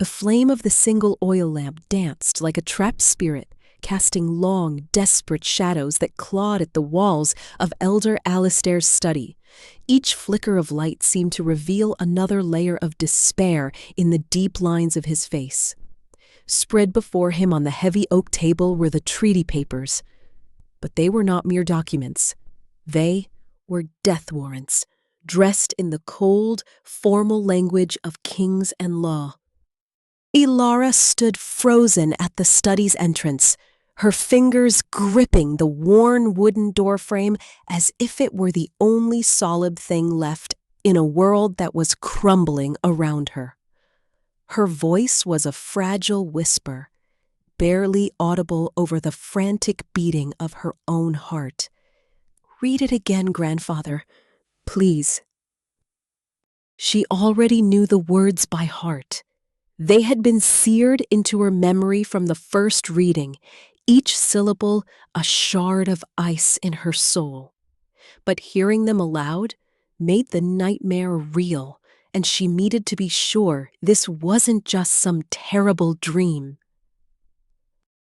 The flame of the single oil lamp danced like a trapped spirit, casting long, desperate shadows that clawed at the walls of Elder Alistair's study. Each flicker of light seemed to reveal another layer of despair in the deep lines of his face. Spread before him on the heavy oak table were the treaty papers. But they were not mere documents. They were death warrants, dressed in the cold, formal language of kings and law. Elara stood frozen at the study's entrance, her fingers gripping the worn wooden doorframe as if it were the only solid thing left in a world that was crumbling around her. Her voice was a fragile whisper, barely audible over the frantic beating of her own heart. "Read it again, grandfather, please." She already knew the words by heart. They had been seared into her memory from the first reading, each syllable a shard of ice in her soul. But hearing them aloud made the nightmare real, and she needed to be sure this wasn't just some terrible dream.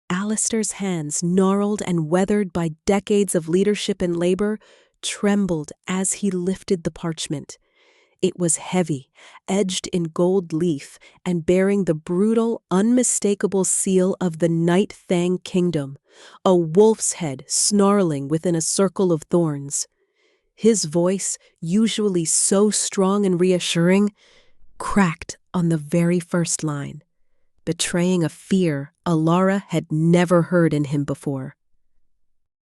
Alistair's hands, gnarled and weathered by decades of leadership and labor, trembled as he lifted the parchment. It was heavy, edged in gold leaf, and bearing the brutal, unmistakable seal of the Night Fang Kingdom, a wolf's head snarling within a circle of thorns. His voice, usually so strong and reassuring, cracked on the very first line, betraying a fear Elara had never heard in him before.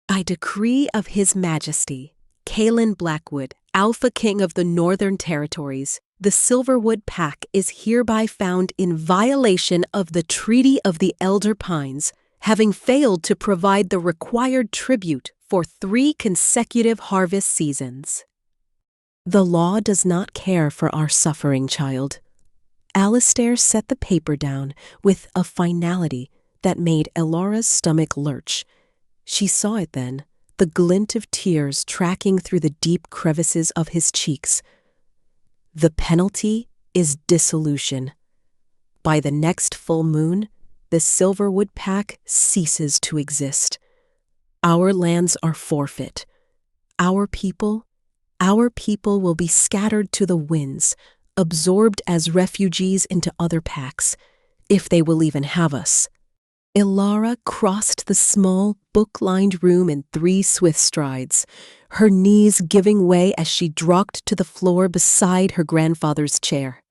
"By decree of His Majesty, Kaelen Blackwood, Alpha King of the Northern Territories, the Silverwood Pack is hereby found in violation of the Treaty of the Elder Pines, having failed to provide the required tribute for 3 consecutive harvest seasons. The law does not care for our suffering, child." Alistair set the paper down with a finality that made Elara's stomach lurch. She saw it then, the glint of tears tracking through the deep crevices of his cheeks. "The penalty is dissolution. By the next full moon, the Silverwood Pack ceases to exist. Our lands are forfeit. Our people will be scattered to the winds, absorbed as refugees into other packs, if they will even have us." Elara crossed the small, book-lined room in 3 swift strides, her knees giving way as she dropped to the floor beside her grandfather's chair.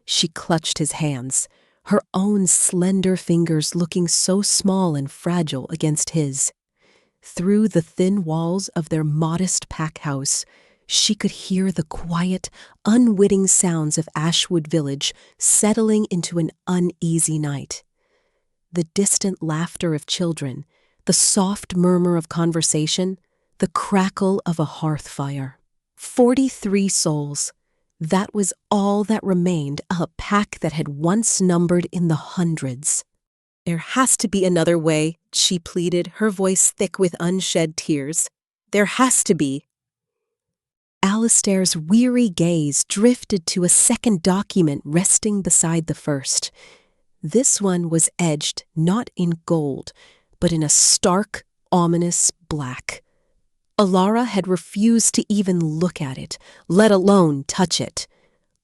She clutched his hands, her own slender fingers looking so small and fragile against his. Through the thin walls of their modest pack house, she could hear the quiet, unwitting sounds of Ashwood Village settling into an uneasy night. The distant laughter of children, the soft murmur of conversation, the crackle of a hearth fire. 43 souls. That was all that remained of a pack that had once numbered in the hundreds. "There has to be another way," she pleaded, her voice thick with unshed tears. "There has to be." Alistair's weary gaze drifted to a second document resting beside the first. This one was edged not in gold, but in a stark, ominous black. Elara had refused to even look at it, let alone touch it.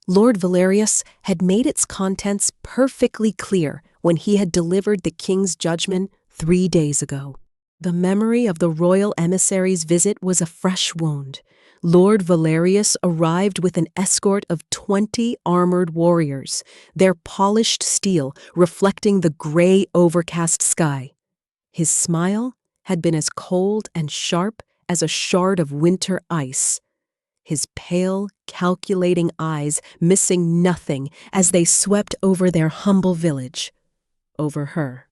Lord Valerius had made its contents perfectly clear when he had delivered the king's judgment 3 days ago. The memory of the royal emissary's visit was a fresh wound. Lord Valerius arrived with an escort of 20 armored warriors, their polished steel reflecting the gray, overcast sky. His smile had been as cold and sharp as a shard of winter ice. His pale, calculating eyes missing nothing as they swept over their humble village, over her.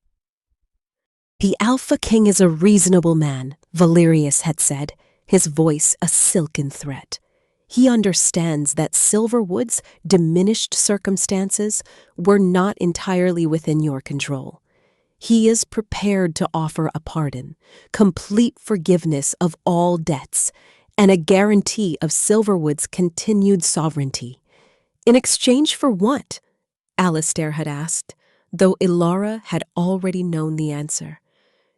"The Alpha King is a reasonable man," Valerius had said, his voice a silken threat. "He understands that Silverwood's diminished circumstances were not entirely within your control. He is prepared to offer a pardon, complete forgiveness of all debts, and a guarantee of Silverwood's continued sovereignty. In exchange for what? Alistair had asked, though Elara had already known the answer.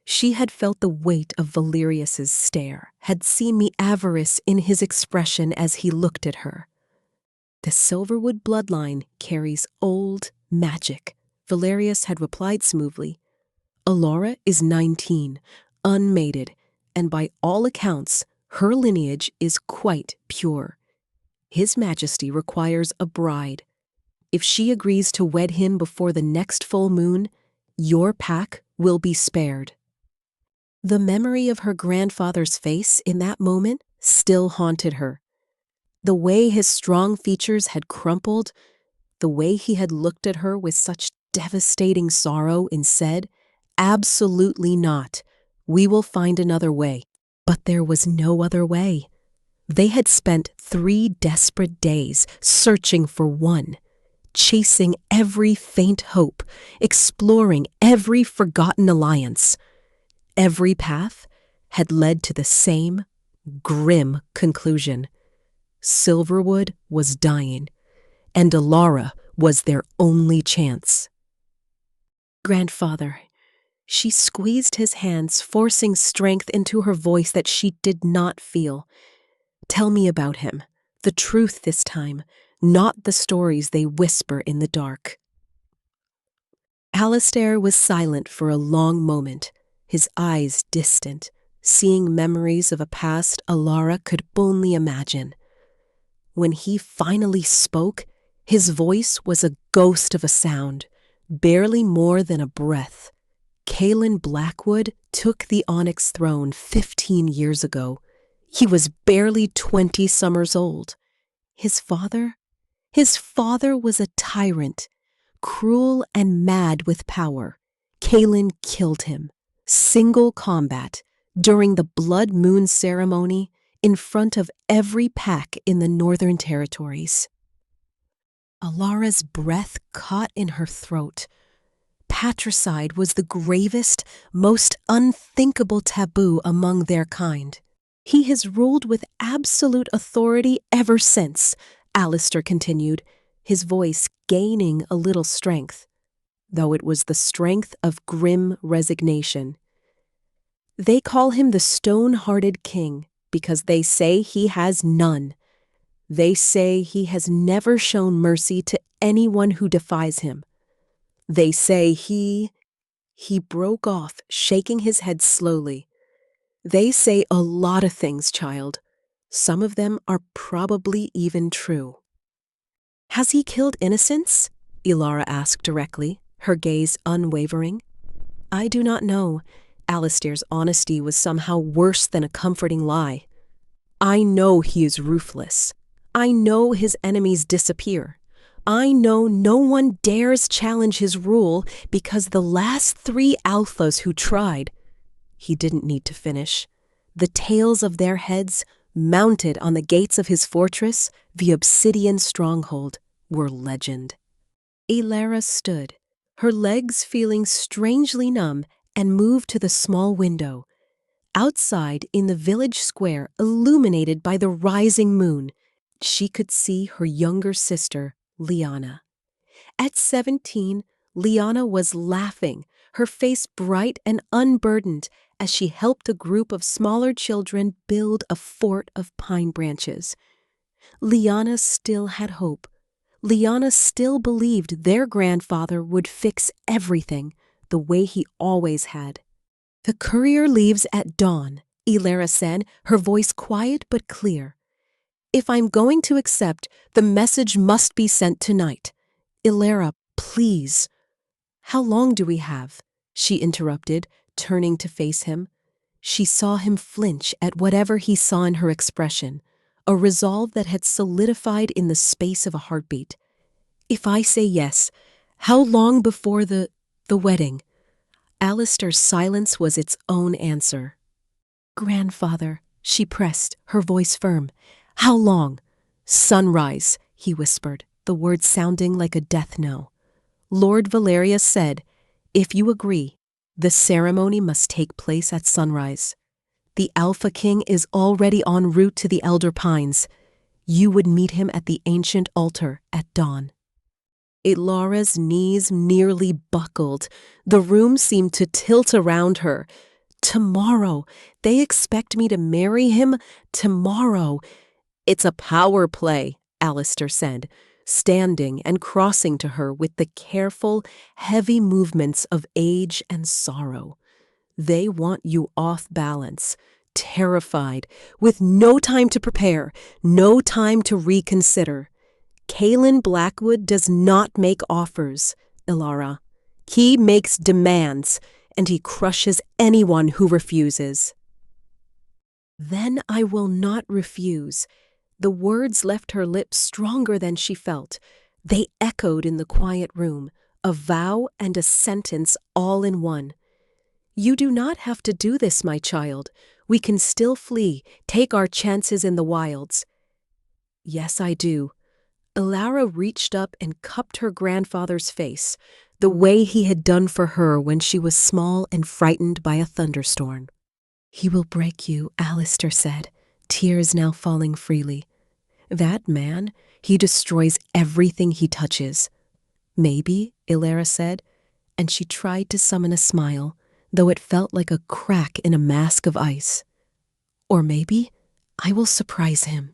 She had felt the weight of Valerius's stare, had seen the avarice in his expression as he looked at her. The Silverwood bloodline carries old magic, Valerius had replied smoothly. Elara is 19, unmated, and by all accounts, her lineage is quite pure. His Majesty requires a bride. If she agrees to wed him before the next full moon, your pack will be spared. The memory of her grandfather's face in that moment still haunted her. The way his strong features had crumpled, the way he had looked at her with such devastating sorrow and said, "Absolutely not. We will find another way." But there was no other way. They had spent 3 desperate days searching for one, chasing every faint hope, exploring every forgotten alliance. Every path had led to the same grim conclusion. Silverwood was dying, and Elara was their only chance. "Grandfather," she squeezed his hands, forcing strength into her voice that she did not feel. "Tell me about him, the truth this time, not the stories they whisper in the dark." Alistair was silent for a long moment, his eyes distant, seeing memories of a past Elara could only imagine. When he finally spoke, his voice was a ghost of a sound, barely more than a breath. Kaelen Blackwood took the Onyx throne 15 years ago. He was barely 20 summers old. His father? His father was a tyrant, cruel and mad with power. Kaelen killed him. Single combat, during the Blood Moon ceremony, in front of every pack in the Northern Territories. Elara's breath caught in her throat. Patricide was the gravest, most unthinkable taboo among their kind. "He has ruled with absolute authority ever since," Alistair continued, his voice gaining a little strength, though it was the strength of grim resignation. "They call him the stone-hearted king because they say he has none. They say he has never shown mercy to anyone who defies him. They say he broke off, shaking his head slowly. "They say a lot of things, child. Some of them are probably even true." "Has he killed innocents?" Elara asked directly, her gaze unwavering. "I do not know." Alistair's honesty was somehow worse than a comforting lie. "I know he is ruthless. I know his enemies disappear. I know no one dares challenge his rule because the last 3 alphas who tried—" He didn't need to finish. The tails of their heads, mounted on the gates of his fortress, the obsidian stronghold, were legend. Elara stood, her legs feeling strangely numb, and moved to the small window. Outside, in the village square, illuminated by the rising moon, she could see her younger sister, Liana. At 17, Liana was laughing, her face bright and unburdened, as she helped a group of smaller children build a fort of pine branches. Liana still had hope. Liana still believed their grandfather would fix everything the way he always had. "The courier leaves at dawn," Elara said, her voice quiet but clear. "If I'm going to accept, the message must be sent tonight. Elara, please." "How long do we have?" she interrupted, turning to face him. She saw him flinch at whatever he saw in her expression, a resolve that had solidified in the space of a heartbeat. "If I say yes, how long before the wedding?" Alistair's silence was its own answer. "Grandfather," she pressed, her voice firm. "How long?" "Sunrise," he whispered, the words sounding like a death knell. "Lord Valerius said, if you agree, the ceremony must take place at sunrise. The Alpha King is already en route to the Elder Pines. You would meet him at the ancient altar at dawn." Elara's knees nearly buckled. The room seemed to tilt around her. Tomorrow. They expect me to marry him tomorrow. It's a power play, Alistair said, standing and crossing to her with the careful, heavy movements of age and sorrow. They want you off balance, terrified, with no time to prepare, no time to reconsider. Kaelen Blackwood does not make offers, Elara. He makes demands, and he crushes anyone who refuses. Then I will not refuse. The words left her lips stronger than she felt. They echoed in the quiet room, a vow and a sentence all in one. You do not have to do this, my child. We can still flee, take our chances in the wilds. Yes, I do. Elara reached up and cupped her grandfather's face, the way he had done for her when she was small and frightened by a thunderstorm. He will break you, Alistair said, tears now falling freely. That man, he destroys everything he touches. Maybe, Elara said, and she tried to summon a smile, though it felt like a crack in a mask of ice. Or maybe I will surprise him.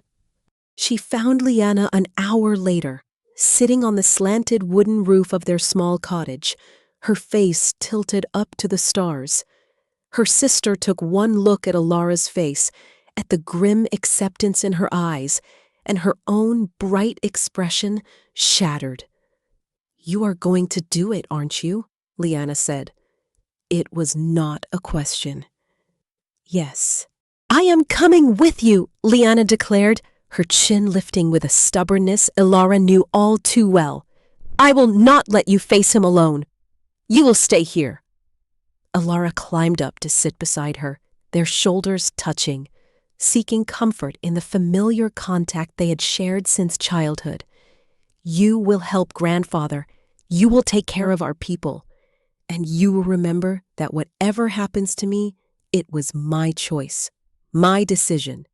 She found Lyanna an hour later, sitting on the slanted wooden roof of their small cottage, her face tilted up to the stars. Her sister took one look at Elara's face, at the grim acceptance in her eyes, and her own bright expression shattered. You are going to do it, aren't you? Lyanna said. It was not a question. Yes. I am coming with you, Lyanna declared, her chin lifting with a stubbornness Elara knew all too well. I will not let you face him alone. You will stay here. Elara climbed up to sit beside her, their shoulders touching, seeking comfort in the familiar contact they had shared since childhood. You will help Grandfather. You will take care of our people. And you will remember that whatever happens to me, it was my choice, my decision.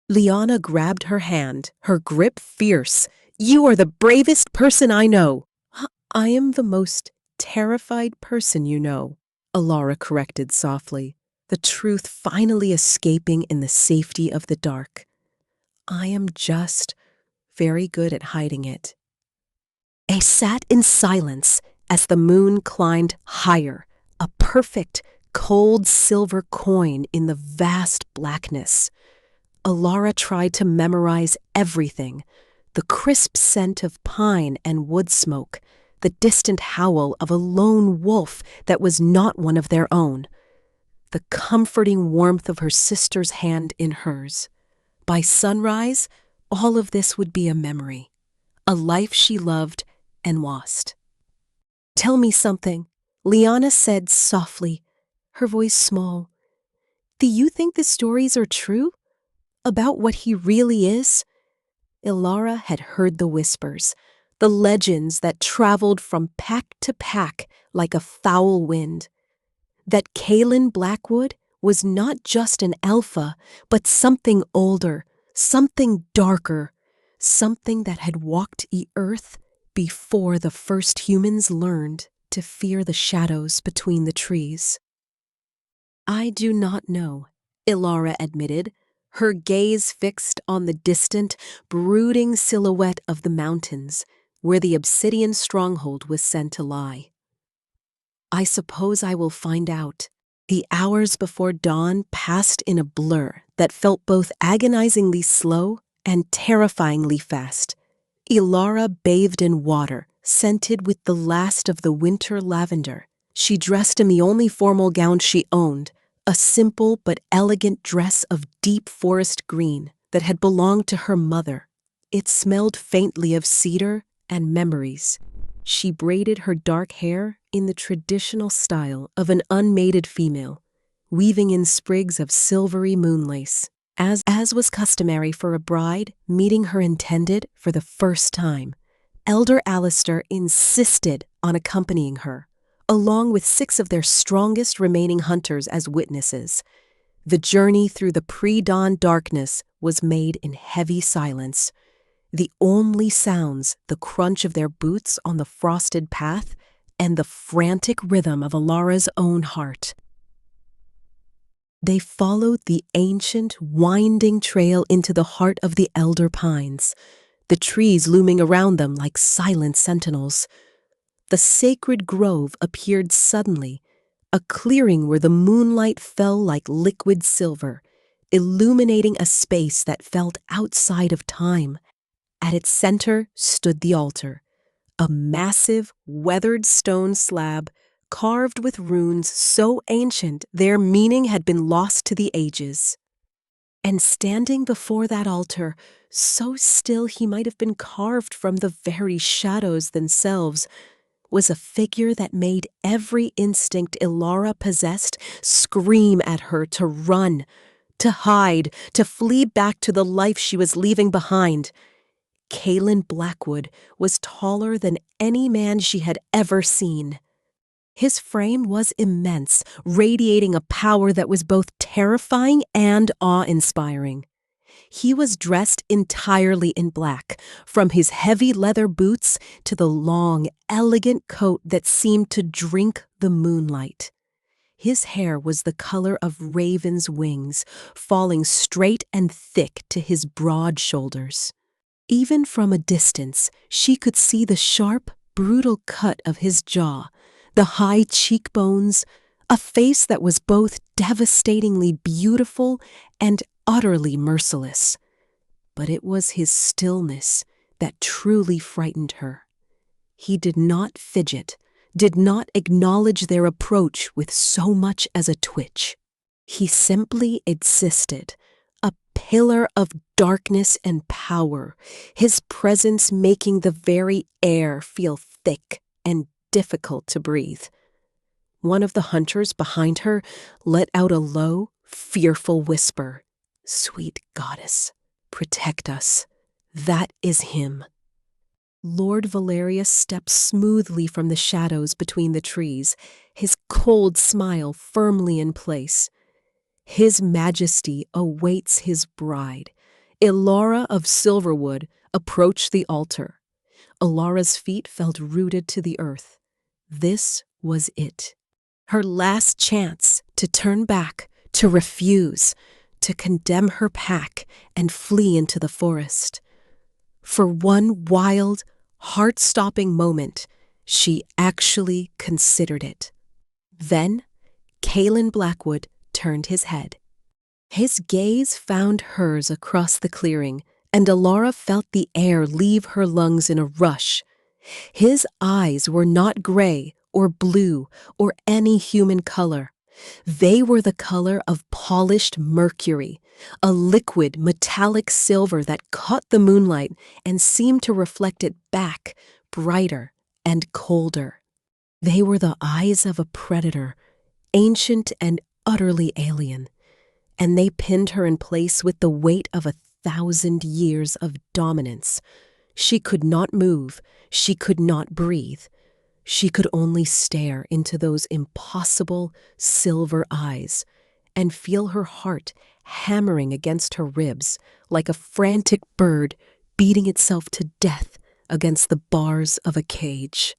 Lyanna grabbed her hand, her grip fierce. You are the bravest person I know. I am the most terrified person you know, Elara corrected softly, the truth finally escaping in the safety of the dark. I am just very good at hiding it. They sat in silence as the moon climbed higher, a perfect, cold silver coin in the vast blackness. Elara tried to memorize everything, the crisp scent of pine and wood smoke, the distant howl of a lone wolf that was not one of their own, the comforting warmth of her sister's hand in hers. By sunrise, all of this would be a memory, a life she loved and lost. Tell me something, Lyanna said softly, her voice small. Do you think the stories are true? About what he really is? Elara had heard the whispers, the legends that traveled from pack to pack like a foul wind. That Kaelen Blackwood was not just an alpha, but something older, something darker, something that had walked the earth before the first humans learned to fear the shadows between the trees. I do not know, Elara admitted, her gaze fixed on the distant, brooding silhouette of the mountains, where the obsidian stronghold was said to lie. I suppose I will find out. The hours before dawn passed in a blur that felt both agonizingly slow and terrifyingly fast. Elara bathed in water, scented with the last of the winter lavender. She dressed in the only formal gown she owned, a simple but elegant dress of deep forest green that had belonged to her mother. It smelled faintly of cedar and memories. She braided her dark hair in the traditional style of an unmated female, weaving in sprigs of silvery moonlace, as was customary for a bride meeting her intended for the first time. Elder Alistair insisted on accompanying her, along with 6 of their strongest remaining hunters as witnesses. The journey through the pre-dawn darkness was made in heavy silence. The only sounds, the crunch of their boots on the frosted path and the frantic rhythm of Elara's own heart. They followed the ancient, winding trail into the heart of the elder pines, the trees looming around them like silent sentinels. The sacred grove appeared suddenly, a clearing where the moonlight fell like liquid silver, illuminating a space that felt outside of time. At its center stood the altar, a massive, weathered stone slab carved with runes so ancient their meaning had been lost to the ages. And standing before that altar, so still he might have been carved from the very shadows themselves, was a figure that made every instinct Elara possessed scream at her to run, to hide, to flee back to the life she was leaving behind. Kaelen Blackwood was taller than any man she had ever seen. His frame was immense, radiating a power that was both terrifying and awe-inspiring. He was dressed entirely in black, from his heavy leather boots to the long, elegant coat that seemed to drink the moonlight. His hair was the color of raven's wings, falling straight and thick to his broad shoulders. Even from a distance, she could see the sharp, brutal cut of his jaw, the high cheekbones, a face that was both devastatingly beautiful and utterly merciless. But it was his stillness that truly frightened her. He did not fidget, did not acknowledge their approach with so much as a twitch. He simply existed, a pillar of darkness and power, his presence making the very air feel thick and difficult to breathe. One of the hunters behind her let out a low, fearful whisper. "Sweet goddess, protect us. That is him." Lord Valerius stepped smoothly from the shadows between the trees, his cold smile firmly in place. His majesty awaits his bride. Elara of Silverwood approached the altar. Elara's feet felt rooted to the earth. This was it. Her last chance to turn back, to refuse, to condemn her pack and flee into the forest. For one wild, heart-stopping moment, she actually considered it. Then, Kaelen Blackwood turned his head. His gaze found hers across the clearing, and Elara felt the air leave her lungs in a rush. His eyes were not gray or blue or any human color. They were the color of polished mercury, a liquid metallic silver that caught the moonlight and seemed to reflect it back, brighter and colder. They were the eyes of a predator, ancient and utterly alien, and they pinned her in place with the weight of 1,000 years of dominance. She could not move, she could not breathe. She could only stare into those impossible silver eyes and feel her heart hammering against her ribs like a frantic bird beating itself to death against the bars of a cage.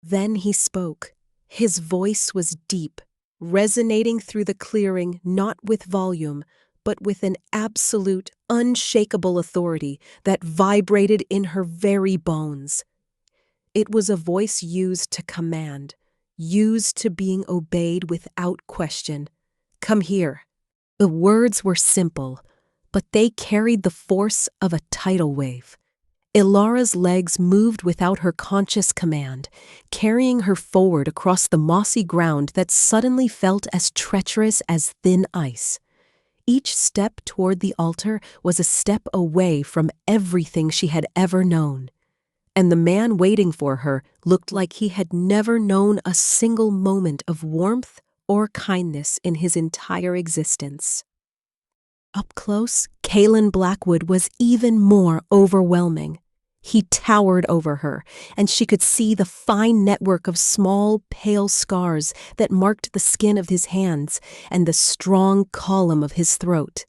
Then he spoke. His voice was deep, resonating through the clearing not with volume, but with an absolute, unshakable authority that vibrated in her very bones. It was a voice used to command, used to being obeyed without question. "Come here." The words were simple, but they carried the force of a tidal wave. Elara's legs moved without her conscious command, carrying her forward across the mossy ground that suddenly felt as treacherous as thin ice. Each step toward the altar was a step away from everything she had ever known. And the man waiting for her looked like he had never known a single moment of warmth or kindness in his entire existence. Up close, Kaelen Blackwood was even more overwhelming. He towered over her, and she could see the fine network of small, pale scars that marked the skin of his hands and the strong column of his throat.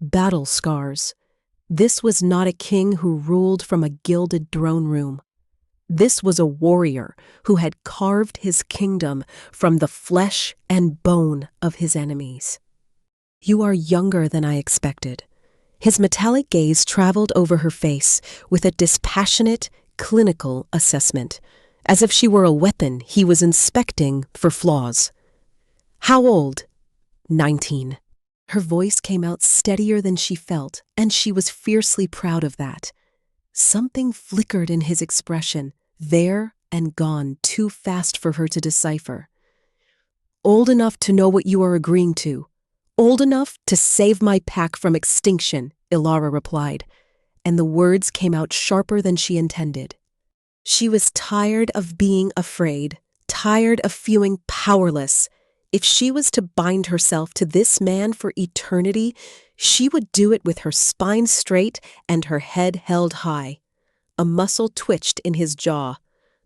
Battle scars. This was not a king who ruled from a gilded throne room. This was a warrior who had carved his kingdom from the flesh and bone of his enemies. "You are younger than I expected." His metallic gaze traveled over her face with a dispassionate, clinical assessment, as if she were a weapon he was inspecting for flaws. "How old?" 19. Her voice came out steadier than she felt, and she was fiercely proud of that. Something flickered in his expression, there and gone too fast for her to decipher. "Old enough to know what you are agreeing to. Old enough to save my pack from extinction," Elara replied, and the words came out sharper than she intended. She was tired of being afraid, tired of feeling powerless. If she was to bind herself to this man for eternity, she would do it with her spine straight and her head held high. A muscle twitched in his jaw.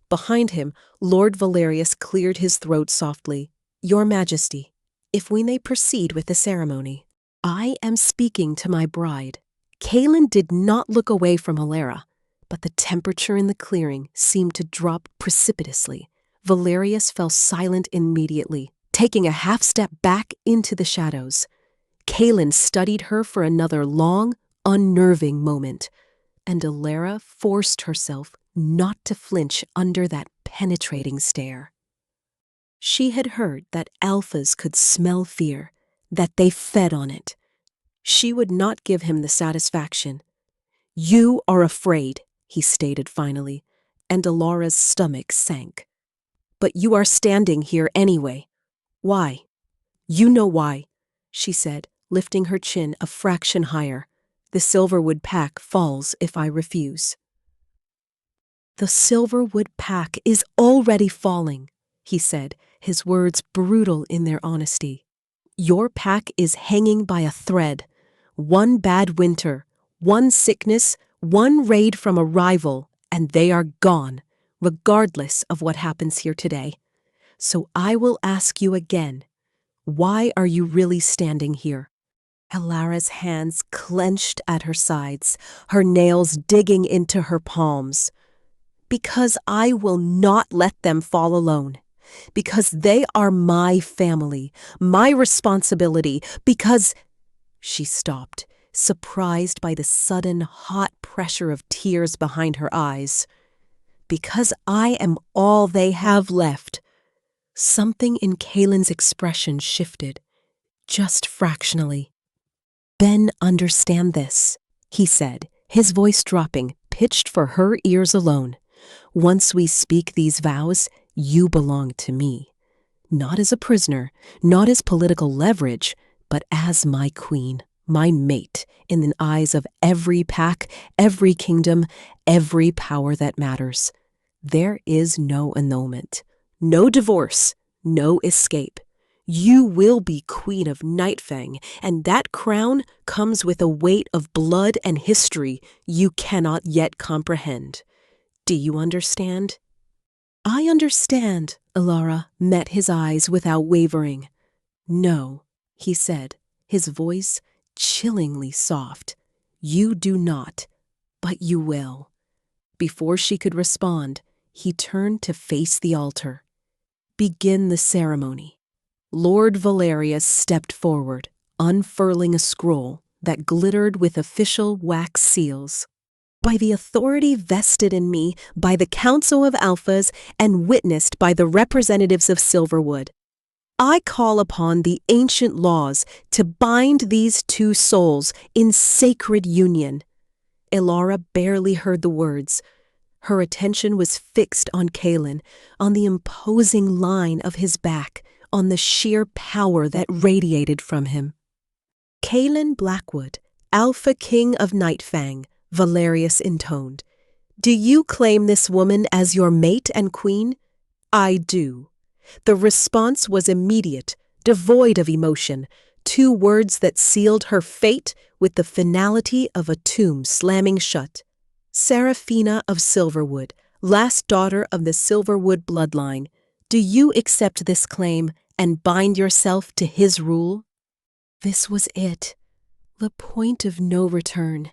Behind him, Lord Valerius cleared his throat softly. "Your Majesty, if we may proceed with the ceremony." "I am speaking to my bride." Kaelen did not look away from Elara, but the temperature in the clearing seemed to drop precipitously. Valerius fell silent immediately, taking a half-step back into the shadows. Kaelen studied her for another long, unnerving moment, and Elara forced herself not to flinch under that penetrating stare. She had heard that alphas could smell fear, that they fed on it. She would not give him the satisfaction. "You are afraid," he stated finally, and Elara's stomach sank. "But you are standing here anyway. Why?" "You know why," she said, lifting her chin a fraction higher. "The Silverwood pack falls if I refuse." "The Silverwood pack is already falling," he said, his words brutal in their honesty. "Your pack is hanging by a thread. One bad winter, one sickness, one raid from a rival, and they are gone, regardless of what happens here today. So I will ask you again, why are you really standing here?" Elara's hands clenched at her sides, her nails digging into her palms. "Because I will not let them fall alone. Because they are my family, my responsibility, because—" She stopped, surprised by the sudden hot pressure of tears behind her eyes. "Because I am all they have left." Something in Kaelen's expression shifted, just fractionally. "Ben, understand this," he said, his voice dropping, pitched for her ears alone. "Once we speak these vows, you belong to me. Not as a prisoner, not as political leverage, but as my queen, my mate, in the eyes of every pack, every kingdom, every power that matters. There is no annulment, no divorce, no escape. You will be Queen of Nightfang, and that crown comes with a weight of blood and history you cannot yet comprehend. Do you understand?" "I understand," Elara met his eyes without wavering. "No," he said, his voice chillingly soft. "You do not, but you will." Before she could respond, he turned to face the altar. "Begin the ceremony." Lord Valerius stepped forward, unfurling a scroll that glittered with official wax seals. "By the authority vested in me by the Council of Alphas and witnessed by the representatives of Silverwood, I call upon the ancient laws to bind these two souls in sacred union." Elara barely heard the words. Her attention was fixed on Kaelen, on the imposing line of his back, on the sheer power that radiated from him. "Kaelen Blackwood, Alpha King of Nightfang," Valerius intoned. "Do you claim this woman as your mate and queen?" "I do." The response was immediate, devoid of emotion, two words that sealed her fate with the finality of a tomb slamming shut. "Seraphina of Silverwood, last daughter of the Silverwood bloodline, do you accept this claim and bind yourself to his rule?" This was it, the point of no return.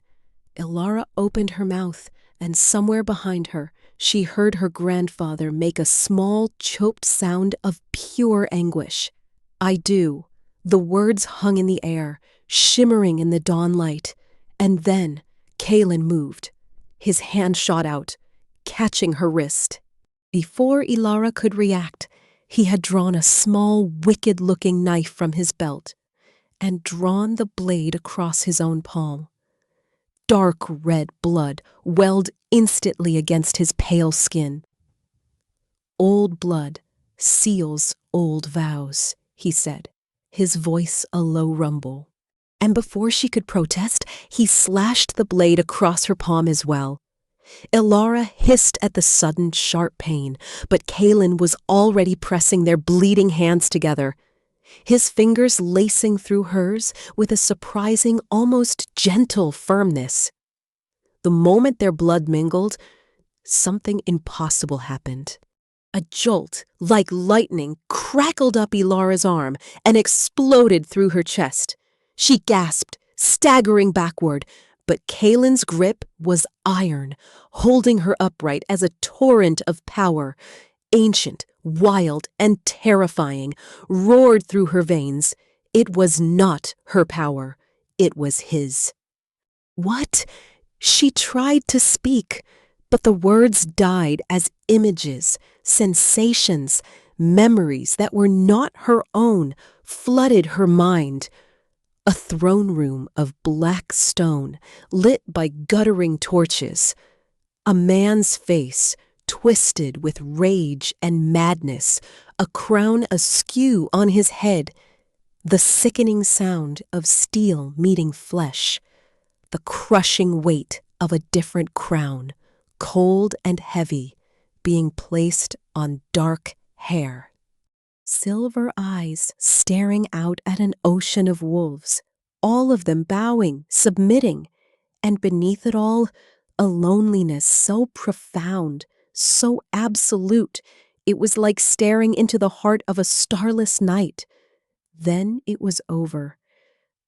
Elara opened her mouth, and somewhere behind her, she heard her grandfather make a small, choked sound of pure anguish. I do. The words hung in the air, shimmering in the dawn light. And then Kaelen moved. His hand shot out, catching her wrist. Before Elara could react, he had drawn a small, wicked-looking knife from his belt and drawn the blade across his own palm. Dark red blood welled instantly against his pale skin. "Old blood seals old vows," he said, his voice a low rumble. And before she could protest, he slashed the blade across her palm as well. Elara hissed at the sudden, sharp pain, but Kaelen was already pressing their bleeding hands together, his fingers lacing through hers with a surprising, almost gentle firmness. The moment their blood mingled, something impossible happened. A jolt, like lightning, crackled up Elara's arm and exploded through her chest. She gasped, staggering backward, but Kaelen's grip was iron, holding her upright as a torrent of power, ancient, wild, and terrifying, roared through her veins. It was not her power. It was his. "What?" She tried to speak, but the words died as images, sensations, memories that were not her own flooded her mind. A throne room of black stone, lit by guttering torches. A man's face, twisted with rage and madness, a crown askew on his head. The sickening sound of steel meeting flesh. The crushing weight of a different crown, cold and heavy, being placed on dark hair. Silver eyes staring out at an ocean of wolves, all of them bowing, submitting, and beneath it all, a loneliness so profound, so absolute, it was like staring into the heart of a starless night. Then it was over.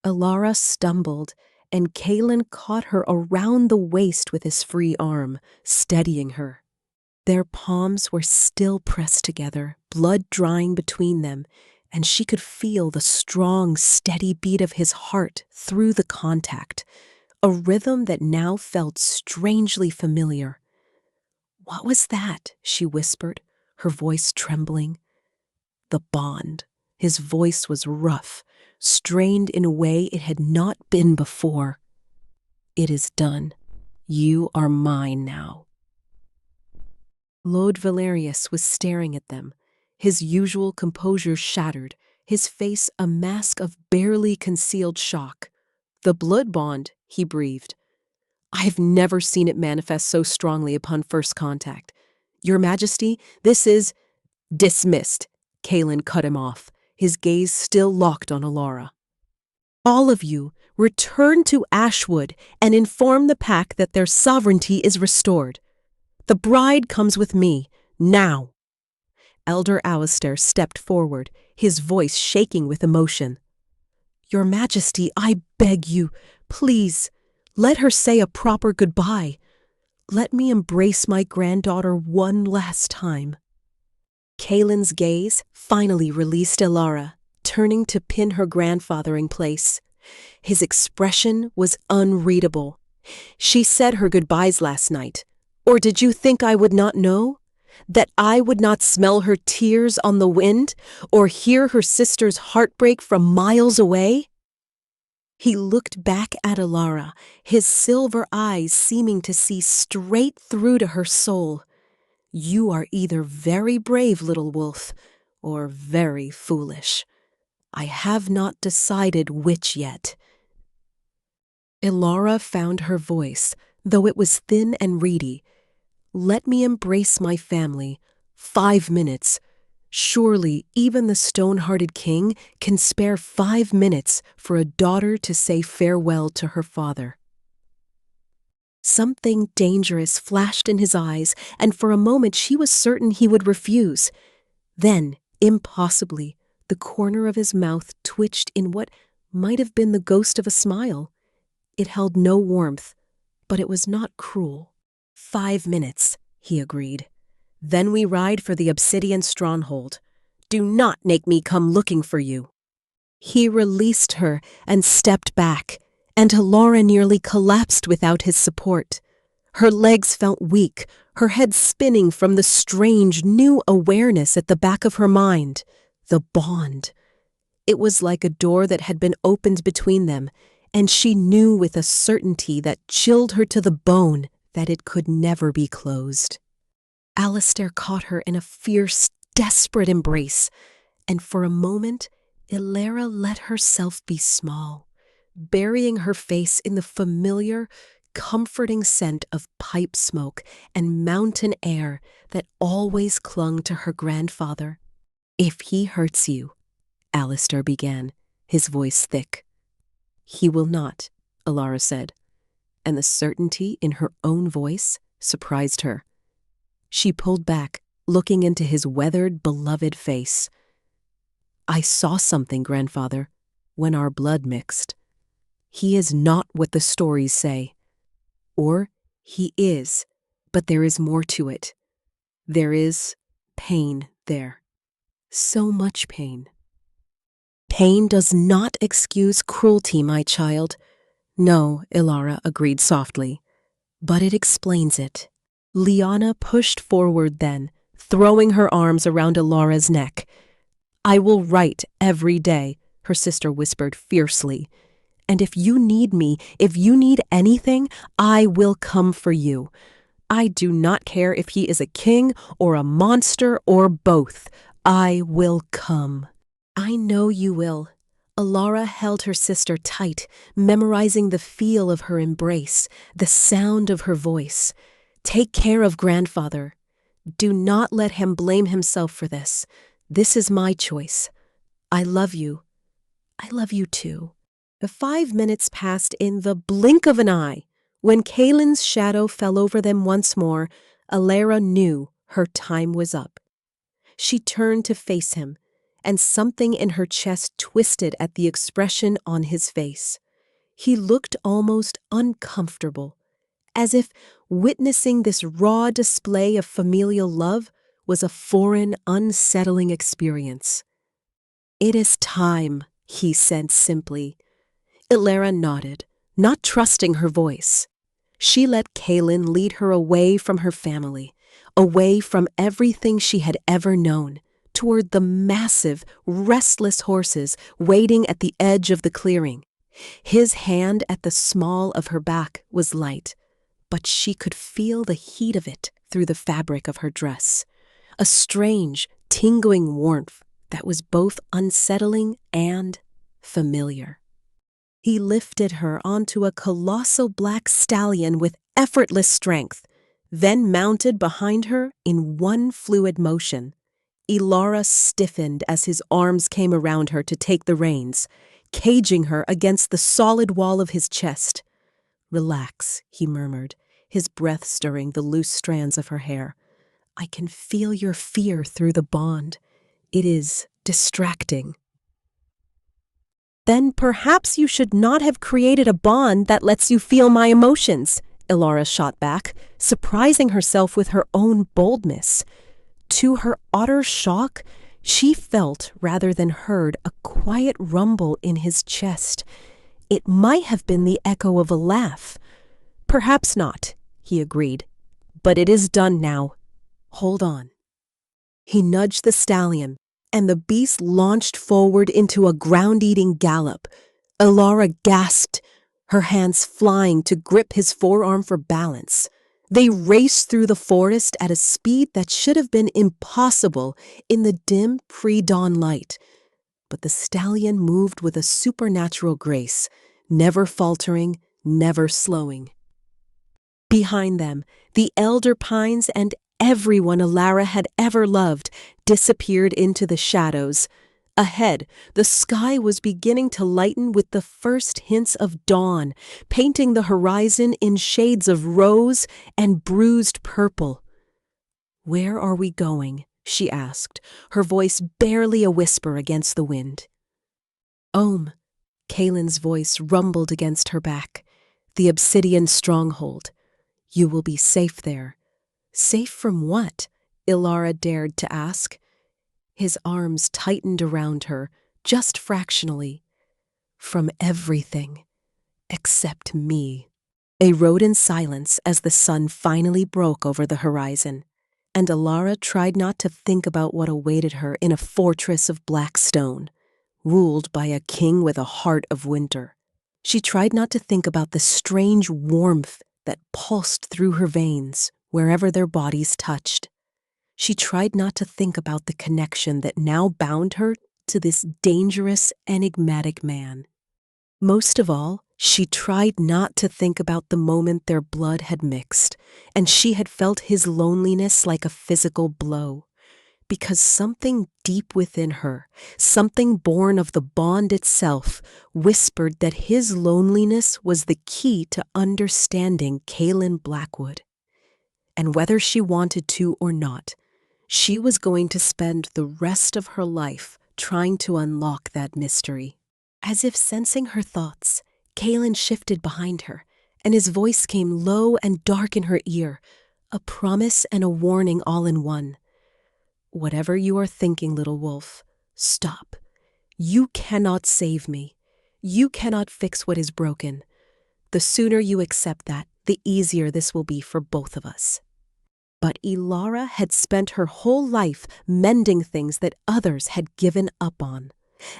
Elara stumbled, and Kaelen caught her around the waist with his free arm, steadying her. Their palms were still pressed together, blood drying between them, and she could feel the strong, steady beat of his heart through the contact, a rhythm that now felt strangely familiar. "What was that?" she whispered, her voice trembling. "The bond." His voice was rough, strained in a way it had not been before. "It is done. You are mine now." Lord Valerius was staring at them, his usual composure shattered, his face a mask of barely concealed shock. "The blood bond," he breathed. "I've never seen it manifest so strongly upon first contact. Your Majesty, this is—" "Dismissed," Kaelen cut him off, his gaze still locked on Elara. "All of you, return to Ashwood and inform the pack that their sovereignty is restored. The bride comes with me, now." Elder Alistair stepped forward, his voice shaking with emotion. "Your Majesty, I beg you, please, let her say a proper goodbye. Let me embrace my granddaughter one last time." Kaelen's gaze finally released Elara, turning to pin her grandfather in place. His expression was unreadable. "She said her goodbyes last night. Or did you think I would not know? That I would not smell her tears on the wind, or hear her sister's heartbreak from miles away?" He looked back at Elara, his silver eyes seeming to see straight through to her soul. "You are either very brave, little wolf, or very foolish. I have not decided which yet." Elara found her voice, though it was thin and reedy. "Let me embrace my family. 5 minutes. Surely even the stone-hearted king can spare 5 minutes for a daughter to say farewell to her father." Something dangerous flashed in his eyes, and for a moment she was certain he would refuse. Then, impossibly, the corner of his mouth twitched in what might have been the ghost of a smile. It held no warmth, but it was not cruel. 5 minutes, he agreed. Then we ride for the obsidian stronghold. Do not make me come looking for you. He released her and stepped back, and Elara nearly collapsed without his support. Her legs felt weak, her head spinning from the strange new awareness at the back of her mind, the bond. It was like a door that had been opened between them, and she knew with a certainty that chilled her to the bone that it could never be closed. Alistair caught her in a fierce, desperate embrace, and for a moment, Elara let herself be small, burying her face in the familiar, comforting scent of pipe smoke and mountain air that always clung to her grandfather. "If he hurts you," Alistair began, his voice thick. "He will not," Elara said, and the certainty in her own voice surprised her. She pulled back, looking into his weathered, beloved face. "I saw something, grandfather, when our blood mixed. He is not what the stories say. Or he is, but there is more to it. There is pain there. So much pain." "Pain does not excuse cruelty, my child." "No," Elara agreed softly, "but it explains it." Liana pushed forward then, throwing her arms around Elara's neck. "I will write every day," her sister whispered fiercely. "And if you need me, if you need anything, I will come for you. I do not care if he is a king or a monster or both. I will come." "I know you will." Elara held her sister tight, memorizing the feel of her embrace, the sound of her voice. "Take care of grandfather. Do not let him blame himself for this. This is my choice. I love you. I love you too." The 5 minutes passed in the blink of an eye. When Kaelen's shadow fell over them once more, Elara knew her time was up. She turned to face him, and something in her chest twisted at the expression on his face. He looked almost uncomfortable, as if witnessing this raw display of familial love was a foreign, unsettling experience. "It is time," he said simply. Elara nodded, not trusting her voice. She let Kaelen lead her away from her family, away from everything she had ever known, toward the massive, restless horses waiting at the edge of the clearing. His hand at the small of her back was light, but she could feel the heat of it through the fabric of her dress, a strange, tingling warmth that was both unsettling and familiar. He lifted her onto a colossal black stallion with effortless strength, then mounted behind her in one fluid motion. Elara stiffened as his arms came around her to take the reins, caging her against the solid wall of his chest. "Relax," he murmured, his breath stirring the loose strands of her hair. "I can feel your fear through the bond. It is distracting." "Then perhaps you should not have created a bond that lets you feel my emotions," Elara shot back, surprising herself with her own boldness. To her utter shock, she felt rather than heard a quiet rumble in his chest. It might have been the echo of a laugh. "Perhaps not," he agreed, "but it is done now. Hold on." He nudged the stallion, and the beast launched forward into a ground-eating gallop. Elara gasped, her hands flying to grip his forearm for balance. They raced through the forest at a speed that should have been impossible in the dim pre-dawn light. But the stallion moved with a supernatural grace, never faltering, never slowing. Behind them, the elder pines and everyone Elara had ever loved disappeared into the shadows. Ahead, the sky was beginning to lighten with the first hints of dawn, painting the horizon in shades of rose and bruised purple. "Where are we going?" she asked, her voice barely a whisper against the wind. "Kaelen's voice rumbled against her back. The obsidian stronghold. You will be safe there. Safe from what? Elara dared to ask. His arms tightened around her, just fractionally. From everything, except me. They rode in silence as the sun finally broke over the horizon, and Elara tried not to think about what awaited her in a fortress of black stone, ruled by a king with a heart of winter. She tried not to think about the strange warmth that pulsed through her veins wherever their bodies touched. She tried not to think about the connection that now bound her to this dangerous, enigmatic man. Most of all, she tried not to think about the moment their blood had mixed, and she had felt his loneliness like a physical blow. Because something deep within her, something born of the bond itself, whispered that his loneliness was the key to understanding Kaelen Blackwood. And whether she wanted to or not, she was going to spend the rest of her life trying to unlock that mystery. As if sensing her thoughts, Kaelen shifted behind her, and his voice came low and dark in her ear, a promise and a warning all in one. Whatever you are thinking, little wolf, stop. You cannot save me. You cannot fix what is broken. The sooner you accept that, the easier this will be for both of us. But Elara had spent her whole life mending things that others had given up on.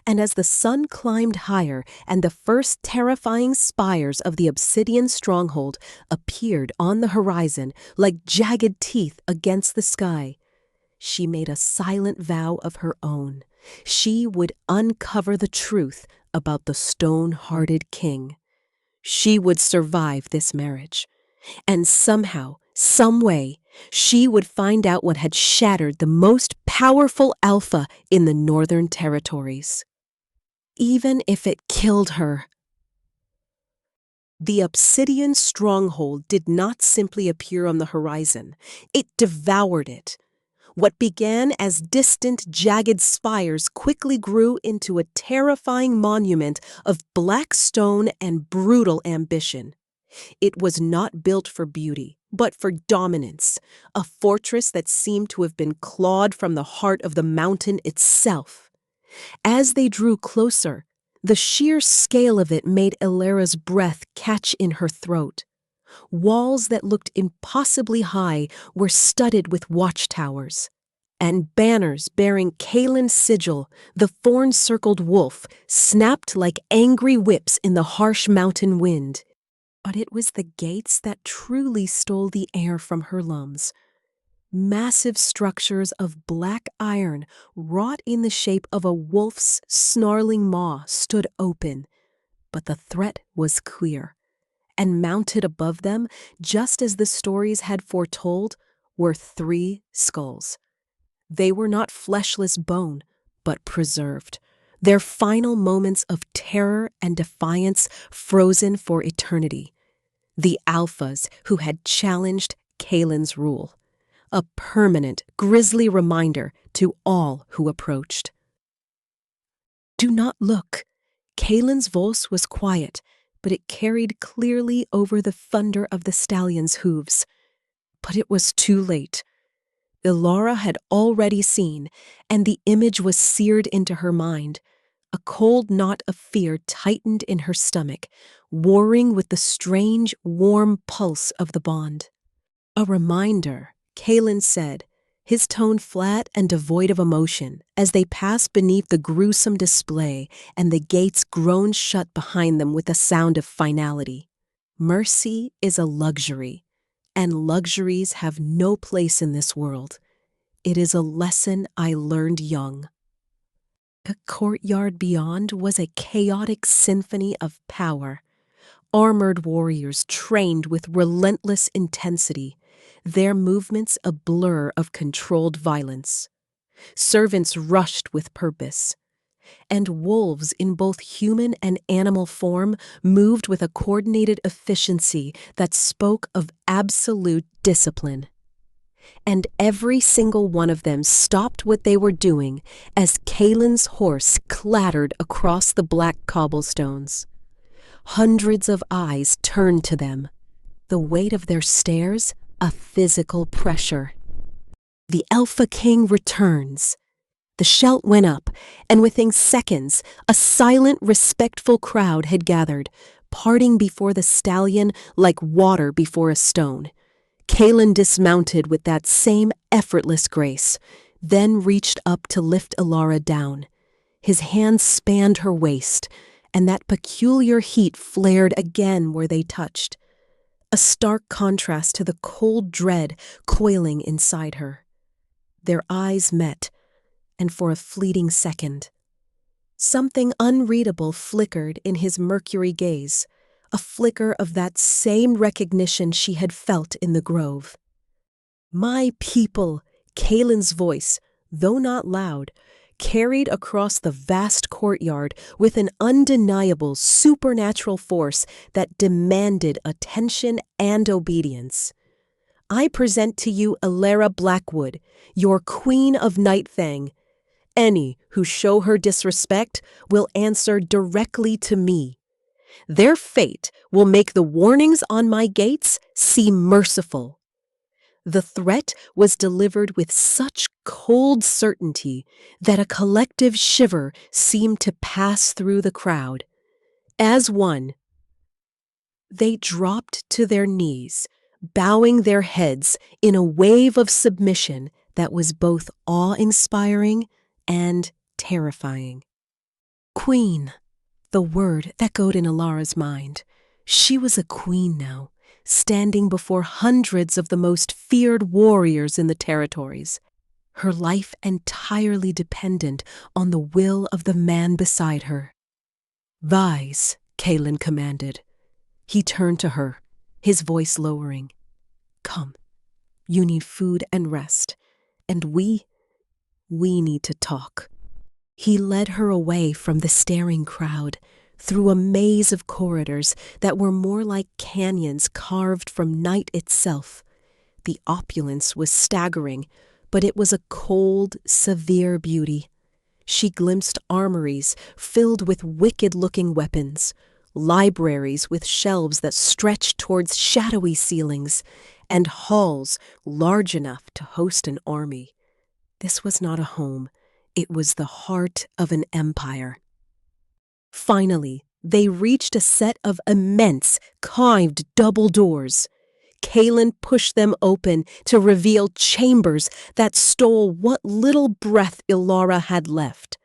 And as the sun climbed higher and the first terrifying spires of the obsidian stronghold appeared on the horizon like jagged teeth against the sky, she made a silent vow of her own. She would uncover the truth about the stone-hearted king. She would survive this marriage. And somehow, some way, she would find out what had shattered the most powerful alpha in the Northern Territories. Even if it killed her. The obsidian stronghold did not simply appear on the horizon. It devoured it. What began as distant, jagged spires quickly grew into a terrifying monument of black stone and brutal ambition. It was not built for beauty, but for dominance, a fortress that seemed to have been clawed from the heart of the mountain itself. As they drew closer, the sheer scale of it made Elara's breath catch in her throat. Walls that looked impossibly high were studded with watchtowers, and banners bearing Kaelen's sigil, the thorn-circled wolf, snapped like angry whips in the harsh mountain wind. But it was the gates that truly stole the air from her lungs. Massive structures of black iron, wrought in the shape of a wolf's snarling maw, stood open, but the threat was clear. And mounted above them, just as the stories had foretold, were 3 skulls. They were not fleshless bone, but preserved, their final moments of terror and defiance frozen for eternity. The alphas who had challenged Kaelen's rule. A permanent, grisly reminder to all who approached. Do not look. Kaelen's voice was quiet, but it carried clearly over the thunder of the stallion's hooves. But it was too late. Elara had already seen, and the image was seared into her mind. A cold knot of fear tightened in her stomach, warring with the strange, warm pulse of the bond. A reminder, Kaelen said, his tone flat and devoid of emotion, as they passed beneath the gruesome display and the gates groaned shut behind them with a sound of finality. Mercy is a luxury, and luxuries have no place in this world. It is a lesson I learned young. The courtyard beyond was a chaotic symphony of power. Armored warriors trained with relentless intensity, their movements a blur of controlled violence. Servants rushed with purpose. And wolves in both human and animal form moved with a coordinated efficiency that spoke of absolute discipline. And every single one of them stopped what they were doing as Kaelen's horse clattered across the black cobblestones. hundreds of eyes turned to them. The weight of their stares, a physical pressure. The Alpha King returns. The shout went up, and within seconds, a silent, respectful crowd had gathered, parting before the stallion like water before a stone. Kaelen dismounted with that same effortless grace, then reached up to lift Elara down. His hands spanned her waist, and that peculiar heat flared again where they touched, a stark contrast to the cold dread coiling inside her. Their eyes met, and for a fleeting second, something unreadable flickered in his mercury gaze, a flicker of that same recognition she had felt in the grove. "My people," Kaelen's voice, though not loud, carried across the vast courtyard with an undeniable supernatural force that demanded attention and obedience. "I present to you Elara Blackwood, your Queen of Nightfang. Any who show her disrespect will answer directly to me. Their fate will make the warnings on my gates seem merciful." The threat was delivered with such cold certainty that a collective shiver seemed to pass through the crowd. As one, they dropped to their knees, bowing their heads in a wave of submission that was both awe-inspiring and terrifying. Queen, the word echoed in Elara's mind. She was a queen now, standing before hundreds of the most feared warriors in the territories, her life entirely dependent on the will of the man beside her. "Rise," Kaelen commanded. He turned to her, his voice lowering. "Come, you need food and rest, and we need to talk." He led her away from the staring crowd, through a maze of corridors that were more like canyons carved from night itself. The opulence was staggering, but it was a cold, severe beauty. She glimpsed armories filled with wicked-looking weapons, libraries with shelves that stretched towards shadowy ceilings, and halls large enough to host an army. This was not a home. It was the heart of an empire. Finally, they reached a set of immense, carved double doors. Kaelen pushed them open to reveal chambers that stole what little breath Elara had left.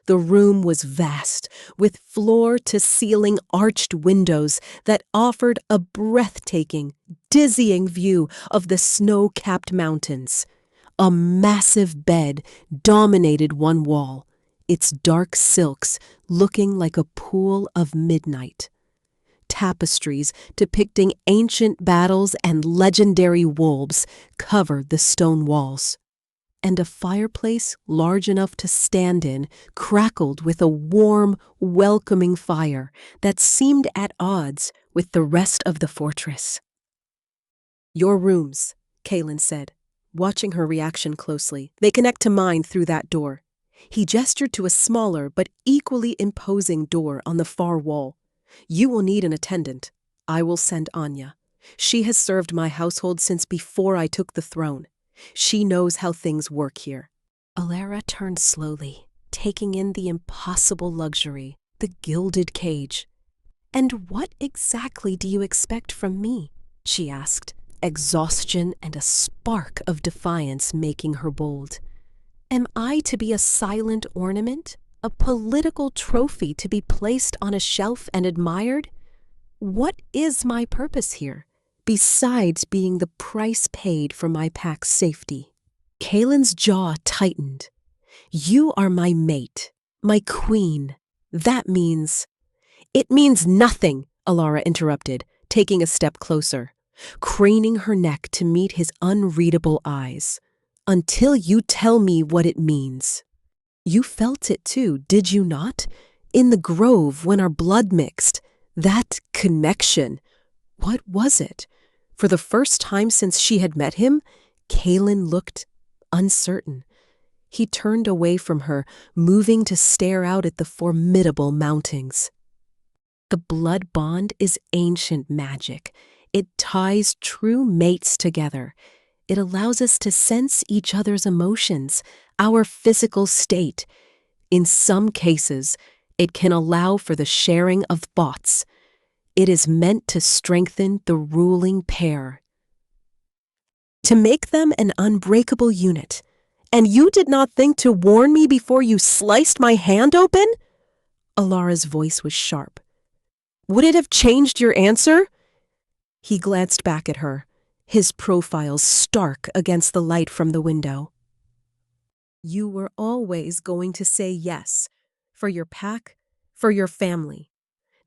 The room was vast, with floor-to-ceiling arched windows that offered a breathtaking, dizzying view of the snow-capped mountains. A massive bed dominated one wall, its dark silks looking like a pool of midnight. Tapestries depicting ancient battles and legendary wolves covered the stone walls, and a fireplace large enough to stand in crackled with a warm, welcoming fire that seemed at odds with the rest of the fortress. "Your rooms," Kaelen said, watching her reaction closely. "They connect to mine through that door." He gestured to a smaller but equally imposing door on the far wall. "You will need an attendant. I will send Anya. She has served my household since before I took the throne. She knows how things work here." Elara turned slowly, taking in the impossible luxury, the gilded cage. "And what exactly do you expect from me?" she asked, exhaustion and a spark of defiance making her bold. "Am I to be a silent ornament, a political trophy to be placed on a shelf and admired? What is my purpose here, besides being the price paid for my pack's safety?" Kaelen's jaw tightened. "You are my mate, my queen. That means—" "It means nothing," Elara interrupted, taking a step closer, craning her neck to meet his unreadable eyes. "Until you tell me what it means." "You felt it too, did you not? In the grove when our blood mixed. That connection. What was it?" For the first time since she had met him, Kaelen looked uncertain. He turned away from her, moving to stare out at the formidable mountains. The blood bond is ancient magic. It ties true mates together. It allows us to sense each other's emotions, our physical state. In some cases, it can allow for the sharing of thoughts. It is meant to strengthen the ruling pair, to make them an unbreakable unit. And you did not think to warn me before you sliced my hand open? Elara's voice was sharp. Would it have changed your answer? He glanced back at her, his profile stark against the light from the window. You were always going to say yes, for your pack, for your family.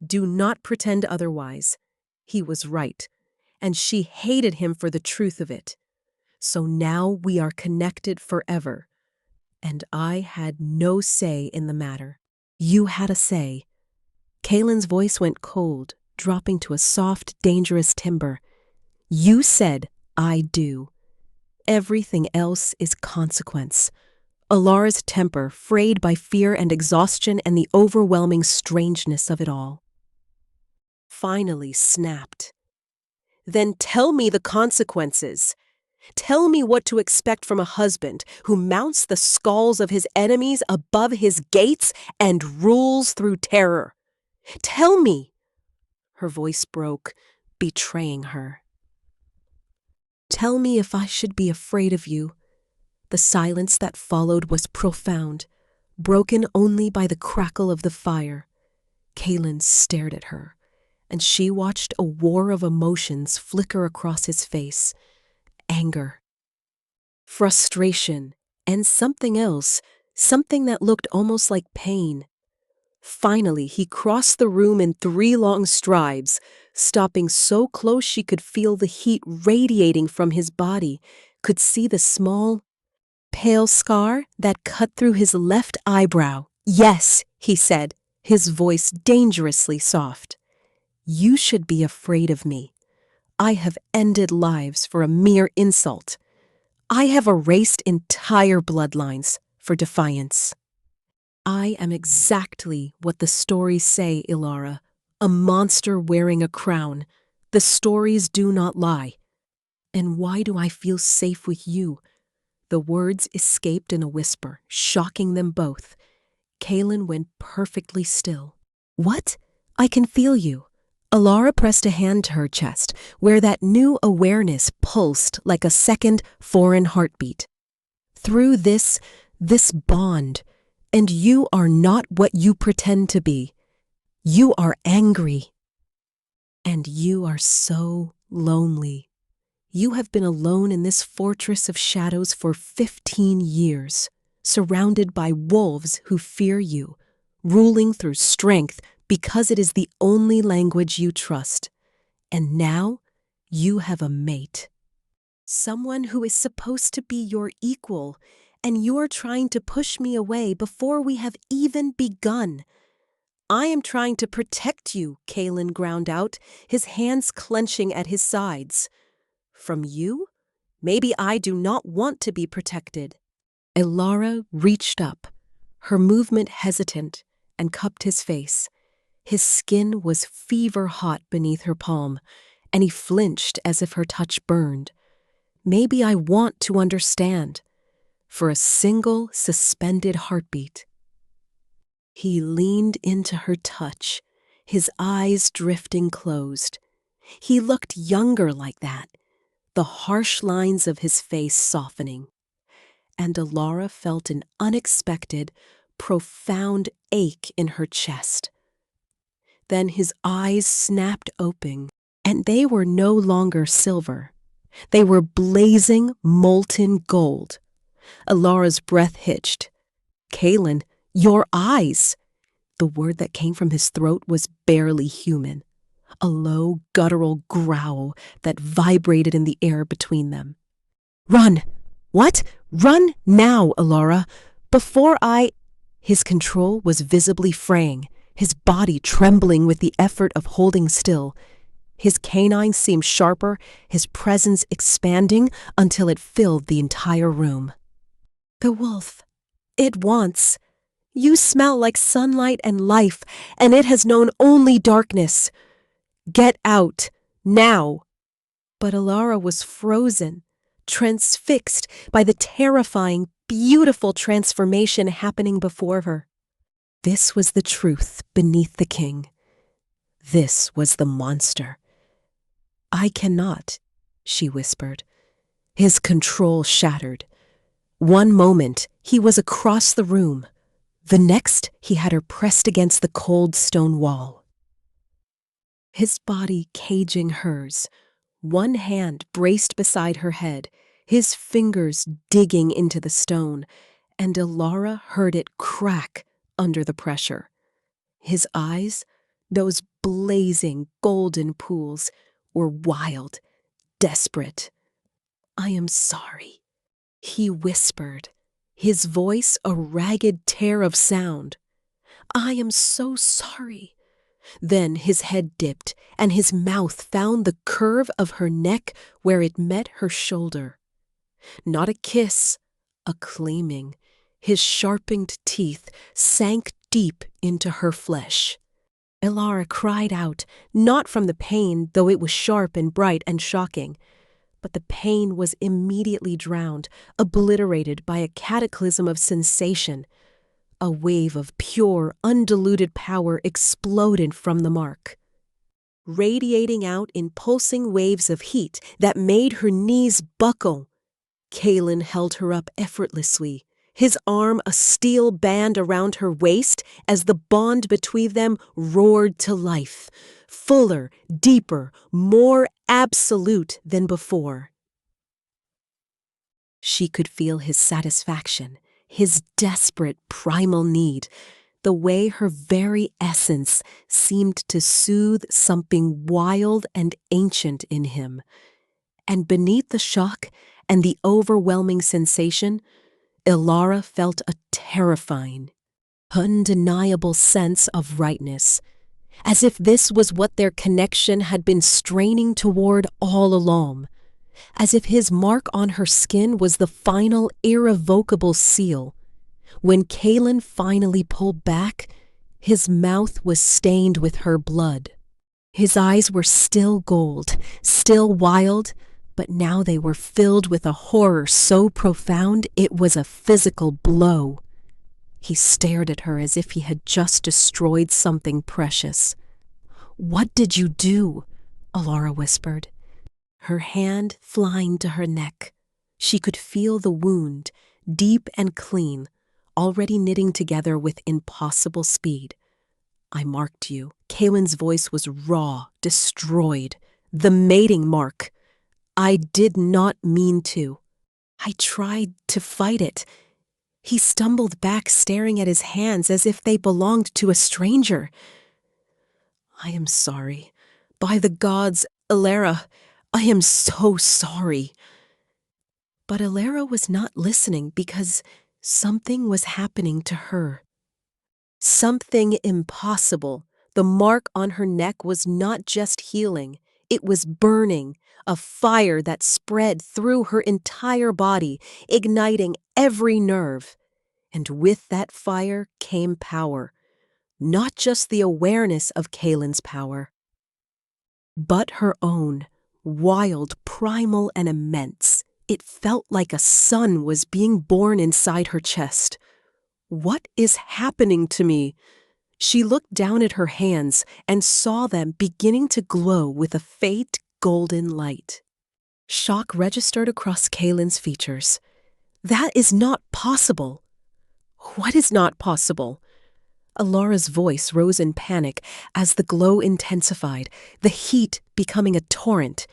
Do not pretend otherwise. He was right, and she hated him for the truth of it. So now we are connected forever, and I had no say in the matter. You had a say. Kaelen's voice went cold, dropping to a soft, dangerous timbre. You said, I do. Everything else is consequence. Elara's temper, frayed by fear and exhaustion and the overwhelming strangeness of it all, finally snapped. Then tell me the consequences. Tell me what to expect from a husband who mounts the skulls of his enemies above his gates and rules through terror. Tell me. Her voice broke, betraying her. Tell me if I should be afraid of you. The silence that followed was profound, broken only by the crackle of the fire. Kaelen stared at her, and she watched a war of emotions flicker across his face. Anger, frustration, and something else, something that looked almost like pain. Finally, he crossed the room in 3 long strides, stopping so close she could feel the heat radiating from his body, could see the small, pale scar that cut through his left eyebrow. Yes, he said, his voice dangerously soft. You should be afraid of me. I have ended lives for a mere insult. I have erased entire bloodlines for defiance. I am exactly what the stories say, Elara, a monster wearing a crown. The stories do not lie. And why do I feel safe with you? The words escaped in a whisper, shocking them both. Kaelen went perfectly still. What? I can feel you. Elara pressed a hand to her chest, where that new awareness pulsed like a second foreign heartbeat. Through this bond, and you are not what you pretend to be. You are angry. And you are so lonely. You have been alone in this fortress of shadows for 15 years, surrounded by wolves who fear you, ruling through strength because it is the only language you trust. And now you have a mate. Someone who is supposed to be your equal, and you're trying to push me away before we have even begun. I am trying to protect you, Kaelen ground out, his hands clenching at his sides. From you? Maybe I do not want to be protected. Elara reached up, her movement hesitant, and cupped his face. His skin was fever-hot beneath her palm, and he flinched as if her touch burned. Maybe I want to understand. For a single suspended heartbeat. He leaned into her touch, his eyes drifting closed. He looked younger like that, the harsh lines of his face softening. And Elara felt an unexpected, profound ache in her chest. Then his eyes snapped open, and they were no longer silver. They were blazing, molten gold. Elara's breath hitched. Kaelen, your eyes! The word that came from his throat was barely human. A low, guttural growl that vibrated in the air between them. Run! What? Run now, Elara, before I... His control was visibly fraying, his body trembling with the effort of holding still. His canines seemed sharper, his presence expanding until it filled the entire room. The wolf. It wants. You smell like sunlight and life, and it has known only darkness. Get out, now." But Elara was frozen, transfixed by the terrifying, beautiful transformation happening before her. This was the truth beneath the king. This was the monster. "I cannot," she whispered. His control shattered. One moment, he was across the room. The next, he had her pressed against the cold stone wall. His body caging hers, one hand braced beside her head, his fingers digging into the stone, and Elara heard it crack under the pressure. His eyes, those blazing golden pools, were wild, desperate. "I am sorry," he whispered, his voice a ragged tear of sound. "I am so sorry." Then his head dipped, and his mouth found the curve of her neck where it met her shoulder. Not a kiss, a claiming. His sharpened teeth sank deep into her flesh. Elara cried out, not from the pain, though it was sharp and bright and shocking. But the pain was immediately drowned, obliterated by a cataclysm of sensation. A wave of pure, undiluted power exploded from the mark, radiating out in pulsing waves of heat that made her knees buckle. Kaelen held her up effortlessly, his arm a steel band around her waist as the bond between them roared to life, fuller, deeper, more absolute than before. She could feel his satisfaction, his desperate primal need, the way her very essence seemed to soothe something wild and ancient in him. And beneath the shock and the overwhelming sensation, Elara felt a terrifying, undeniable sense of rightness, as if this was what their connection had been straining toward all along, as if his mark on her skin was the final irrevocable seal. When Kaelen finally pulled back, his mouth was stained with her blood. His eyes were still gold, still wild, but now they were filled with a horror so profound it was a physical blow. He stared at her as if he had just destroyed something precious. "What did you do?" Elara whispered, her hand flying to her neck. She could feel the wound, deep and clean, already knitting together with impossible speed. "I marked you." Kaelen's voice was raw, destroyed. "The mating mark. I did not mean to. I tried to fight it." He stumbled back, staring at his hands as if they belonged to a stranger. "I am sorry. By the gods, Elara, I am so sorry." But Elara was not listening because something was happening to her. Something impossible. The mark on her neck was not just healing, it was burning, a fire that spread through her entire body, igniting every nerve. And with that fire came power, not just the awareness of Kaelen's power, but her own, wild, primal, and immense. It felt like a sun was being born inside her chest. "What is happening to me?" She looked down at her hands and saw them beginning to glow with a faint golden light. Shock registered across Kaelen's features. "That is not possible." "What is not possible?" Elara's voice rose in panic as the glow intensified, the heat becoming a torrent.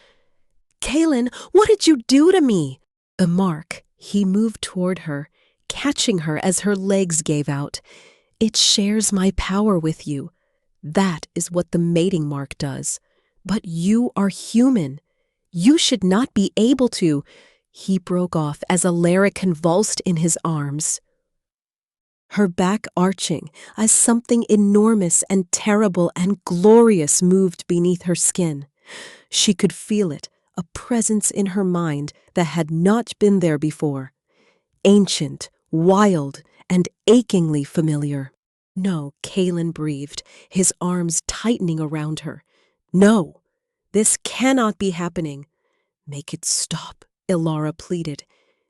"Kaelen, what did you do to me?" A mark. He moved toward her, catching her as her legs gave out. "It shares my power with you. That is what the mating mark does. But you are human. You should not be able to." He broke off as Elara convulsed in his arms, her back arching as something enormous and terrible and glorious moved beneath her skin. She could feel it, a presence in her mind that had not been there before. Ancient, wild, and achingly familiar. No, Kaelen breathed, his arms tightening around her. No, this cannot be happening. Make it stop, Elara pleaded,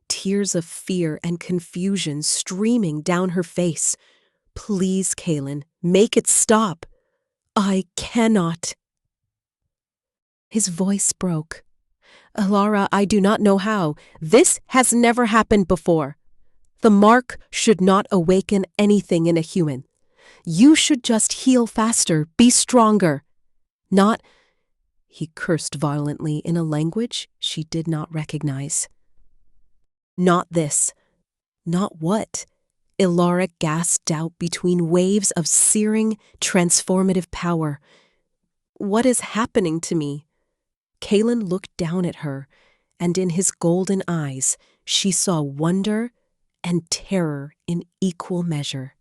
tears of fear and confusion streaming down her face. Please, Kaelen, make it stop. I cannot. His voice broke. Elara, I do not know how. This has never happened before. The mark should not awaken anything in a human. You should just heal faster, be stronger. Not, he cursed violently in a language she did not recognize. Not this. Not what? Elara gasped out between waves of searing, transformative power. What is happening to me? Kaelen looked down at her, and in his golden eyes she saw wonder and terror in equal measure.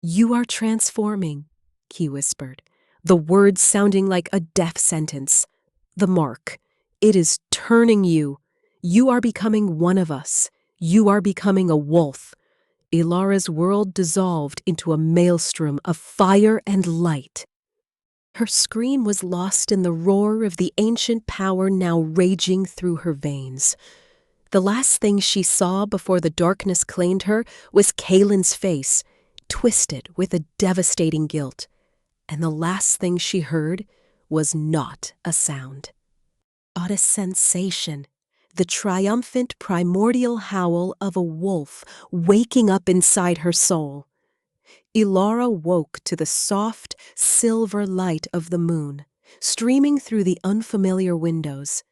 You are transforming, he whispered, the words sounding like a death sentence. The mark. It is turning you. You are becoming one of us. You are becoming a wolf. Elara's world dissolved into a maelstrom of fire and light. Her scream was lost in the roar of the ancient power now raging through her veins. The last thing she saw before the darkness claimed her was Kaelen's face, twisted with a devastating guilt. And the last thing she heard was not a sound, but a sensation, the triumphant primordial howl of a wolf waking up inside her soul. Elara woke to the soft, silver light of the moon, streaming through the unfamiliar windows,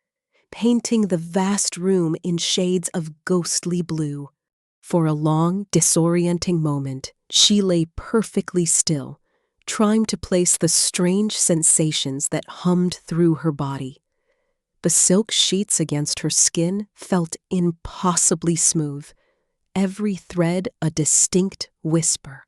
painting the vast room in shades of ghostly blue. For a long, disorienting moment, she lay perfectly still, trying to place the strange sensations that hummed through her body. The silk sheets against her skin felt impossibly smooth, every thread a distinct whisper.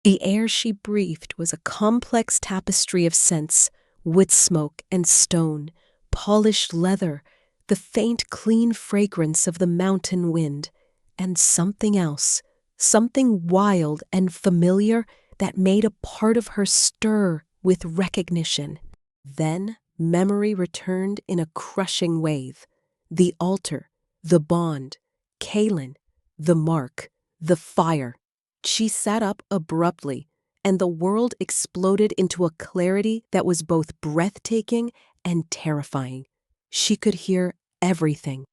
The air she breathed was a complex tapestry of scents, wood smoke and stone, polished leather, the faint, clean fragrance of the mountain wind, and something else, something wild and familiar that made a part of her stir with recognition. Then memory returned in a crushing wave. The altar, the bond, Kaelen, the mark, the fire. She sat up abruptly, and the world exploded into a clarity that was both breathtaking and terrifying. She could hear everything.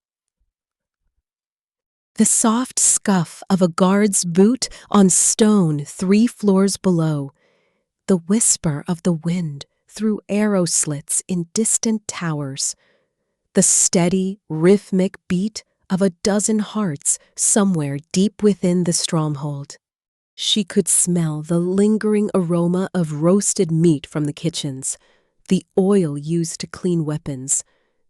The soft scuff of a guard's boot on stone 3 floors below, the whisper of the wind through arrow slits in distant towers, the steady, rhythmic beat of a dozen hearts somewhere deep within the stronghold. She could smell the lingering aroma of roasted meat from the kitchens, the oil used to clean weapons,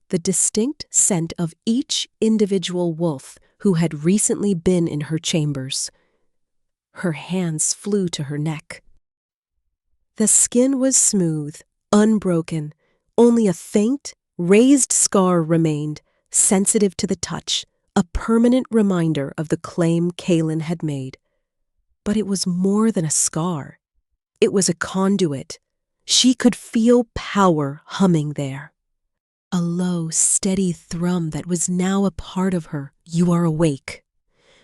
the distinct scent of each individual wolf who had recently been in her chambers. Her hands flew to her neck. The skin was smooth, unbroken. Only a faint, raised scar remained, sensitive to the touch, a permanent reminder of the claim Kaelen had made. But it was more than a scar. It was a conduit. She could feel power humming there. A low, steady thrum that was now a part of her. You are awake.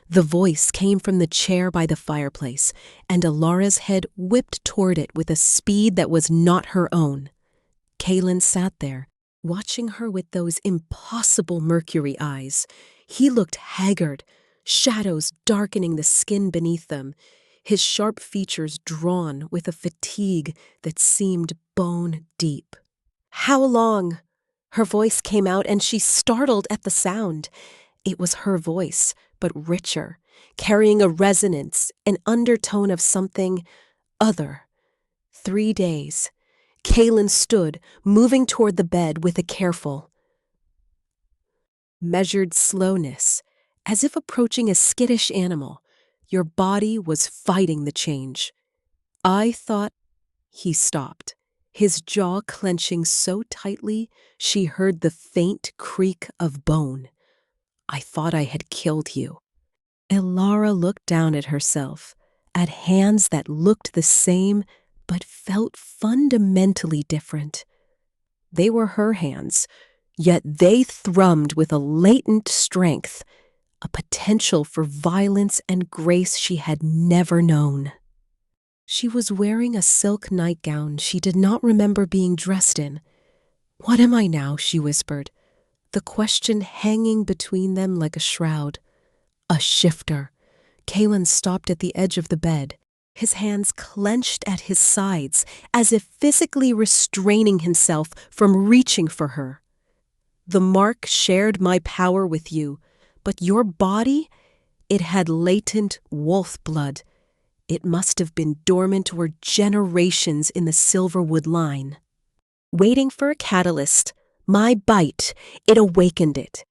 The voice came from the chair by the fireplace, and Elara's head whipped toward it with a speed that was not her own. Kaelen sat there, watching her with those impossible mercury eyes. He looked haggard, shadows darkening the skin beneath them, his sharp features drawn with a fatigue that seemed bone deep. How long? Her voice came out, and she startled at the sound. It was her voice, but richer, carrying a resonance, an undertone of something other. 3 days. Kaelen stood, moving toward the bed with a careful, measured slowness, as if approaching a skittish animal. Your body was fighting the change. I thought. He stopped, his jaw clenching so tightly she heard the faint creak of bone. I thought I had killed you. Elara looked down at herself, at hands that looked the same but felt fundamentally different. They were her hands, yet they thrummed with a latent strength, a potential for violence and grace she had never known. She was wearing a silk nightgown she did not remember being dressed in. "What am I now?" she whispered, the question hanging between them like a shroud. "A shifter." Kaelen stopped at the edge of the bed, his hands clenched at his sides, as if physically restraining himself from reaching for her. "The mark shared my power with you, but your body, it had latent wolf blood. It must have been dormant for generations in the Silverwood line. Waiting for a catalyst, my bite, it awakened it.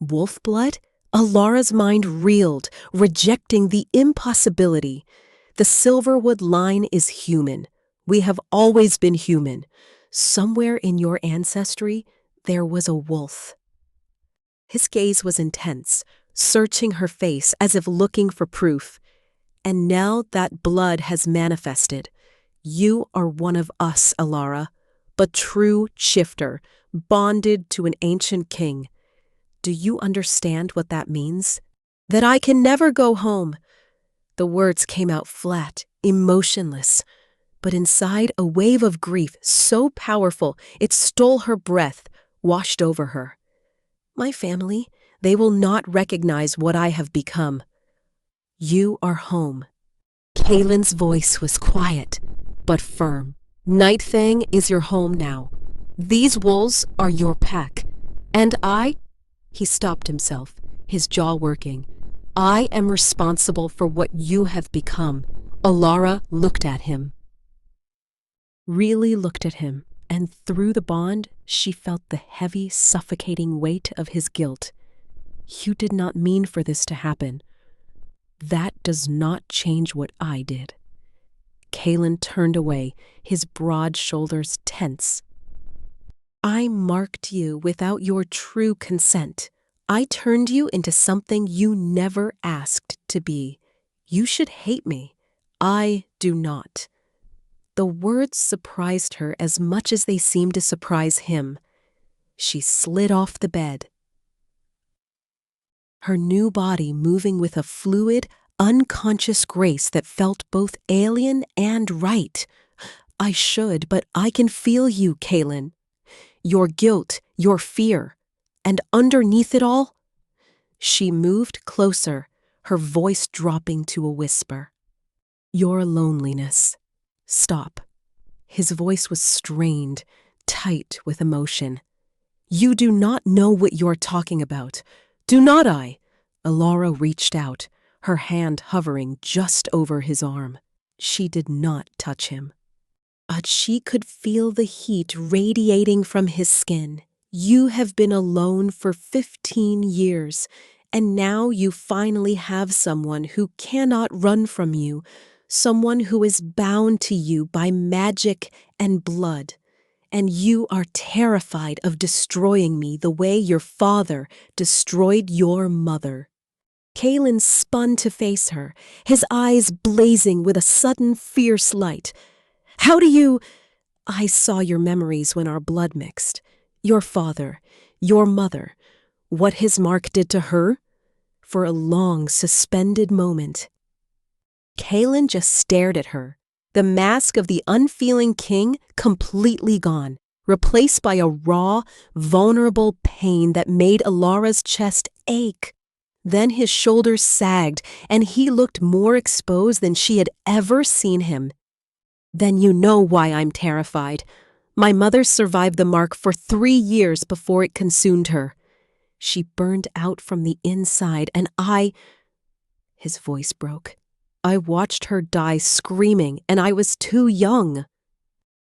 Wolf blood?" Elara's mind reeled, rejecting the impossibility. The Silverwood line is human. We have always been human. Somewhere in your ancestry, there was a wolf. His gaze was intense, searching her face as if looking for proof. "And now that blood has manifested. You are one of us, Elara, but true shifter, bonded to an ancient king. Do you understand what that means? That I can never go home." The words came out flat, emotionless, but inside a wave of grief so powerful it stole her breath, washed over her. "My family, they will not recognize what I have become. You are home." Kaelen's voice was quiet, but firm. "Night Fang is your home now. These wolves are your pack. And I—" He stopped himself, his jaw working. "I am responsible for what you have become." Elara looked at him. Really looked at him, and through the bond, she felt the heavy, suffocating weight of his guilt. "You did not mean for this to happen. That does not change what I did." Kaelen turned away, his broad shoulders tense. "I marked you without your true consent. I turned you into something you never asked to be. You should hate me. I do not." The words surprised her as much as they seemed to surprise him. She slid off the bed, her new body moving with a fluid, unconscious grace that felt both alien and right. "I should, but I can feel you, Kaelen. Your guilt, your fear. And underneath it all—" She moved closer, her voice dropping to a whisper. "Your loneliness." "Stop." His voice was strained, tight with emotion. "You do not know what you're talking about. Do not I?" Elara reached out, her hand hovering just over his arm. She did not touch him, but she could feel the heat radiating from his skin. "You have been alone for 15 years, and now you finally have someone who cannot run from you, someone who is bound to you by magic and blood. And you are terrified of destroying me the way your father destroyed your mother." Kaelen spun to face her, his eyes blazing with a sudden fierce light. "How do you—" "I saw your memories when our blood mixed. Your father, your mother, what his mark did to her." For a long, suspended moment, Kaelen just stared at her, the mask of the unfeeling king completely gone, replaced by a raw, vulnerable pain that made Elara's chest ache. Then his shoulders sagged, and he looked more exposed than she had ever seen him. "Then you know why I'm terrified. My mother survived the mark for 3 years before it consumed her. She burned out from the inside, and His voice broke. "I watched her die screaming, and I was too young,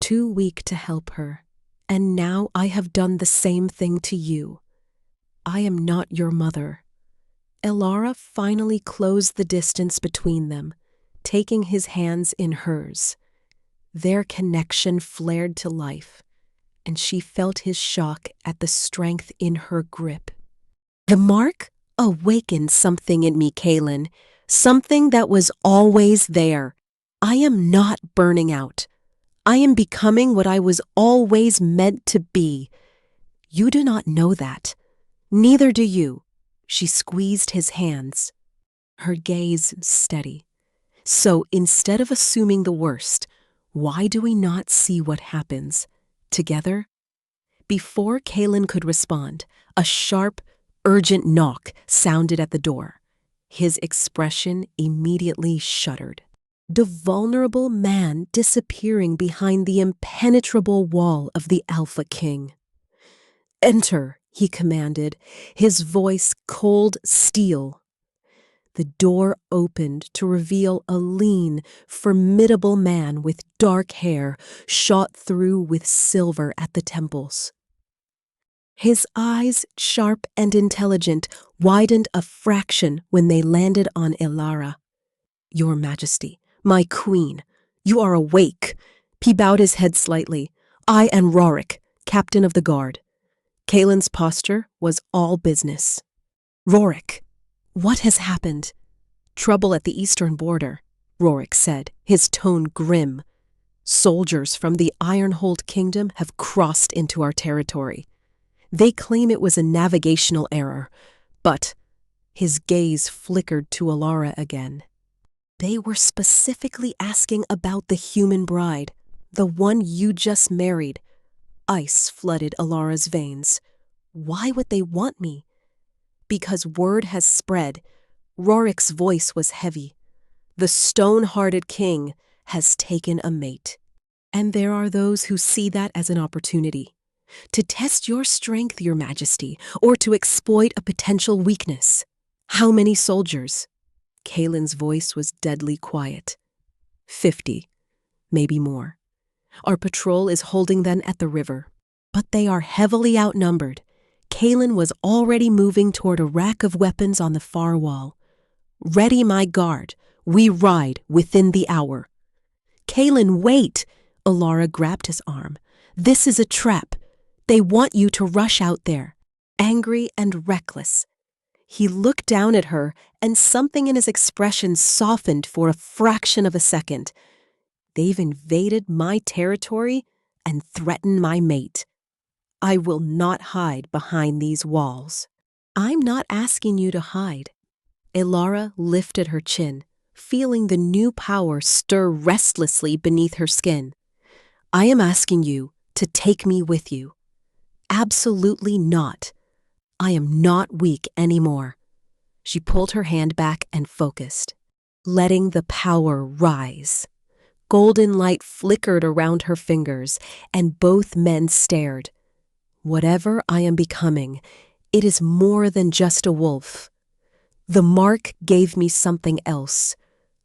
too weak to help her. And now I have done the same thing to you. I am not your mother." Elara finally closed the distance between them, taking his hands in hers. Their connection flared to life, and she felt his shock at the strength in her grip. "The mark? awakened something in me, Kaelen. Something that was always there. I am not burning out. I am becoming what I was always meant to be. You do not know that. Neither do you. She squeezed his hands, her gaze steady. So instead of assuming the worst, why do we not see what happens? Together? Before Kaelen could respond, a sharp, urgent knock sounded at the door. His expression immediately shuddered. The vulnerable man disappearing behind the impenetrable wall of the Alpha King. "Enter," he commanded, his voice cold steel. The door opened to reveal a lean, formidable man with dark hair shot through with silver at the temples. His eyes, sharp and intelligent, widened a fraction when they landed on Elara. "Your Majesty, my queen, you are awake." He bowed his head slightly. "I am Rorik, captain of the guard." Kaelen's posture was all business. "Rorik, what has happened?" "Trouble at the eastern border," Rorik said, his tone grim. "Soldiers from the Ironhold Kingdom have crossed into our territory. They claim it was a navigational error, but—" his gaze flickered to Elara again. "They were specifically asking about the human bride, the one you just married." Ice flooded Elara's veins. "Why would they want me?" "Because word has spread." Rorik's voice was heavy. "The stone-hearted king has taken a mate. And there are those who see that as an opportunity. To test your strength, Your Majesty, or to exploit a potential weakness." "How many soldiers?" Kaelen's voice was deadly quiet. 50, maybe more. Our patrol is holding them at the river. But they are heavily outnumbered. Kaelen was already moving toward a rack of weapons on the far wall. "Ready my guard. We ride within the hour." "Kaelen, wait!" Elara grabbed his arm. "This is a trap. They want you to rush out there." Angry and reckless. He looked down at her, and something in his expression softened for a fraction of a second. "They've invaded my territory and threatened my mate. I will not hide behind these walls." "I'm not asking you to hide." Elara lifted her chin, feeling the new power stir restlessly beneath her skin. "I am asking you to take me with you." "Absolutely not. I am not weak anymore." She pulled her hand back and focused, letting the power rise. Golden light flickered around her fingers, and both men stared. "Whatever I am becoming, it is more than just a wolf. The mark gave me something else,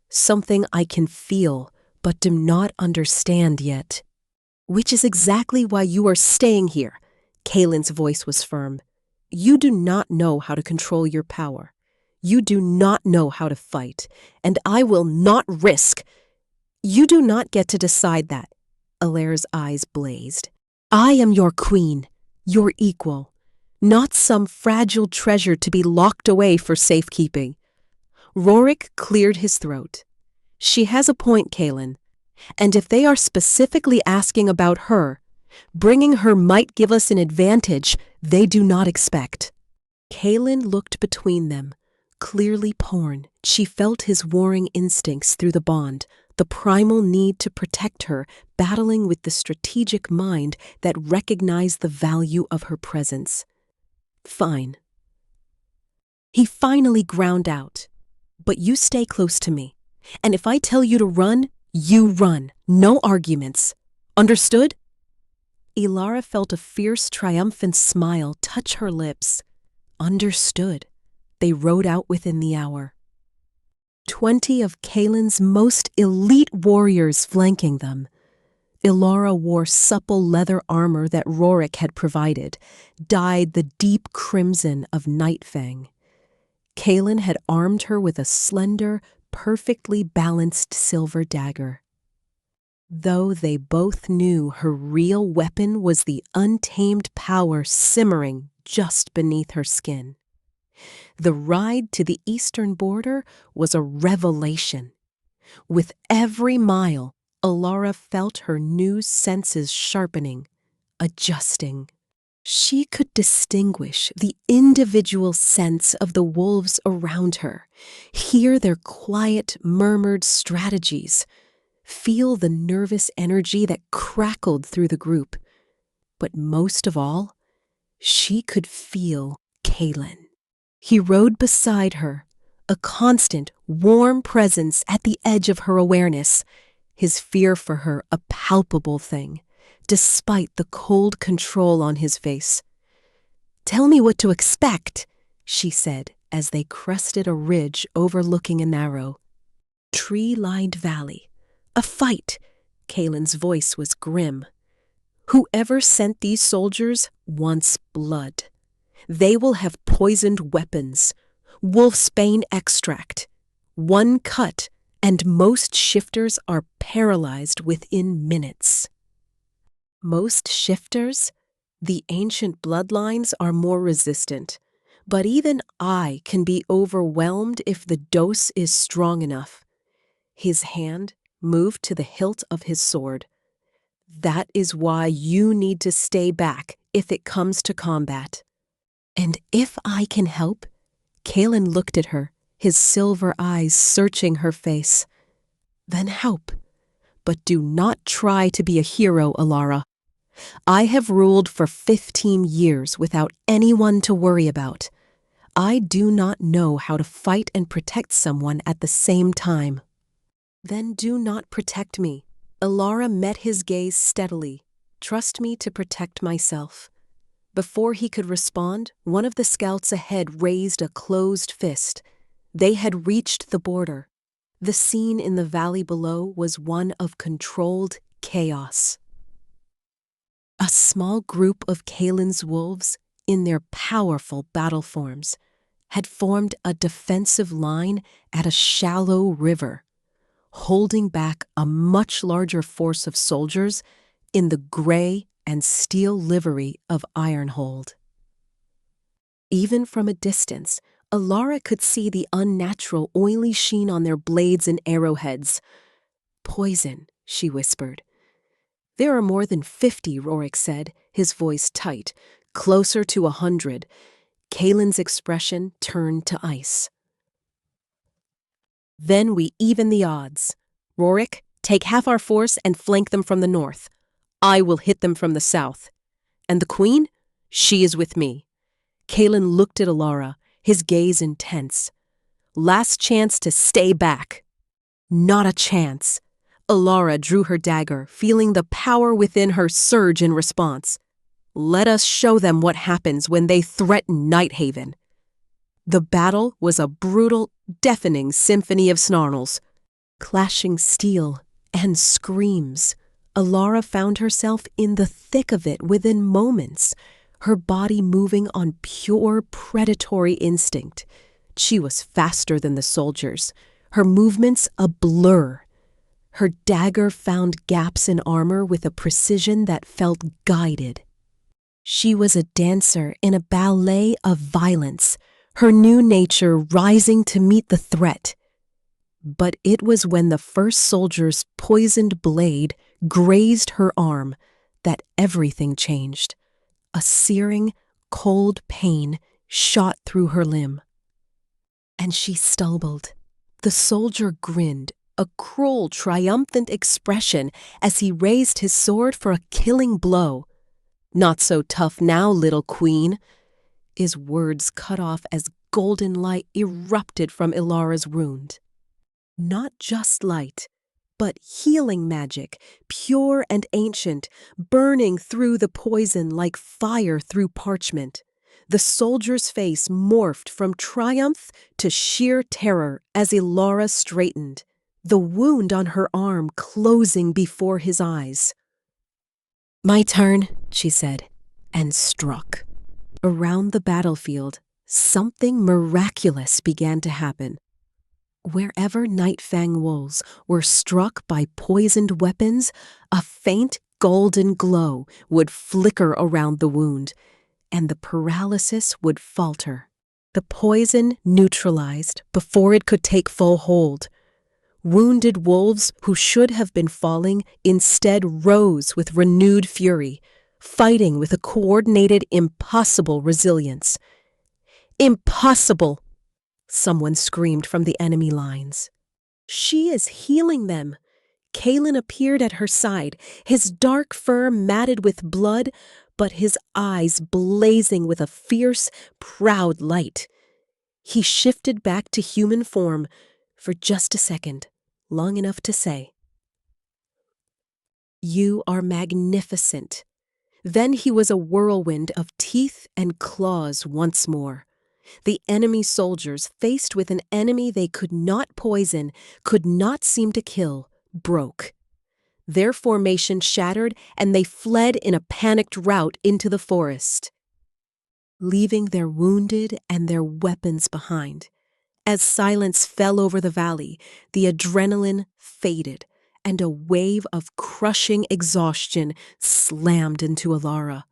something I can feel but do not understand yet." "Which is exactly why you are staying here." Kaelen's voice was firm. "You do not know how to control your power. You do not know how to fight, and I will not risk—" "You do not get to decide that." Elara's eyes blazed. "I am your queen, your equal, not some fragile treasure to be locked away for safekeeping." Rorik cleared his throat. "She has a point, Kaelen. And if they are specifically asking about her, bringing her might give us an advantage they do not expect." Kaelen looked between them. Clearly torn, she felt his warring instincts through the bond, the primal need to protect her, battling with the strategic mind that recognized the value of her presence. "Fine." He finally ground out. "But you stay close to me. And if I tell you to run, you run. No arguments. Understood?" Elara felt a fierce, triumphant smile touch her lips. Understood. They rode out within the hour. 20 of Kaelen's most elite warriors flanking them. Elara wore supple leather armor that Rorik had provided, dyed the deep crimson of Nightfang. Kaelen had armed her with a slender, perfectly balanced silver dagger. Though they both knew her real weapon was the untamed power simmering just beneath her skin. The ride to the eastern border was a revelation. With every mile, Elara felt her new senses sharpening, adjusting. She could distinguish the individual scents of the wolves around her, hear their quiet, murmured strategies, feel the nervous energy that crackled through the group. But most of all, she could feel Kaelen. He rode beside her, a constant, warm presence at the edge of her awareness, his fear for her a palpable thing, despite the cold control on his face. "Tell me what to expect," she said as they crested a ridge overlooking a narrow, tree-lined valley. "A fight." Kaelen's voice was grim. "Whoever sent these soldiers wants blood. They will have poisoned weapons, wolfsbane extract. One cut, and most shifters are paralyzed within minutes." Most shifters? The ancient bloodlines are more resistant, but even I can be overwhelmed if the dose is strong enough. His hand moved to the hilt of his sword. "That is why you need to stay back if it comes to combat." "And if I can help?" Kaelen looked at her, his silver eyes searching her face. "Then help. But do not try to be a hero, Elara. I have ruled for 15 years without anyone to worry about. I do not know how to fight and protect someone at the same time." "Then do not protect me." Elara met his gaze steadily. "Trust me to protect myself." Before he could respond, one of the scouts ahead raised a closed fist. They had reached the border. The scene in the valley below was one of controlled chaos. A small group of Kaelen's wolves, in their powerful battle forms, had formed a defensive line at a shallow river, holding back a much larger force of soldiers in the gray and steel livery of Ironhold. Even from a distance, Elara could see the unnatural oily sheen on their blades and arrowheads. "Poison," she whispered. "There are more than 50, Rorik said, his voice tight, closer to 100. Kaelen's expression turned to ice. "Then we even the odds. Rorik, take half our force and flank them from the north. I will hit them from the south. And the queen? She is with me." Kaelen looked at Elara, his gaze intense. "Last chance to stay back." "Not a chance." Elara drew her dagger, feeling the power within her surge in response. "Let us show them what happens when they threaten Nighthaven." The battle was a brutal, deafening symphony of snarls, clashing steel and screams. Elara found herself in the thick of it within moments, her body moving on pure predatory instinct. She was faster than the soldiers, her movements a blur. Her dagger found gaps in armor with a precision that felt guided. She was a dancer in a ballet of violence, her new nature rising to meet the threat. But it was when the first soldier's poisoned blade grazed her arm that everything changed. A searing, cold pain shot through her limb. And she stumbled. The soldier grinned, a cruel, triumphant expression as he raised his sword for a killing blow. "Not so tough now, little queen." His words cut off as golden light erupted from Elara's wound. Not just light, but healing magic, pure and ancient, burning through the poison like fire through parchment. The soldier's face morphed from triumph to sheer terror as Elara straightened, the wound on her arm closing before his eyes. "My turn," she said, and struck. Around the battlefield, something miraculous began to happen. Wherever Nightfang wolves were struck by poisoned weapons, a faint golden glow would flicker around the wound, and the paralysis would falter. The poison neutralized before it could take full hold. Wounded wolves who should have been falling instead rose with renewed fury, fighting with a coordinated, impossible resilience. "Impossible!" someone screamed from the enemy lines. "She is healing them." Kaelen appeared at her side, his dark fur matted with blood, but his eyes blazing with a fierce, proud light. He shifted back to human form for just a second, long enough to say, "You are magnificent." Then he was a whirlwind of teeth and claws once more. The enemy soldiers, faced with an enemy they could not poison, could not seem to kill, broke. Their formation shattered, and they fled in a panicked rout into the forest, leaving their wounded and their weapons behind. As silence fell over the valley, the adrenaline faded, and a wave of crushing exhaustion slammed into Elara.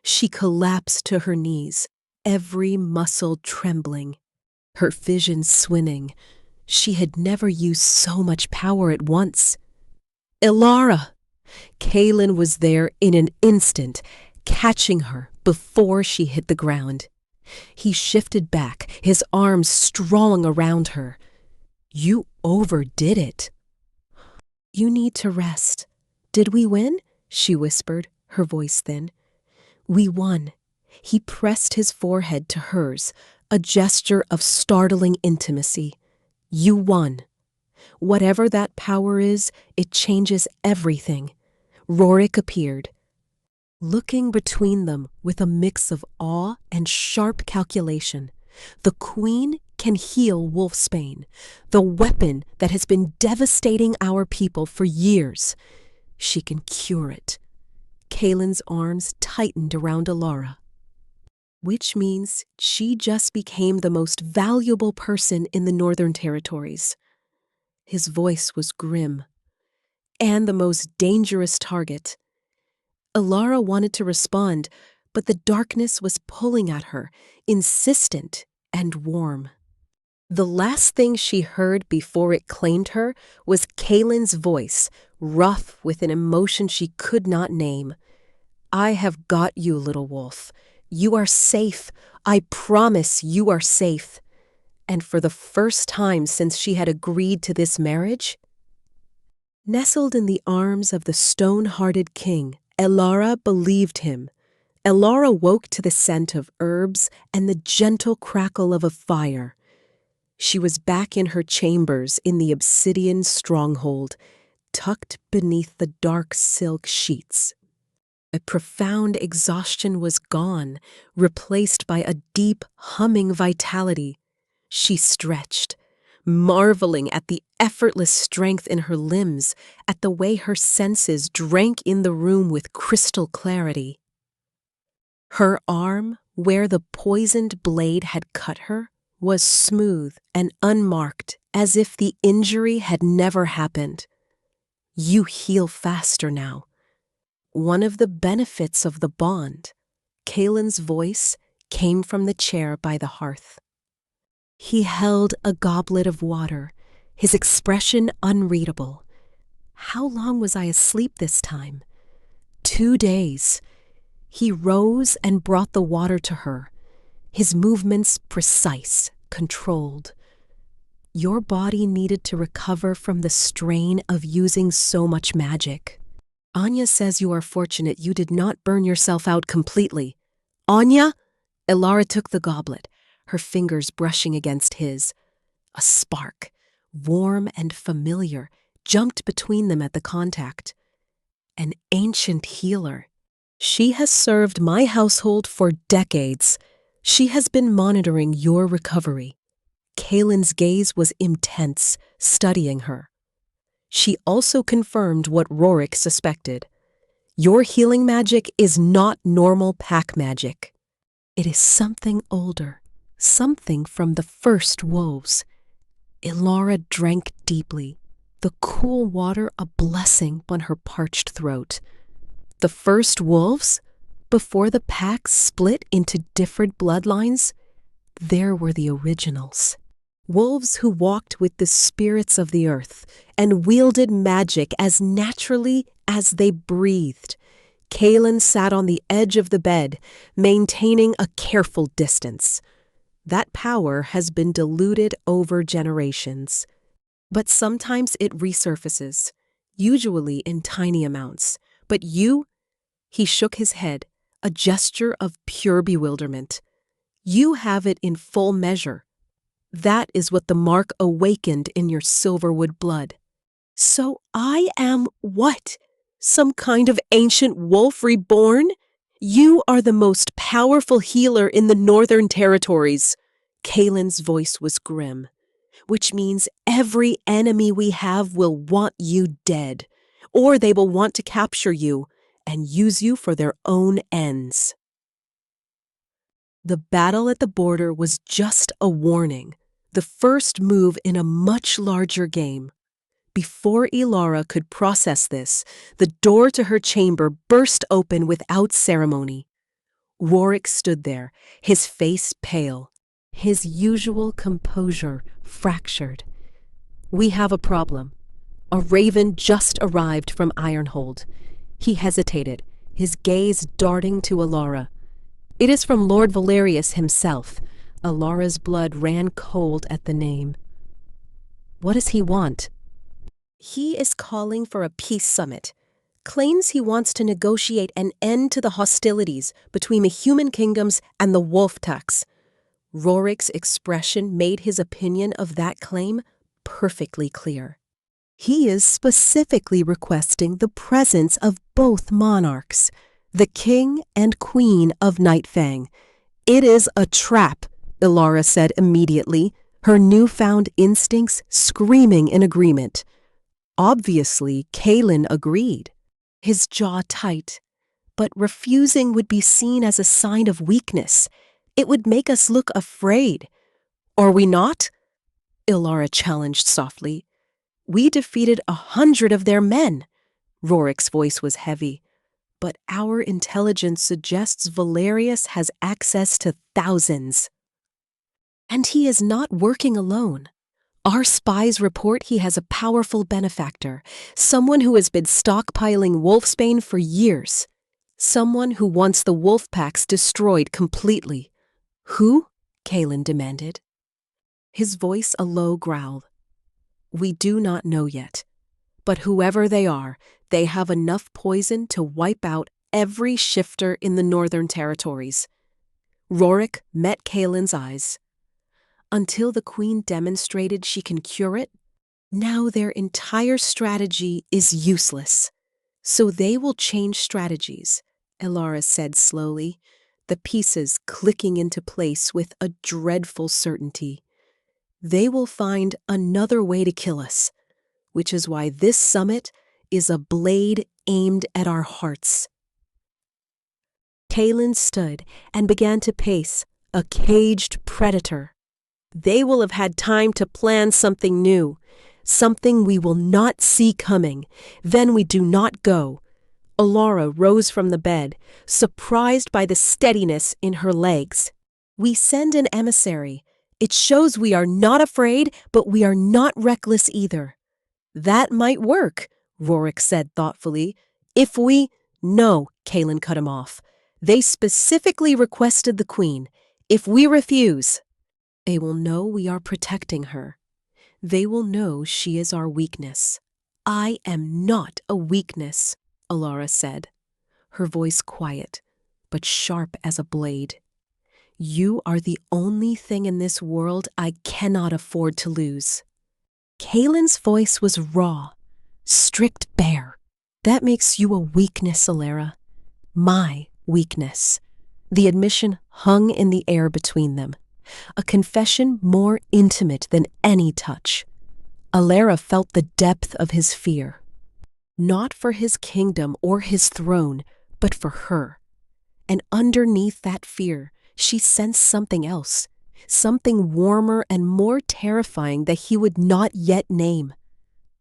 She collapsed to her knees, every muscle trembling, her vision swinning. She had never used so much power at once. "Elara!" Kaelen was there in an instant, catching her before she hit the ground. He shifted back, his arms strong around her. "You overdid it." "You need to rest." "Did we win?" she whispered, her voice thin. "We won." He pressed his forehead to hers, a gesture of startling intimacy. "You won. Whatever that power is, it changes everything." Rorik appeared, looking between them with a mix of awe and sharp calculation. "The Queen can heal wolfsbane, the weapon that has been devastating our people for years. She can cure it." Kaelen's arms tightened around Elara. "Which means she just became the most valuable person in the Northern Territories." His voice was grim. "And the most dangerous target." Elara wanted to respond, but the darkness was pulling at her, insistent and warm. The last thing she heard before it claimed her was Kaelen's voice, rough with an emotion she could not name. "I have got you, little wolf. You are safe. I promise you are safe." And for the first time since she had agreed to this marriage, nestled in the arms of the stone-hearted king, Elara believed him. Elara woke to the scent of herbs and the gentle crackle of a fire. She was back in her chambers in the obsidian stronghold, tucked beneath the dark silk sheets. A profound exhaustion was gone, replaced by a deep, humming vitality. She stretched, marveling at the effortless strength in her limbs, at the way her senses drank in the room with crystal clarity. Her arm, where the poisoned blade had cut her, was smooth and unmarked, as if the injury had never happened. "You heal faster now." One of the benefits of the bond, Kaelen's voice came from the chair by the hearth. He held a goblet of water, his expression unreadable. "How long was I asleep this time?" 2 days. He rose and brought the water to her, his movements precise, controlled. "Your body needed to recover from the strain of using so much magic. Anya says you are fortunate you did not burn yourself out completely." "Anya?" Elara took the goblet, her fingers brushing against his. A spark, warm and familiar, jumped between them at the contact. "An ancient healer. She has served my household for decades. She has been monitoring your recovery." Kaelen's gaze was intense, studying her. She also confirmed what Rorik suspected. "Your healing magic is not normal pack magic. It is something older, something from the first wolves." Elara drank deeply, the cool water a blessing on her parched throat. "The first wolves? Before the pack split into different bloodlines?" There were the originals. Wolves who walked with the spirits of the earth and wielded magic as naturally as they breathed. Kaelen sat on the edge of the bed, maintaining a careful distance. That power has been diluted over generations. But sometimes it resurfaces, usually in tiny amounts. But you, he shook his head, a gesture of pure bewilderment. You have it in full measure. That is what the mark awakened in your silverwood blood. So I am what? Some kind of ancient wolf reborn? You are the most powerful healer in the Northern Territories. Kaelen's voice was grim, which means every enemy we have will want you dead, or they will want to capture you and use you for their own ends. The battle at the border was just a warning, the first move in a much larger game. Before Elara could process this, the door to her chamber burst open without ceremony. Rorik stood there, his face pale, his usual composure fractured. We have a problem. A raven just arrived from Ironhold. He hesitated, his gaze darting to Elara. It is from Lord Valerius himself. Elara's blood ran cold at the name. What does he want? He is calling for a peace summit. Claims he wants to negotiate an end to the hostilities between the human kingdoms and the wolf tax. Rorik's expression made his opinion of that claim perfectly clear. He is specifically requesting the presence of both monarchs, the king and queen of Nightfang. It is a trap, Elara said immediately, her newfound instincts screaming in agreement. Obviously, Kaelen agreed, his jaw tight. But refusing would be seen as a sign of weakness. It would make us look afraid. Are we not? Elara challenged softly. We defeated 100 of their men. Rorik's voice was heavy. But our intelligence suggests Valerius has access to thousands. And he is not working alone. Our spies report he has a powerful benefactor, someone who has been stockpiling wolfsbane for years, someone who wants the wolf packs destroyed completely. Who? Kaelen demanded. His voice a low growl. We do not know yet, but whoever they are, they have enough poison to wipe out every shifter in the Northern Territories. Rorik met Kaelen's eyes. Until the Queen demonstrated she can cure it, now their entire strategy is useless. So they will change strategies, Elara said slowly, the pieces clicking into place with a dreadful certainty. They will find another way to kill us, which is why this summit is a blade aimed at our hearts. Kaelen stood and began to pace, a caged predator. They will have had time to plan something new, something we will not see coming. Then we do not go. Elara rose from the bed, surprised by the steadiness in her legs. We send an emissary. It shows we are not afraid, but we are not reckless either. That might work, Rorik said thoughtfully. If we— No, Kaelen cut him off. They specifically requested the Queen. If we refuse— They will know we are protecting her. They will know she is our weakness. I am not a weakness, Elara said, her voice quiet, but sharp as a blade. You are the only thing in this world I cannot afford to lose. Kaelen's voice was raw, strict bare. That makes you a weakness, Elara. My weakness. The admission hung in the air between them. A confession more intimate than any touch. Elara felt the depth of his fear. Not for his kingdom or his throne, but for her. And underneath that fear, she sensed something else. Something warmer and more terrifying that he would not yet name.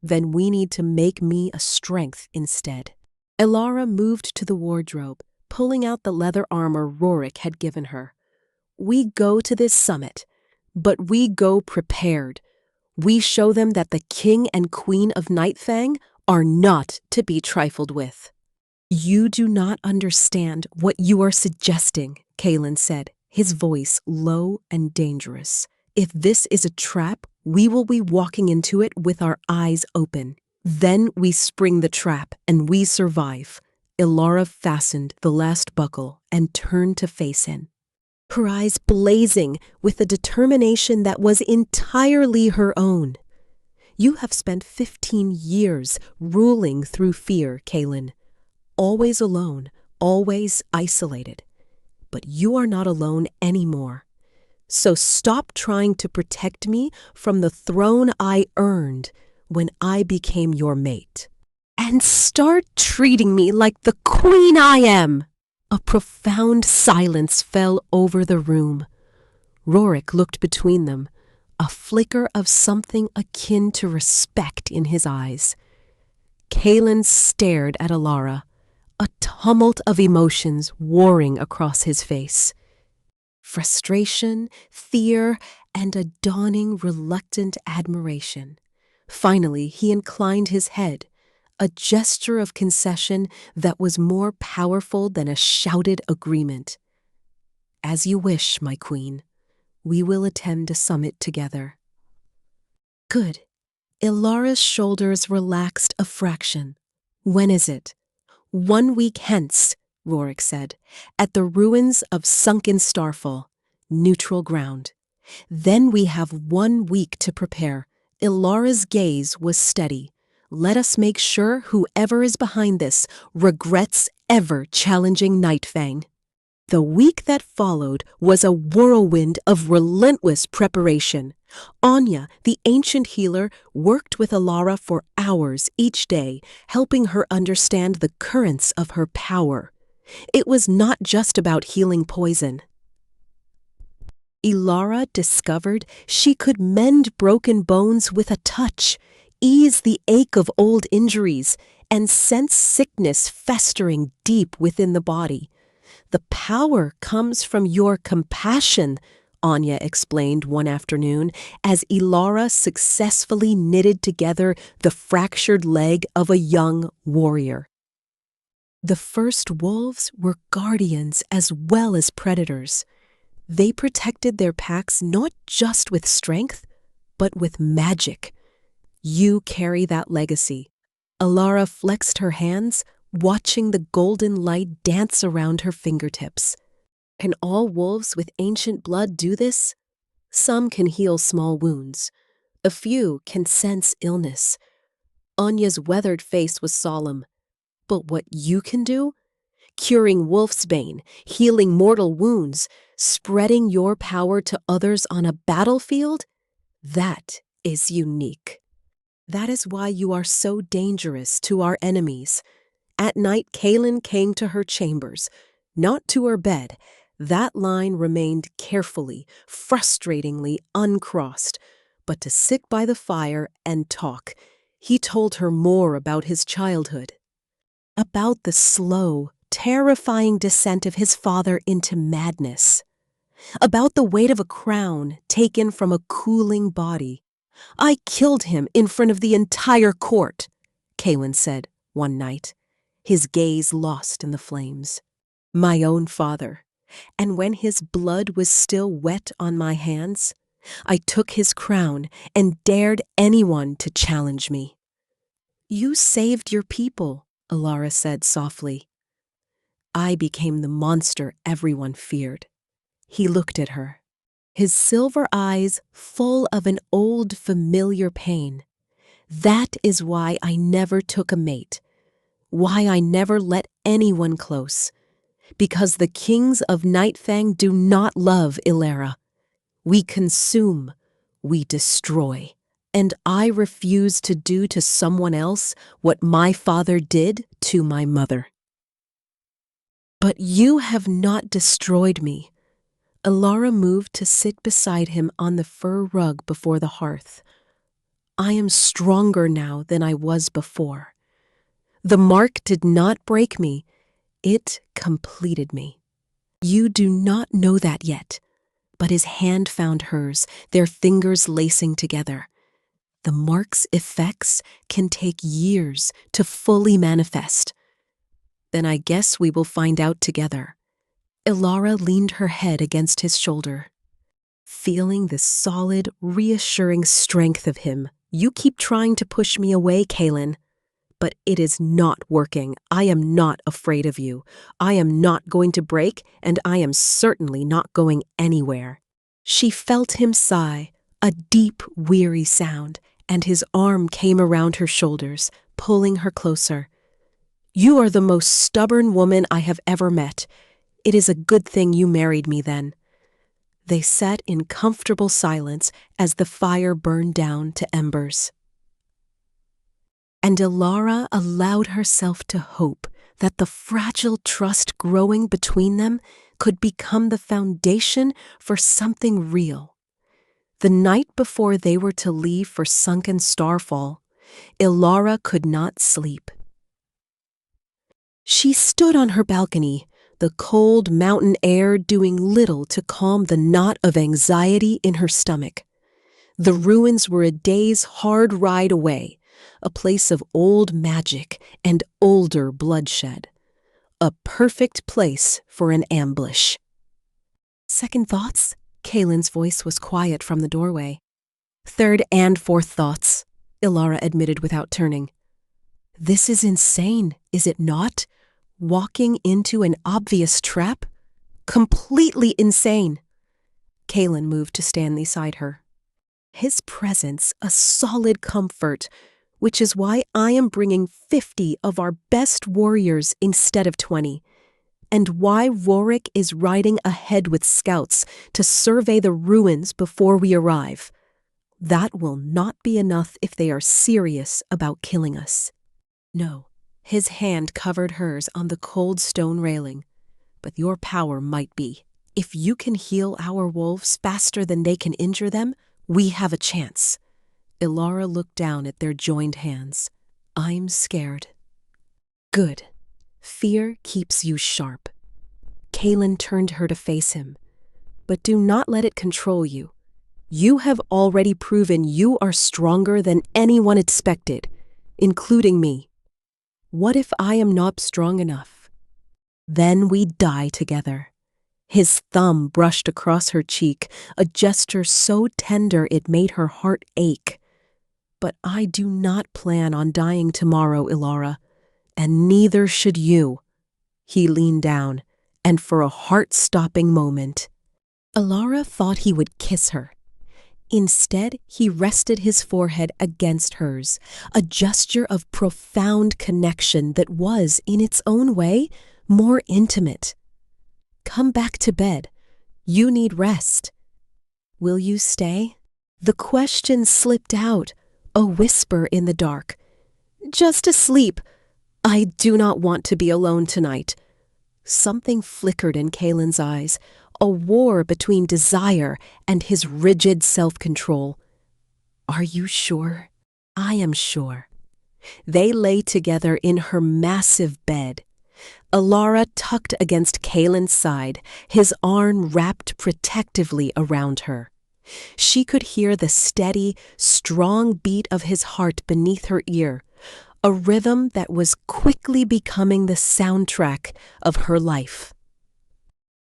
Then we need to make me a strength instead. Elara moved to the wardrobe, pulling out the leather armor Rorik had given her. We go to this summit, but we go prepared. We show them that the king and queen of Nightfang are not to be trifled with. You do not understand what you are suggesting, Kaelen said, his voice low and dangerous. If this is a trap, we will be walking into it with our eyes open. Then we spring the trap and we survive. Elara fastened the last buckle and turned to face him, her eyes blazing with a determination that was entirely her own. You have spent 15 years ruling through fear, Kaelen. Always alone, always isolated. But you are not alone anymore. So stop trying to protect me from the throne I earned when I became your mate. And start treating me like the queen I am. A profound silence fell over the room. Rorik looked between them, a flicker of something akin to respect in his eyes. Kaelen stared at Elara, a tumult of emotions warring across his face. Frustration, fear, and a dawning reluctant admiration. Finally, he inclined his head, a gesture of concession that was more powerful than a shouted agreement. As you wish, my queen. We will attend a summit together. Good. Elara's shoulders relaxed a fraction. When is it? 1 week hence, Rorik said, at the ruins of sunken Starfall, neutral ground. Then we have 1 week to prepare. Elara's gaze was steady. Let us make sure whoever is behind this regrets ever challenging Nightfang. The week that followed was a whirlwind of relentless preparation. Anya, the ancient healer, worked with Elara for hours each day, helping her understand the currents of her power. It was not just about healing poison. Elara discovered she could mend broken bones with a touch, ease the ache of old injuries, and sense sickness festering deep within the body. The power comes from your compassion, Anya explained one afternoon as Elara successfully knitted together the fractured leg of a young warrior. The first wolves were guardians as well as predators. They protected their packs not just with strength, but with magic. You carry that legacy. Elara flexed her hands, watching the golden light dance around her fingertips. Can all wolves with ancient blood do this? Some can heal small wounds. A few can sense illness. Anya's weathered face was solemn. But what you can do? Curing wolfsbane, healing mortal wounds, spreading your power to others on a battlefield? That is unique. That is why you are so dangerous to our enemies. At night, Kaelen came to her chambers, not to her bed. That line remained carefully, frustratingly uncrossed. But to sit by the fire and talk, he told her more about his childhood. About the slow, terrifying descent of his father into madness. About the weight of a crown taken from a cooling body. I killed him in front of the entire court, Kaelen said one night, his gaze lost in the flames. My own father. And when his blood was still wet on my hands, I took his crown and dared anyone to challenge me. You saved your people, Elara said softly. I became the monster everyone feared. He looked at her, his silver eyes full of an old familiar pain. That is why I never took a mate, why I never let anyone close. Because the kings of Nightfang do not love Elara. We consume, we destroy. And I refuse to do to someone else what my father did to my mother. But you have not destroyed me. Elara moved to sit beside him on the fur rug before the hearth. I am stronger now than I was before. The mark did not break me. It completed me. You do not know that yet. but his hand found hers, their fingers lacing together. The mark's effects can take years to fully manifest. Then I guess we will find out together. Elara leaned her head against his shoulder. Feeling the solid, reassuring strength of him, you keep trying to push me away, Kaelen. But it is not working. I am not afraid of you. I am not going to break, and I am certainly not going anywhere. She felt him sigh, a deep, weary sound, and his arm came around her shoulders, pulling her closer. You are the most stubborn woman I have ever met. It is a good thing you married me then. They sat in comfortable silence as the fire burned down to embers. And Elara allowed herself to hope that the fragile trust growing between them could become the foundation for something real. The night before they were to leave for sunken Starfall, Elara could not sleep. She stood on her balcony, the cold mountain air doing little to calm the knot of anxiety in her stomach. The ruins were a day's hard ride away, a place of old magic and older bloodshed. A perfect place for an ambush. Second thoughts? Kaelen's voice was quiet from the doorway. Third and fourth thoughts, Elara admitted without turning. This is insane, is it not? Walking into an obvious trap? Completely insane. Kaelen moved to stand beside her. His presence a solid comfort, which is why I am bringing 50 of our best warriors instead of 20, and why Rorik is riding ahead with scouts to survey the ruins before we arrive. That will not be enough if they are serious about killing us. No, his hand covered hers on the cold stone railing, but your power might be. If you can heal our wolves faster than they can injure them, we have a chance. Elara looked down at their joined hands. I'm scared. Good. Fear keeps you sharp. Kaelen turned her to face him. But do not let it control you. You have already proven you are stronger than anyone expected, including me. What if I am not strong enough? Then we die together. His thumb brushed across her cheek, a gesture so tender it made her heart ache. But I do not plan on dying tomorrow, Elara, and neither should you. He leaned down, and for a heart-stopping moment, Elara thought he would kiss her. Instead, he rested his forehead against hers, a gesture of profound connection that was, in its own way, more intimate. Come back to bed. You need rest. Will you stay? The question slipped out, a whisper in the dark. Just asleep. I do not want to be alone tonight. Something flickered in Kaelen's eyes, a war between desire and his rigid self-control. Are you sure? I am sure. They lay together in her massive bed. Elara tucked against Kaelen's side, his arm wrapped protectively around her. She could hear the steady, strong beat of his heart beneath her ear, a rhythm that was quickly becoming the soundtrack of her life.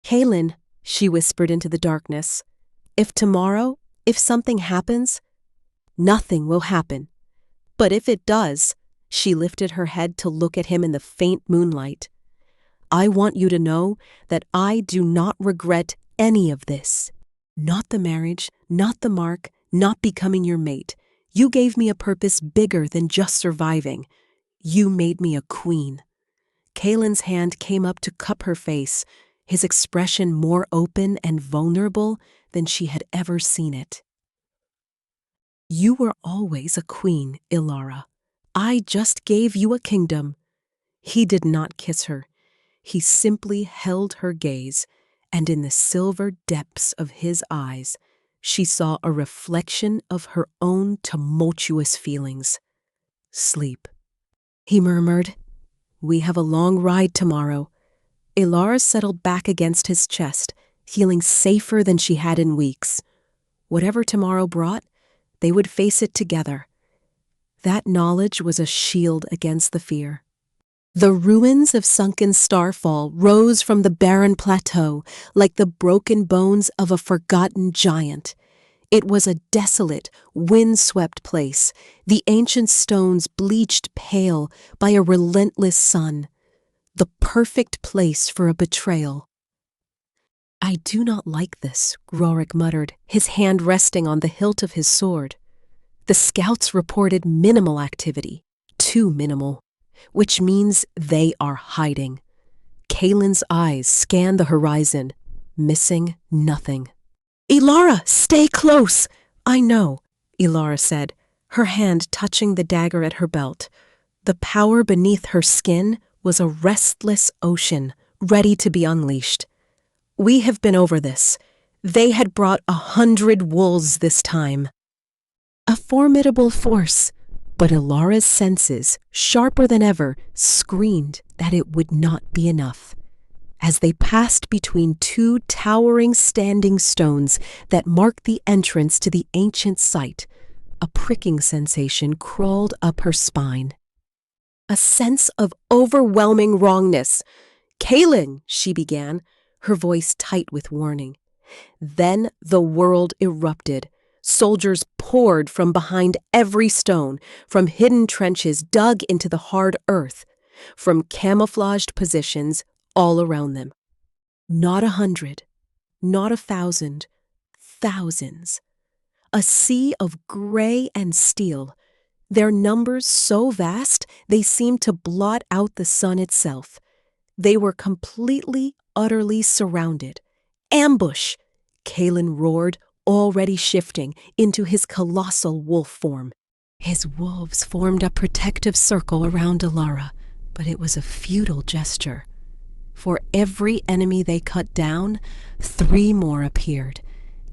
Kaelen, she whispered into the darkness, if something happens, nothing will happen. But if it does, she lifted her head to look at him in the faint moonlight. I want you to know that I do not regret any of this. Not the marriage, not the mark, not becoming your mate. You gave me a purpose bigger than just surviving. You made me a queen. Kaelen's hand came up to cup her face, his expression more open and vulnerable than she had ever seen it. You were always a queen, Elara. I just gave you a kingdom. He did not kiss her. He simply held her gaze, and in the silver depths of his eyes, she saw a reflection of her own tumultuous feelings. Sleep, he murmured. We have a long ride tomorrow. Elara settled back against his chest, feeling safer than she had in weeks. Whatever tomorrow brought, they would face it together. That knowledge was a shield against the fear. The ruins of sunken starfall rose from the barren plateau like the broken bones of a forgotten giant. It was a desolate, wind-swept place, the ancient stones bleached pale by a relentless sun. The perfect place for a betrayal. "I do not like this," Rorik muttered, his hand resting on the hilt of his sword. The scouts reported minimal activity, too minimal, which means they are hiding. Kaelen's eyes scanned the horizon, missing nothing. "Elara, stay close!" "I know," Elara said, her hand touching the dagger at her belt. The power beneath her skin was a restless ocean, ready to be unleashed. "We have been over this. They had brought 100 wolves this time." A formidable force, but Elara's senses, sharper than ever, screamed that it would not be enough. As they passed between two towering standing stones that marked the entrance to the ancient site, a pricking sensation crawled up her spine. A sense of overwhelming wrongness. "Kaelen," she began, her voice tight with warning. Then the world erupted. Soldiers poured from behind every stone, from hidden trenches dug into the hard earth, from camouflaged positions all around them. Not 100, not 1,000, thousands. A sea of gray and steel, their numbers so vast they seemed to blot out the sun itself. They were completely, utterly surrounded. "Ambush!" Kaelen roared, already shifting into his colossal wolf form. His wolves formed a protective circle around Elara, but it was a futile gesture. For every enemy they cut down, 3 more appeared,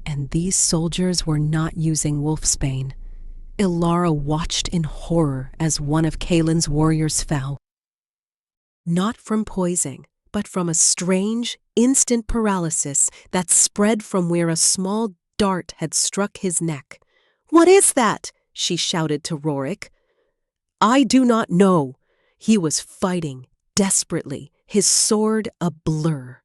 and these soldiers were not using wolfsbane. Elara watched in horror as one of Kaelen's warriors fell. Not from poison, but from a strange, instant paralysis that spread from where a small dart had struck his neck. "What is that?" she shouted to Rorik. "I do not know." He was fighting, desperately, his sword a blur.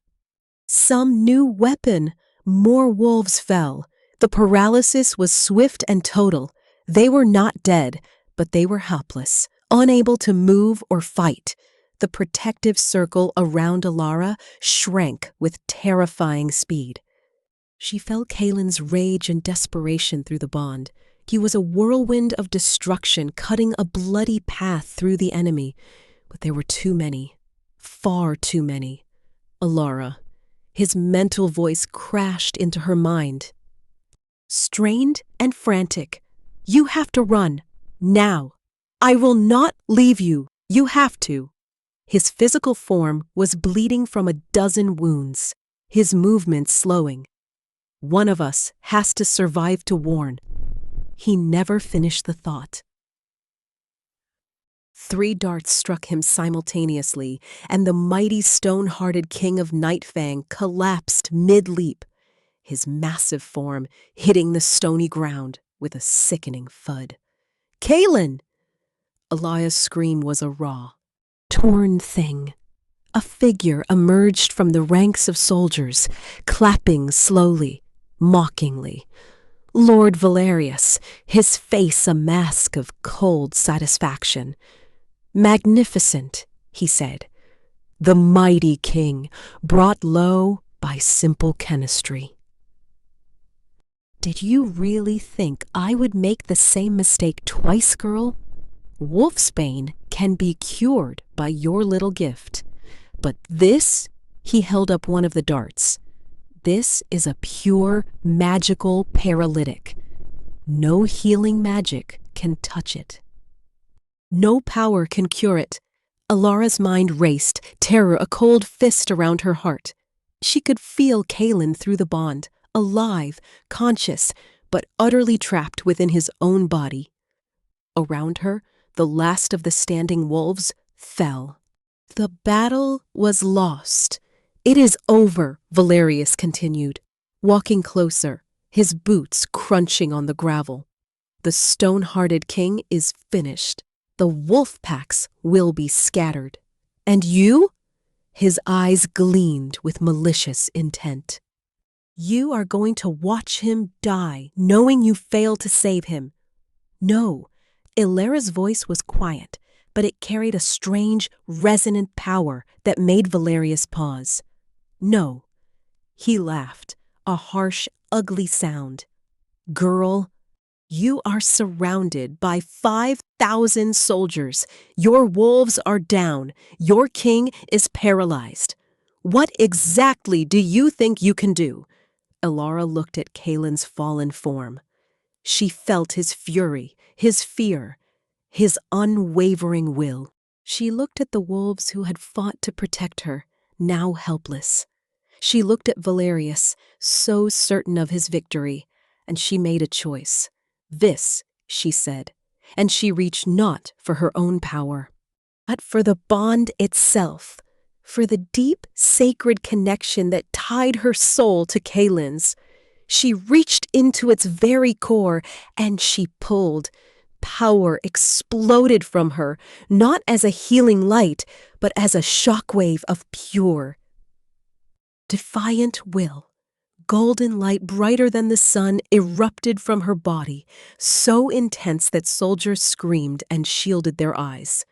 Some new weapon. More wolves fell. The paralysis was swift and total. They were not dead, but they were helpless, unable to move or fight. The protective circle around Elara shrank with terrifying speed. She felt Kaelen's rage and desperation through the bond. He was a whirlwind of destruction, cutting a bloody path through the enemy. But there were too many. Far too many. Elara. His mental voice crashed into her mind. Strained and frantic. "You have to run. Now. I will not leave you. You have to." His physical form was bleeding from a dozen wounds, his movements slowing. "One of us has to survive to warn." He never finished the thought. 3 darts struck him simultaneously, and the mighty stone-hearted king of Nightfang collapsed mid-leap, his massive form hitting the stony ground with a sickening thud. "Kaelen!" Elia's scream was a raw, torn thing. A figure emerged from the ranks of soldiers, clapping slowly, mockingly. Lord Valerius, his face a mask of cold satisfaction. "Magnificent," he said. "The mighty king, brought low by simple chemistry." "Did you really think I would make the same mistake twice, girl? Wolfsbane can be cured by your little gift. But this," he held up one of the darts, "this is a pure, magical paralytic. No healing magic can touch it. No power can cure it." Elara's mind raced, terror a cold fist around her heart. She could feel Kaelen through the bond, alive, conscious, but utterly trapped within his own body. Around her, the last of the standing wolves fell. The battle was lost. It is over, Valerius continued, walking closer, his boots crunching on the gravel. The stone-hearted king is finished. The wolf packs will be scattered. And you? His eyes gleamed with malicious intent. You are going to watch him die, knowing you failed to save him. No, Elara's voice was quiet, but it carried a strange, resonant power that made Valerius pause. No. He laughed, a harsh, ugly sound. Girl, you are surrounded by 5,000 soldiers. Your wolves are down. Your king is paralyzed. What exactly do you think you can do? Elara looked at Kaelen's fallen form. She felt his fury, his fear, his unwavering will. She looked at the wolves who had fought to protect her, now helpless. She looked at Valerius, so certain of his victory, and she made a choice. This, she said, and she reached not for her own power, but for the bond itself, for the deep, sacred connection that tied her soul to Kaelen's. She reached into its very core, and she pulled. Power exploded from her, not as a healing light, but as a shockwave of pure, defiant will. Golden light brighter than the sun erupted from her body, so intense that soldiers screamed and shielded their eyes.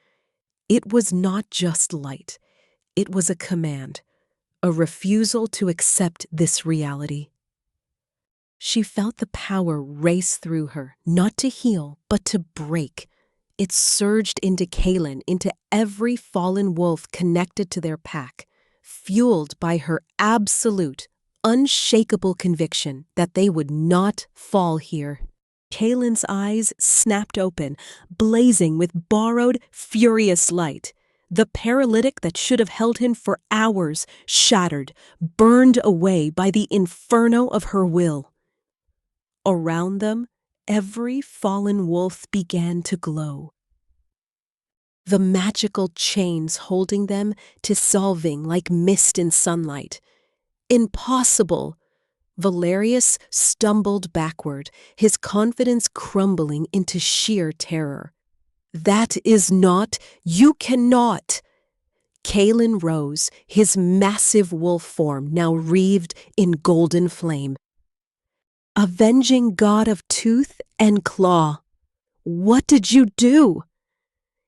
It was not just light. It was a command, a refusal to accept this reality. She felt the power race through her, not to heal, but to break. It surged into Kaelen, into every fallen wolf connected to their pack, fueled by her absolute, unshakable conviction that they would not fall here. Kaelen's eyes snapped open, blazing with borrowed, furious light. The paralytic that should have held him for hours, shattered, burned away by the inferno of her will. Around them, every fallen wolf began to glow. The magical chains holding them dissolving like mist in sunlight. Impossible! Valerius stumbled backward, his confidence crumbling into sheer terror. That is not, you cannot! Kaelen rose, his massive wolf form now wreathed in golden flame. Avenging god of tooth and claw. What did you do?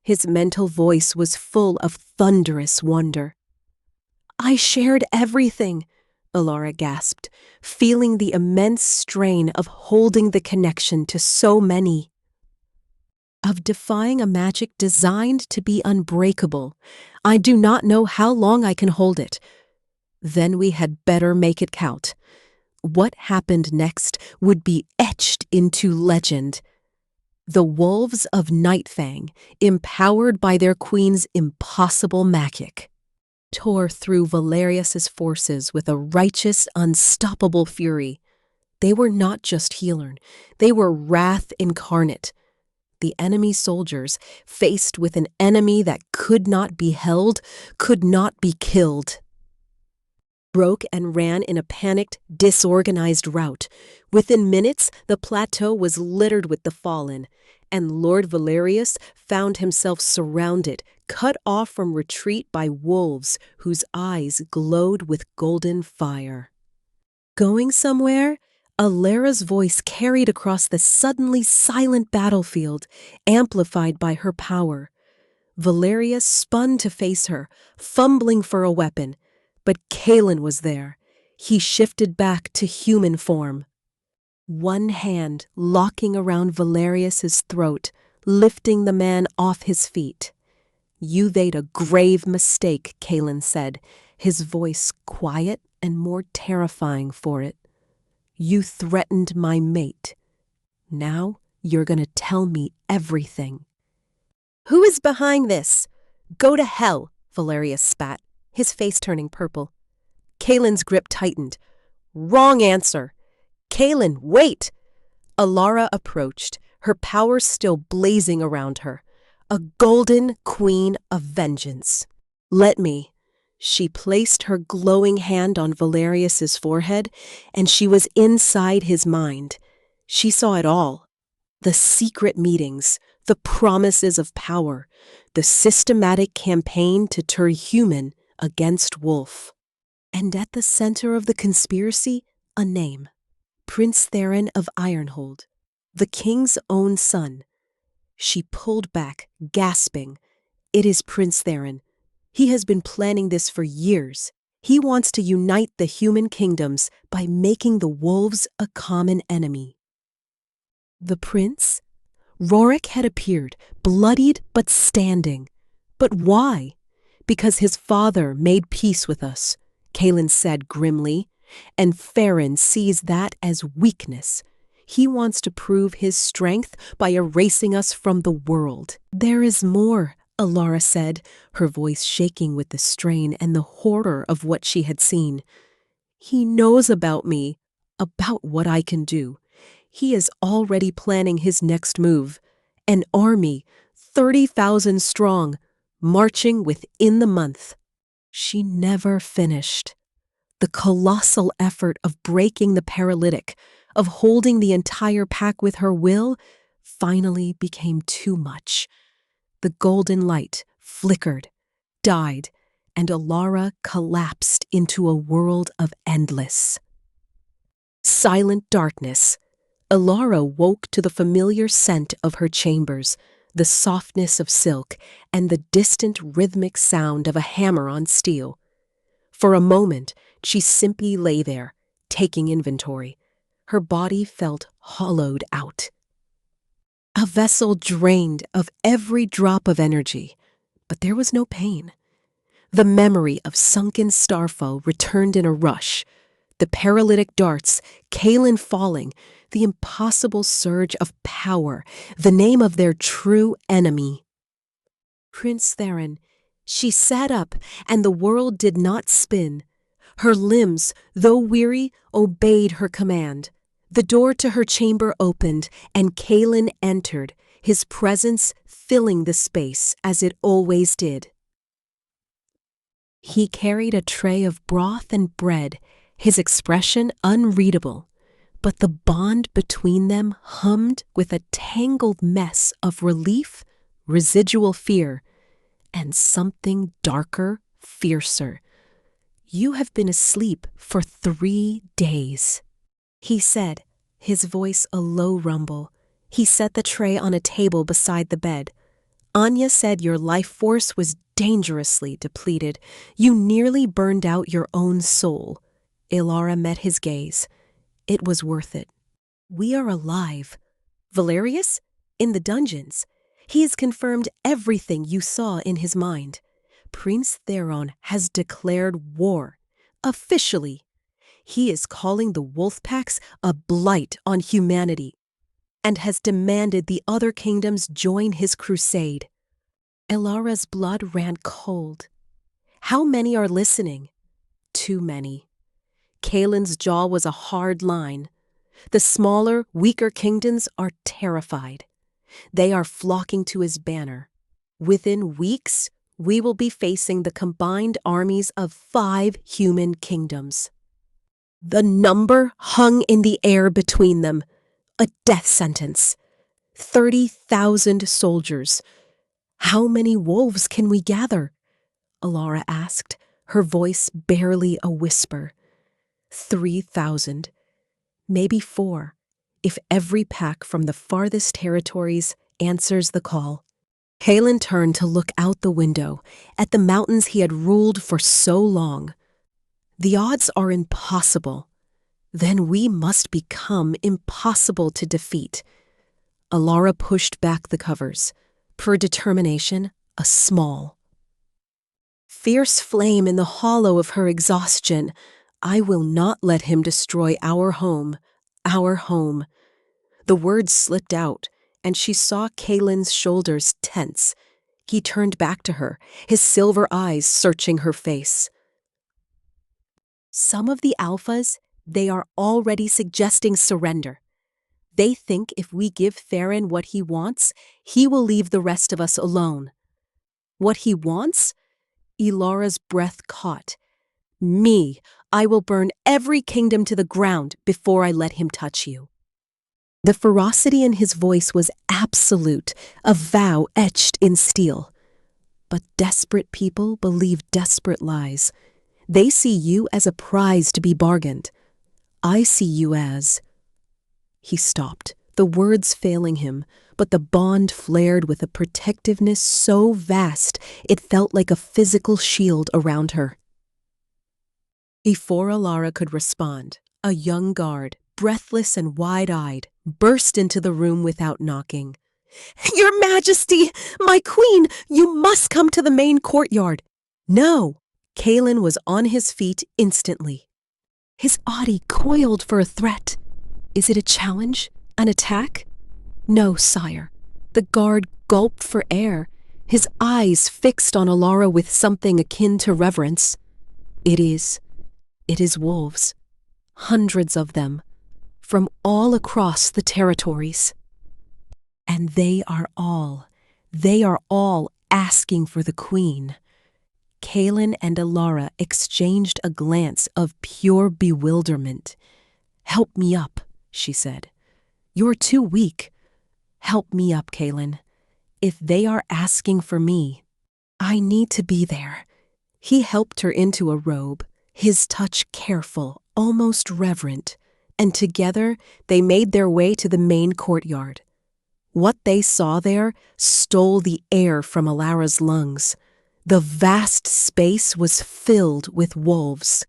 His mental voice was full of thunderous wonder. I shared everything, Elara gasped, feeling the immense strain of holding the connection to so many. Of defying a magic designed to be unbreakable. I do not know how long I can hold it. Then we had better make it count. What happened next would be etched into legend. The wolves of Nightfang, empowered by their queen's impossible magic, tore through Valerius's forces with a righteous, unstoppable fury. They were not just healer, they were wrath incarnate. The enemy soldiers, faced with an enemy that could not be held, could not be killed, broke and ran in a panicked, disorganized rout. Within minutes, the plateau was littered with the fallen, and Lord Valerius found himself surrounded, cut off from retreat by wolves whose eyes glowed with golden fire. Going somewhere? Elara's voice carried across the suddenly silent battlefield, amplified by her power. Valerius spun to face her, fumbling for a weapon. But Kaelen was there. He shifted back to human form. One hand locking around Valerius's throat, lifting the man off his feet. You made a grave mistake, Kaelen said, his voice quiet and more terrifying for it. You threatened my mate. Now you're going to tell me everything. Who is behind this? Go to hell, Valerius spat, his face turning purple. Kaelen's grip tightened. Wrong answer. Kaelen, wait! Elara approached, her power still blazing around her. A golden queen of vengeance. Let me. She placed her glowing hand on Valerius's forehead, and she was inside his mind. She saw it all. The secret meetings, the promises of power, the systematic campaign to turn human against wolf. And at the center of the conspiracy, a name. Prince Theron of Ironhold, the king's own son. She pulled back, gasping. It is Prince Theron. He has been planning this for years. He wants to unite the human kingdoms by making the wolves a common enemy. The prince? Rorik had appeared, bloodied but standing. But why? Because his father made peace with us, Kaelen said grimly, and Theron sees that as weakness. He wants to prove his strength by erasing us from the world. There is more, Elara said, her voice shaking with the strain and the horror of what she had seen. He knows about me, about what I can do. He is already planning his next move. An army, 30,000 strong, marching within the month. She never finished. The colossal effort of breaking the paralytic, of holding the entire pack with her will, finally became too much. The golden light flickered, died, and Elara collapsed into a world of endless. Silent darkness. Elara woke to the familiar scent of her chambers, the softness of silk, and the distant rhythmic sound of a hammer on steel. For a moment, she simply lay there, taking inventory. Her body felt hollowed out. A vessel drained of every drop of energy, but there was no pain. The memory of sunken Starfo returned in a rush. The paralytic darts, Kaelen falling, the impossible surge of power, the name of their true enemy. Prince Theron. She sat up, and the world did not spin. Her limbs, though weary, obeyed her command. The door to her chamber opened, and Kaelen entered, his presence filling the space as it always did. He carried a tray of broth and bread, his expression unreadable, but the bond between them hummed with a tangled mess of relief, residual fear, and something darker, fiercer. You have been asleep for 3 days, he said, his voice a low rumble. He set the tray on a table beside the bed. Anya said your life force was dangerously depleted. You nearly burned out your own soul. Elara met his gaze. It was worth it. We are alive. Valerius? In the dungeons. He has confirmed everything you saw in his mind. Prince Theron has declared war. Officially. He is calling the wolf packs a blight on humanity and has demanded the other kingdoms join his crusade. Elara's blood ran cold. How many are listening? Too many. Kaelen's jaw was a hard line. The smaller, weaker kingdoms are terrified. They are flocking to his banner. Within weeks, we will be facing the combined armies of 5 human kingdoms. The number hung in the air between them, a death sentence. 30,000 soldiers. How many wolves can we gather? Elara asked, her voice barely a whisper. 3,000. Maybe 4, if every pack from the farthest territories answers the call. Kaelen turned to look out the window, at the mountains he had ruled for so long. The odds are impossible. Then we must become impossible to defeat. Elara pushed back the covers. Per determination, a small. Fierce flame in the hollow of her exhaustion. I will not let him destroy our home, our home. The words slipped out, and she saw Kaelen's shoulders tense. He turned back to her, his silver eyes searching her face. Some of the alphas, they are already suggesting surrender. They think if we give Theron what he wants, he will leave the rest of us alone. What he wants? Elara's breath caught. Me, I will burn every kingdom to the ground before I let him touch you. The ferocity in his voice was absolute, a vow etched in steel. But desperate people believe desperate lies. They see you as a prize to be bargained. I see you as... He stopped, the words failing him, but the bond flared with a protectiveness so vast it felt like a physical shield around her. Before Elara could respond, a young guard, breathless and wide-eyed, burst into the room without knocking. "Your Majesty! My queen! You must come to the main courtyard!" "No!" Kaelen was on his feet instantly. His body coiled for a threat. "Is it a challenge? An attack?" "No, sire." The guard gulped for air, his eyes fixed on Elara with something akin to reverence. It is wolves. Hundreds of them, from all across the territories. And they are all asking for the queen." Kaelen and Elara exchanged a glance of pure bewilderment. "Help me up," she said. "You're too weak. Help me up, Kaelen. If they are asking for me, I need to be there." He helped her into a robe, his touch careful, almost reverent, and together they made their way to the main courtyard. What they saw there stole the air from Elara's lungs. The vast space was filled with wolves.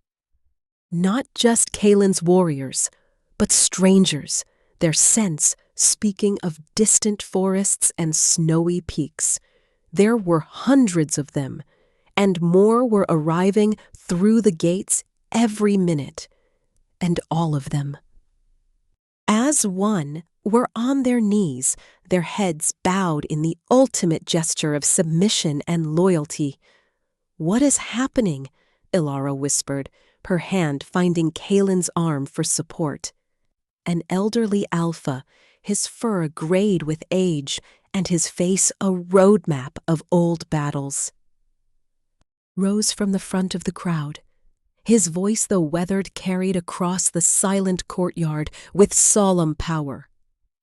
Not just Kaelen's warriors, but strangers, their scents speaking of distant forests and snowy peaks. There were hundreds of them, and more were arriving through the gates every minute, and all of them, as one, were on their knees, their heads bowed in the ultimate gesture of submission and loyalty. "What is happening?" Elara whispered, her hand finding Kaelen's arm for support. An elderly alpha, his fur grayed with age, and his face a roadmap of old battles, rose from the front of the crowd. His voice, though weathered, carried across the silent courtyard with solemn power.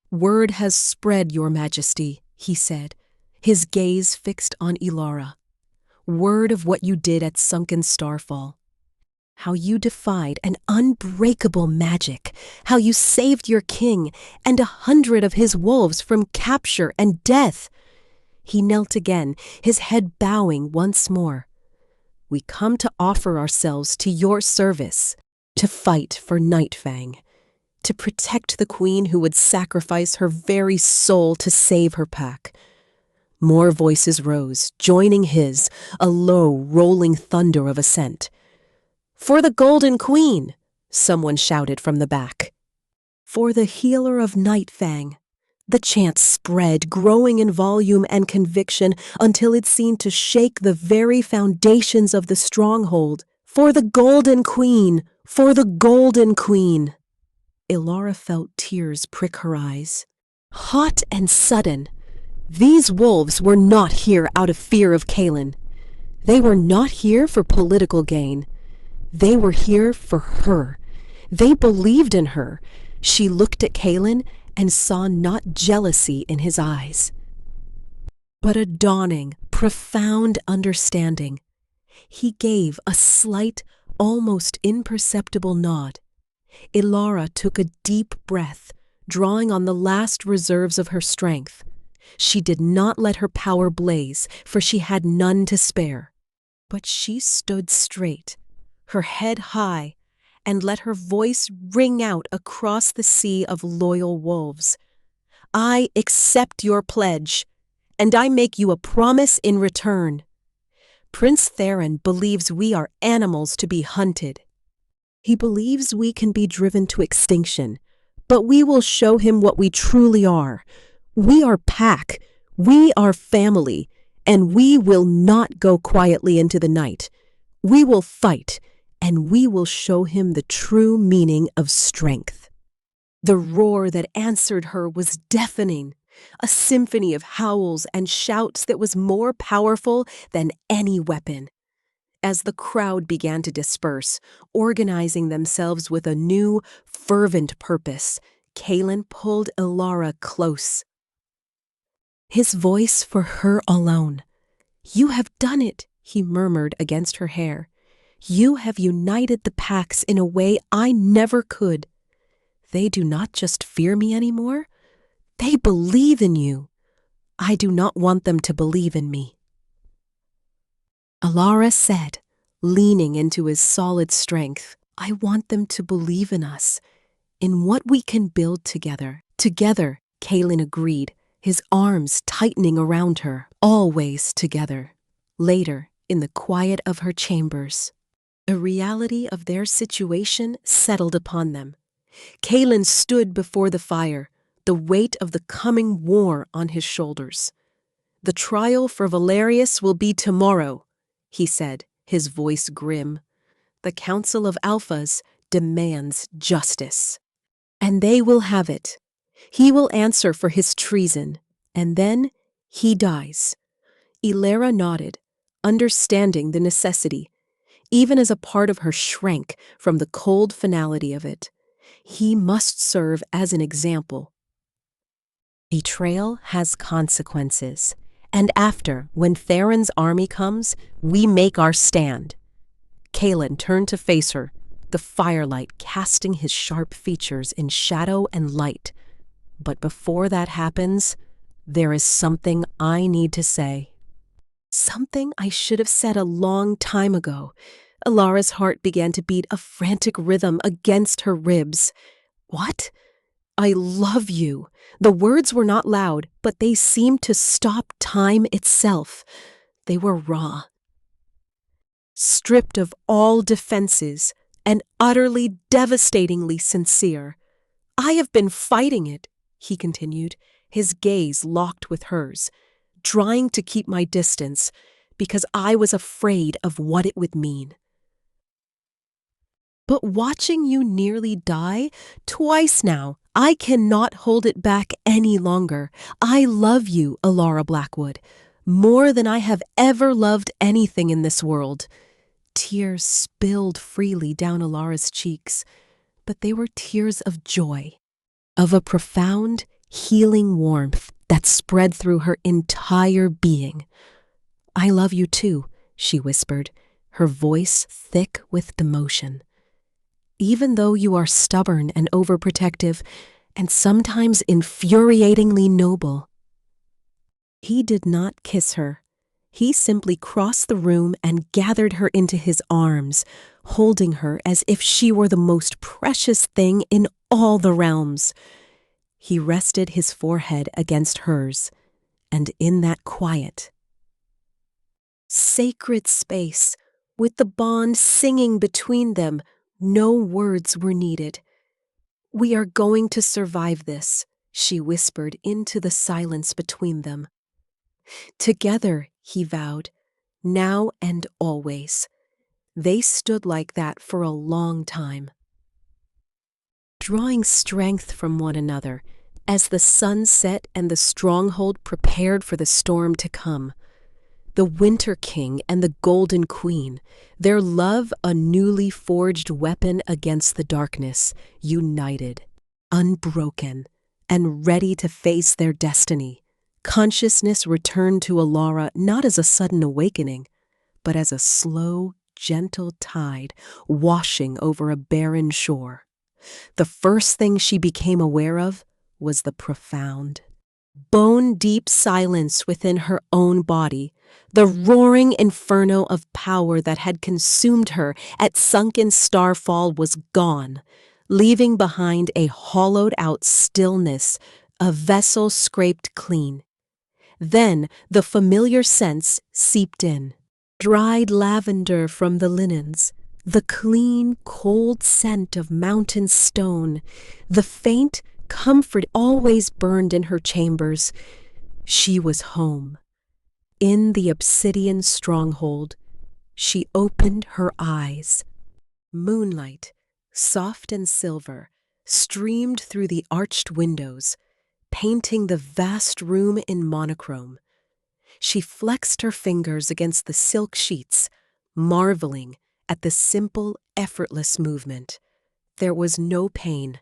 "Word has spread, Your Majesty," he said, his gaze fixed on Elara. "Word of what you did at Sunken Starfall. How you defied an unbreakable magic, how you saved your king and 100 of his wolves from capture and death." He knelt again, his head bowing once more. "We come to offer ourselves to your service, to fight for Nightfang, to protect the queen who would sacrifice her very soul to save her pack." More voices rose, joining his, a low, rolling thunder of assent. "For the Golden Queen!" someone shouted from the back. "For the healer of Nightfang." The chant spread, growing in volume and conviction until it seemed to shake the very foundations of the stronghold. "For the Golden Queen! For the Golden Queen!" Elara felt tears prick her eyes. Hot and sudden, these wolves were not here out of fear of Kaelen. They were not here for political gain. They were here for her. They believed in her. She looked at Kaelen and saw not jealousy in his eyes, but a dawning, profound understanding. He gave a slight, almost imperceptible nod. Elara took a deep breath, drawing on the last reserves of her strength. She did not let her power blaze, for she had none to spare. But she stood straight, her head high, and let her voice ring out across the sea of loyal wolves. "I accept your pledge, and I make you a promise in return. Prince Theron believes we are animals to be hunted. He believes we can be driven to extinction, but we will show him what we truly are. We are pack, we are family, and we will not go quietly into the night. We will fight, and we will show him the true meaning of strength." The roar that answered her was deafening, a symphony of howls and shouts that was more powerful than any weapon. As the crowd began to disperse, organizing themselves with a new, fervent purpose, Kaelen pulled Elara close. His voice for her alone. "You have done it," he murmured against her hair. "You have united the packs in a way I never could. They do not just fear me anymore. They believe in you. I do not want them to believe in me." Elara said, leaning into his solid strength, "I want them to believe in us, in what we can build together." Together, Kaelen agreed, his arms tightening around her, always together. Later, in the quiet of her chambers, the reality of their situation settled upon them. Kaelen stood before the fire, the weight of the coming war on his shoulders. "The trial for Valerius will be tomorrow," he said, his voice grim. "The Council of Alphas demands justice. And they will have it. He will answer for his treason, and then he dies." Elara nodded, understanding the necessity, even as a part of her shrank from the cold finality of it. He must serve as an example. Betrayal has consequences, and after, when Theron's army comes, we make our stand. Kaelen turned to face her, the firelight casting his sharp features in shadow and light. "But before that happens, there is something I need to say." Something I should have said a long time ago. Elara's heart began to beat a frantic rhythm against her ribs. "What?" "I love you." The words were not loud, but they seemed to stop time itself. They were raw, stripped of all defenses, and utterly devastatingly sincere. "I have been fighting it," he continued, his gaze locked with hers, "trying to keep my distance, because I was afraid of what it would mean. But watching you nearly die, twice now, I cannot hold it back any longer. I love you, Elara Blackwood, more than I have ever loved anything in this world." Tears spilled freely down Elara's cheeks, but they were tears of joy, of a profound, healing warmth that spread through her entire being. "I love you too," she whispered, her voice thick with emotion. "Even though you are stubborn and overprotective, and sometimes infuriatingly noble." He did not kiss her. He simply crossed the room and gathered her into his arms, holding her as if she were the most precious thing in all the realms. He rested his forehead against hers, and in that quiet, sacred space, with the bond singing between them, no words were needed. "We are going to survive this," she whispered into the silence between them. "Together," he vowed, "now and always." They stood like that for a long time, drawing strength from one another as the sun set and the stronghold prepared for the storm to come. The Winter King and the Golden Queen, their love a newly forged weapon against the darkness, united, unbroken, and ready to face their destiny. Consciousness returned to Elara not as a sudden awakening, but as a slow, gentle tide washing over a barren shore. The first thing she became aware of was the profound, bone-deep silence within her own body, the roaring inferno of power that had consumed her at sunken starfall was gone, leaving behind a hollowed-out stillness, a vessel scraped clean. Then the familiar scents seeped in. Dried lavender from the linens, the clean, cold scent of mountain stone, the faint comfort always burned in her chambers. She was home. In the obsidian stronghold, she opened her eyes. Moonlight, soft and silver, streamed through the arched windows, painting the vast room in monochrome. She flexed her fingers against the silk sheets, marveling at the simple, effortless movement. There was no pain,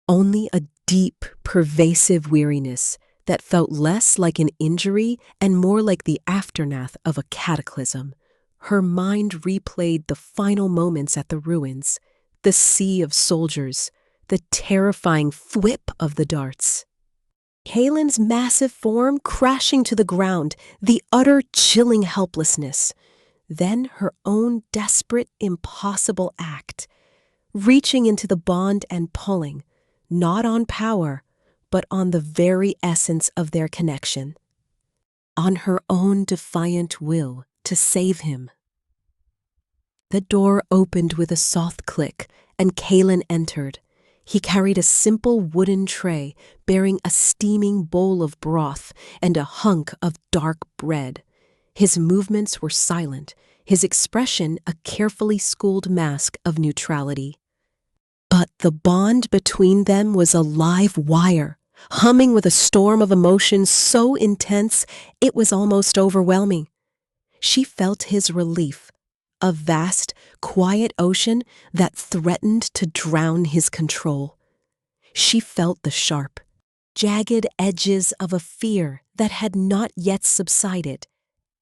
only a deep, pervasive weariness that felt less like an injury and more like the aftermath of a cataclysm. Her mind replayed the final moments at the ruins, the sea of soldiers, the terrifying whip of the darts. Kaelen's massive form crashing to the ground, the utter chilling helplessness. Then her own desperate, impossible act, reaching into the bond and pulling, not on power, but on the very essence of their connection, on her own defiant will to save him. The door opened with a soft click, and Kaelen entered. He carried a simple wooden tray bearing a steaming bowl of broth and a hunk of dark bread. His movements were silent, his expression a carefully schooled mask of neutrality. But the bond between them was a live wire, humming with a storm of emotions so intense it was almost overwhelming. She felt his relief, a vast, quiet ocean that threatened to drown his control. She felt the sharp, jagged edges of a fear that had not yet subsided,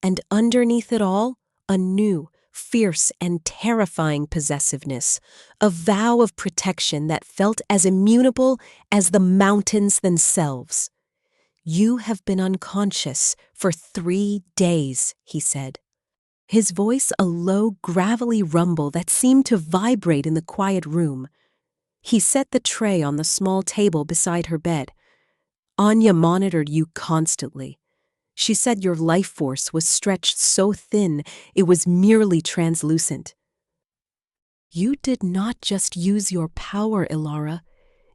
and underneath it all, a new, fierce and terrifying possessiveness, a vow of protection that felt as immutable as the mountains themselves. "You have been unconscious for 3 days," he said. His voice a low, gravelly rumble that seemed to vibrate in the quiet room. He set the tray on the small table beside her bed. "Anya monitored you constantly. She said your life force was stretched so thin it was merely translucent. You did not just use your power, Elara.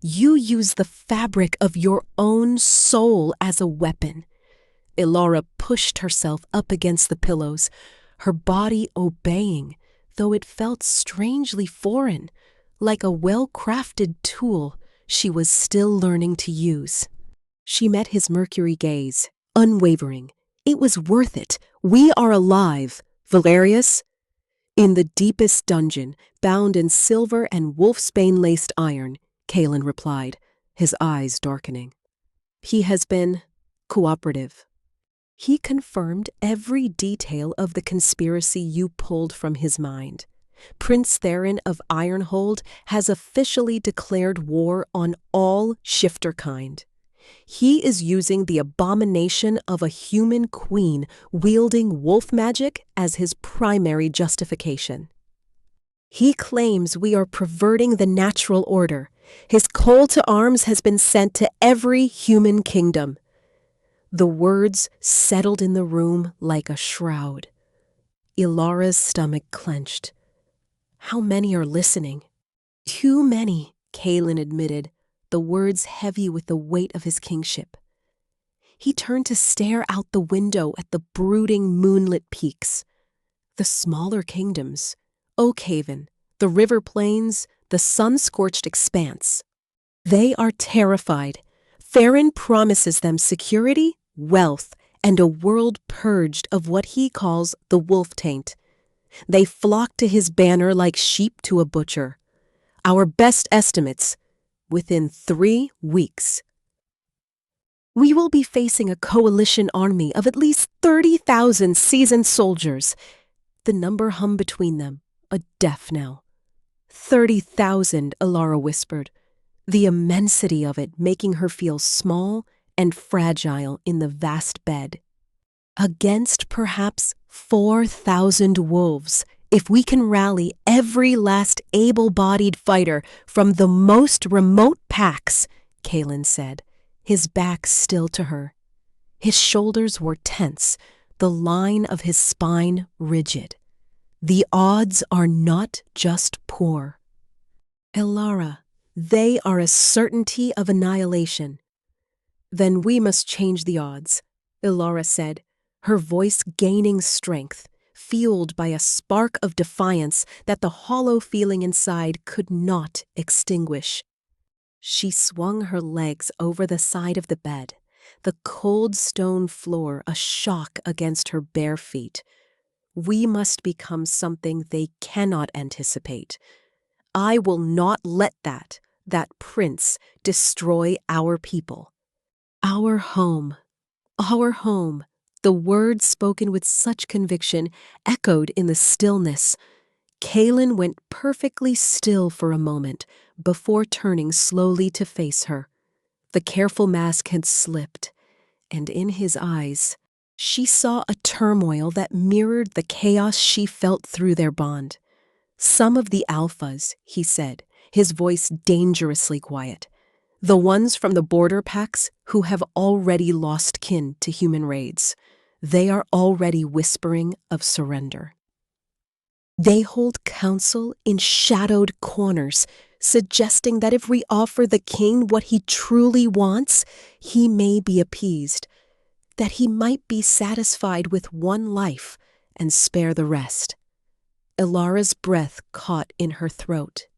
You used the fabric of your own soul as a weapon." Elara pushed herself up against the pillows, her body obeying, though it felt strangely foreign, like a well-crafted tool she was still learning to use. She met his mercury gaze, unwavering. "It was worth it. We are alive. Valerius?" "In the deepest dungeon, bound in silver and wolfsbane-laced iron," Kaelen replied, his eyes darkening. "He has been cooperative." He confirmed every detail of the conspiracy you pulled from his mind. Prince Theron of Ironhold has officially declared war on all shifter kind. He is using the abomination of a human queen wielding wolf magic as his primary justification. He claims we are perverting the natural order. His call to arms has been sent to every human kingdom. The words settled in the room like a shroud. Elara's stomach clenched. How many are listening? "Too many," Kaelen admitted, the words heavy with the weight of his kingship. He turned to stare out the window at the brooding moonlit peaks. The smaller kingdoms, Oakhaven, the river plains, the sun-scorched expanse. They are terrified. Theron promises them security, wealth, and a world purged of what he calls the wolf taint. They flock to his banner like sheep to a butcher. Our best estimates, within 3 weeks, we will be facing a coalition army of at least 30,000 seasoned soldiers. The number hummed between them, a death knell. 30,000, Elara whispered, the immensity of it making her feel small and fragile in the vast bed. Against perhaps 4,000 wolves, if we can rally every last able-bodied fighter from the most remote packs, Kaelen said, his back still to her. His shoulders were tense, the line of his spine rigid. The odds are not just poor. Elara, they are a certainty of annihilation. Then we must change the odds, Elara said, her voice gaining strength, fueled by a spark of defiance that the hollow feeling inside could not extinguish. She swung her legs over the side of the bed, the cold stone floor a shock against her bare feet. We must become something they cannot anticipate. I will not let that prince, destroy our people. Our home, our home. The words spoken with such conviction echoed in the stillness. Kaelen went perfectly still for a moment before turning slowly to face her. The careful mask had slipped, and in his eyes, she saw a turmoil that mirrored the chaos she felt through their bond. Some of the alphas, he said, his voice dangerously quiet. The ones from the border packs who have already lost kin to human raids. They are already whispering of surrender. They hold counsel in shadowed corners, suggesting that if we offer the king what he truly wants, he may be appeased, that he might be satisfied with one life and spare the rest. Elara's breath caught in her throat.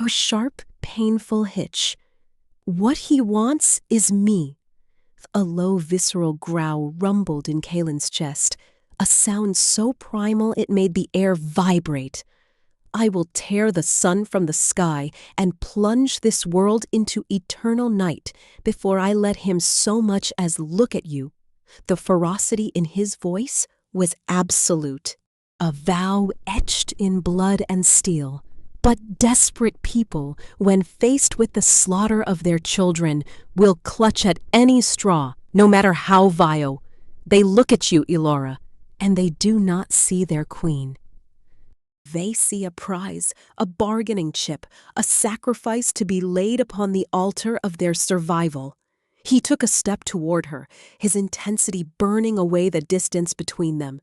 A sharp, painful hitch. What he wants is me. A low, visceral growl rumbled in Kaelen's chest, a sound so primal it made the air vibrate. I will tear the sun from the sky and plunge this world into eternal night before I let him so much as look at you. The ferocity in his voice was absolute, a vow etched in blood and steel. But desperate people, when faced with the slaughter of their children, will clutch at any straw, no matter how vile. They look at you, Elara, and they do not see their queen. They see a prize, a bargaining chip, a sacrifice to be laid upon the altar of their survival. He took a step toward her, his intensity burning away the distance between them.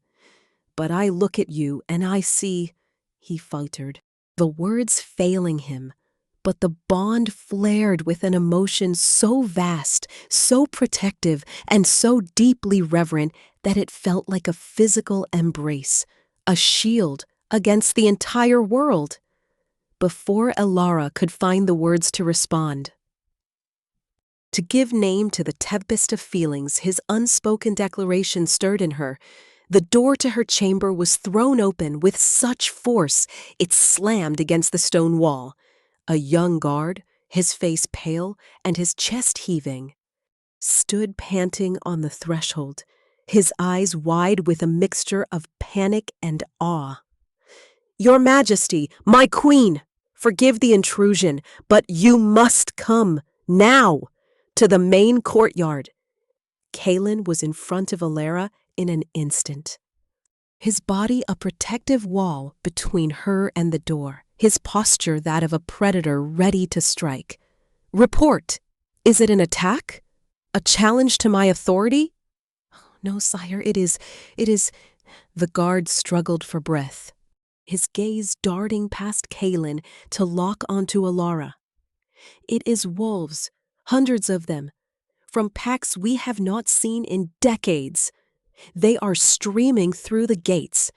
But I look at you and I see, he faltered, the words failing him. But the bond flared with an emotion so vast, so protective, and so deeply reverent that it felt like a physical embrace, a shield against the entire world. Before Elara could find the words to respond, to give name to the tempest of feelings his unspoken declaration stirred in her, the door to her chamber was thrown open with such force it slammed against the stone wall. A young guard, his face pale and his chest heaving, stood panting on the threshold, his eyes wide with a mixture of panic and awe. Your Majesty, my queen, forgive the intrusion, but you must come, now, to the main courtyard. Kaelen was in front of Elara in an instant. His body a protective wall between her and the door, his posture that of a predator ready to strike. Report. Is it an attack? A challenge to my authority? No, sire, it is. The guard struggled for breath, his gaze darting past Kaelen to lock onto Elara. It is wolves, hundreds of them, from packs we have not seen in decades. They are streaming through the gates,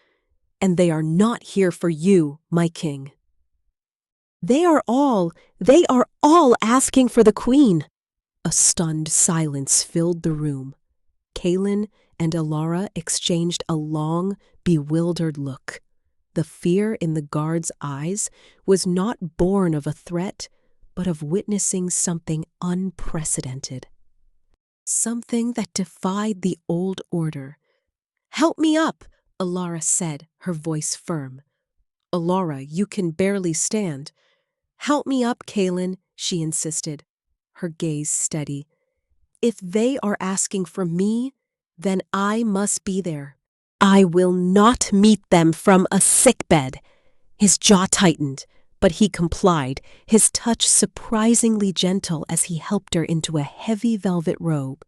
and they are not here for you, my king. They are all asking for the queen. A stunned silence filled the room. Kaelen and Elara exchanged a long, bewildered look. The fear in the guard's eyes was not born of a threat, but of witnessing something unprecedented. Something that defied the old order. Help me up, Elara said, her voice firm. Elara, you can barely stand. Help me up, Kaelen, she insisted, her gaze steady. If they are asking for me, then I must be there. I will not meet them from a sickbed. His jaw tightened, but he complied, his touch surprisingly gentle as he helped her into a heavy velvet robe.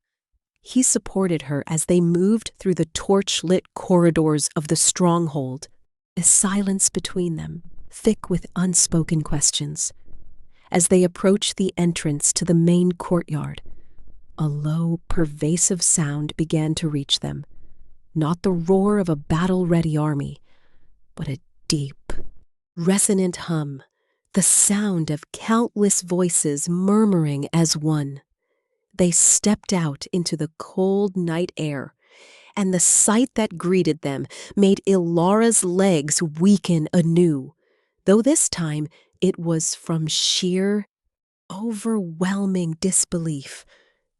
He supported her as they moved through the torch-lit corridors of the stronghold, a silence between them, thick with unspoken questions. As they approached the entrance to the main courtyard, a low, pervasive sound began to reach them. Not the roar of a battle-ready army, but a deep, resonant hum, the sound of countless voices murmuring as one. They stepped out into the cold night air, and the sight that greeted them made Elara's legs weaken anew, though this time it was from sheer, overwhelming disbelief.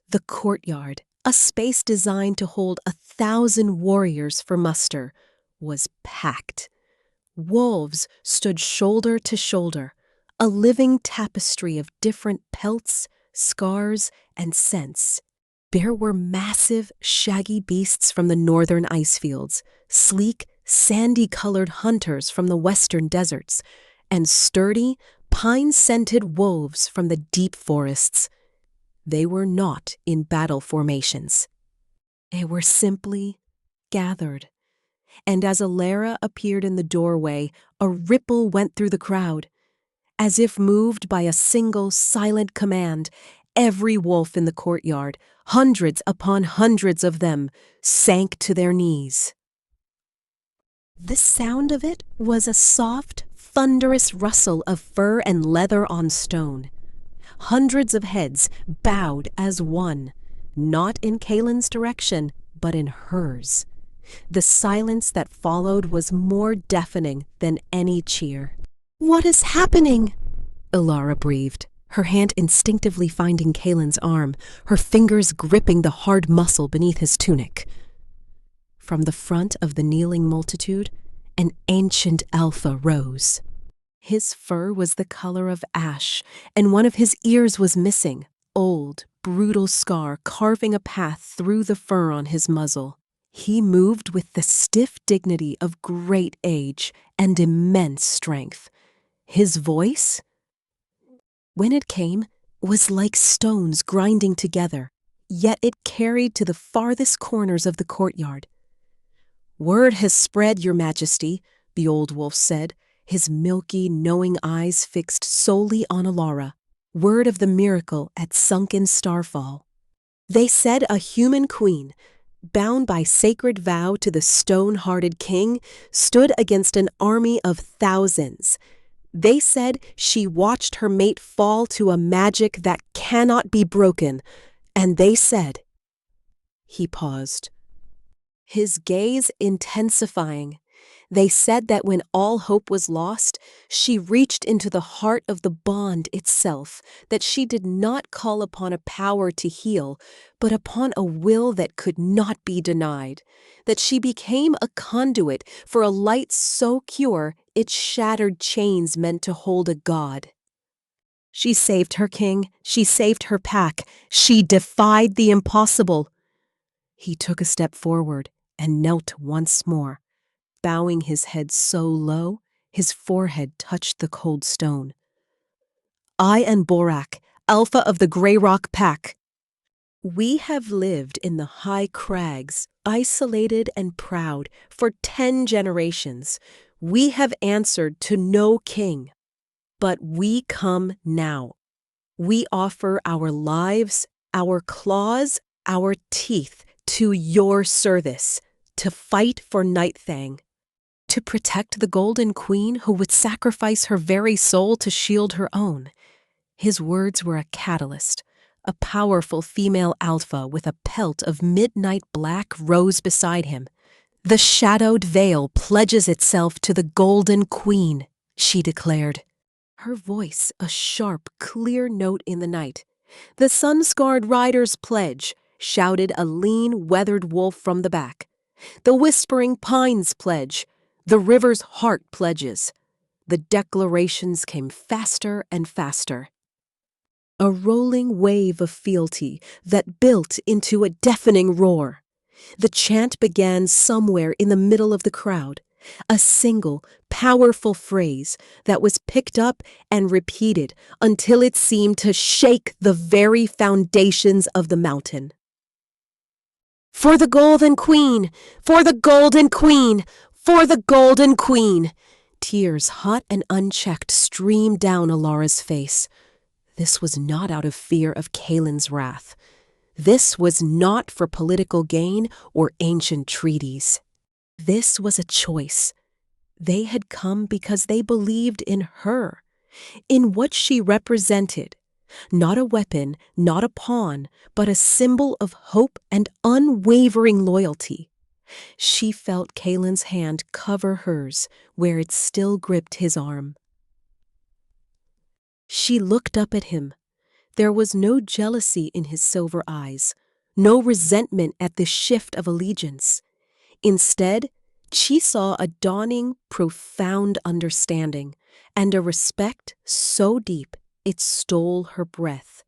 The courtyard, a space designed to hold 1,000 warriors for muster, was packed. Wolves stood shoulder to shoulder, a living tapestry of different pelts, scars, and scents. There were massive, shaggy beasts from the northern ice fields, sleek, sandy-colored hunters from the western deserts, and sturdy, pine-scented wolves from the deep forests. They were not in battle formations. They were simply gathered. And as Elara appeared in the doorway, a ripple went through the crowd. As if moved by a single silent command, every wolf in the courtyard, hundreds upon hundreds of them, sank to their knees. The sound of it was a soft, thunderous rustle of fur and leather on stone. Hundreds of heads bowed as one, not in Kaelen's direction, but in hers. The silence that followed was more deafening than any cheer. "What is happening?" Elara breathed, her hand instinctively finding Kaelen's arm, her fingers gripping the hard muscle beneath his tunic. From the front of the kneeling multitude, an ancient alpha rose. His fur was the color of ash, and one of his ears was missing, old, brutal scar carving a path through the fur on his muzzle. He moved with the stiff dignity of great age and immense strength. His voice, when it came, was like stones grinding together, yet it carried to the farthest corners of the courtyard. "Word has spread, Your Majesty," the old wolf said, his milky, knowing eyes fixed solely on Elara. "Word of the miracle at sunken Starfall. They said a human queen, bound by sacred vow to the stone-hearted king, stood against an army of thousands. They said she watched her mate fall to a magic that cannot be broken, and they said—" He paused, his gaze intensifying. "They said that when all hope was lost, she reached into the heart of the bond itself, that she did not call upon a power to heal, but upon a will that could not be denied, that she became a conduit for a light so pure it shattered chains meant to hold a god. She saved her king, she saved her pack, she defied the impossible." He took a step forward and knelt once more, bowing his head so low his forehead touched the cold stone. "I and Borak, Alpha of the Grey Rock Pack. We have lived in the high crags, isolated and proud, for 10 generations. We have answered to no king. But we come now. We offer our lives, our claws, our teeth to your service, to fight for Nightfang, to protect the Golden Queen who would sacrifice her very soul to shield her own." His words were a catalyst. A powerful female alpha with a pelt of midnight black rose beside him. "The shadowed veil pledges itself to the Golden Queen," she declared. Her voice a sharp, clear note in the night. "The sun-scarred rider's pledge," shouted a lean, weathered wolf from the back. "The whispering pines pledge. The river's heart pledges." The declarations came faster and faster. A rolling wave of fealty that built into a deafening roar. The chant began somewhere in the middle of the crowd, a single, powerful phrase that was picked up and repeated until it seemed to shake the very foundations of the mountain. "For the Golden Queen! For the Golden Queen! For the Golden Queen!" Tears, hot and unchecked, streamed down Elara's face. This was not out of fear of Kaelen's wrath. This was not for political gain or ancient treaties. This was a choice. They had come because they believed in her, in what she represented. Not a weapon, not a pawn, but a symbol of hope and unwavering loyalty. She felt Kaelen's hand cover hers where it still gripped his arm. She looked up at him. There was no jealousy in his silver eyes, no resentment at this shift of allegiance. Instead, she saw a dawning, profound understanding and a respect so deep it stole her breath.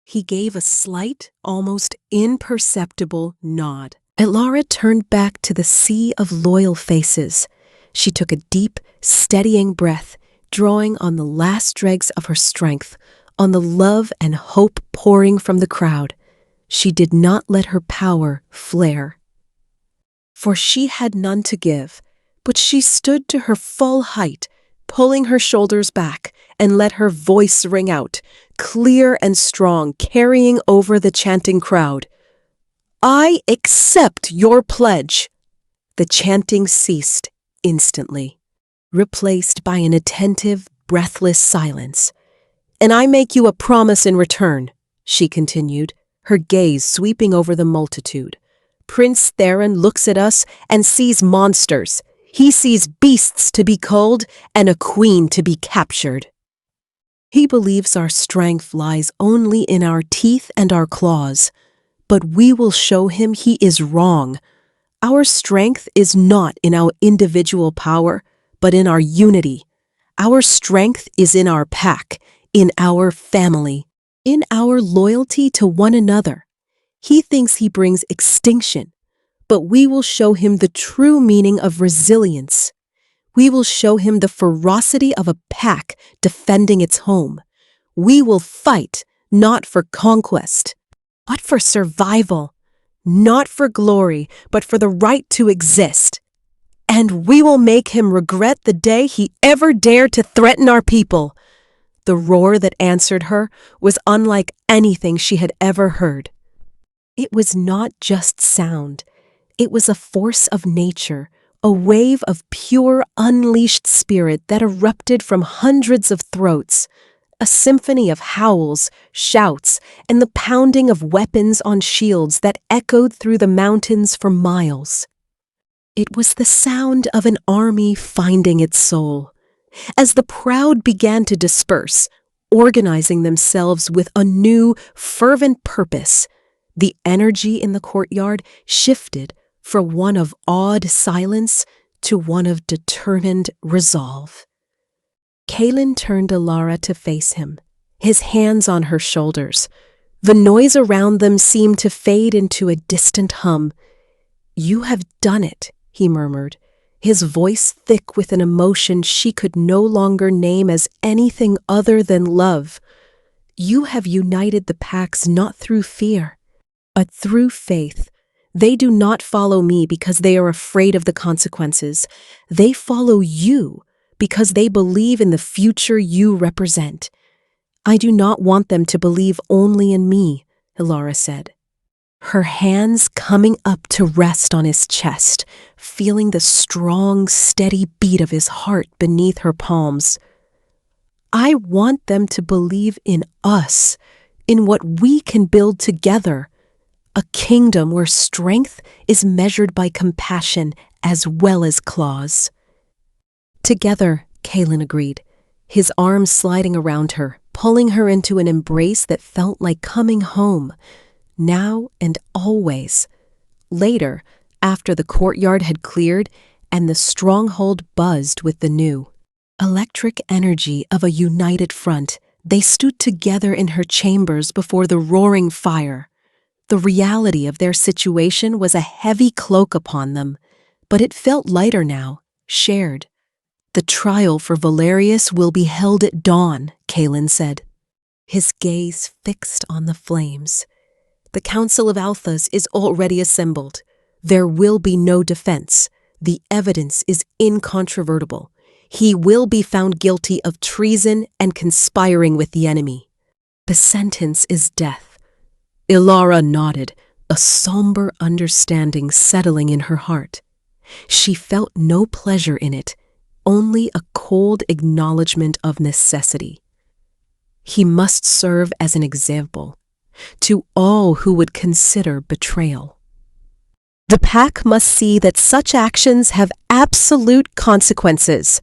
He gave a slight, almost imperceptible nod. Elara turned back to the sea of loyal faces. She took a deep, steadying breath, drawing on the last dregs of her strength, on the love and hope pouring from the crowd. She did not let her power flare. For she had none to give, but she stood to her full height, pulling her shoulders back, and let her voice ring out, clear and strong, carrying over the chanting crowd. "I accept your pledge." The chanting ceased instantly, replaced by an attentive, breathless silence. "And I make you a promise in return," she continued, her gaze sweeping over the multitude. "Prince Theron looks at us and sees monsters. He sees beasts to be culled and a queen to be captured. He believes our strength lies only in our teeth and our claws. But we will show him he is wrong. Our strength is not in our individual power, but in our unity. Our strength is in our pack, in our family, in our loyalty to one another. He thinks he brings extinction, but we will show him the true meaning of resilience. We will show him the ferocity of a pack defending its home. We will fight, not for conquest, not for survival, not for glory, but for the right to exist. And we will make him regret the day he ever dared to threaten our people." The roar that answered her was unlike anything she had ever heard. It was not just sound. It was a force of nature, a wave of pure, unleashed spirit that erupted from hundreds of throats. A symphony of howls, shouts, and the pounding of weapons on shields that echoed through the mountains for miles. It was the sound of an army finding its soul. As the crowd began to disperse, organizing themselves with a new, fervent purpose, the energy in the courtyard shifted from one of awed silence to one of determined resolve. Kaelen turned Elara to face him, his hands on her shoulders. The noise around them seemed to fade into a distant hum. "You have done it," he murmured, his voice thick with an emotion she could no longer name as anything other than love. "You have united the packs not through fear, but through faith. They do not follow me because they are afraid of the consequences. They follow you because they believe in the future you represent. I do not want them to believe only in me," Elara said, her hands coming up to rest on his chest, feeling the strong, steady beat of his heart beneath her palms. "I want them to believe in us, in what we can build together, a kingdom where strength is measured by compassion as well as claws." "Together," Kaelen agreed, his arms sliding around her, pulling her into an embrace that felt like coming home, now and always. Later, after the courtyard had cleared and the stronghold buzzed with the new electric energy of a united front, they stood together in her chambers before the roaring fire. The reality of their situation was a heavy cloak upon them, but it felt lighter now, shared. "The trial for Valerius will be held at dawn," Kaelen said, his gaze fixed on the flames. "The Council of Alphas is already assembled. There will be no defense. The evidence is incontrovertible. He will be found guilty of treason and conspiring with the enemy. The sentence is death." Elara nodded, a somber understanding settling in her heart. She felt no pleasure in it, only a cold acknowledgement of necessity. He must serve as an example to all who would consider betrayal. The pack must see that such actions have absolute consequences.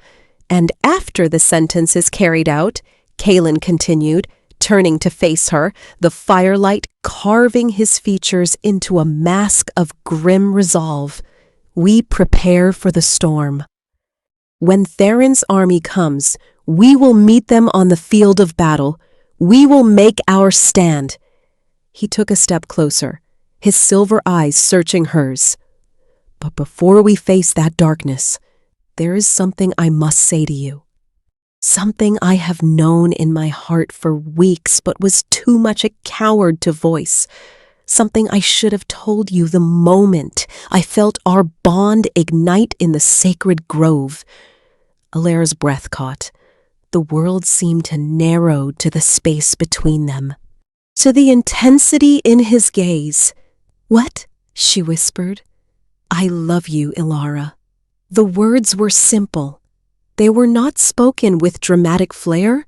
And after the sentence is carried out, Kaelen continued, turning to face her, the firelight carving his features into a mask of grim resolve, we prepare for the storm. When Theron's army comes, we will meet them on the field of battle. We will make our stand. He took a step closer, his silver eyes searching hers. But before we face that darkness, there is something I must say to you. Something I have known in my heart for weeks but was too much a coward to voice. Something I should have told you the moment I felt our bond ignite in the sacred grove. Elara's breath caught. The world seemed to narrow to the space between them, to the intensity in his gaze. "What?" she whispered. "I love you, Elara." The words were simple. They were not spoken with dramatic flair,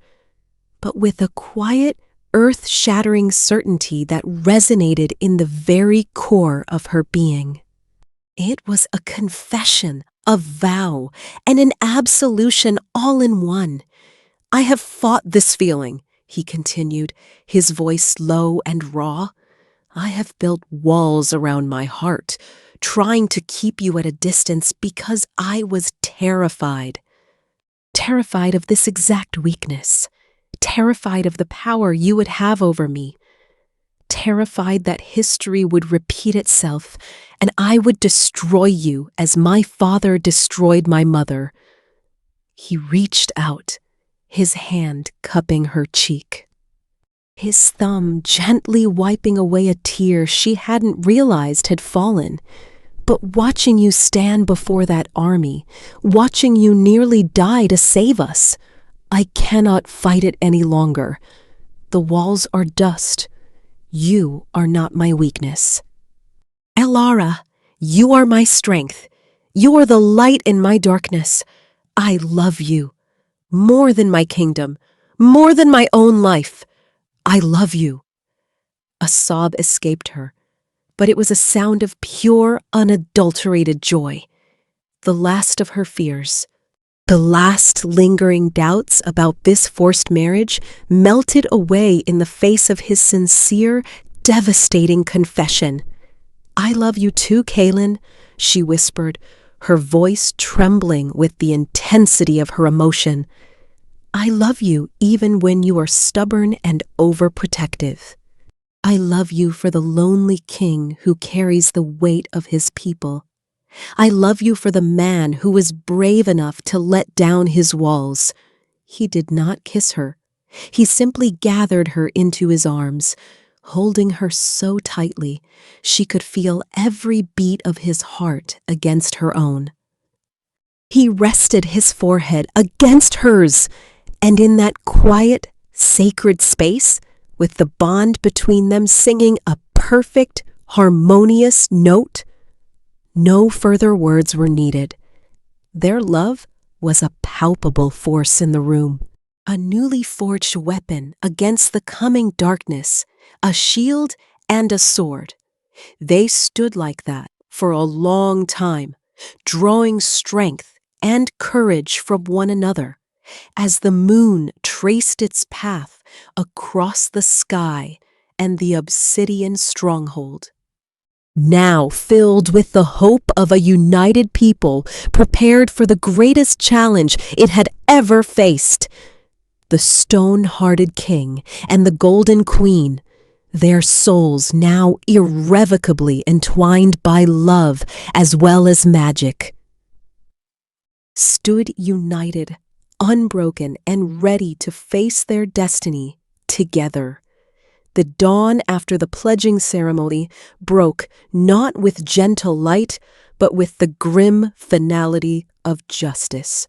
but with a quiet, earth-shattering certainty that resonated in the very core of her being. It was a confession, a vow, and an absolution all in one. "I have fought this feeling," he continued, his voice low and raw. "I have built walls around my heart, trying to keep you at a distance because I was terrified. Terrified of this exact weakness. Terrified of the power you would have over me. Terrified that history would repeat itself and I would destroy you as my father destroyed my mother." He reached out, his hand cupping her cheek, his thumb gently wiping away a tear she hadn't realized had fallen. "But watching you stand before that army, watching you nearly die to save us, I cannot fight it any longer. The walls are dust. You are not my weakness. Elara, you are my strength. You are the light in my darkness. I love you. More than my kingdom. More than my own life. I love you." A sob escaped her, but it was a sound of pure, unadulterated joy. The last of her fears, the last lingering doubts about this forced marriage melted away in the face of his sincere, devastating confession. "I love you too, Kaelen," she whispered, her voice trembling with the intensity of her emotion. "I love you even when you are stubborn and overprotective. I love you for the lonely king who carries the weight of his people. I love you for the man who was brave enough to let down his walls." He did not kiss her. He simply gathered her into his arms, holding her so tightly she could feel every beat of his heart against her own. He rested his forehead against hers, and in that quiet, sacred space, with the bond between them singing a perfect, harmonious note, no further words were needed. Their love was a palpable force in the room, a newly forged weapon against the coming darkness, a shield and a sword. They stood like that for a long time, drawing strength and courage from one another, as the moon traced its path across the sky and the obsidian stronghold. Now filled with the hope of a united people prepared for the greatest challenge it had ever faced. The stone-hearted king and the golden queen, their souls now irrevocably entwined by love as well as magic, stood united, unbroken, and ready to face their destiny together. The dawn after the pledging ceremony broke not with gentle light, but with the grim finality of justice.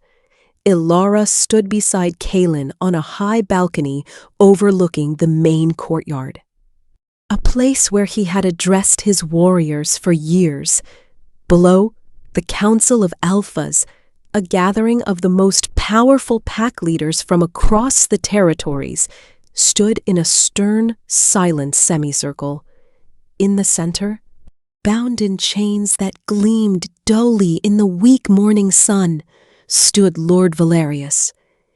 Elara stood beside Kaelen on a high balcony overlooking the main courtyard, a place where he had addressed his warriors for years. Below, the Council of Alphas, a gathering of the most powerful pack leaders from across the territories, stood in a stern, silent semicircle. In the center, bound in chains that gleamed dully in the weak morning sun, stood Lord Valerius.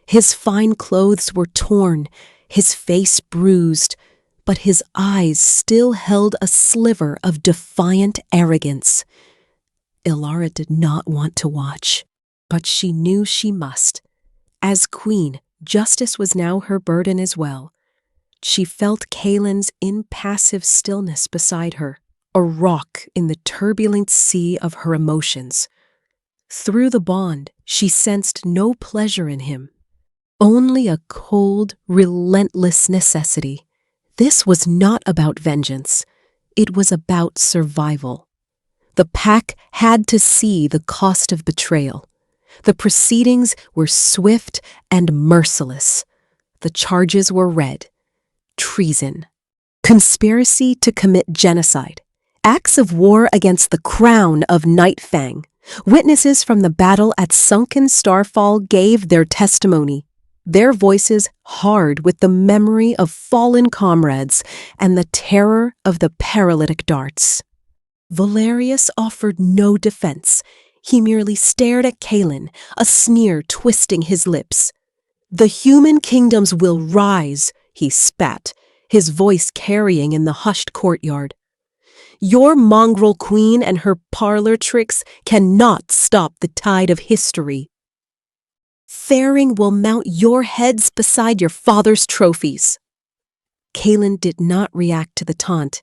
His fine clothes were torn, his face bruised, but his eyes still held a sliver of defiant arrogance. Elara did not want to watch, but she knew she must. As queen, justice was now her burden as well. She felt Kaelen's impassive stillness beside her, a rock in the turbulent sea of her emotions. Through the bond, she sensed no pleasure in him, only a cold, relentless necessity. This was not about vengeance. It was about survival. The pack had to see the cost of betrayal. The proceedings were swift and merciless. The charges were red: treason, conspiracy to commit genocide, acts of war against the crown of Nightfang. Witnesses from the battle at Sunken Starfall gave their testimony, their voices hard with the memory of fallen comrades and the terror of the paralytic darts. Valerius offered no defense. He merely stared at Kaelen, a sneer twisting his lips. "The human kingdoms will rise," he spat, his voice carrying in the hushed courtyard. "Your mongrel queen and her parlor tricks cannot stop the tide of history. Faring will mount your heads beside your father's trophies." Kaelen did not react to the taunt.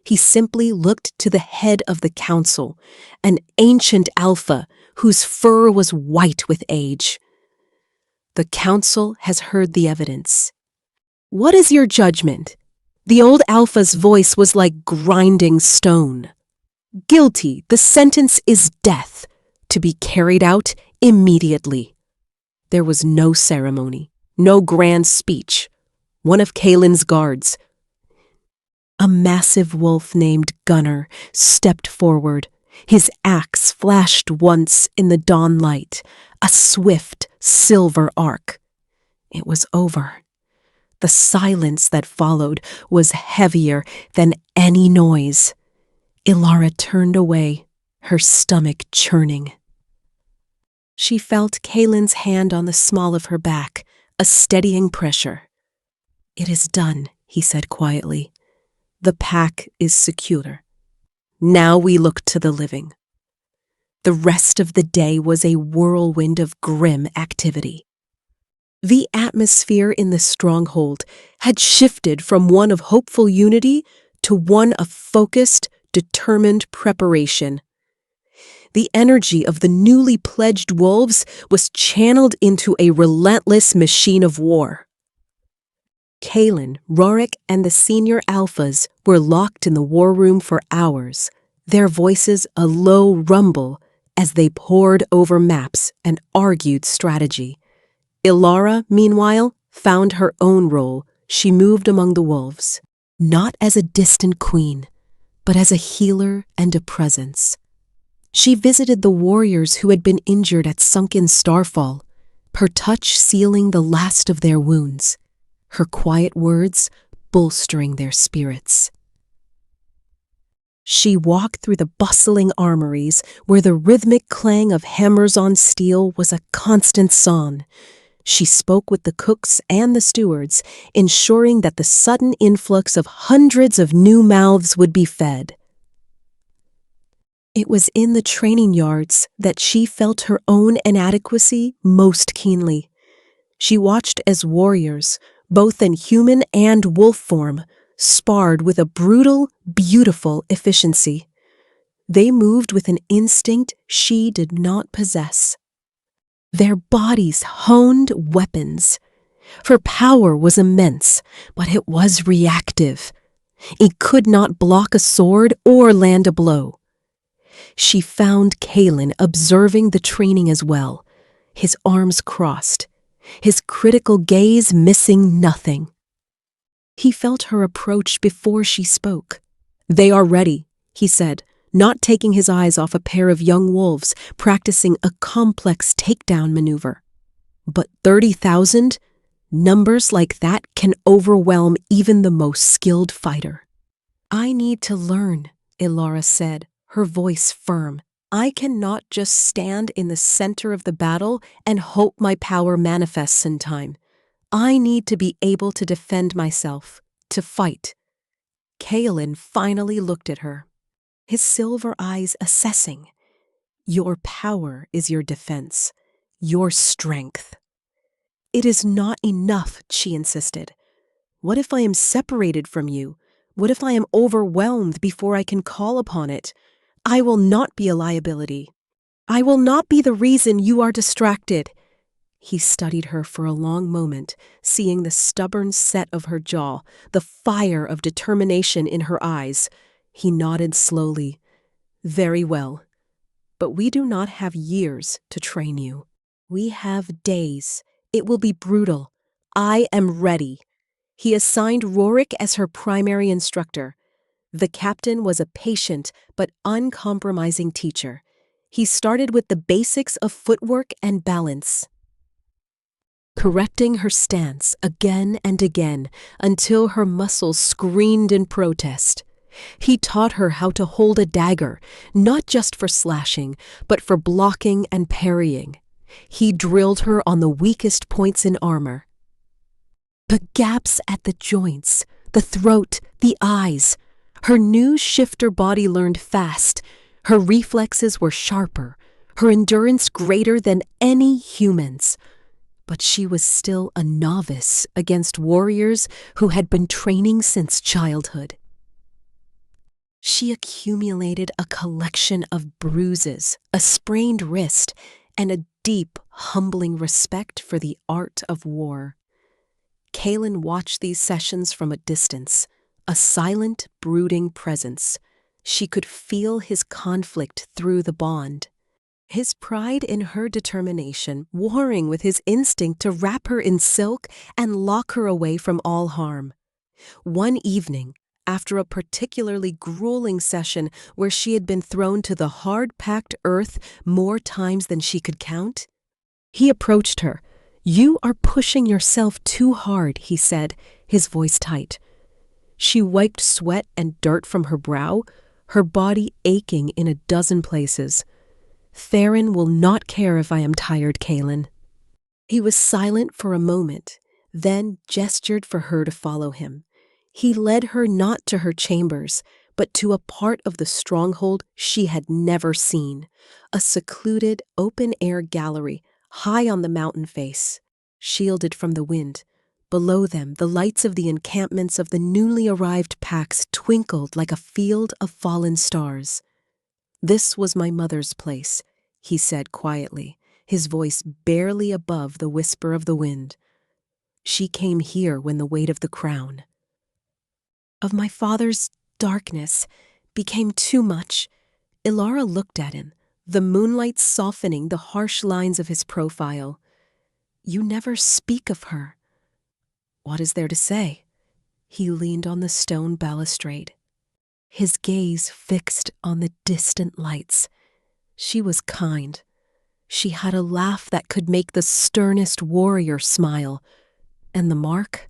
He simply looked to the head of the council, an ancient alpha whose fur was white with age. "The council has heard the evidence. What is your judgment?" The old alpha's voice was like grinding stone. "Guilty, the sentence is death, to be carried out immediately." There was no ceremony, no grand speech. One of Kaelen's guards, a massive wolf named Gunnar, stepped forward. His axe flashed once in the dawn light, a swift silver arc. It was over. The silence that followed was heavier than any noise. Elara turned away, her stomach churning. She felt Kaelen's hand on the small of her back, a steadying pressure. "It is done," he said quietly. "The pack is secure. Now we look to the living." The rest of the day was a whirlwind of grim activity. The atmosphere in the stronghold had shifted from one of hopeful unity to one of focused, determined preparation. The energy of the newly pledged wolves was channeled into a relentless machine of war. Kaelen, Rorik, and the senior alphas were locked in the war room for hours, their voices a low rumble as they pored over maps and argued strategy. Elara, meanwhile, found her own role. She moved among the wolves, not as a distant queen, but as a healer and a presence. She visited the warriors who had been injured at Sunken Starfall, her touch sealing the last of their wounds, her quiet words bolstering their spirits. She walked through the bustling armories where the rhythmic clang of hammers on steel was a constant song. She spoke with the cooks and the stewards, ensuring that the sudden influx of hundreds of new mouths would be fed. It was in the training yards that she felt her own inadequacy most keenly. She watched as warriors, both in human and wolf form, sparred with a brutal, beautiful efficiency. They moved with an instinct she did not possess. Their bodies honed weapons. Her power was immense, but it was reactive. It could not block a sword or land a blow. She found Kaelen observing the training as well, his arms crossed, his critical gaze missing nothing. He felt her approach before she spoke. "They are ready," he said, not taking his eyes off a pair of young wolves practicing a complex takedown maneuver. "But 30,000? Numbers like that can overwhelm even the most skilled fighter." "I need to learn," Elara said, her voice firm. I cannot just stand in the center of the battle and hope my power manifests in time. I need to be able to defend myself, to fight. Kaelen finally looked at her, his silver eyes assessing. Your power is your defense, your strength. It is not enough, she insisted. What if I am separated from you? What if I am overwhelmed before I can call upon it? I will not be a liability. I will not be the reason you are distracted. He studied her for a long moment, seeing the stubborn set of her jaw, the fire of determination in her eyes. He nodded slowly. Very well. But we do not have years to train you. We have days. It will be brutal. I am ready. He assigned Rorik as her primary instructor. The captain was a patient but uncompromising teacher. He started with the basics of footwork and balance, correcting her stance again and again until her muscles screamed in protest. He taught her how to hold a dagger, not just for slashing, but for blocking and parrying. He drilled her on the weakest points in armor. The gaps at the joints, the throat, the eyes. Her new shifter body learned fast. Her reflexes were sharper, her endurance greater than any human's. But she was still a novice against warriors who had been training since childhood. She accumulated a collection of bruises, a sprained wrist, and a deep, humbling respect for the art of war. Kaelen watched these sessions from a distance, a silent, brooding presence. She could feel his conflict through the bond. His pride in her determination warring with his instinct to wrap her in silk and lock her away from all harm. One evening, after a particularly grueling session where she had been thrown to the hard-packed earth more times than she could count, he approached her. "You are pushing yourself too hard," he said, his voice tight. She wiped sweat and dirt from her brow, her body aching in a dozen places. "Theron will not care if I am tired, Kaelen." He was silent for a moment, then gestured for her to follow him. He led her not to her chambers, but to a part of the stronghold she had never seen, a secluded, open-air gallery high on the mountain face, shielded from the wind. Below them, the lights of the encampments of the newly arrived packs twinkled like a field of fallen stars. "This was my mother's place," he said quietly, his voice barely above the whisper of the wind. "She came here when the weight of the crown of my father's darkness became too much." Elara looked at him, the moonlight softening the harsh lines of his profile. "You never speak of her." "What is there to say?" He leaned on the stone balustrade, his gaze fixed on the distant lights. She was kind. She had a laugh that could make the sternest warrior smile. And the mark?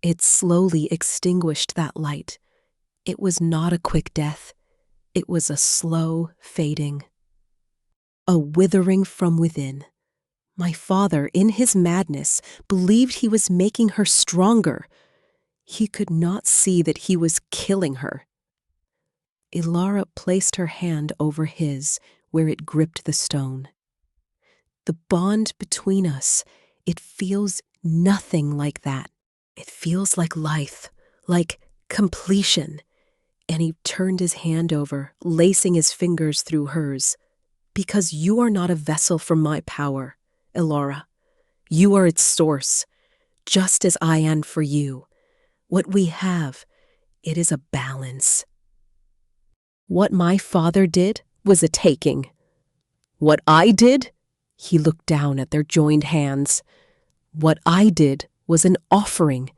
It slowly extinguished that light. It was not a quick death. It was a slow fading. A withering from within. My father, in his madness, believed he was making her stronger. He could not see that he was killing her. Elara placed her hand over his, where it gripped the stone. "The bond between us, it feels nothing like that. It feels like life, like completion." And he turned his hand over, lacing his fingers through hers. "Because you are not a vessel for my power, Elara. You are its source, just as I am for you. What we have, it is a balance. What my father did was a taking. What I did," he looked down at their joined hands, "what I did was an offering,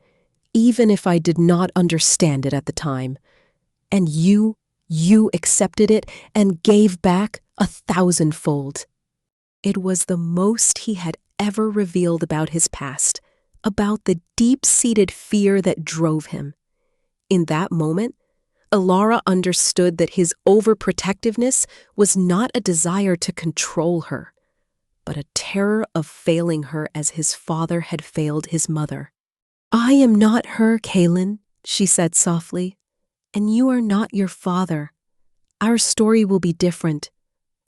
even if I did not understand it at the time. And you accepted it and gave back 1,000-fold. It was the most he had ever revealed about his past, about the deep-seated fear that drove him. In that moment, Elara understood that his overprotectiveness was not a desire to control her, but a terror of failing her as his father had failed his mother. "I am not her, Kaelen," she said softly, "and you are not your father. Our story will be different."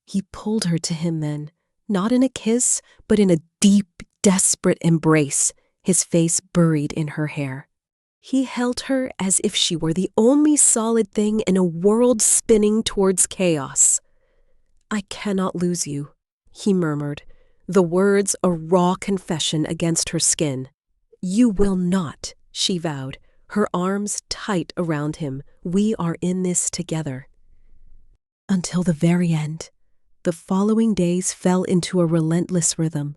He pulled her to him then, not in a kiss, but in a deep, desperate embrace, his face buried in her hair. He held her as if she were the only solid thing in a world spinning towards chaos. "I cannot lose you," he murmured, the words a raw confession against her skin. "You will not," she vowed, her arms tight around him. "We are in this together." Until the very end. The following days fell into a relentless rhythm.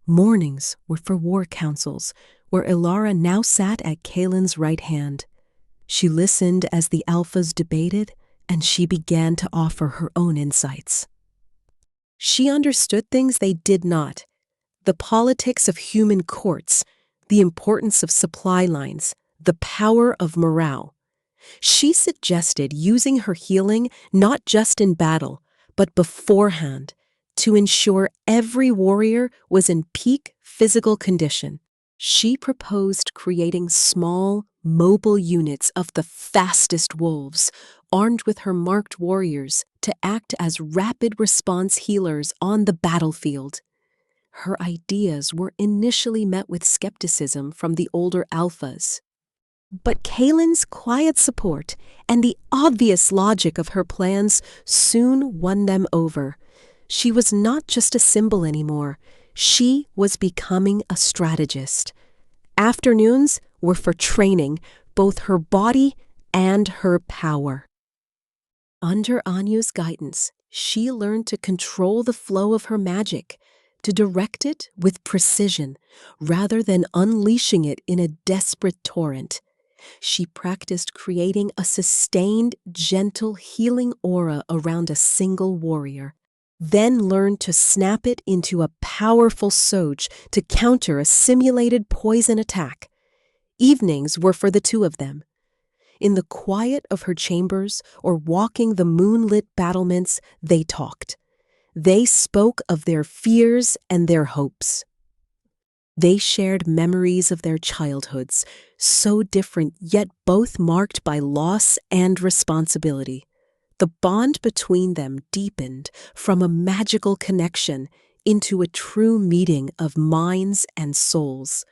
Mornings were for war councils, where Elara now sat at Kaelen's right hand. She listened as the alphas debated, and she began to offer her own insights. She understood things they did not: the politics of human courts, the importance of supply lines, the power of morale. She suggested using her healing not just in battle, but beforehand, to ensure every warrior was in peak physical condition. She proposed creating small, mobile units of the fastest wolves, armed with her marked warriors, to act as rapid response healers on the battlefield. Her ideas were initially met with skepticism from the older alphas. But Kaelen's quiet support and the obvious logic of her plans soon won them over. She was not just a symbol anymore. She was becoming a strategist. Afternoons were for training both her body and her power. Under Anyu's guidance, she learned to control the flow of her magic, to direct it with precision, rather than unleashing it in a desperate torrent. She practiced creating a sustained, gentle, healing aura around a single warrior, then learned to snap it into a powerful surge to counter a simulated poison attack. Evenings were for the two of them. In the quiet of her chambers or walking the moonlit battlements, they talked. They spoke of their fears and their hopes. They shared memories of their childhoods, so different yet both marked by loss and responsibility. The bond between them deepened from a magical connection into a true meeting of minds and souls.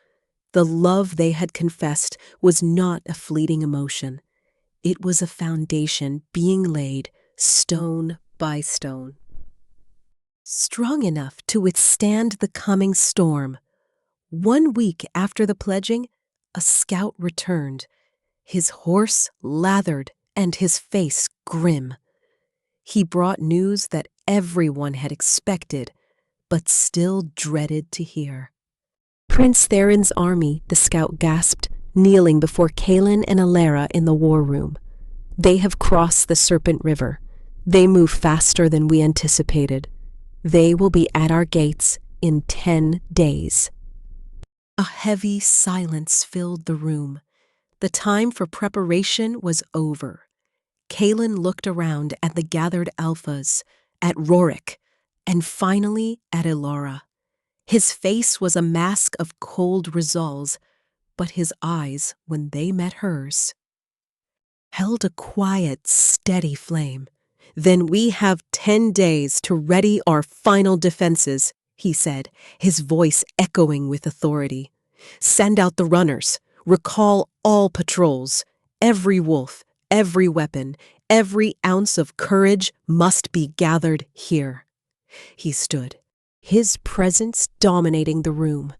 The love they had confessed was not a fleeting emotion. It was a foundation being laid stone by stone, strong enough to withstand the coming storm. 1 week after the pledging, a scout returned, his horse lathered and his face grim. He brought news that everyone had expected, but still dreaded to hear. "Prince Theron's army," the scout gasped, kneeling before Kaelen and Elara in the war room. "They have crossed the Serpent River. They move faster than we anticipated. They will be at our gates in 10 days. A heavy silence filled the room. The time for preparation was over. Kaelen looked around at the gathered alphas, at Rorik, and finally at Elara. His face was a mask of cold resolve, but his eyes, when they met hers, held a quiet, steady flame. "Then we have 10 days to ready our final defenses," he said, his voice echoing with authority. "Send out the runners. Recall all patrols. Every wolf, every weapon, every ounce of courage must be gathered here." He stood, his presence dominating the room.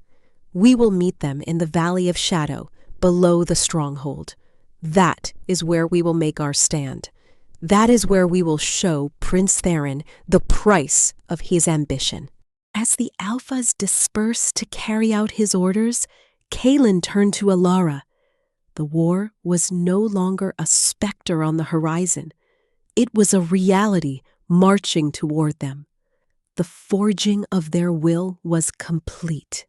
"We will meet them in the Valley of Shadow, below the stronghold. That is where we will make our stand. That is where we will show Prince Theron the price of his ambition." As the alphas dispersed to carry out his orders, Kaelen turned to Elara. The war was no longer a specter on the horizon. It was a reality marching toward them. The forging of their will was complete.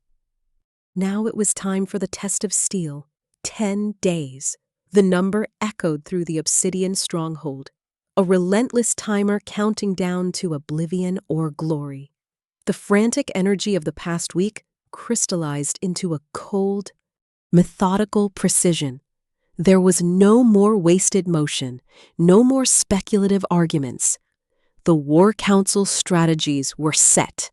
Now it was time for the test of steel. 10 days. The number echoed through the obsidian stronghold, a relentless timer counting down to oblivion or glory. The frantic energy of the past week crystallized into a cold, methodical precision. There was no more wasted motion, no more speculative arguments. The War Council's strategies were set.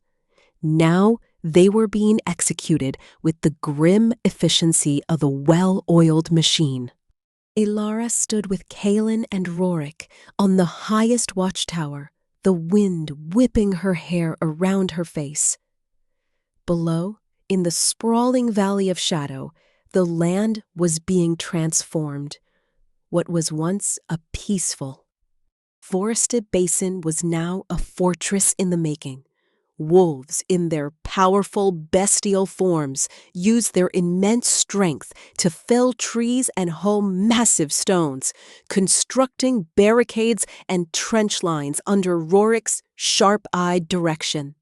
Now they were being executed with the grim efficiency of a well-oiled machine. Elara stood with Kaelen and Rorik on the highest watchtower, the wind whipping her hair around her face. Below, in the sprawling valley of shadow, the land was being transformed. What was once a peaceful, forested basin was now a fortress in the making. Wolves, in their powerful, bestial forms, used their immense strength to fell trees and haul massive stones, constructing barricades and trench lines under Rorik's sharp-eyed direction.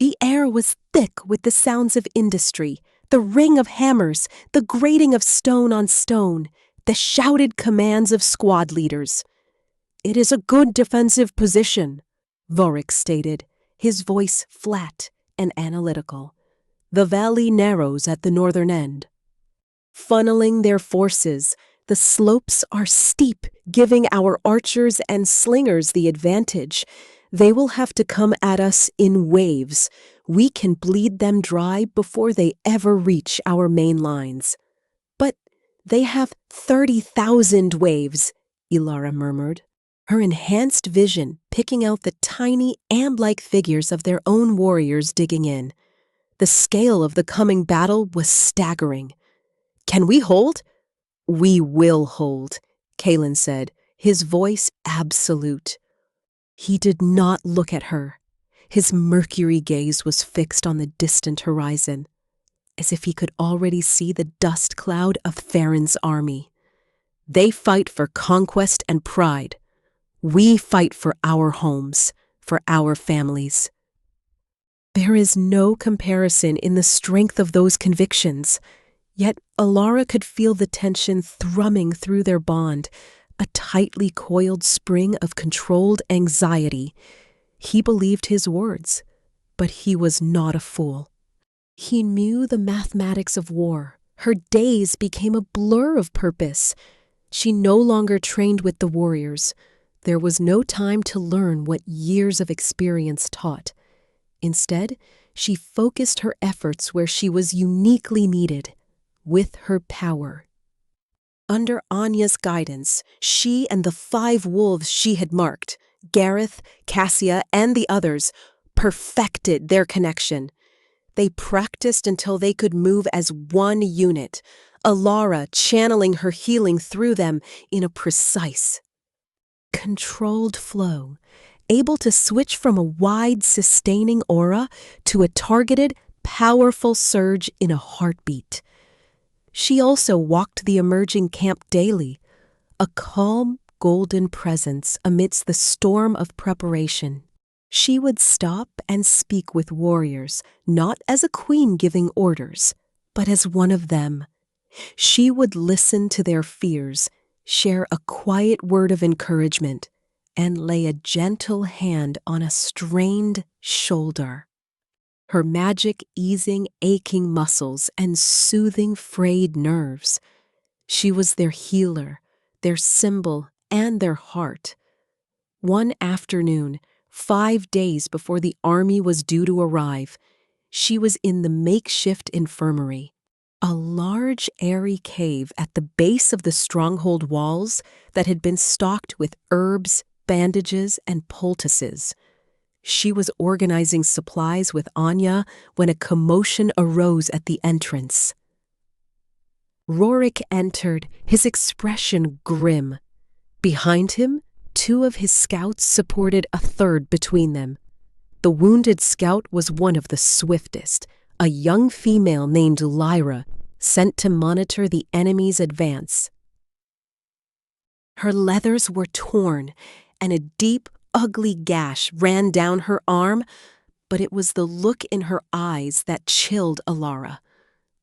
The air was thick with the sounds of industry, the ring of hammers, the grating of stone on stone, the shouted commands of squad leaders. "It is a good defensive position," Vorik stated, his voice flat and analytical. "The valley narrows at the northern end. Funneling their forces, the slopes are steep, giving our archers and slingers the advantage. They will have to come at us in waves. We can bleed them dry before they ever reach our main lines." "But they have 30,000 waves," Elara murmured, her enhanced vision picking out the tiny ant-like figures of their own warriors digging in. The scale of the coming battle was staggering. "Can we hold?" "We will hold," Kaelen said, his voice absolute. He did not look at her. His mercury gaze was fixed on the distant horizon, as if he could already see the dust cloud of Farron's army. "They fight for conquest and pride. We fight for our homes, for our families." There is no comparison in the strength of those convictions. Yet Elara could feel the tension thrumming through their bond, a tightly coiled spring of controlled anxiety. He believed his words, but he was not a fool. He knew the mathematics of war. Her days became a blur of purpose. She no longer trained with the warriors. There was no time to learn what years of experience taught. Instead, she focused her efforts where she was uniquely needed, with her power. Under Anya's guidance, she and the 5 wolves she had marked, Gareth, Cassia, and the others, perfected their connection. They practiced until they could move as one unit, Elara channeling her healing through them in a precise, controlled flow, able to switch from a wide, sustaining aura to a targeted, powerful surge in a heartbeat. She also walked the emerging camp daily, a calm, golden presence amidst the storm of preparation. She would stop and speak with warriors, not as a queen giving orders, but as one of them. She would listen to their fears, share a quiet word of encouragement, and lay a gentle hand on a strained shoulder. Her magic easing aching muscles and soothing frayed nerves. She was their healer, their symbol, and their heart. One afternoon, 5 days before the army was due to arrive, she was in the makeshift infirmary, a large, airy cave at the base of the stronghold walls that had been stocked with herbs, bandages, and poultices. She was organizing supplies with Anya when a commotion arose at the entrance. Rorik entered, his expression grim. Behind him, 2 of his scouts supported a third between them. The wounded scout was one of the swiftest, a young female named Elara, sent to monitor the enemy's advance. Her leathers were torn, and a deep, ugly gash ran down her arm, but it was the look in her eyes that chilled Elara,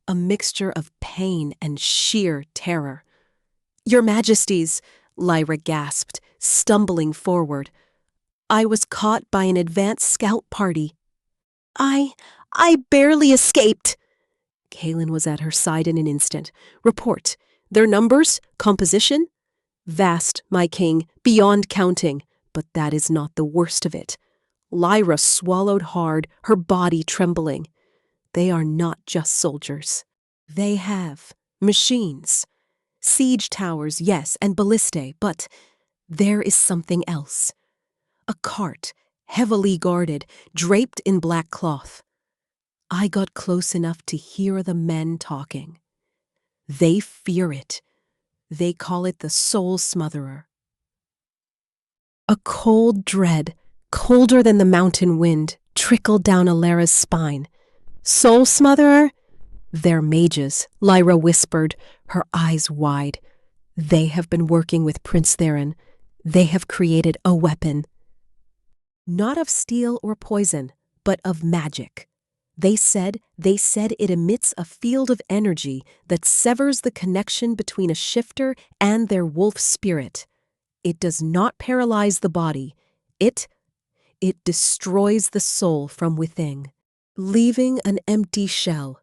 a mixture of pain and sheer terror. Your Majesties, Lyra gasped, stumbling forward. I was caught by an advance scout party. I barely escaped. Kaelen was at her side in an instant. Report. Their numbers? Composition? Vast, my king, beyond counting. But that is not the worst of it. Lyra swallowed hard, her body trembling. They are not just soldiers. They have machines. Siege towers, yes, and ballistae, but there is something else. A cart, heavily guarded, draped in black cloth. I got close enough to hear the men talking. They fear it. They call it the soul smotherer. A cold dread, colder than the mountain wind, trickled down Elara's spine. Soul smotherer? They're mages, Lyra whispered, her eyes wide. They have been working with Prince Theron. They have created a weapon. Not of steel or poison, but of magic. They said it emits a field of energy that severs the connection between a shifter and their wolf spirit. It does not paralyze the body. It destroys the soul from within, leaving an empty shell.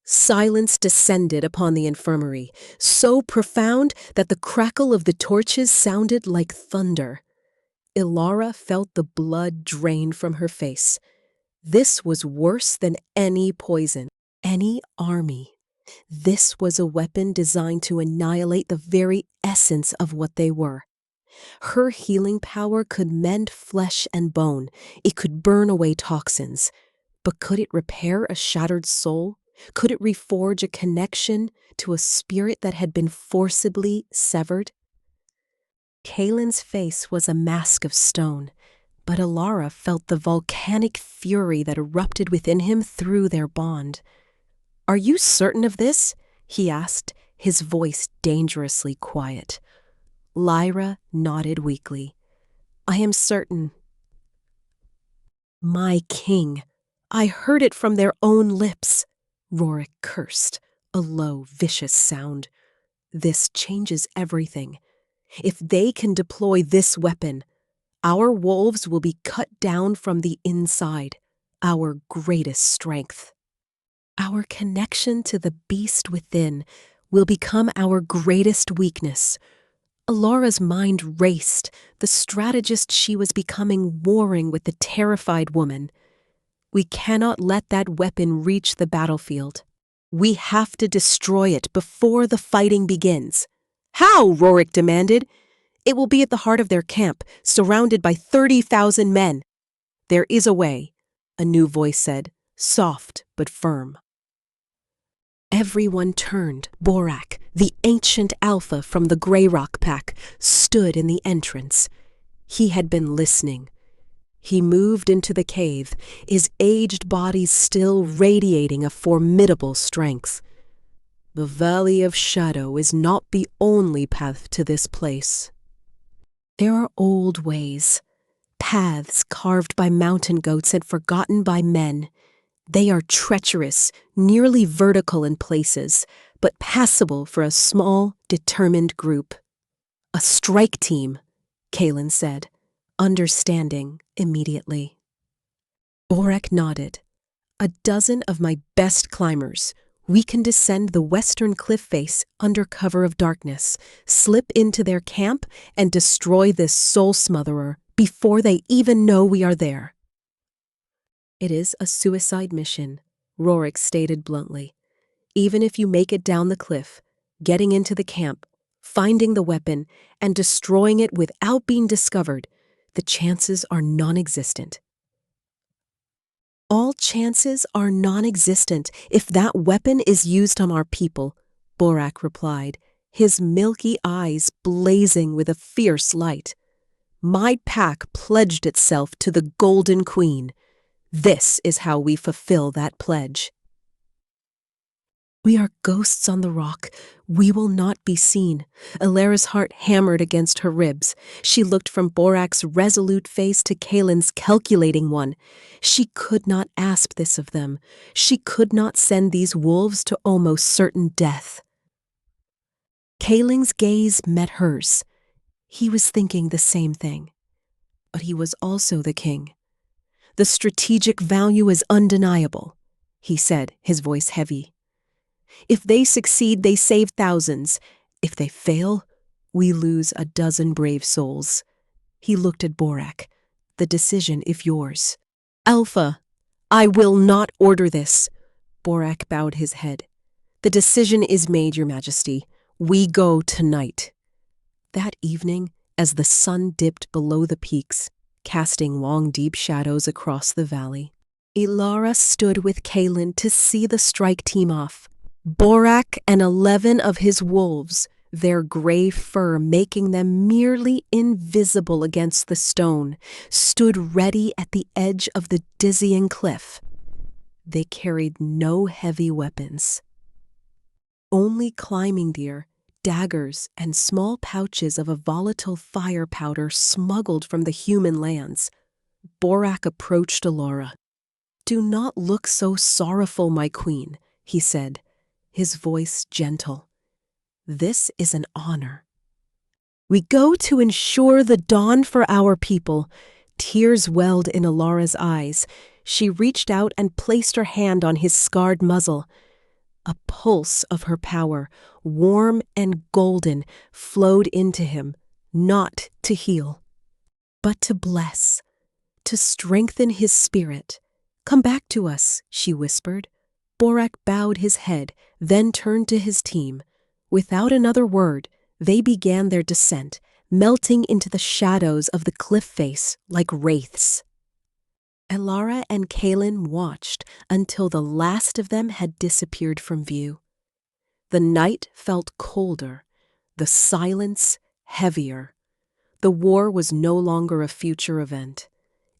Silence descended upon the infirmary, so profound that the crackle of the torches sounded like thunder. Elara felt the blood drain from her face. This was worse than any poison, any army. This was a weapon designed to annihilate the very essence of what they were. Her healing power could mend flesh and bone. It could burn away toxins. But could it repair a shattered soul? Could it reforge a connection to a spirit that had been forcibly severed? Kaelen's face was a mask of stone, but Elara felt the volcanic fury that erupted within him through their bond. "Are you certain of this?" he asked, his voice dangerously quiet. Lyra nodded weakly. "I am certain." "My king, I heard it from their own lips," Rorik cursed, a low, vicious sound. "This changes everything. If they can deploy this weapon, our wolves will be cut down from the inside, our greatest strength. Our connection to the beast within will become our greatest weakness." Elara's mind raced, the strategist she was becoming warring with the terrified woman. "We cannot let that weapon reach the battlefield. We have to destroy it before the fighting begins." "How?" Rorik demanded. "It will be at the heart of their camp, surrounded by 30,000 men." "There is a way," a new voice said, soft but firm. Everyone turned. Borak, the ancient alpha from the Grey Rock Pack, stood in the entrance. He had been listening. He moved into the cave, his aged body still radiating a formidable strength. "The Valley of Shadow is not the only path to this place. There are old ways, paths carved by mountain goats and forgotten by men. They are treacherous, nearly vertical in places, but passable for a small, determined group." "A strike team," Kaelen said, understanding immediately. Borak nodded. "A dozen of my best climbers. We can descend the western cliff face under cover of darkness, slip into their camp, and destroy this soul smotherer before they even know we are there." "It is a suicide mission," Rorik stated bluntly. "Even if you make it down the cliff, getting into the camp, finding the weapon, and destroying it without being discovered, the chances are non-existent." "All chances are non-existent if that weapon is used on our people," Borak replied, his milky eyes blazing with a fierce light. "My pack pledged itself to the Golden Queen. This is how we fulfill that pledge." "We are ghosts on the rock. We will not be seen." Elara's heart hammered against her ribs. She looked from Borak's resolute face to Kaelen's calculating one. She could not ask this of them. She could not send these wolves to almost certain death. Kaelen's gaze met hers. He was thinking the same thing. But he was also the king. The strategic value is undeniable, he said, his voice heavy. If they succeed, they save thousands. If they fail, we lose a dozen brave souls. He looked at Borak. The decision is yours. Alpha, I will not order this. Borak bowed his head. The decision is made, Your Majesty. We go tonight. That evening, as the sun dipped below the peaks, casting long, deep shadows across the valley, Elara stood with Kaelen to see the strike team off. Borak and 11 of his wolves, their gray fur making them merely invisible against the stone, stood ready at the edge of the dizzying cliff. They carried no heavy weapons. Only climbing gear, daggers, and small pouches of a volatile fire powder smuggled from the human lands. Borak approached Elara. "Do not look so sorrowful, my queen," he said, his voice gentle. "This is an honor. We go to ensure the dawn for our people." Tears welled in Elara's eyes. She reached out and placed her hand on his scarred muzzle. A pulse of her power, warm and golden, flowed into him, not to heal, but to bless, to strengthen his spirit. "Come back to us," she whispered. Borak bowed his head, then turned to his team. Without another word, they began their descent, melting into the shadows of the cliff face like wraiths. Elara and Kaelen watched until the last of them had disappeared from view. The night felt colder, the silence heavier. The war was no longer a future event.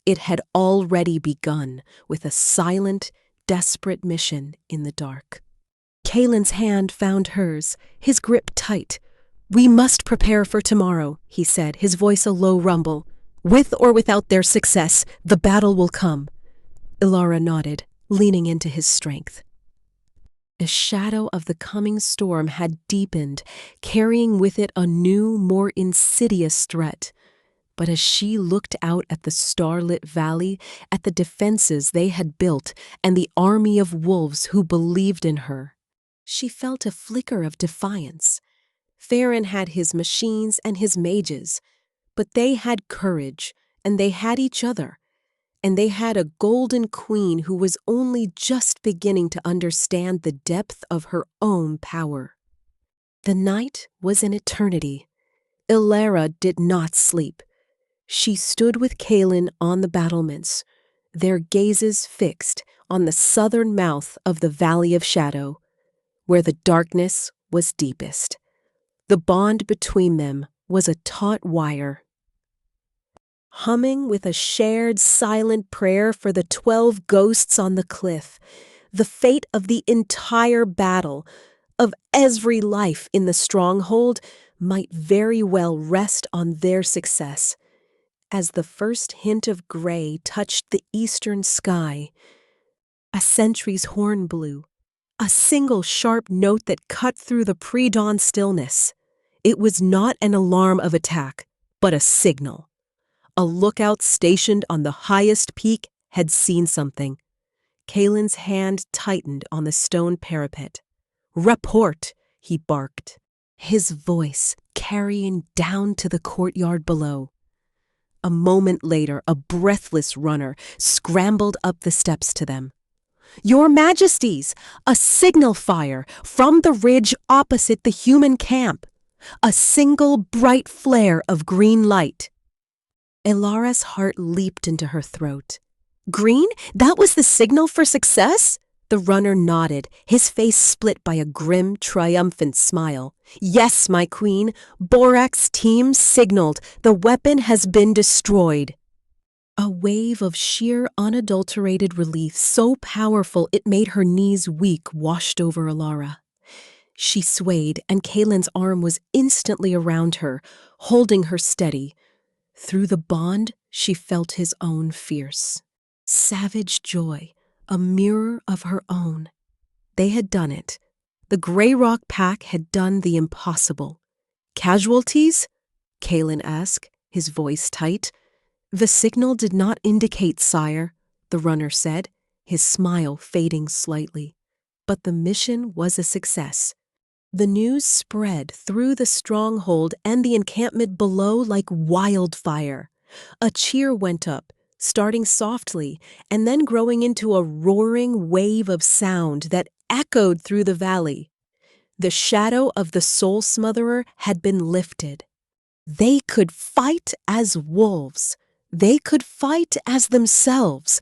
It had already begun with a silent, desperate mission in the dark. Kaelen's hand found hers, his grip tight. "We must prepare for tomorrow," he said, his voice a low rumble. "With or without their success, the battle will come." Elara nodded, leaning into his strength. The shadow of the coming storm had deepened, carrying with it a new, more insidious threat. But as she looked out at the starlit valley, at the defenses they had built, and the army of wolves who believed in her, she felt a flicker of defiance. Farron had his machines and his mages, but they had courage, and they had each other, and they had a golden queen who was only just beginning to understand the depth of her own power. The night was an eternity. Elara did not sleep. She stood with Kaelen on the battlements, their gazes fixed on the southern mouth of the Valley of Shadow, where the darkness was deepest. The bond between them was a taut wire. Humming with a shared silent prayer for the 12 ghosts on the cliff, the fate of the entire battle, of every life in the stronghold, might very well rest on their success. As the first hint of gray touched the eastern sky, a sentry's horn blew, a single sharp note that cut through the pre-dawn stillness. It was not an alarm of attack, but a signal. A lookout stationed on the highest peak had seen something. Kaelen's hand tightened on the stone parapet. "Report," he barked, his voice carrying down to the courtyard below. A moment later, a breathless runner scrambled up the steps to them. "Your Majesties, a signal fire from the ridge opposite the human camp. A single bright flare of green light." Elara's heart leaped into her throat. "Green? That was the signal for success?" The runner nodded, his face split by a grim, triumphant smile. "Yes, my queen. Borak's team signaled. The weapon has been destroyed." A wave of sheer, unadulterated relief so powerful it made her knees weak washed over Elara. She swayed, and Kaelen's arm was instantly around her, holding her steady. Through the bond, she felt his own fierce, savage joy, a mirror of her own. They had done it. The Grey Rock pack had done the impossible. Casualties? Kaelen asked, his voice tight. The signal did not indicate, sire, the runner said, his smile fading slightly. But the mission was a success. The news spread through the stronghold and the encampment below like wildfire. A cheer went up, starting softly and then growing into a roaring wave of sound that echoed through the valley. The shadow of the soul smotherer had been lifted. They could fight as wolves. They could fight as themselves.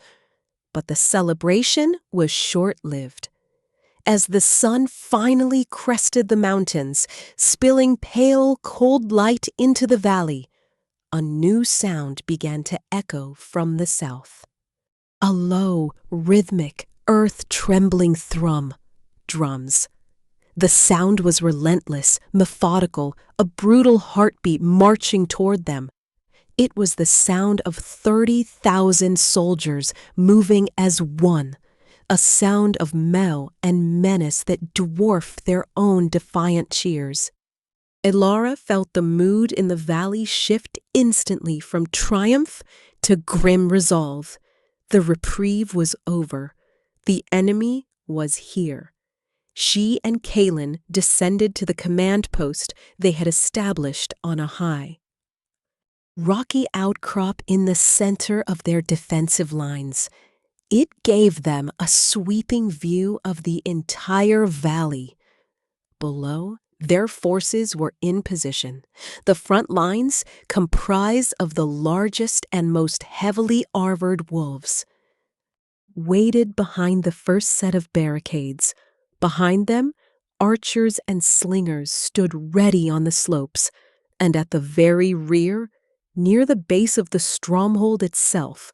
But the celebration was short-lived. As the sun finally crested the mountains, spilling pale, cold light into the valley, a new sound began to echo from the south. A low, rhythmic, earth-trembling thrum. Drums. The sound was relentless, methodical, a brutal heartbeat marching toward them. It was the sound of 30,000 soldiers moving as one, a sound of metal and menace that dwarfed their own defiant cheers. Elara felt the mood in the valley shift instantly from triumph to grim resolve. The reprieve was over. The enemy was here. She and Kaelen descended to the command post they had established on a high rocky outcrop in the center of their defensive lines. It gave them a sweeping view of the entire valley. Below, their forces were in position. The front lines comprised of the largest and most heavily armored wolves. Waited behind the first set of barricades. Behind them, archers and slingers stood ready on the slopes, and at the very rear, near the base of the stronghold itself,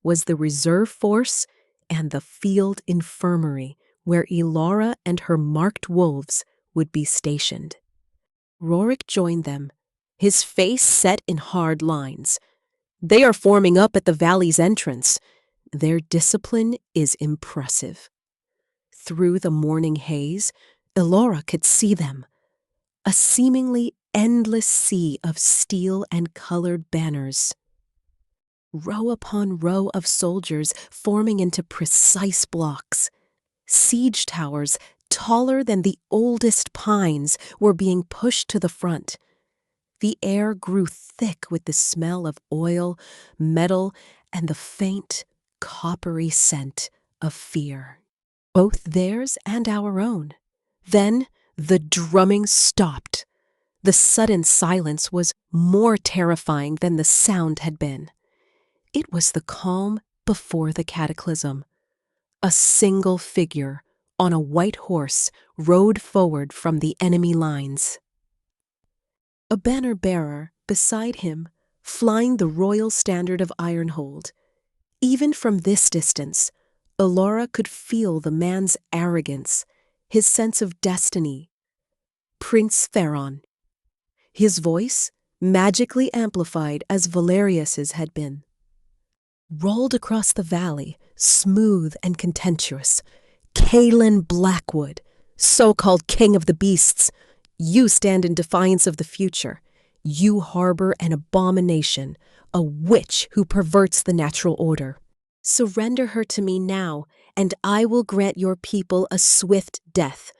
was the reserve force and the field infirmary where Elara and her marked wolves would be stationed. Rorik joined them, his face set in hard lines. They are forming up at the valley's entrance. Their discipline is impressive. Through the morning haze, Elara could see them. A seemingly endless sea of steel and colored banners. Row upon row of soldiers forming into precise blocks. Siege towers, taller than the oldest pines, were being pushed to the front. The air grew thick with the smell of oil, metal, and the faint, coppery scent of fear. Both theirs and our own. Then the drumming stopped. The sudden silence was more terrifying than the sound had been. It was the calm before the cataclysm. A single figure on a white horse rode forward from the enemy lines. A banner bearer beside him, flying the royal standard of Ironhold. Even from this distance, Elara could feel the man's arrogance, his sense of destiny. Prince Theron. His voice, magically amplified as Valerius's had been, rolled across the valley, smooth and contemptuous. Kaelen Blackwood, so-called king of the beasts, you stand in defiance of the future. You harbor an abomination, a witch who perverts the natural order. Surrender her to me now, and I will grant your people a swift death.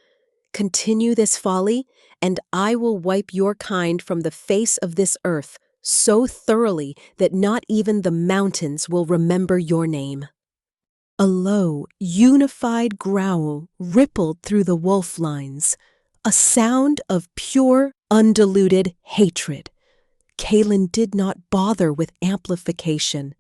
Continue this folly, and I will wipe your kind from the face of this earth so thoroughly that not even the mountains will remember your name. A low, unified growl rippled through the wolf lines, a sound of pure, undiluted hatred. Kaelen did not bother with amplification.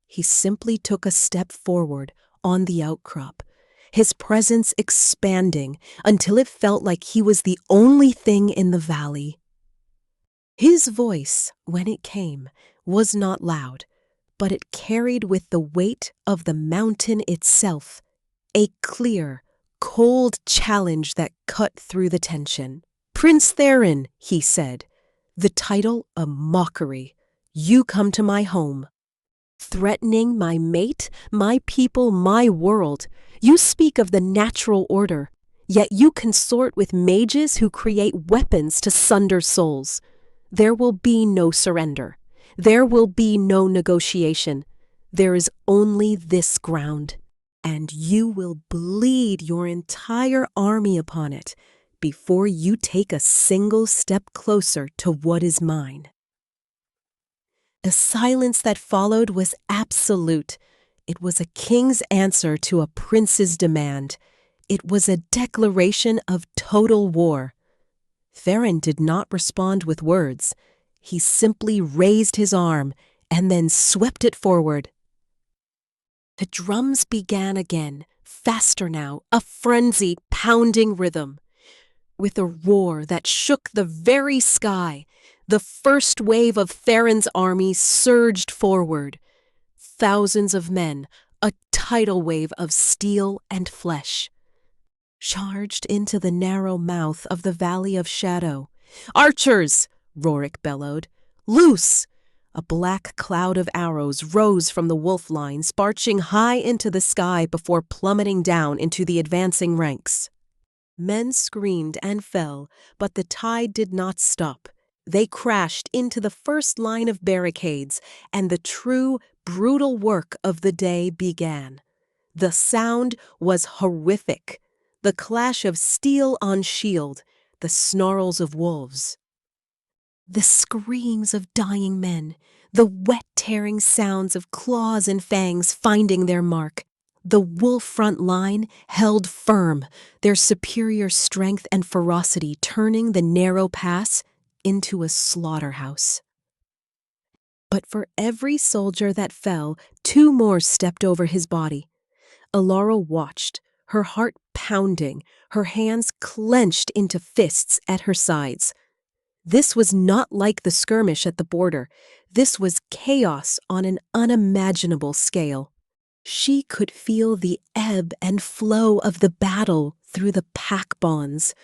He simply took a step forward on the outcrop, his presence expanding until it felt like he was the only thing in the valley. His voice, when it came, was not loud, but it carried with the weight of the mountain itself, a clear, cold challenge that cut through the tension. "Prince Theron," he said, the title a mockery. "You come to my home. Threatening my mate, my people, my world. You speak of the natural order. Yet you consort with mages who create weapons to sunder souls. There will be no surrender. There will be no negotiation. There is only this ground, and you will bleed your entire army upon it before you take a single step closer to what is mine." The silence that followed was absolute. It was a king's answer to a prince's demand. It was a declaration of total war. Theron did not respond with words. He simply raised his arm and then swept it forward. The drums began again, faster now, a frenzied, pounding rhythm. With a roar that shook the very sky, the first wave of Theron's army surged forward. Thousands of men, a tidal wave of steel and flesh, charged into the narrow mouth of the Valley of Shadow. "Archers!" Rorik bellowed. "Loose!" A black cloud of arrows rose from the wolf line, sparching high into the sky before plummeting down into the advancing ranks. Men screamed and fell, but the tide did not stop. They crashed into the first line of barricades, and the true, brutal work of the day began. The sound was horrific. The clash of steel on shield, the snarls of wolves, the screams of dying men, the wet-tearing sounds of claws and fangs finding their mark. The wolf front line held firm, their superior strength and ferocity turning the narrow pass into a slaughterhouse. But for every soldier that fell, 2 more stepped over his body. Elara watched, her heart pounding, her hands clenched into fists at her sides. This was not like the skirmish at the border. This was chaos on an unimaginable scale. She could feel the ebb and flow of the battle through the pack bonds,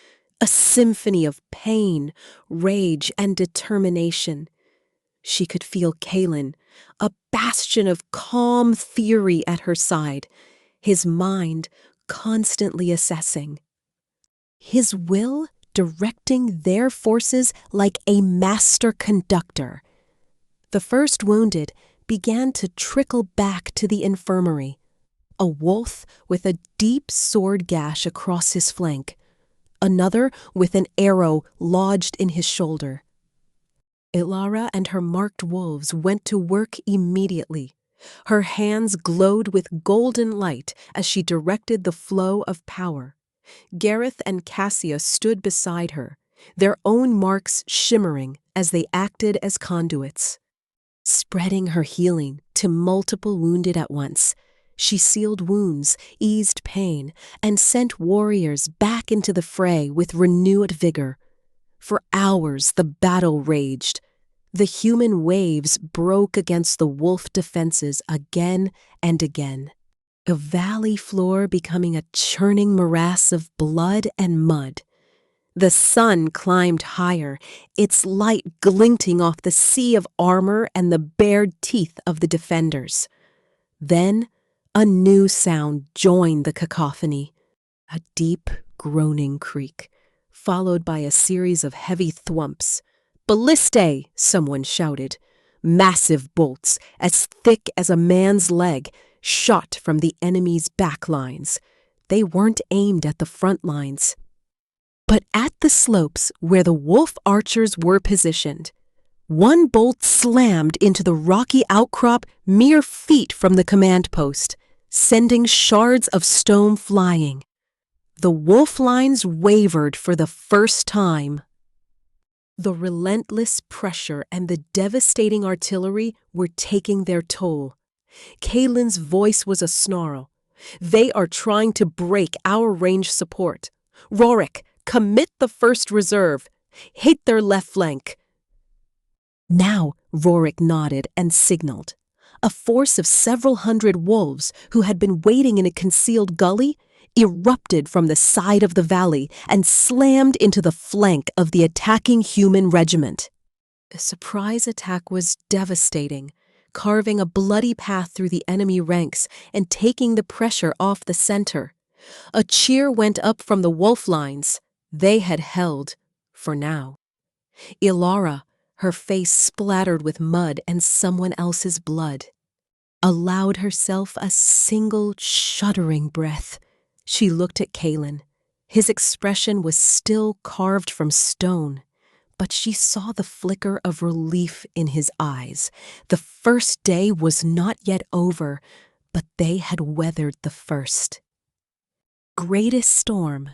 a symphony of pain, rage, and determination. She could feel Kaelen, a bastion of calm theory at her side, his mind constantly assessing, his will directing their forces like a master conductor. The first wounded began to trickle back to the infirmary, a wolf with a deep sword gash across his flank, another with an arrow lodged in his shoulder. Elara and her marked wolves went to work immediately. Her hands glowed with golden light as she directed the flow of power. Gareth and Cassia stood beside her, their own marks shimmering as they acted as conduits. Spreading her healing to multiple wounded at once, she sealed wounds, eased pain, and sent warriors back into the fray with renewed vigor. For hours the battle raged. The human waves broke against the wolf defenses again and again, the valley floor becoming a churning morass of blood and mud. The sun climbed higher, its light glinting off the sea of armor and the bared teeth of the defenders. Then a new sound joined the cacophony, a deep, groaning creak, followed by a series of heavy thwumps. "Ballistae!" someone shouted. Massive bolts, as thick as a man's leg, shot from the enemy's back lines. They weren't aimed at the front lines, but at the slopes where the wolf archers were positioned. One bolt slammed into the rocky outcrop mere feet from the command post, sending shards of stone flying. The wolf lines wavered for the first time. The relentless pressure and the devastating artillery were taking their toll. Kaelen's voice was a snarl. "They are trying to break our range support. Rorik, commit the first reserve. Hit their left flank." Now Rorik nodded and signaled. A force of several hundred wolves who had been waiting in a concealed gully erupted from the side of the valley and slammed into the flank of the attacking human regiment. The surprise attack was devastating, carving a bloody path through the enemy ranks and taking the pressure off the center. A cheer went up from the wolf lines. They had held, for now. Elara, her face splattered with mud and someone else's blood, allowed herself a single shuddering breath. She looked at Kaelen. His expression was still carved from stone, but she saw the flicker of relief in his eyes. The first day was not yet over, but they had weathered the first. Greatest storm.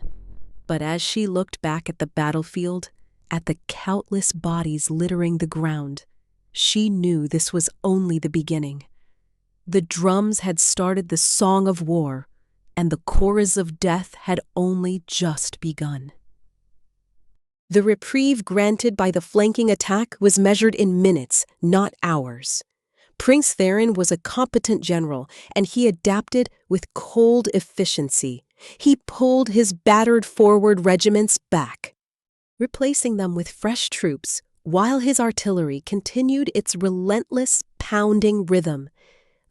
But as she looked back at the battlefield, at the countless bodies littering the ground, she knew this was only the beginning. The drums had started the song of war, and the chorus of death had only just begun. The reprieve granted by the flanking attack was measured in minutes, not hours. Prince Theron was a competent general, and he adapted with cold efficiency. He pulled his battered forward regiments back, replacing them with fresh troops, while his artillery continued its relentless pounding rhythm.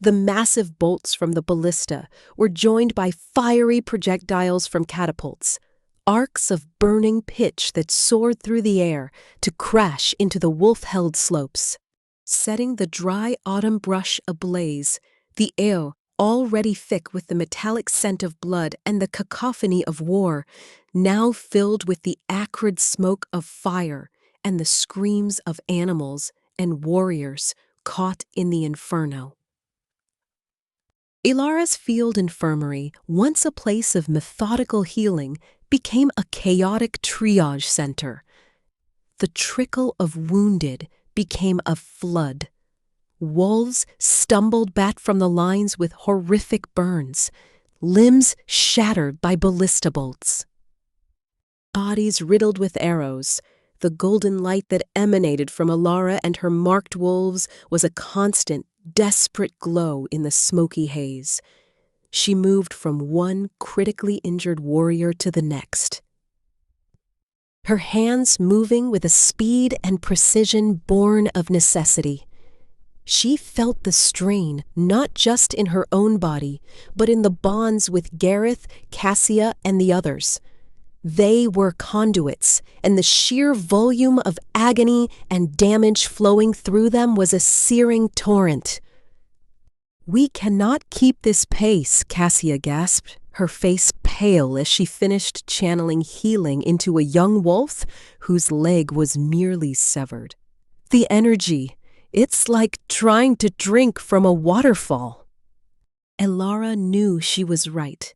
The massive bolts from the ballista were joined by fiery projectiles from catapults, arcs of burning pitch that soared through the air to crash into the wolf-held slopes, setting the dry autumn brush ablaze. The air, already thick with the metallic scent of blood and the cacophony of war, now filled with the acrid smoke of fire and the screams of animals and warriors caught in the inferno. Elara's field infirmary, once a place of methodical healing, became a chaotic triage center. The trickle of wounded became a flood. Wolves stumbled back from the lines with horrific burns, limbs shattered by ballista bolts. Bodies riddled with arrows. The golden light that emanated from Elara and her marked wolves was a constant, desperate glow in the smoky haze. She moved from one critically injured warrior to the next, her hands moving with a speed and precision born of necessity. She felt the strain not just in her own body, but in the bonds with Gareth, Cassia, and the others. They were conduits, and the sheer volume of agony and damage flowing through them was a searing torrent. "We cannot keep this pace," Cassia gasped, her face pale as she finished channeling healing into a young wolf whose leg was merely severed. "The energy, it's like trying to drink from a waterfall." Elara knew she was right.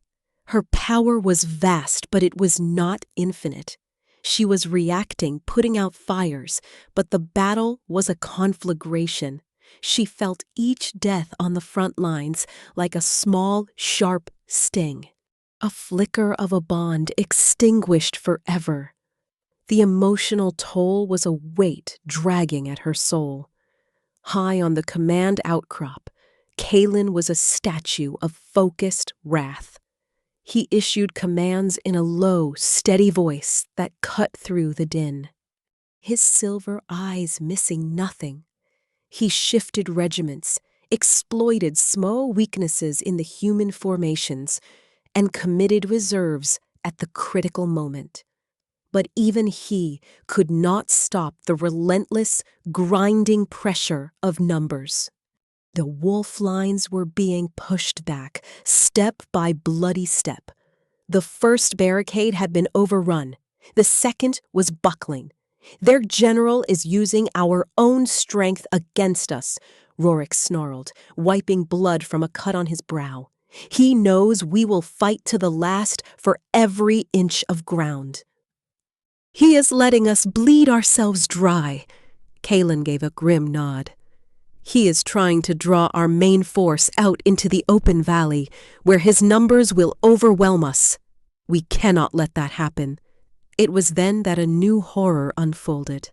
Her power was vast, but it was not infinite. She was reacting, putting out fires, but the battle was a conflagration. She felt each death on the front lines like a small, sharp sting, a flicker of a bond extinguished forever. The emotional toll was a weight dragging at her soul. High on the command outcrop, Kaelen was a statue of focused wrath. He issued commands in a low, steady voice that cut through the din, his silver eyes missing nothing. He shifted regiments, exploited small weaknesses in the human formations, and committed reserves at the critical moment. But even he could not stop the relentless, grinding pressure of numbers. The wolf lines were being pushed back, step by bloody step. The first barricade had been overrun. The second was buckling. "Their general is using our own strength against us," Rorik snarled, wiping blood from a cut on his brow. "He knows we will fight to the last for every inch of ground." "He is letting us bleed ourselves dry," Kaelen gave a grim nod. "He is trying to draw our main force out into the open valley, where his numbers will overwhelm us. We cannot let that happen." It was then that a new horror unfolded.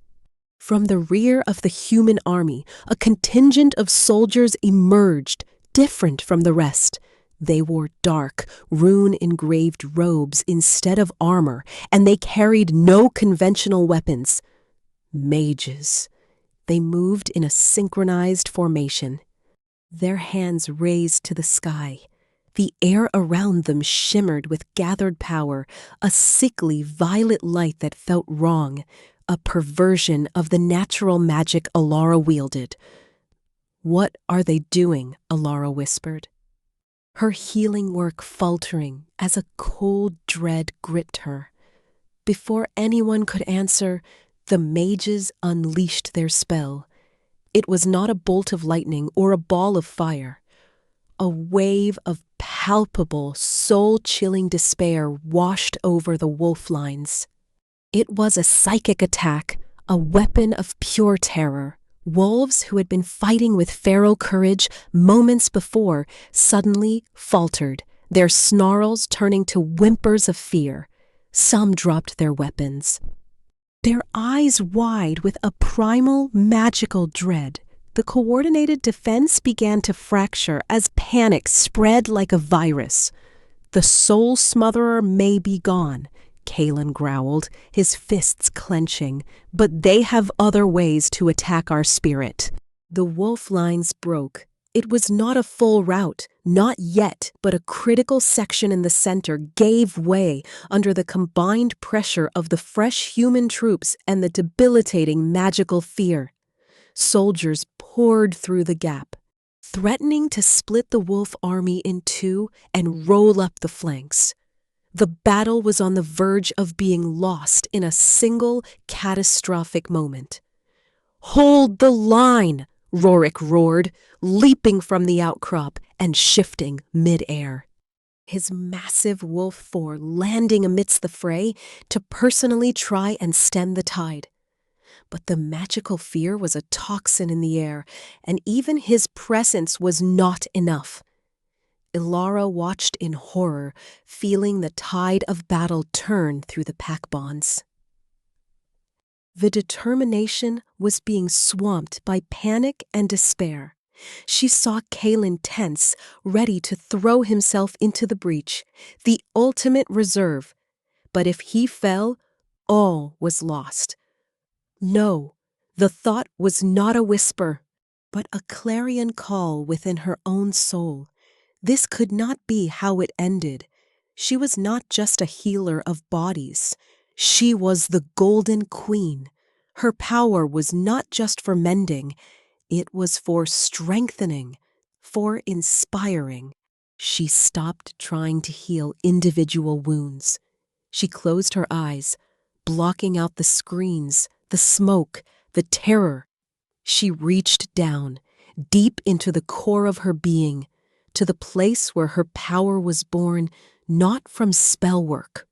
From the rear of the human army, a contingent of soldiers emerged, different from the rest. They wore dark, rune-engraved robes instead of armor, and they carried no conventional weapons. Mages. They moved in a synchronized formation, their hands raised to the sky, The air around them shimmered with gathered power, a sickly violet light that felt wrong, a perversion of the natural magic Elara wielded. "What are they doing?" Elara whispered, her healing work faltering as a cold dread gripped her. Before anyone could answer, the mages unleashed their spell. It was not a bolt of lightning or a ball of fire. A wave of palpable, soul-chilling despair washed over the wolf lines. It was a psychic attack, a weapon of pure terror. Wolves who had been fighting with feral courage moments before suddenly faltered, their snarls turning to whimpers of fear. Some dropped their weapons, their eyes wide with a primal, magical dread. The coordinated defense began to fracture as panic spread like a virus. "The soul smotherer may be gone," Kaelen growled, his fists clenching, "but they have other ways to attack our spirit." The wolf lines broke. It was not a full rout, not yet, but a critical section in the center gave way under the combined pressure of the fresh human troops and the debilitating magical fear. Soldiers poured through the gap, threatening to split the wolf army in two and roll up the flanks. The battle was on the verge of being lost in a single catastrophic moment. "Hold the line!" Rorik roared, leaping from the outcrop and shifting mid-air. His massive wolf form landing amidst the fray to personally try and stem the tide. But the magical fear was a toxin in the air, and even his presence was not enough. Elara watched in horror, feeling the tide of battle turn through the pack bonds. The determination was being swamped by panic and despair. She saw Kaelen tense, ready to throw himself into the breach, the ultimate reserve. But if he fell, all was lost. No, the thought was not a whisper, but a clarion call within her own soul. This could not be how it ended. She was not just a healer of bodies. She was the Golden Queen. Her power was not just for mending, it was for strengthening, for inspiring. She stopped trying to heal individual wounds. She closed her eyes, blocking out the screens, the smoke, the terror. She reached down, deep into the core of her being, to the place where her power was born, not from spell work,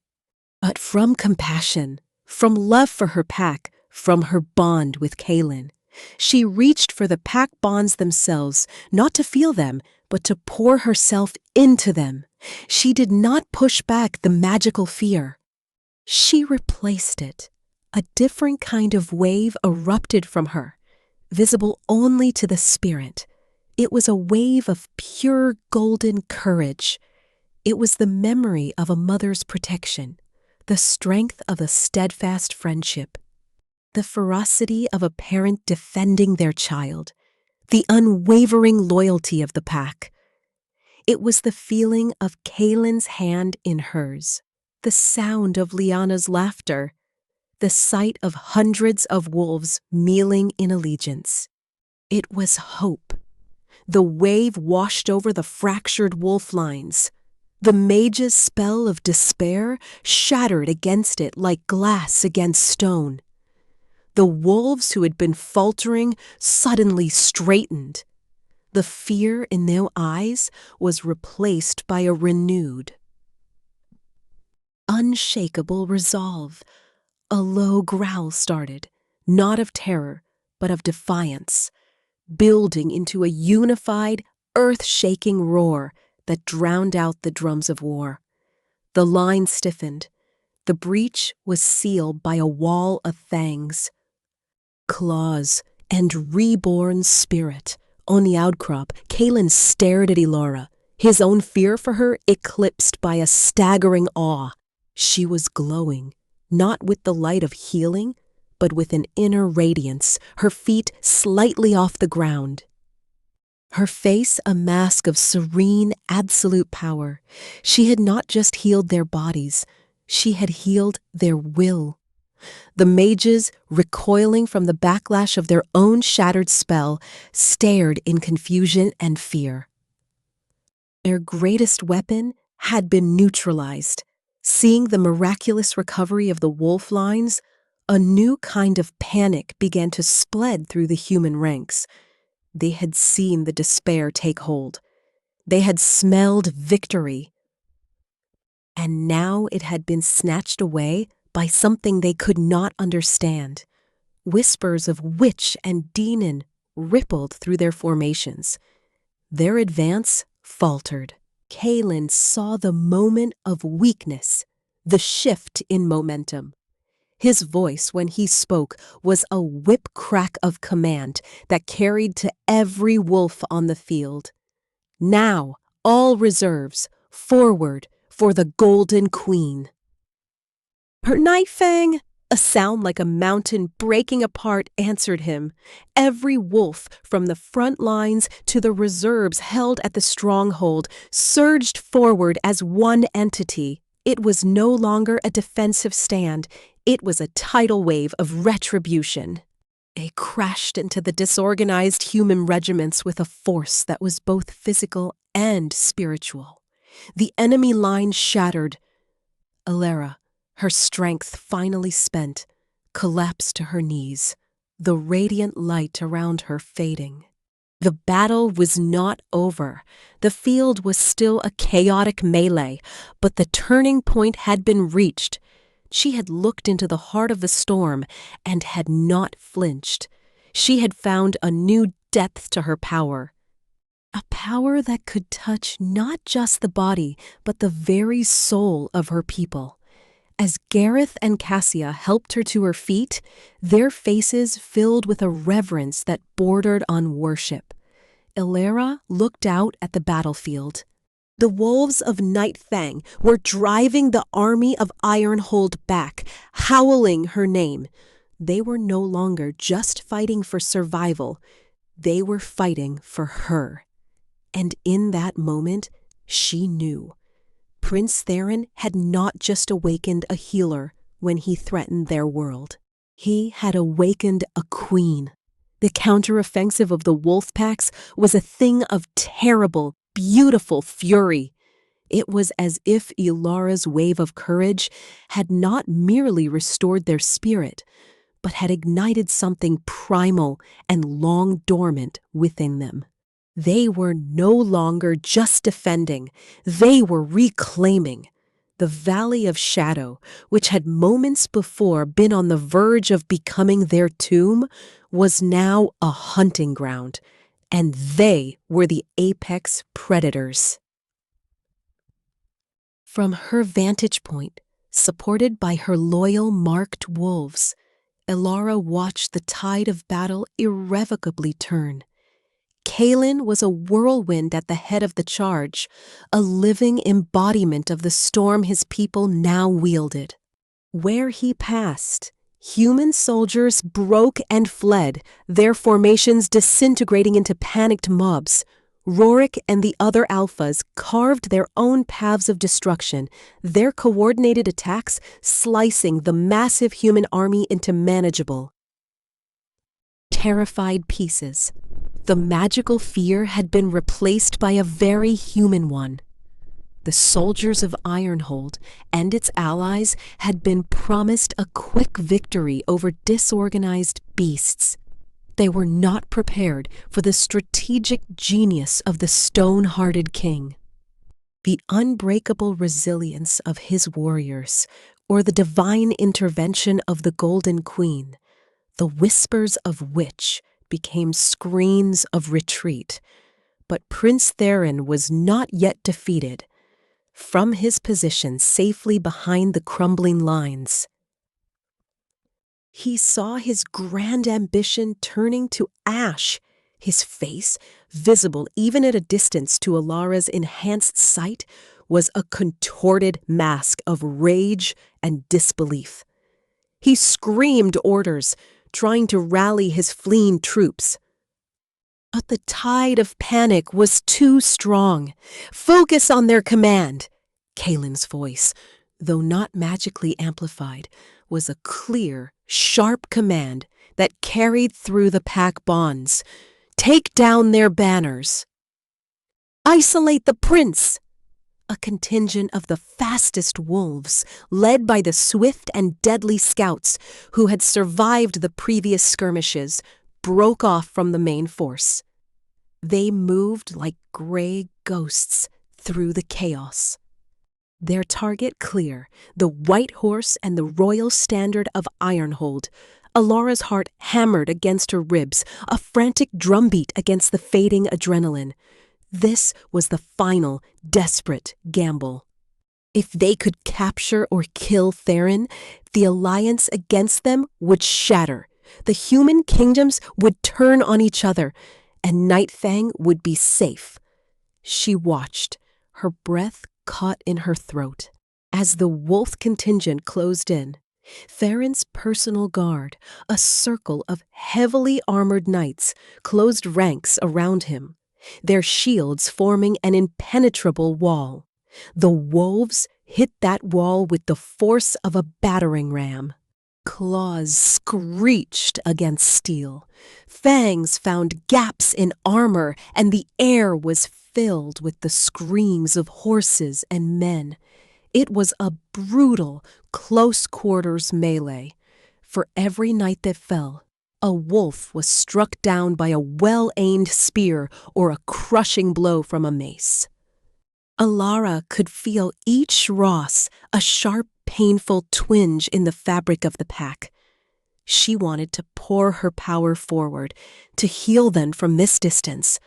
but from compassion, from love for her pack, from her bond with Kaelen. She reached for the pack bonds themselves, not to feel them, but to pour herself into them. She did not push back the magical fear. She replaced it. A different kind of wave erupted from her, visible only to the spirit. It was a wave of pure golden courage. It was the memory of a mother's protection, the strength of a steadfast friendship, the ferocity of a parent defending their child, the unwavering loyalty of the pack. It was the feeling of Kaelen's hand in hers, the sound of Liana's laughter, the sight of hundreds of wolves mealing in allegiance. It was hope. The wave washed over the fractured wolf lines. The mage's spell of despair shattered against it like glass against stone. The wolves who had been faltering suddenly straightened. The fear in their eyes was replaced by a renewed, unshakable resolve. A low growl started, not of terror, but of defiance, building into a unified, earth-shaking roar that drowned out the drums of war. The line stiffened. The breach was sealed by a wall of fangs, claws, and reborn spirit. On the outcrop, Kaelen stared at Elara, his own fear for her eclipsed by a staggering awe. She was glowing, not with the light of healing, but with an inner radiance, her feet slightly off the ground. Her face a mask of serene, absolute power. She had not just healed their bodies, she had healed their will. The mages, recoiling from the backlash of their own shattered spell, stared in confusion and fear. Their greatest weapon had been neutralized. Seeing the miraculous recovery of the wolf lines, a new kind of panic began to spread through the human ranks. They had seen the despair take hold. They had smelled victory. And now it had been snatched away by something they could not understand. Whispers of witch and demon rippled through their formations. Their advance faltered. Kaelen saw the moment of weakness, the shift in momentum. His voice, when he spoke, was a whip crack of command that carried to every wolf on the field. Now, all reserves, forward for the Golden Queen. Her knife fang! A sound like a mountain breaking apart answered him. Every wolf, from the front lines to the reserves held at the stronghold, surged forward as one entity. It was no longer a defensive stand. It was a tidal wave of retribution. They crashed into the disorganized human regiments with a force that was both physical and spiritual. The enemy line shattered. Elara, her strength finally spent, collapsed to her knees, the radiant light around her fading. The battle was not over. The field was still a chaotic melee, but the turning point had been reached. She had looked into the heart of the storm and had not flinched. She had found a new depth to her power. A power that could touch not just the body, but the very soul of her people. As Gareth and Cassia helped her to her feet, their faces filled with a reverence that bordered on worship. Elara looked out at the battlefield. The wolves of Night Fang were driving the army of Ironhold back, howling her name. They were no longer just fighting for survival. They were fighting for her. And in that moment, she knew. Prince Theron had not just awakened a healer when he threatened their world. He had awakened a queen. The counteroffensive of the wolf packs was a thing of terrible, beautiful fury. It was as if Elara's wave of courage had not merely restored their spirit, but had ignited something primal and long dormant within them. They were no longer just defending, they were reclaiming. The Valley of Shadow, which had moments before been on the verge of becoming their tomb, was now a hunting ground, and they were the apex predators. From her vantage point, supported by her loyal marked wolves, Elara watched the tide of battle irrevocably turn. Kaelen was a whirlwind at the head of the charge, a living embodiment of the storm his people now wielded. Where he passed, human soldiers broke and fled, their formations disintegrating into panicked mobs. Rorik and the other alphas carved their own paths of destruction, their coordinated attacks slicing the massive human army into manageable, terrified pieces. The magical fear had been replaced by a very human one. The soldiers of Ironhold and its allies had been promised a quick victory over disorganized beasts. They were not prepared for the strategic genius of the stone-hearted king. The unbreakable resilience of his warriors, or the divine intervention of the Golden Queen, the whispers of which became screams of retreat. But Prince Theron was not yet defeated. From his position safely behind the crumbling lines, he saw his grand ambition turning to ash. His face, visible even at a distance to Elara's enhanced sight, was a contorted mask of rage and disbelief. He screamed orders, trying to rally his fleeing troops. But the tide of panic was too strong. Focus on their command. Kaelen's voice, though not magically amplified, was a clear, sharp command that carried through the pack bonds. Take down their banners. Isolate the prince. A contingent of the fastest wolves, led by the swift and deadly scouts who had survived the previous skirmishes, broke off from the main force. They moved like gray ghosts through the chaos. Their target clear, the white horse and the royal standard of Ironhold. Elara's heart hammered against her ribs, a frantic drumbeat against the fading adrenaline. This was the final, desperate gamble. If they could capture or kill Theron, the alliance against them would shatter. The human kingdoms would turn on each other, and Night Fang would be safe. She watched, her breath caught in her throat. As the wolf contingent closed in, Theron's personal guard, a circle of heavily armored knights, closed ranks around him, their shields forming an impenetrable wall. The wolves hit that wall with the force of a battering ram. Claws screeched against steel. Fangs found gaps in armor, and the air was filled with the screams of horses and men. It was a brutal, close-quarters melee. For every knight that fell, a wolf was struck down by a well-aimed spear or a crushing blow from a mace. Elara could feel each Ross, a sharp, painful twinge in the fabric of the pack. She wanted to pour her power forward, to heal them from this distance.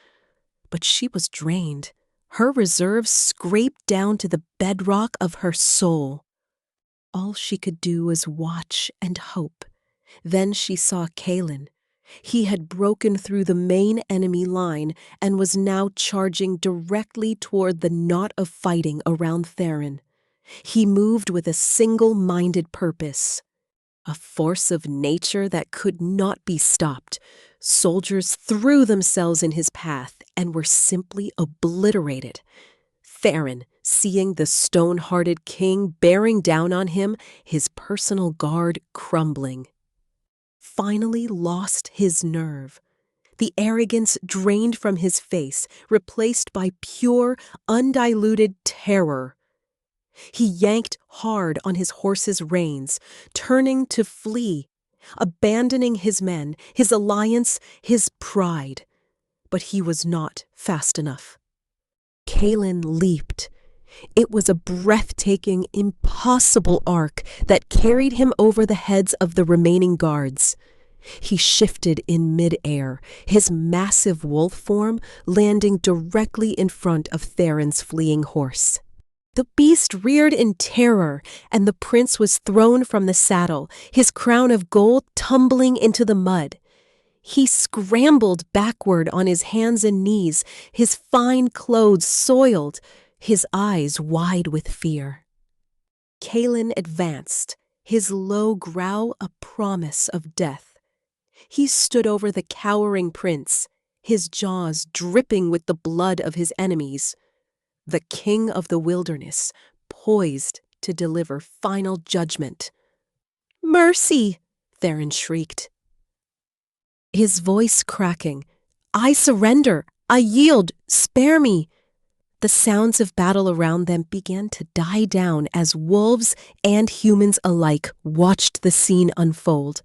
But she was drained. Her reserves scraped down to the bedrock of her soul. All she could do was watch and hope. Then she saw Kaelen. He had broken through the main enemy line and was now charging directly toward the knot of fighting around Theron. He moved with a single-minded purpose, a force of nature that could not be stopped. Soldiers threw themselves in his path and were simply obliterated. Theron, seeing the stone-hearted king bearing down on him, his personal guard crumbling, finally lost his nerve. The arrogance drained from his face, replaced by pure, undiluted terror. He yanked hard on his horse's reins, turning to flee, abandoning his men, his alliance, his pride. But he was not fast enough. Kaelen leaped. It was a breathtaking, impossible arc that carried him over the heads of the remaining guards. He shifted in midair, his massive wolf form landing directly in front of Theron's fleeing horse. The beast reared in terror, and the prince was thrown from the saddle, his crown of gold tumbling into the mud. He scrambled backward on his hands and knees, his fine clothes soiled, his eyes wide with fear. Kaelen advanced, his low growl a promise of death. He stood over the cowering prince, his jaws dripping with the blood of his enemies. The king of the wilderness, poised to deliver final judgment. "Mercy!" Theron shrieked, his voice cracking. "I surrender! I yield! Spare me!" The sounds of battle around them began to die down as wolves and humans alike watched the scene unfold.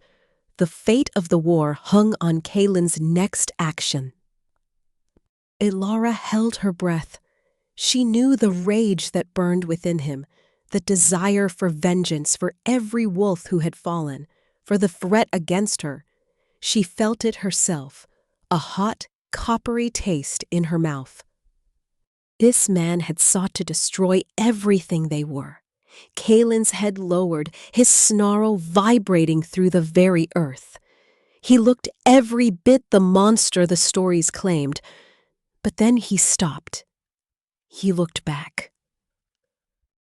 The fate of the war hung on Kaelen's next action. Elara held her breath. She knew the rage that burned within him, the desire for vengeance for every wolf who had fallen, for the threat against her. She felt it herself, a hot, coppery taste in her mouth. This man had sought to destroy everything they were. Kaelen's head lowered, his snarl vibrating through the very earth. He looked every bit the monster the stories claimed, but then he stopped. He looked back.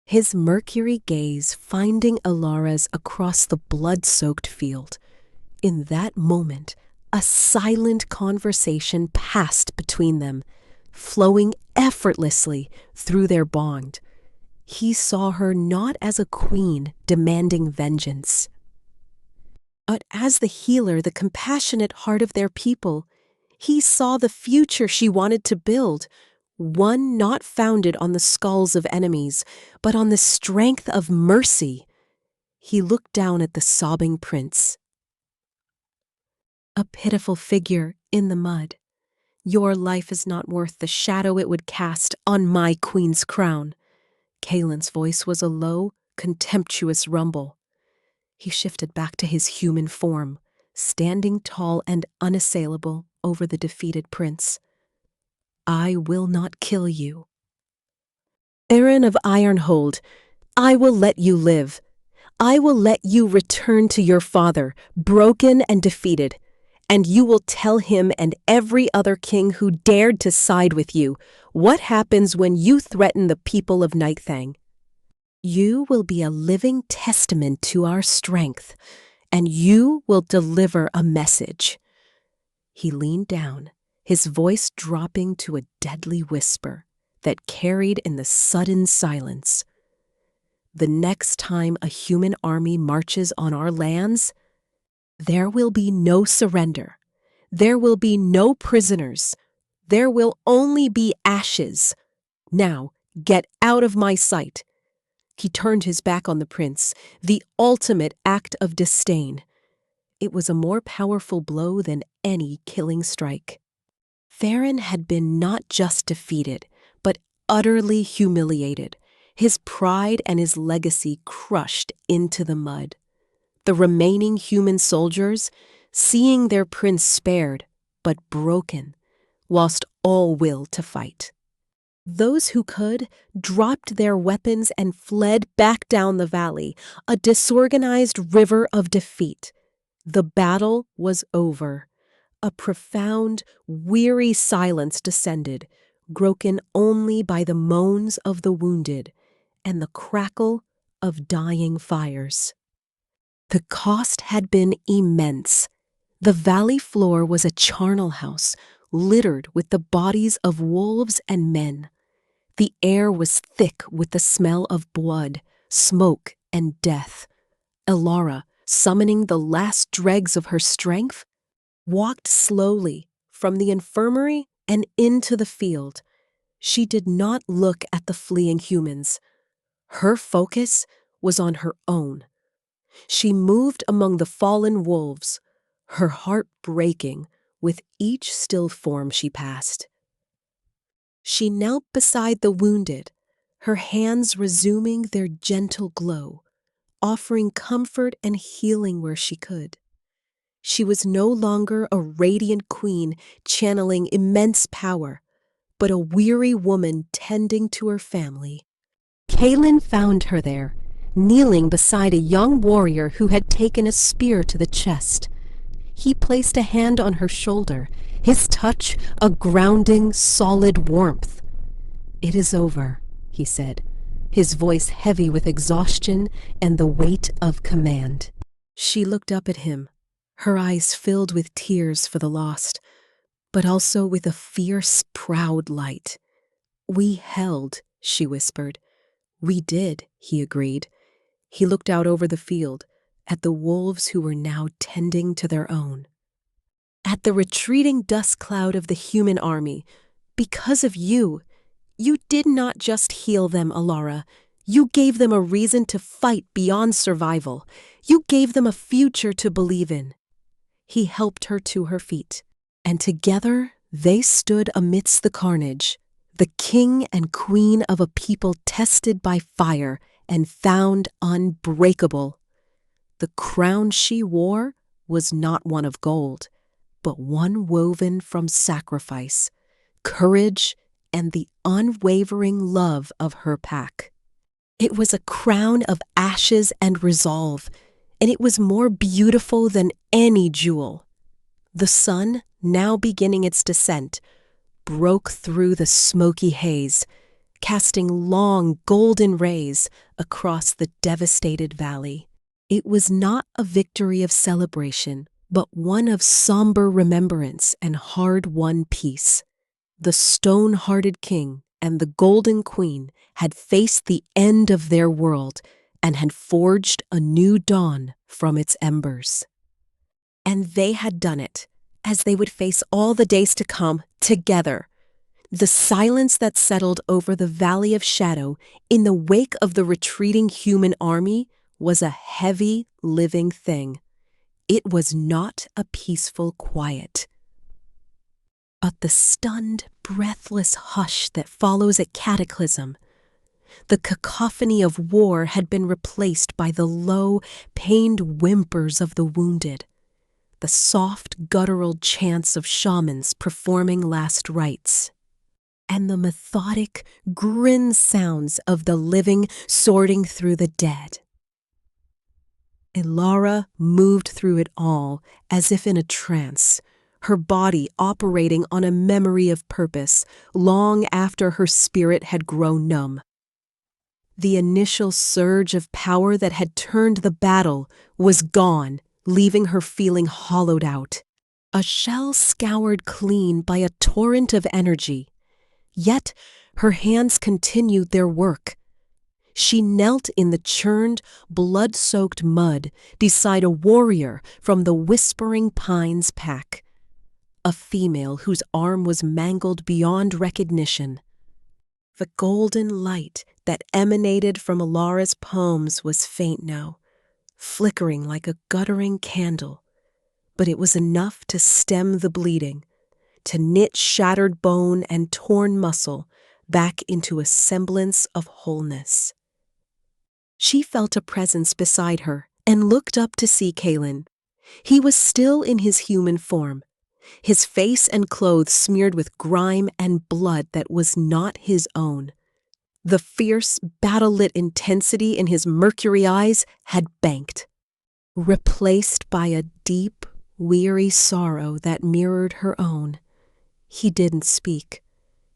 His mercury gaze finding Elara's across the blood-soaked field. In that moment, A silent conversation passed between them, flowing effortlessly through their bond. He saw her not as a queen demanding vengeance, but as the healer, the compassionate heart of their people. He saw the future she wanted to build, one not founded on the skulls of enemies, but on the strength of mercy. He looked down at the sobbing prince, a pitiful figure in the mud. Your life is not worth the shadow it would cast on my queen's crown. Kaelen's voice was a low, contemptuous rumble. He shifted back to his human form, standing tall and unassailable over the defeated prince. I will not kill you. Aaron of Ironhold, I will let you live. I will let you return to your father, broken and defeated, and you will tell him and every other king who dared to side with you what happens when you threaten the people of Nightfang. You will be a living testament to our strength, and you will deliver a message. He leaned down, his voice dropping to a deadly whisper that carried in the sudden silence. The next time a human army marches on our lands, there will be no surrender. There will be no prisoners. There will only be ashes. Now, get out of my sight. He turned his back on the prince, the ultimate act of disdain. It was a more powerful blow than any killing strike. Farron had been not just defeated, but utterly humiliated, his pride and his legacy crushed into the mud. The remaining human soldiers, seeing their prince spared, but broken, lost all will to fight. Those who could dropped their weapons and fled back down the valley, a disorganized river of defeat. The battle was over. A profound, weary silence descended, broken only by the moans of the wounded and the crackle of dying fires. The cost had been immense. The valley floor was a charnel house, littered with the bodies of wolves and men. The air was thick with the smell of blood, smoke, and death. Elara, summoning the last dregs of her strength, walked slowly from the infirmary and into the field. She did not look at the fleeing humans. Her focus was on her own. She moved among the fallen wolves, her heart breaking with each still form she passed. She knelt beside the wounded, her hands resuming their gentle glow, offering comfort and healing where she could. She was no longer a radiant queen channeling immense power, but a weary woman tending to her family. Kaelen found her there, kneeling beside a young warrior who had taken a spear to the chest. He placed a hand on her shoulder, his touch a grounding, solid warmth. It is over, he said, his voice heavy with exhaustion and the weight of command. She looked up at him, her eyes filled with tears for the lost, but also with a fierce, proud light. We held, she whispered. We did, he agreed. He looked out over the field, at the wolves who were now tending to their own. At the retreating dust cloud of the human army. Because of you, you did not just heal them, Elara. You gave them a reason to fight beyond survival. You gave them a future to believe in. He helped her to her feet, and together they stood amidst the carnage, the king and queen of a people tested by fire and found unbreakable. The crown she wore was not one of gold, but one woven from sacrifice, courage, and the unwavering love of her pack. It was a crown of ashes and resolve, and it was more beautiful than any jewel. The sun, now beginning its descent, broke through the smoky haze, casting long golden rays across the devastated valley. It was not a victory of celebration, but one of somber remembrance and hard-won peace. The stone-hearted king and the golden queen had faced the end of their world and had forged a new dawn from its embers. And they had done it, as they would face all the days to come together. The silence that settled over the Valley of Shadow in the wake of the retreating human army was a heavy, living thing. It was not a peaceful quiet, but the stunned, breathless hush that follows a cataclysm. The cacophony of war had been replaced by the low, pained whimpers of the wounded, the soft, guttural chants of shamans performing last rites, and the methodic, grin sounds of the living sorting through the dead. Elara moved through it all as if in a trance, her body operating on a memory of purpose long after her spirit had grown numb. The initial surge of power that had turned the battle was gone, leaving her feeling hollowed out. A shell scoured clean by a torrent of energy. Yet her hands continued their work. She knelt in the churned, blood-soaked mud beside a warrior from the Whispering Pines pack, a female whose arm was mangled beyond recognition. The golden light that emanated from Elara's palms was faint now, flickering like a guttering candle, but it was enough to stem the bleeding, to knit shattered bone and torn muscle back into a semblance of wholeness. She felt a presence beside her and looked up to see Kaelen. He was still in his human form, his face and clothes smeared with grime and blood that was not his own. The fierce, battle-lit intensity in his mercury eyes had banked, replaced by a deep, weary sorrow that mirrored her own. He didn't speak.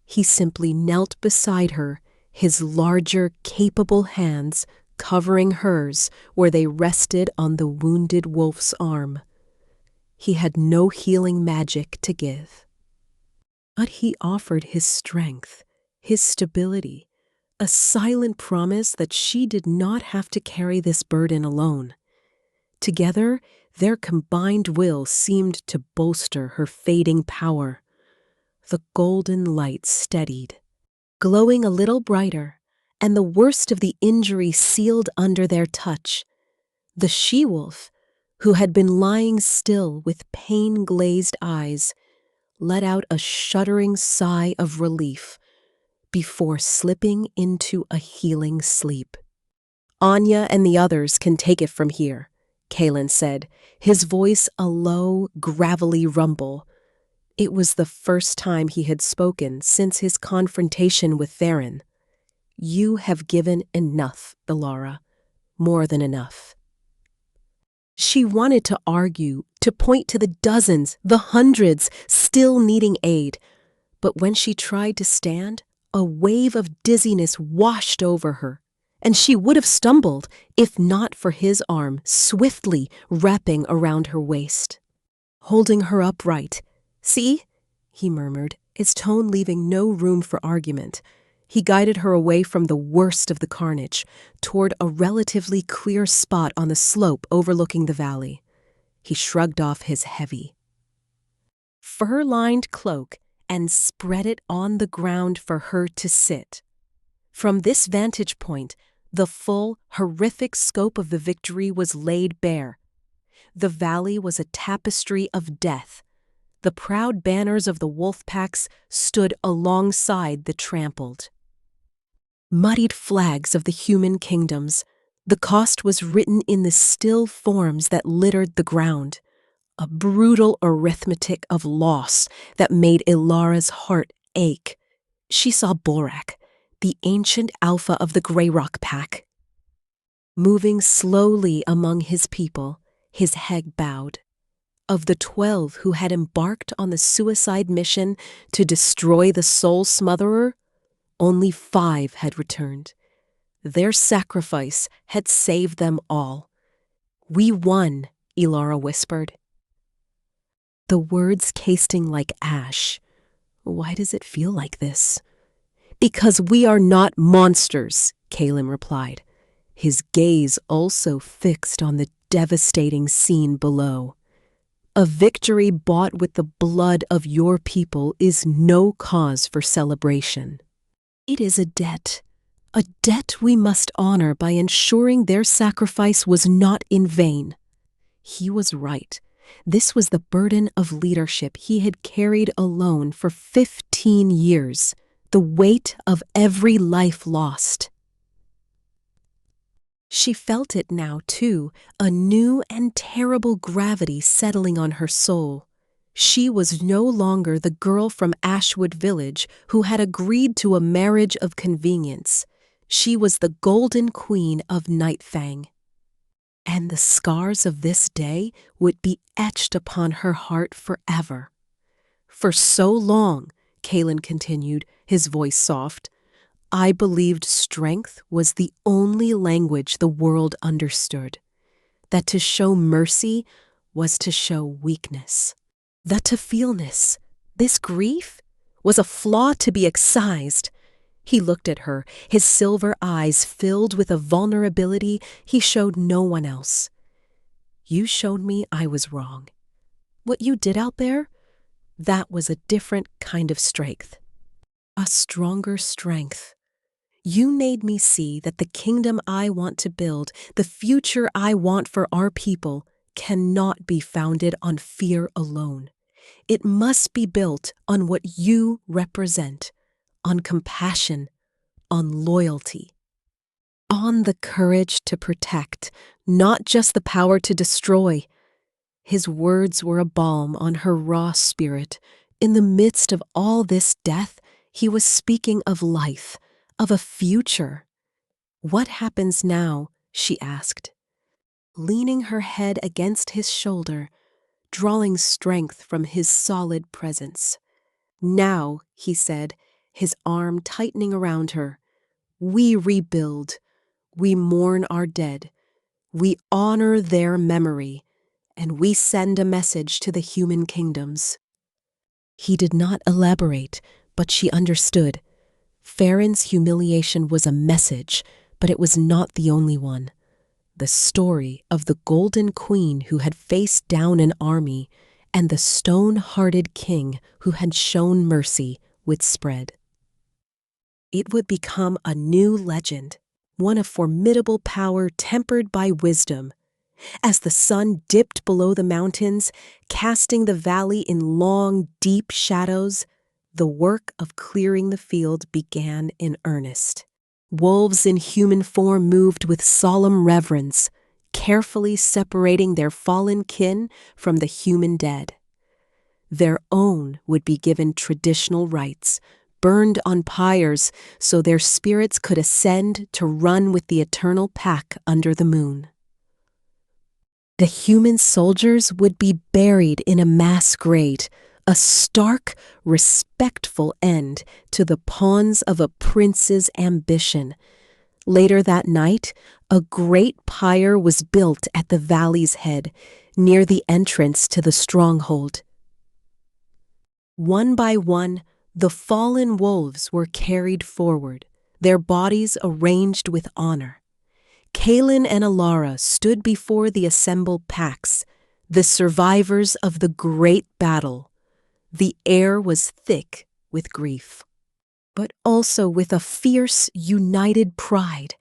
He simply knelt beside her, his larger, capable hands covering hers where they rested on the wounded wolf's arm. He had no healing magic to give, but he offered his strength, his stability, a silent promise that she did not have to carry this burden alone. Together, their combined will seemed to bolster her fading power. The golden light steadied, glowing a little brighter, and the worst of the injury sealed under their touch. The she-wolf, who had been lying still with pain-glazed eyes, let out a shuddering sigh of relief before slipping into a healing sleep. "Anya and the others can take it from here," Kaelen said, his voice a low, gravelly rumble. It was the first time he had spoken since his confrontation with Theron. "You have given enough, Elara, more than enough." She wanted to argue, to point to the dozens, the hundreds, still needing aid. But when she tried to stand, a wave of dizziness washed over her, and she would have stumbled if not for his arm swiftly wrapping around her waist, holding her upright. "See?" he murmured, his tone leaving no room for argument. He guided her away from the worst of the carnage, toward a relatively clear spot on the slope overlooking the valley. He shrugged off his heavy, fur-lined cloak and spread it on the ground for her to sit. From this vantage point, the full, horrific scope of the victory was laid bare. The valley was a tapestry of death. The proud banners of the wolf packs stood alongside the trampled, muddied flags of the human kingdoms. The cost was written in the still forms that littered the ground, a brutal arithmetic of loss that made Elara's heart ache. She saw Borak, the ancient alpha of the Grey Rock pack, moving slowly among his people, his head bowed. Of the 12 who had embarked on the suicide mission to destroy the Soul Smotherer, only 5 had returned. Their sacrifice had saved them all. "We won," Elara whispered. the words casing like ash. Why does it feel like this? Because we are not monsters, Kaelen replied, his gaze also fixed on the devastating scene below. A victory bought with the blood of your people is no cause for celebration. It is a debt we must honor by ensuring their sacrifice was not in vain. He was right. This was the burden of leadership he had carried alone for 15 years, the weight of every life lost. She felt it now, too, a new and terrible gravity settling on her soul. She was no longer the girl from Ashwood Village who had agreed to a marriage of convenience. She was the Golden Queen of Nightfang. And the scars of this day would be etched upon her heart forever. For so long, Kaelen continued, his voice soft, I believed strength was the only language the world understood, that to show mercy was to show weakness, that to feelness, this grief, was a flaw to be excised. He looked at her, his silver eyes filled with a vulnerability he showed no one else. You showed me I was wrong. What you did out there, that was a different kind of strength. A stronger strength. You made me see that the kingdom I want to build, the future I want for our people, cannot be founded on fear alone. It must be built on what you represent, on compassion, on loyalty, on the courage to protect, not just the power to destroy. His words were a balm on her raw spirit. In the midst of all this death, he was speaking of life, of a future. What happens now? She asked, leaning her head against his shoulder, drawing strength from his solid presence. Now, he said, his arm tightening around her, we rebuild, we mourn our dead, we honor their memory, and we send a message to the human kingdoms. He did not elaborate, but she understood. Farron's humiliation was a message, but it was not the only one. The story of the Golden Queen who had faced down an army and the stone-hearted king who had shown mercy would spread. It would become a new legend, one of formidable power tempered by wisdom. As the sun dipped below the mountains, casting the valley in long, deep shadows, the work of clearing the field began in earnest. Wolves in human form moved with solemn reverence, carefully separating their fallen kin from the human dead. Their own would be given traditional rites, burned on pyres so their spirits could ascend to run with the eternal pack under the moon. The human soldiers would be buried in a mass grave, a stark, respectful end to the pawns of a prince's ambition. Later that night, a great pyre was built at the valley's head, near the entrance to the stronghold. One by one, the fallen wolves were carried forward, their bodies arranged with honor. Kaelen and Elara stood before the assembled packs, the survivors of the great battle. The air was thick with grief, but also with a fierce, united pride.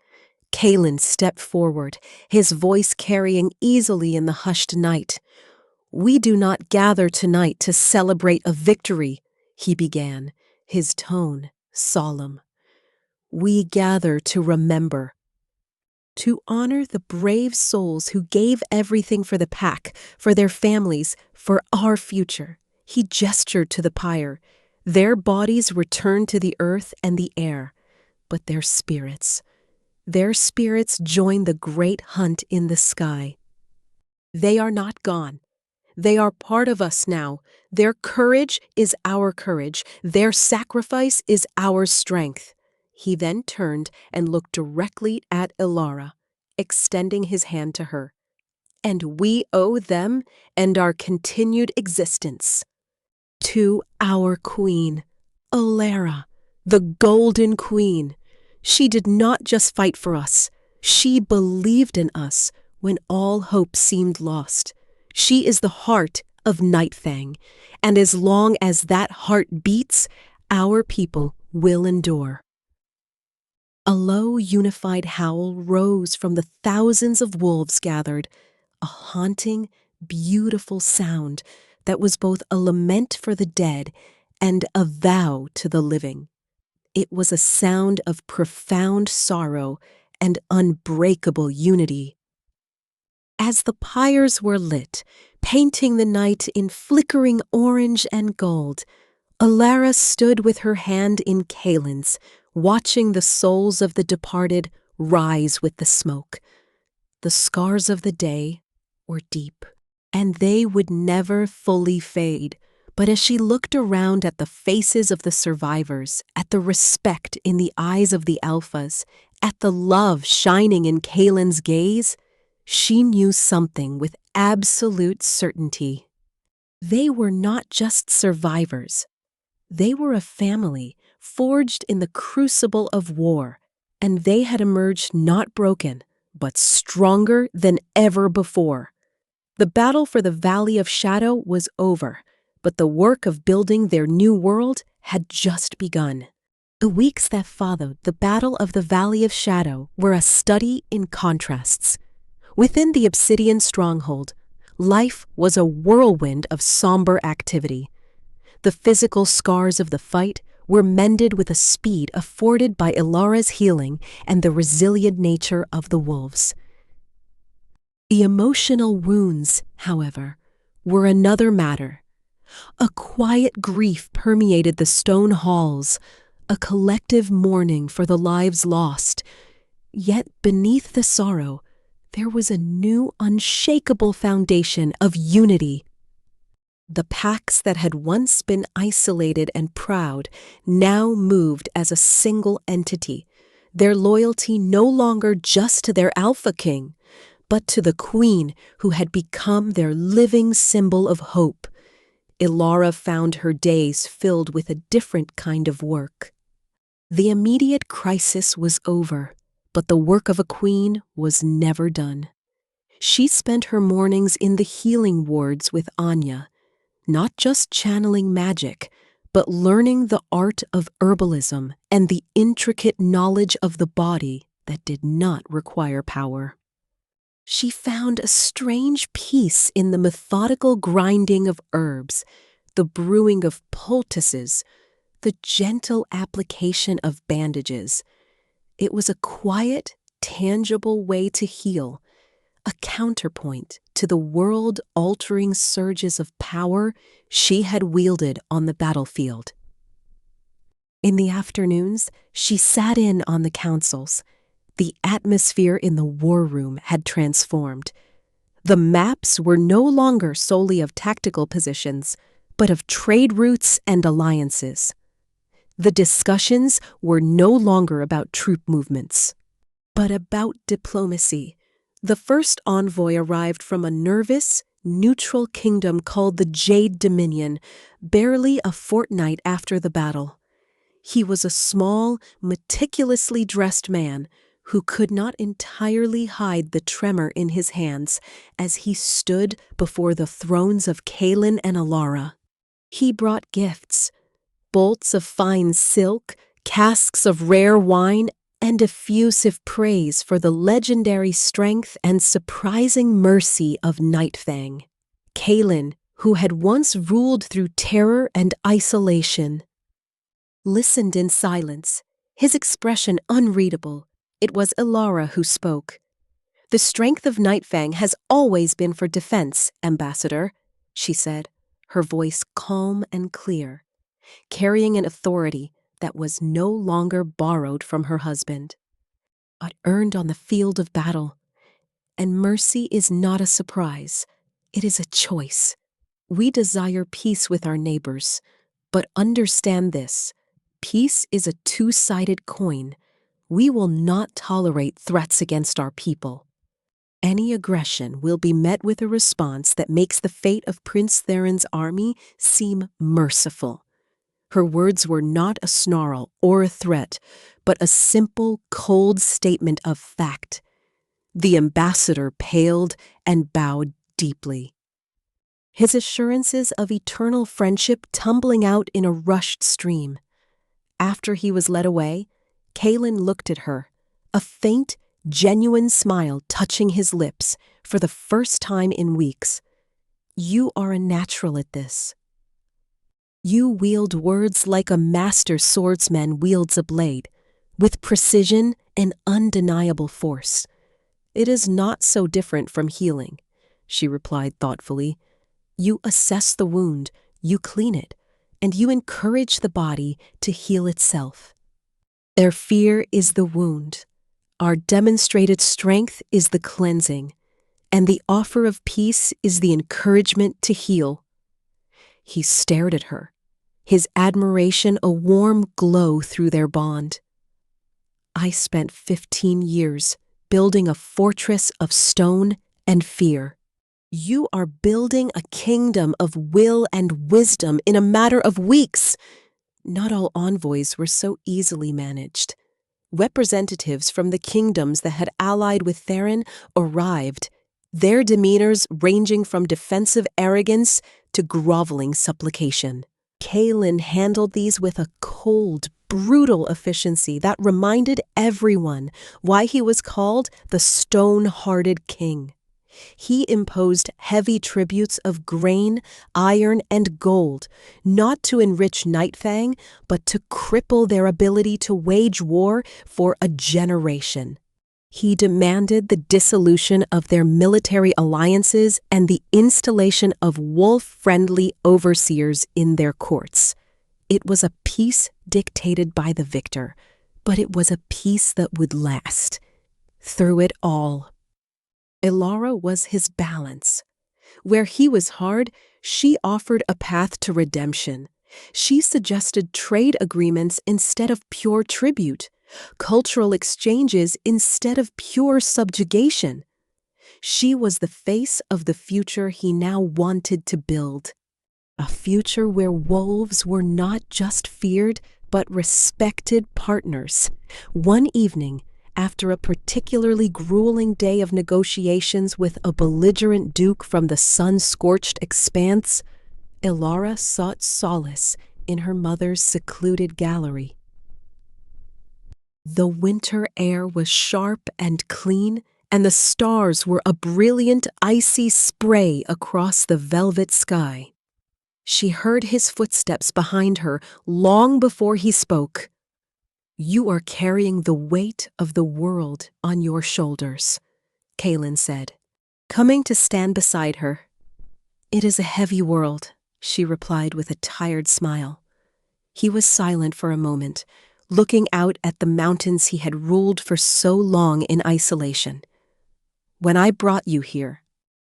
Kaelen stepped forward, his voice carrying easily in the hushed night. We do not gather tonight to celebrate a victory, he began, his tone solemn. We gather to remember, to honor the brave souls who gave everything for the pack, for their families, for our future. He gestured to the pyre. Their bodies returned to the earth and the air, but their spirits joined the great hunt in the sky. They are not gone. They are part of us now. Their courage is our courage. Their sacrifice is our strength. He then turned and looked directly at Elara, extending his hand to her. and we owe them and our continued existence to our queen, Elara, the Golden Queen. She did not just fight for us. She believed in us when all hope seemed lost. She is the heart of Nightfang, and as long as that heart beats, our people will endure. A low, unified howl rose from the thousands of wolves gathered, a haunting, beautiful sound that was both a lament for the dead and a vow to the living. It was a sound of profound sorrow and unbreakable unity. As the pyres were lit, painting the night in flickering orange and gold, Elara stood with her hand in Kaelen's, watching the souls of the departed rise with the smoke. The scars of the day were deep, and they would never fully fade. But as she looked around at the faces of the survivors, at the respect in the eyes of the alphas, at the love shining in Kaelen's gaze, she knew something with absolute certainty. They were not just survivors. They were a family forged in the crucible of war, and they had emerged not broken, but stronger than ever before. The battle for the Valley of Shadow was over, but the work of building their new world had just begun. The weeks that followed the Battle of the Valley of Shadow were a study in contrasts. Within the Obsidian stronghold, life was a whirlwind of somber activity. The physical scars of the fight were mended with a speed afforded by Elara's healing and the resilient nature of the wolves. The emotional wounds, however, were another matter. A quiet grief permeated the stone halls, a collective mourning for the lives lost. Yet beneath the sorrow, there was a new unshakable foundation of unity. The packs that had once been isolated and proud now moved as a single entity, their loyalty no longer just to their Alpha King, but to the Queen who had become their living symbol of hope. Elara found her days filled with a different kind of work. The immediate crisis was over, but the work of a queen was never done. She spent her mornings in the healing wards with Anya, not just channeling magic, but learning the art of herbalism and the intricate knowledge of the body that did not require power. She found a strange peace in the methodical grinding of herbs, the brewing of poultices, the gentle application of bandages. It was a quiet, tangible way to heal, a counterpoint to the world-altering surges of power she had wielded on the battlefield. In the afternoons, she sat in on the councils. The atmosphere in the war room had transformed. The maps were no longer solely of tactical positions, but of trade routes and alliances. The discussions were no longer about troop movements, but about diplomacy. The first envoy arrived from a nervous, neutral kingdom called the Jade Dominion, barely a fortnight after the battle. He was a small, meticulously dressed man who could not entirely hide the tremor in his hands as he stood before the thrones of Kaelen and Elara. He brought gifts, bolts of fine silk, casks of rare wine, and effusive praise for the legendary strength and surprising mercy of Nightfang. Kaelen, who had once ruled through terror and isolation, listened in silence, his expression unreadable. It was Elara who spoke. "The strength of Nightfang has always been for defense, Ambassador," she said, her voice calm and clear, carrying an authority that was no longer borrowed from her husband, but earned on the field of battle. And mercy is not a surprise. It is a choice. We desire peace with our neighbors, but understand this. Peace is a two-sided coin. We will not tolerate threats against our people. Any aggression will be met with a response that makes the fate of Prince Theron's army seem merciful. Her words were not a snarl or a threat, but a simple, cold statement of fact. The ambassador paled and bowed deeply. His assurances of eternal friendship tumbling out in a rushed stream. After he was led away, Kaelen looked at her, a faint, genuine smile touching his lips for the first time in weeks. "You are a natural at this. You wield words like a master swordsman wields a blade, with precision and undeniable force. It is not so different from healing," she replied thoughtfully. "You assess the wound, you clean it, and you encourage the body to heal itself. Their fear is the wound. Our demonstrated strength is the cleansing, and the offer of peace is the encouragement to heal." He stared at her, his admiration a warm glow through their bond. "I spent 15 years building a fortress of stone and fear. You are building a kingdom of will and wisdom in a matter of weeks." Not all envoys were so easily managed. Representatives from the kingdoms that had allied with Theron arrived, their demeanors ranging from defensive arrogance to groveling supplication. Kaelen handled these with a cold, brutal efficiency that reminded everyone why he was called the stone-hearted king. He imposed heavy tributes of grain, iron, and gold, not to enrich Nightfang, but to cripple their ability to wage war for a generation. He demanded the dissolution of their military alliances and the installation of wolf-friendly overseers in their courts. It was a peace dictated by the victor, but it was a peace that would last. Through it all, Elara was his balance. Where he was hard, she offered a path to redemption. She suggested trade agreements instead of pure tribute, cultural exchanges instead of pure subjugation. She was the face of the future he now wanted to build. A future where wolves were not just feared, but respected partners. One evening, after a particularly grueling day of negotiations with a belligerent duke from the sun-scorched expanse, Elara sought solace in her mother's secluded gallery. The winter air was sharp and clean, and the stars were a brilliant, icy spray across the velvet sky. She heard his footsteps behind her long before he spoke. "You are carrying the weight of the world on your shoulders," Kaelen said, coming to stand beside her. "It is a heavy world," she replied with a tired smile. He was silent for a moment, looking out at the mountains he had ruled for so long in isolation. "When I brought you here,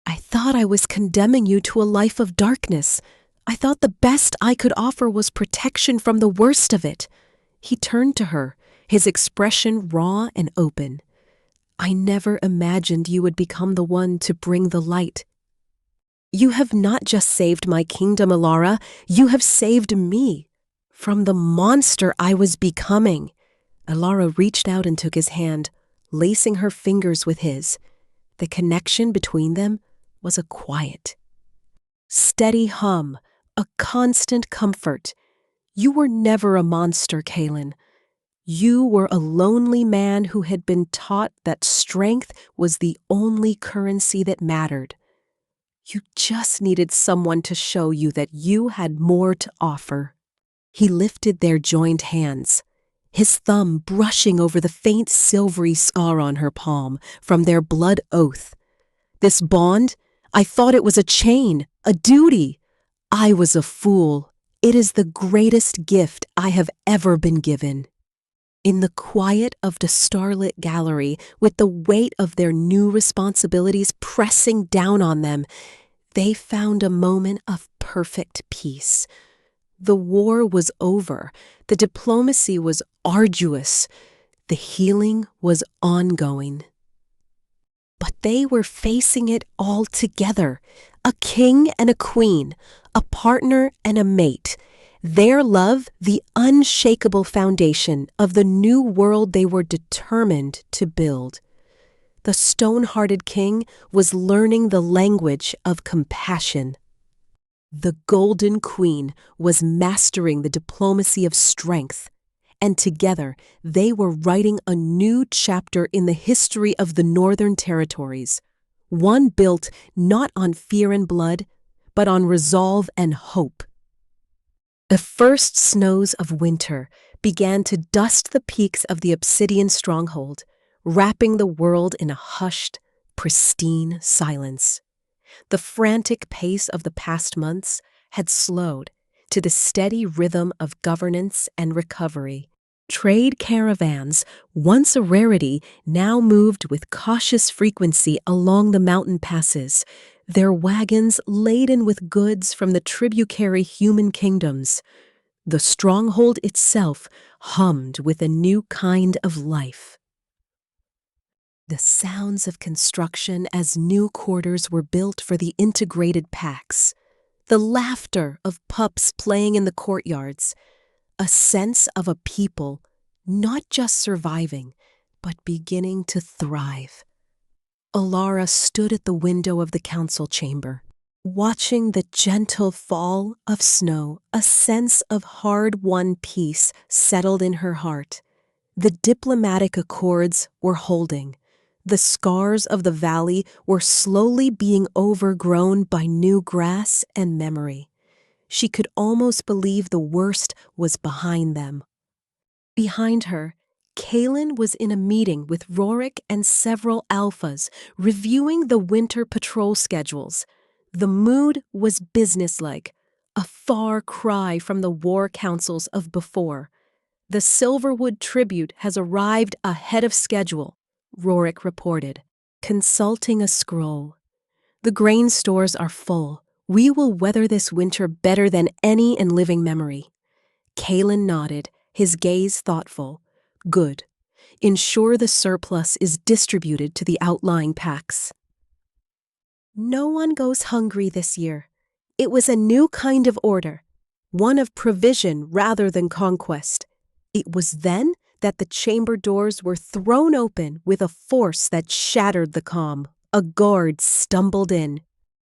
I thought I was condemning you to a life of darkness. I thought the best I could offer was protection from the worst of it." He turned to her, his expression raw and open. "I never imagined you would become the one to bring the light. You have not just saved my kingdom, Elara, you have saved me from the monster I was becoming." Elara reached out and took his hand, lacing her fingers with his. The connection between them was a quiet, steady hum, a constant comfort. "You were never a monster, Kaelen. You were a lonely man who had been taught that strength was the only currency that mattered. You just needed someone to show you that you had more to offer." He lifted their joined hands, his thumb brushing over the faint silvery scar on her palm from their blood oath. "This bond, I thought it was a chain, a duty. I was a fool. It is the greatest gift I have ever been given." In the quiet of the starlit gallery, with the weight of their new responsibilities pressing down on them, they found a moment of perfect peace. The war was over. The diplomacy was arduous. The healing was ongoing. But they were facing it all together. A king and a queen, a partner and a mate. Their love, the unshakable foundation of the new world they were determined to build. The stone-hearted king was learning the language of compassion. The Golden Queen was mastering the diplomacy of strength, and together they were writing a new chapter in the history of the Northern Territories, one built not on fear and blood, but on resolve and hope. The first snows of winter began to dust the peaks of the obsidian stronghold, wrapping the world in a hushed, pristine silence. The frantic pace of the past months had slowed to the steady rhythm of governance and recovery. Trade caravans, once a rarity, now moved with cautious frequency along the mountain passes, their wagons laden with goods from the tributary human kingdoms. The stronghold itself hummed with a new kind of life. The sounds of construction as new quarters were built for the integrated packs, the laughter of pups playing in the courtyards, a sense of a people not just surviving, but beginning to thrive. Elara stood at the window of the council chamber, watching the gentle fall of snow. A sense of hard-won peace settled in her heart. The diplomatic accords were holding. The scars of the valley were slowly being overgrown by new grass and memory. She could almost believe the worst was behind them. Behind her, Kaelen was in a meeting with Rorik and several alphas, reviewing the winter patrol schedules. The mood was businesslike, a far cry from the war councils of before. The Silverwood tribute has arrived ahead of schedule, Rorik reported, consulting a scroll. The grain stores are full. We will weather this winter better than any in living memory. Kaelen nodded, his gaze thoughtful. Good. Ensure the surplus is distributed to the outlying packs. No one goes hungry this year. It was a new kind of order, one of provision rather than conquest. It was then that the chamber doors were thrown open with a force that shattered the calm. A guard stumbled in,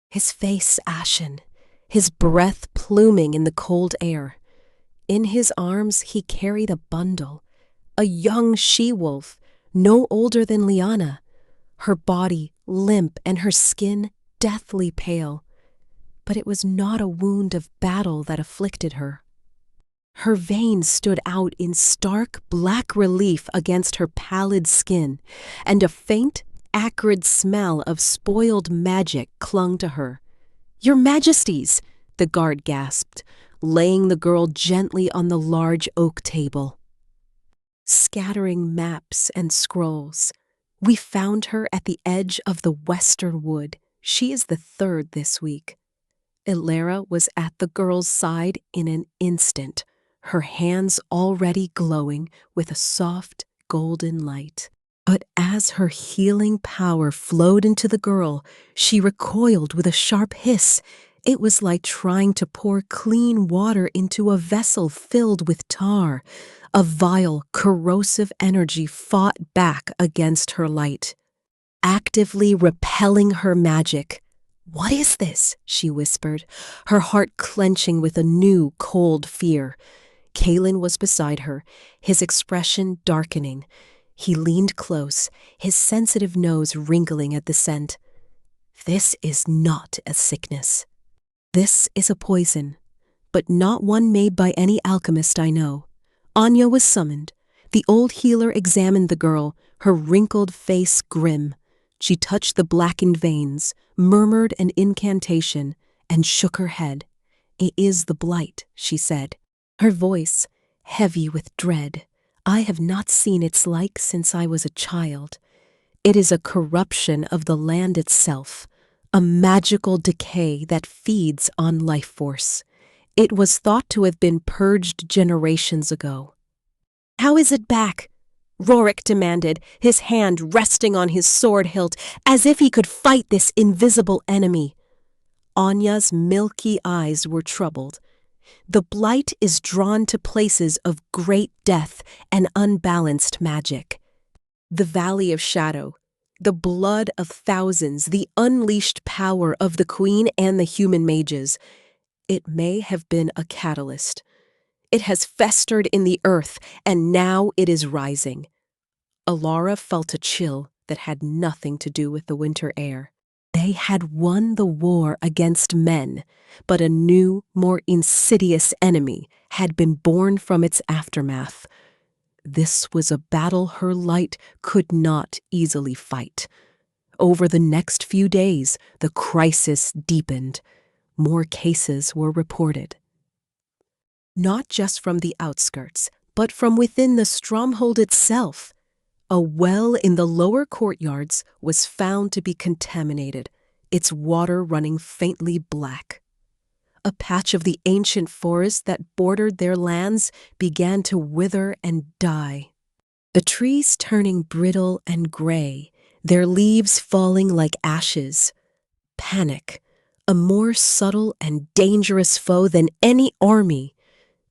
his face ashen, his breath pluming in the cold air. In his arms he carried a bundle, a young she-wolf, no older than Liana, her body limp and her skin deathly pale. But it was not a wound of battle that afflicted her. Her veins stood out in stark black relief against her pallid skin, and a faint, acrid smell of spoiled magic clung to her. "Your Majesties!" the guard gasped, laying the girl gently on the large oak table. Scattering maps and scrolls. "We found her at the edge of the western wood. She is the third this week." Elara was at the girl's side in an instant, her hands already glowing with a soft, golden light. But as her healing power flowed into the girl, she recoiled with a sharp hiss. It was like trying to pour clean water into a vessel filled with tar. A vile, corrosive energy fought back against her light, actively repelling her magic. "What is this?" she whispered, her heart clenching with a new, cold fear. Kaelen was beside her, his expression darkening. He leaned close, his sensitive nose wrinkling at the scent. "This is not a sickness. This is a poison, but not one made by any alchemist I know." Anya was summoned. The old healer examined the girl, her wrinkled face grim. She touched the blackened veins, murmured an incantation, and shook her head. "It is the Blight," she said, her voice heavy with dread. "I have not seen its like since I was a child. It is a corruption of the land itself, a magical decay that feeds on life force. It was thought to have been purged generations ago." "How is it back?" Rorik demanded, his hand resting on his sword hilt, as if he could fight this invisible enemy. Anya's milky eyes were troubled. The Blight is drawn to places of great death and unbalanced magic. The Valley of Shadow, the blood of thousands, the unleashed power of the Queen and the human mages. It may have been a catalyst. It has festered in the earth, and now it is rising. Elara felt a chill that had nothing to do with the winter air. They had won the war against men, but a new, more insidious enemy had been born from its aftermath. This was a battle her light could not easily fight. Over the next few days, the crisis deepened. More cases were reported. Not just from the outskirts, but from within the stronghold itself. A well in the lower courtyards was found to be contaminated, its water running faintly black. A patch of the ancient forest that bordered their lands began to wither and die. The trees turning brittle and gray, their leaves falling like ashes. Panic, a more subtle and dangerous foe than any army,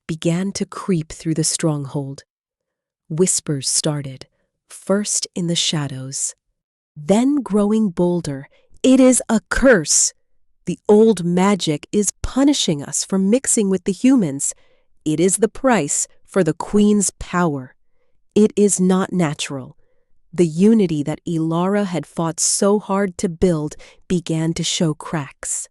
began to creep through the stronghold. Whispers started, first in the shadows, then growing bolder. It is a curse. The old magic is punishing us for mixing with the humans. It is the price for the Queen's power. It is not natural. The unity that Elara had fought so hard to build began to show cracks.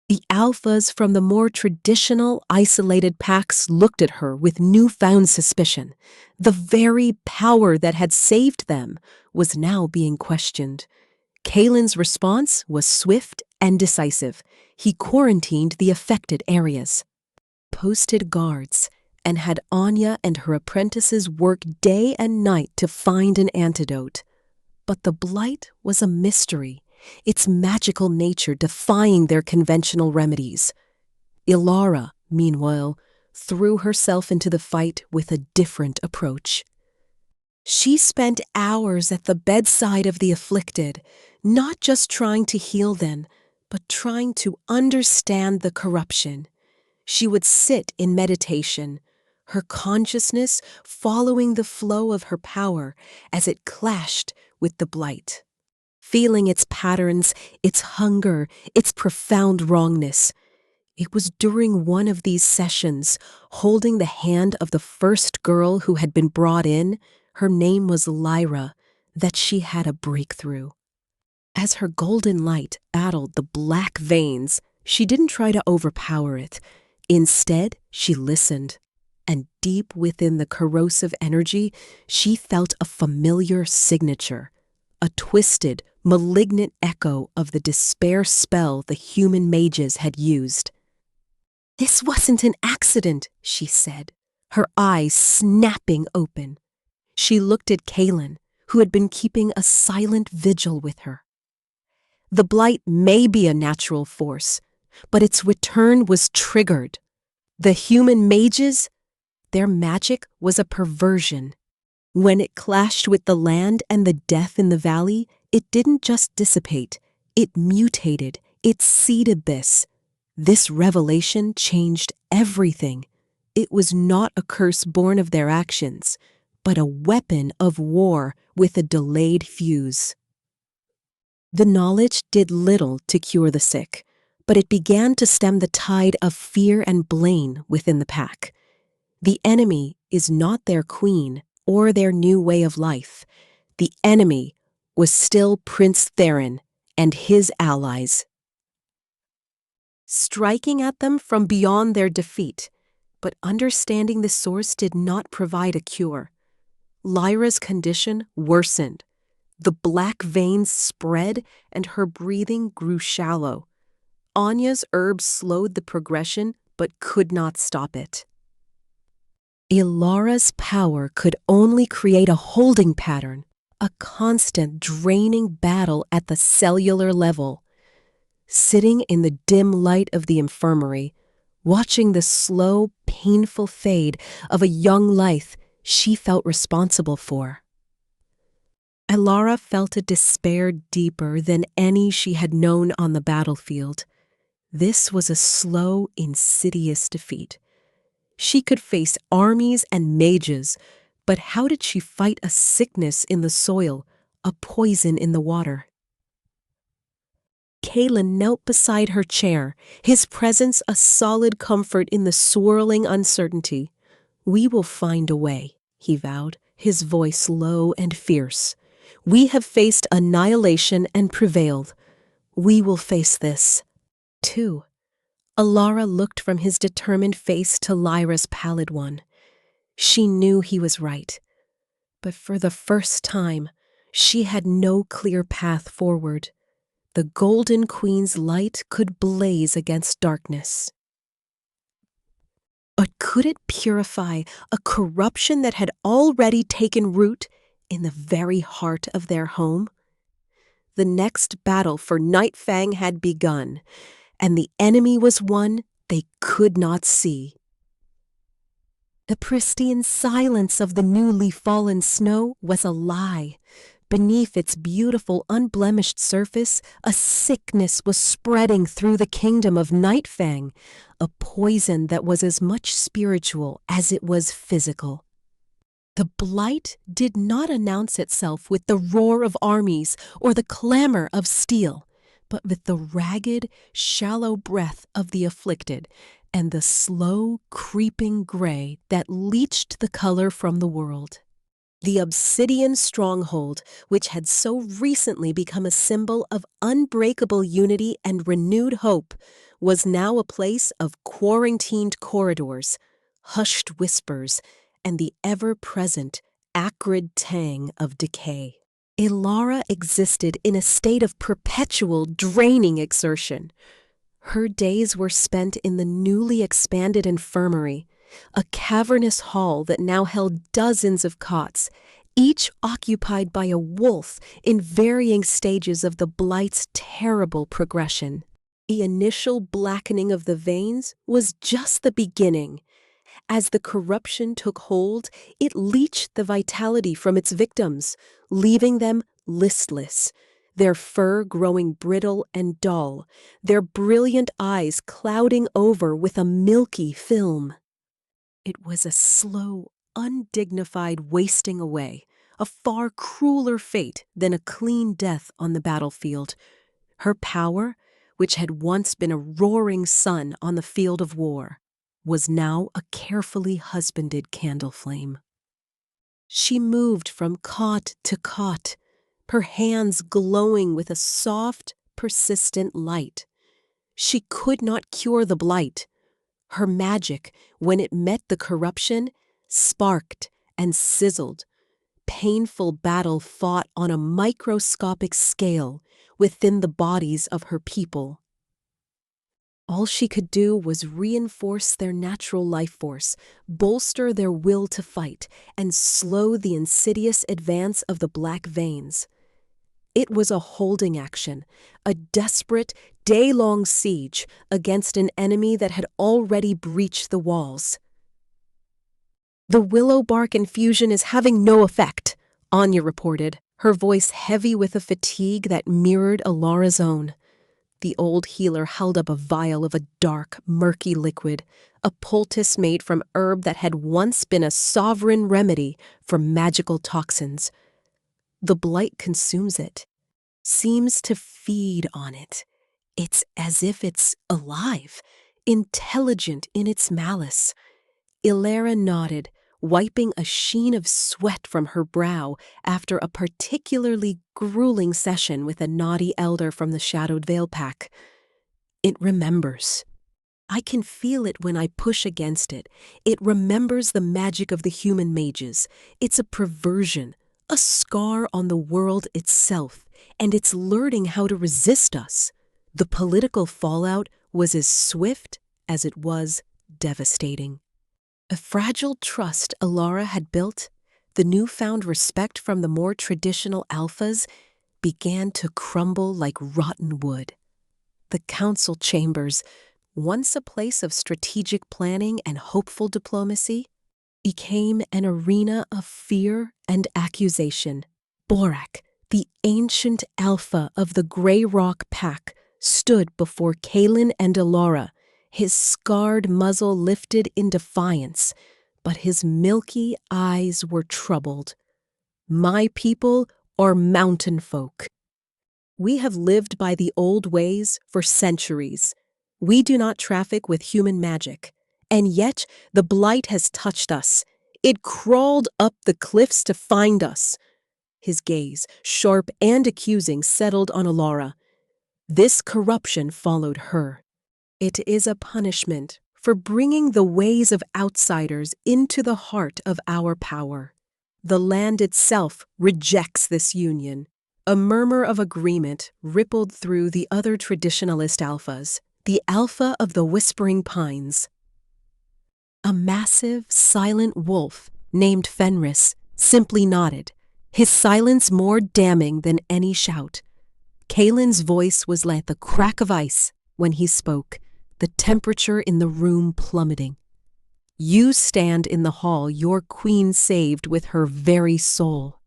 The alphas from the more traditional, isolated packs looked at her with newfound suspicion. The very power that had saved them was now being questioned. Kaelen's response was swift and decisive. He quarantined the affected areas, posted guards, and had Anya and her apprentices work day and night to find an antidote. But the Blight was a mystery, its magical nature defying their conventional remedies. Elara, meanwhile, threw herself into the fight with a different approach. She spent hours at the bedside of the afflicted, not just trying to heal them, but trying to understand the corruption. She would sit in meditation, her consciousness following the flow of her power as it clashed with the Blight. Feeling its patterns, its hunger, its profound wrongness. It was during one of these sessions, holding the hand of the first girl who had been brought in, her name was Lyra, that she had a breakthrough. As her golden light battled the black veins, she didn't try to overpower it. Instead, she listened. And deep within the corrosive energy, she felt a familiar signature, a twisted, malignant echo of the despair spell the human mages had used. "This wasn't an accident," she said, her eyes snapping open. She looked at Kaelen, who had been keeping a silent vigil with her. The Blight may be a natural force, but its return was triggered. The human mages, their magic was a perversion. When it clashed with the land and the death in the valley, it didn't just dissipate, it mutated, it seeded this. This revelation changed everything. It was not a curse born of their actions, but a weapon of war with a delayed fuse. The knowledge did little to cure the sick, but it began to stem the tide of fear and blame within the pack. The enemy is not their queen or their new way of life. The enemy was still Prince Theron and his allies, striking at them from beyond their defeat. But understanding the source did not provide a cure. Lyra's condition worsened. The black veins spread and her breathing grew shallow. Anya's herbs slowed the progression but could not stop it. Elara's power could only create a holding pattern, a constant draining battle at the cellular level. Sitting in the dim light of the infirmary, watching the slow, painful fade of a young life, she felt responsible for. Elara felt a despair deeper than any she had known on the battlefield. This was a slow, insidious defeat. She could face armies and mages, but how did she fight a sickness in the soil, a poison in the water? Kaelen knelt beside her chair, his presence a solid comfort in the swirling uncertainty. "We will find a way," he vowed, his voice low and fierce. "We have faced annihilation and prevailed. We will face this, too." Elara looked from his determined face to Lyra's pallid one. She knew he was right. But for the first time, she had no clear path forward. The Golden Queen's light could blaze against darkness. But could it purify a corruption that had already taken root in the very heart of their home? The next battle for Night Fang had begun, and the enemy was one they could not see. The pristine silence of the newly fallen snow was a lie. Beneath its beautiful, unblemished surface, a sickness was spreading through the kingdom of Night Fang, a poison that was as much spiritual as it was physical. The Blight did not announce itself with the roar of armies or the clamor of steel, but with the ragged, shallow breath of the afflicted and the slow, creeping gray that leached the color from the world. The obsidian stronghold, which had so recently become a symbol of unbreakable unity and renewed hope, was now a place of quarantined corridors, hushed whispers, and the ever-present, acrid tang of decay. Elara existed in a state of perpetual, draining exertion. Her days were spent in the newly expanded infirmary, a cavernous hall that now held dozens of cots, each occupied by a wolf in varying stages of the Blight's terrible progression. The initial blackening of the veins was just the beginning. As the corruption took hold, it leached the vitality from its victims, leaving them listless, their fur growing brittle and dull, their brilliant eyes clouding over with a milky film. It was a slow, undignified wasting away, a far crueler fate than a clean death on the battlefield. Her power, which had once been a roaring sun on the field of war, was now a carefully husbanded candle flame. She moved from cot to cot, her hands glowing with a soft, persistent light. She could not cure the Blight. Her magic, when it met the corruption, sparked and sizzled. Painful battle fought on a microscopic scale within the bodies of her people. All she could do was reinforce their natural life force, bolster their will to fight, and slow the insidious advance of the black veins. It was a holding action, a desperate, day-long siege against an enemy that had already breached the walls. "The willow bark infusion is having no effect," Anya reported, her voice heavy with a fatigue that mirrored Elara's own. The old healer held up a vial of a dark, murky liquid, a poultice made from herb that had once been a sovereign remedy for magical toxins. The Blight consumes it, seems to feed on it. It's as if it's alive, intelligent in its malice. Elara nodded, wiping a sheen of sweat from her brow after a particularly grueling session with a naughty elder from the Shadowed Veil pack. "It remembers. I can feel it when I push against it. It remembers the magic of the human mages. It's a perversion, a scar on the world itself, and it's learning how to resist us." The political fallout was as swift as it was devastating. A fragile trust Elara had built, the newfound respect from the more traditional alphas, began to crumble like rotten wood. The council chambers, once a place of strategic planning and hopeful diplomacy, became an arena of fear and accusation. Borak, the ancient alpha of the Grey Rock Pack, stood before Kaelen and Elara, his scarred muzzle lifted in defiance, but his milky eyes were troubled. My people are mountain folk. We have lived by the old ways for centuries. We do not traffic with human magic. And yet the Blight has touched us. It crawled up the cliffs to find us. His gaze, sharp and accusing, settled on Elara. This corruption followed her. It is a punishment for bringing the ways of outsiders into the heart of our power. The land itself rejects this union. A murmur of agreement rippled through the other traditionalist alphas, the alpha of the Whispering Pines. A massive, silent wolf named Fenris simply nodded, his silence more damning than any shout. Kaelen's voice was like the crack of ice when he spoke, the temperature in the room plummeting. You stand in the hall your queen saved with her very soul.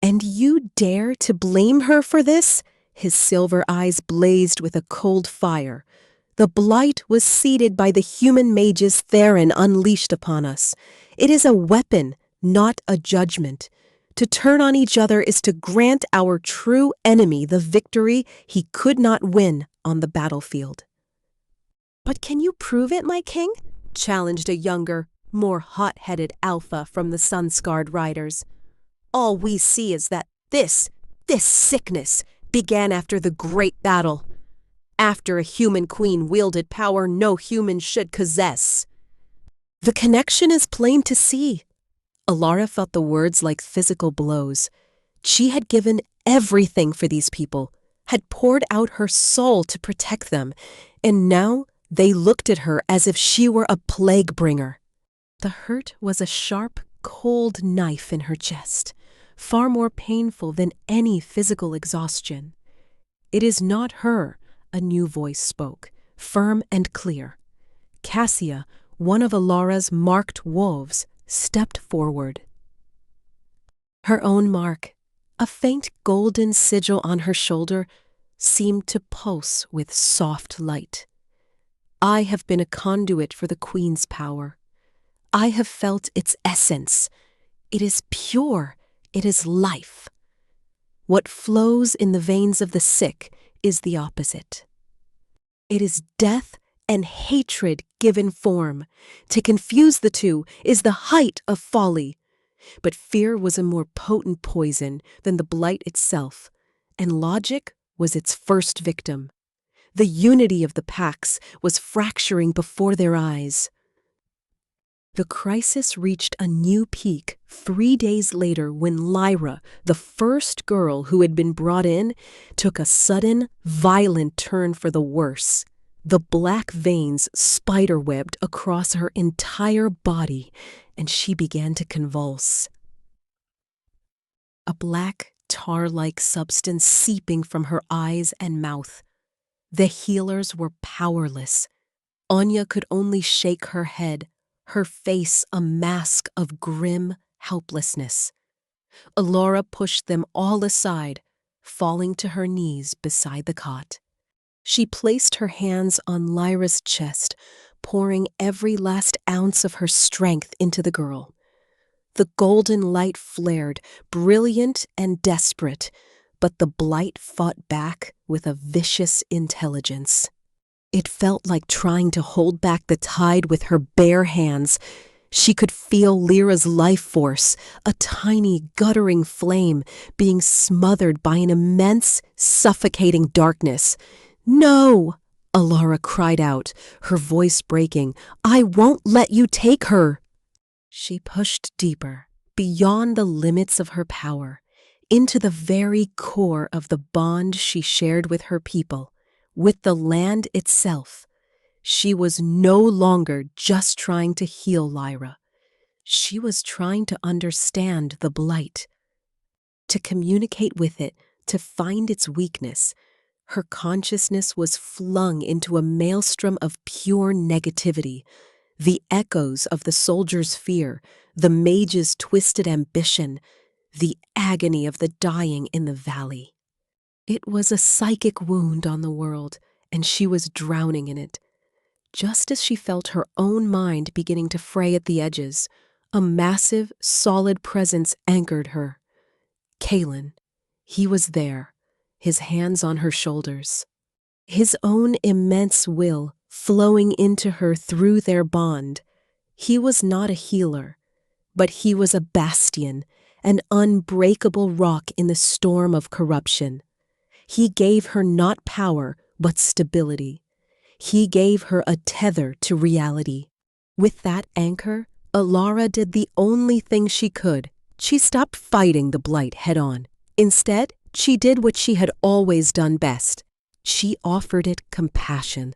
And you dare to blame her for this? His silver eyes blazed with a cold fire. The Blight was seated by the human mages Theron unleashed upon us. It is a weapon, not a judgment. To turn on each other is to grant our true enemy the victory he could not win on the battlefield. But can you prove it, my king? Challenged a younger, more hot-headed alpha from the sun-scarred riders. All we see is that this sickness began after the great battle. After a human queen wielded power no human should possess. The connection is plain to see. Elara felt the words like physical blows. She had given everything for these people, had poured out her soul to protect them, and now they looked at her as if she were a plague bringer. The hurt was a sharp, cold knife in her chest, far more painful than any physical exhaustion. It is not her, a new voice spoke, firm and clear. Cassia, one of Elara's marked wolves, stepped forward. Her own mark, a faint golden sigil on her shoulder, seemed to pulse with soft light. I have been a conduit for the Queen's power. I have felt its essence. It is pure. It is life. What flows in the veins of the sick is the opposite. It is death and hatred given form. To confuse the two is the height of folly. But fear was a more potent poison than the Blight itself, and logic was its first victim. The unity of the packs was fracturing before their eyes. The crisis reached a new peak 3 days later when Lyra, the first girl who had been brought in, took a sudden, violent turn for the worse. The black veins spiderwebbed across her entire body, and she began to convulse. A black, tar-like substance seeping from her eyes and mouth. The healers were powerless. Anya could only shake her head, her face a mask of grim helplessness. Elara pushed them all aside, falling to her knees beside the cot. She placed her hands on Lyra's chest, pouring every last ounce of her strength into the girl. The golden light flared, brilliant and desperate, but the Blight fought back with a vicious intelligence. It felt like trying to hold back the tide with her bare hands. She could feel Lyra's life force, a tiny, guttering flame, being smothered by an immense, suffocating darkness. "No!" Elara cried out, her voice breaking. "I won't let you take her!" She pushed deeper, beyond the limits of her power, into the very core of the bond she shared with her people, with the land itself. She was no longer just trying to heal Lyra. She was trying to understand the Blight, to communicate with it, to find its weakness. Her consciousness was flung into a maelstrom of pure negativity. The echoes of the soldier's fear, the mage's twisted ambition, the agony of the dying in the valley. It was a psychic wound on the world, and she was drowning in it. Just as she felt her own mind beginning to fray at the edges, a massive, solid presence anchored her. Kaelen. He was there, his hands on her shoulders. His own immense will flowing into her through their bond. He was not a healer, but he was a bastion, an unbreakable rock in the storm of corruption. He gave her not power, but stability. He gave her a tether to reality. With that anchor, Elara did the only thing she could. She stopped fighting the Blight head-on. Instead, she did what she had always done best. She offered it compassion.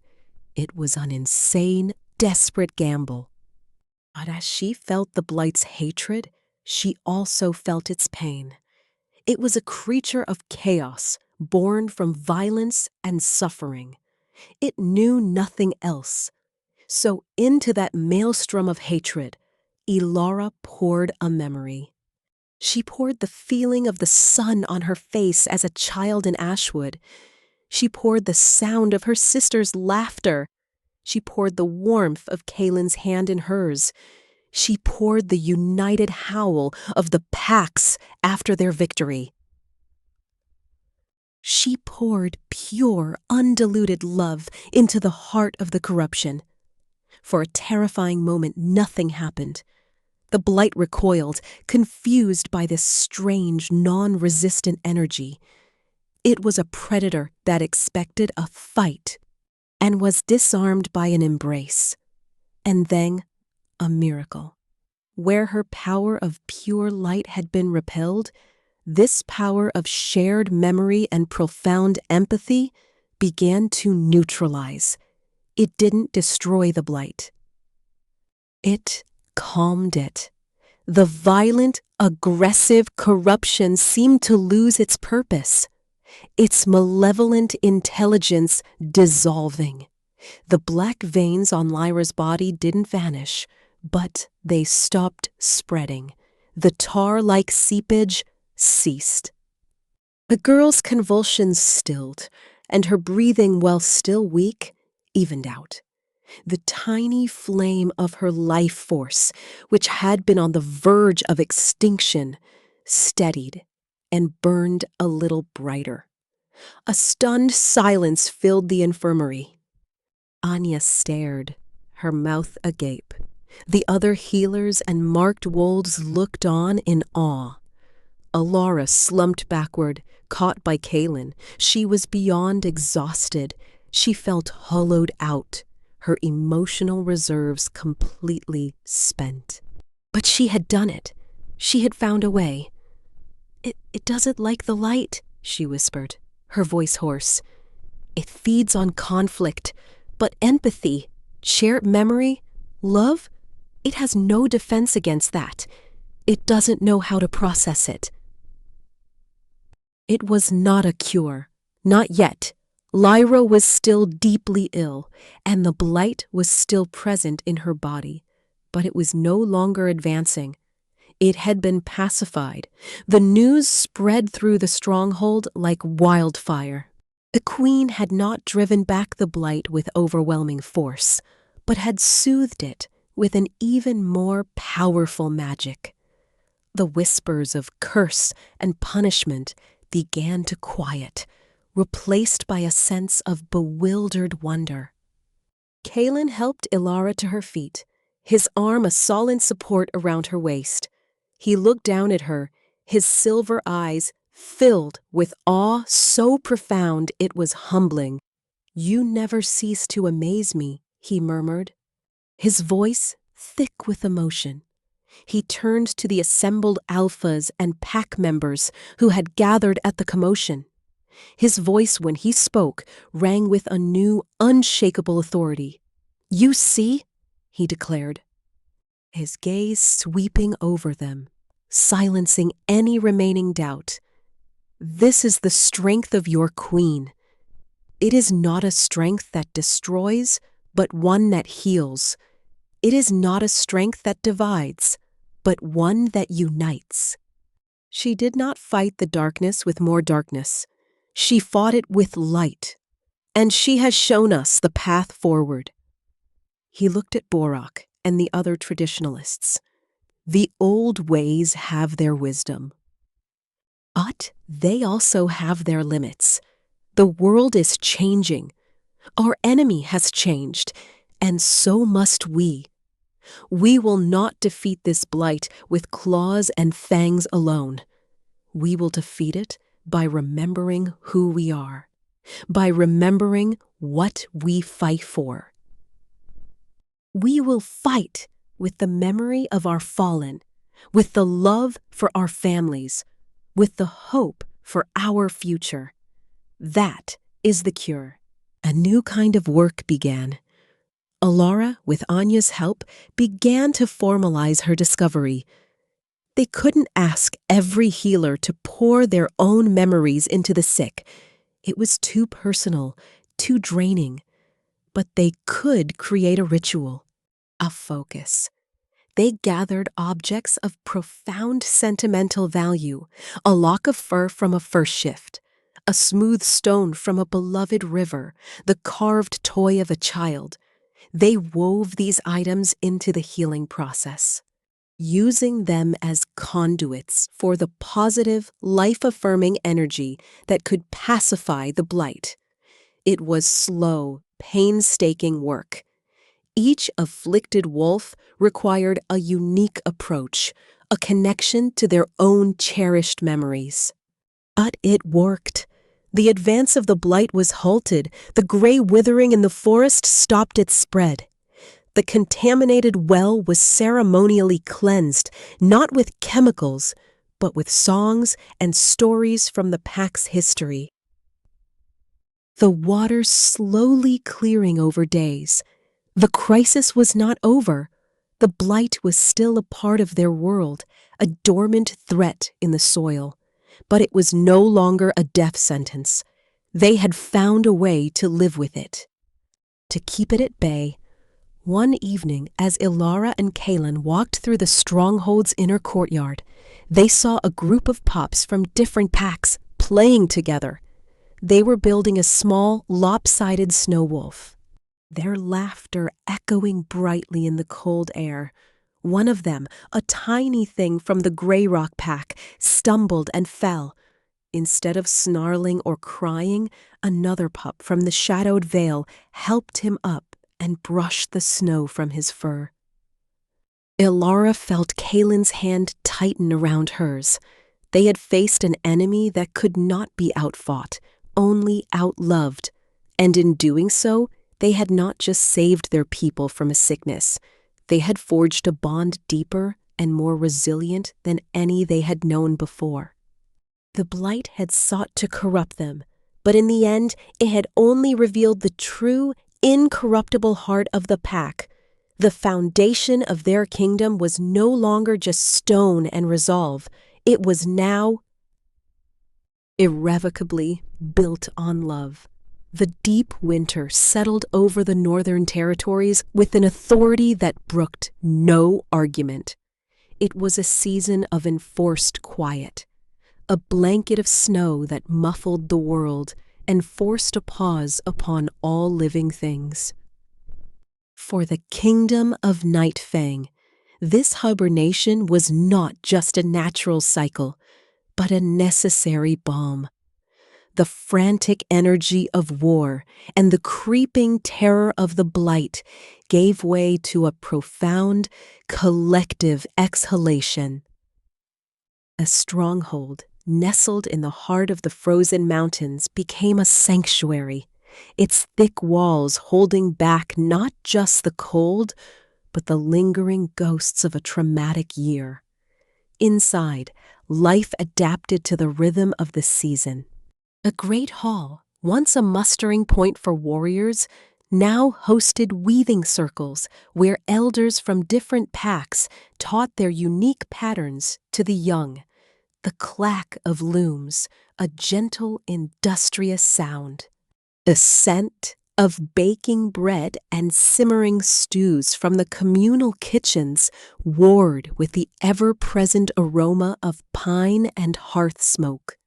It was an insane, desperate gamble. But as she felt the Blight's hatred, she also felt its pain. It was a creature of chaos, born from violence and suffering. It knew nothing else. So into that maelstrom of hatred, Elara poured a memory. She poured the feeling of the sun on her face as a child in Ashwood. She poured the sound of her sister's laughter. She poured the warmth of Kaelen's hand in hers. She poured the united howl of the packs after their victory. She poured pure, undiluted love into the heart of the corruption. For a terrifying moment, nothing happened. The Blight recoiled, confused by this strange, non-resistant energy. It was a predator that expected a fight and was disarmed by an embrace. And then, a miracle. Where her power of pure light had been repelled, this power of shared memory and profound empathy began to neutralize. It didn't destroy the Blight. It calmed it. The violent, aggressive corruption seemed to lose its purpose, its malevolent intelligence dissolving. The black veins on Lyra's body didn't vanish, but they stopped spreading. The tar-like seepage ceased. The girl's convulsions stilled, and her breathing, while still weak, evened out. The tiny flame of her life force, which had been on the verge of extinction, steadied and burned a little brighter. A stunned silence filled the infirmary. Anya stared, her mouth agape. The other healers and marked wolves looked on in awe. Elara slumped backward, caught by Kaelen. She was beyond exhausted. She felt hollowed out, her emotional reserves completely spent. But she had done it. She had found a way. It doesn't like the light, she whispered, her voice hoarse. It feeds on conflict, but empathy, shared memory, love, it has no defense against that. It doesn't know how to process it. It was not a cure. Not yet. Lyra was still deeply ill, and the Blight was still present in her body, but it was no longer advancing. It had been pacified. The news spread through the stronghold like wildfire. The Queen had not driven back the Blight with overwhelming force, but had soothed it with an even more powerful magic. The whispers of curse and punishment began to quiet, replaced by a sense of bewildered wonder. Kaelen helped Elara to her feet, his arm a solid support around her waist. He looked down at her, his silver eyes filled with awe so profound it was humbling. "You never cease to amaze me," he murmured, his voice thick with emotion. He turned to the assembled alphas and pack members who had gathered at the commotion. His voice, when he spoke, rang with a new, unshakable authority. "You see?" he declared, his gaze sweeping over them, silencing any remaining doubt. "This is the strength of your queen. It is not a strength that destroys, but one that heals. It is not a strength that divides, but one that unites. She did not fight the darkness with more darkness. She fought it with light, and she has shown us the path forward. He looked at Borak and the other traditionalists. The old ways have their wisdom, but they also have their limits. The world is changing. Our enemy has changed, and so must we. We will not defeat this blight with claws and fangs alone. We will defeat it by remembering who we are, by remembering what we fight for. We will fight with the memory of our fallen, with the love for our families, with the hope for our future. That is the cure. A new kind of work began. Elara, with Anya's help, began to formalize her discovery. They couldn't ask every healer to pour their own memories into the sick. It was too personal, too draining. But they could create a ritual, a focus. They gathered objects of profound sentimental value, a lock of fur from a first shift, a smooth stone from a beloved river, the carved toy of a child. They wove these items into the healing process, using them as conduits for the positive, life-affirming energy that could pacify the blight. It was slow, painstaking work. Each afflicted wolf required a unique approach, a connection to their own cherished memories. But it worked. The advance of the blight was halted. The gray withering in the forest stopped its spread. The contaminated well was ceremonially cleansed, not with chemicals, but with songs and stories from the pack's history. The water slowly clearing over days. The crisis was not over. The blight was still a part of their world, a dormant threat in the soil. But it was no longer a death sentence. They had found a way to live with it, to keep it at bay. One evening, as Elara and Kaelen walked through the stronghold's inner courtyard, they saw a group of pups from different packs playing together. They were building a small, lopsided snow wolf, their laughter echoing brightly in the cold air. One of them, a tiny thing from the Grey Rock pack, stumbled and fell. Instead of snarling or crying, another pup from the shadowed vale helped him up and brushed the snow from his fur. Elara felt Kaelen's hand tighten around hers. They had faced an enemy that could not be outfought, only outloved, and in doing so, they had not just saved their people from a sickness. They had forged a bond deeper and more resilient than any they had known before. The blight had sought to corrupt them, but in the end, it had only revealed the true, incorruptible heart of the pack. The foundation of their kingdom was no longer just stone and resolve. It was now irrevocably built on love. The deep winter settled over the northern territories with an authority that brooked no argument. It was a season of enforced quiet, a blanket of snow that muffled the world and forced a pause upon all living things. For the kingdom of Night Fang, this hibernation was not just a natural cycle, but a necessary balm. The frantic energy of war and the creeping terror of the blight gave way to a profound, collective exhalation. A stronghold nestled in the heart of the frozen mountains became a sanctuary, its thick walls holding back not just the cold, but the lingering ghosts of a traumatic year. Inside, life adapted to the rhythm of the season. A great hall, once a mustering point for warriors, now hosted weaving circles where elders from different packs taught their unique patterns to the young. The clack of looms, a gentle, industrious sound. A scent of baking bread and simmering stews from the communal kitchens warred with the ever-present aroma of pine and hearth smoke.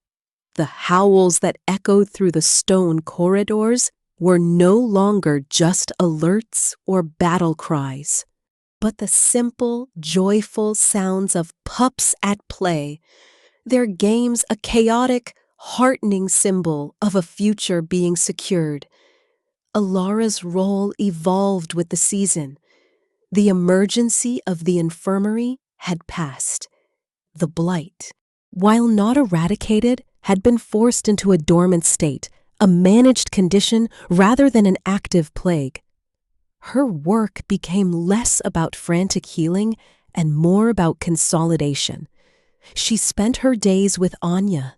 The howls that echoed through the stone corridors were no longer just alerts or battle cries, but the simple, joyful sounds of pups at play, their games a chaotic, heartening symbol of a future being secured. Elara's role evolved with the season. The emergency of the infirmary had passed. The blight, while not eradicated, had been forced into a dormant state, a managed condition rather than an active plague. Her work became less about frantic healing and more about consolidation. She spent her days with Anya,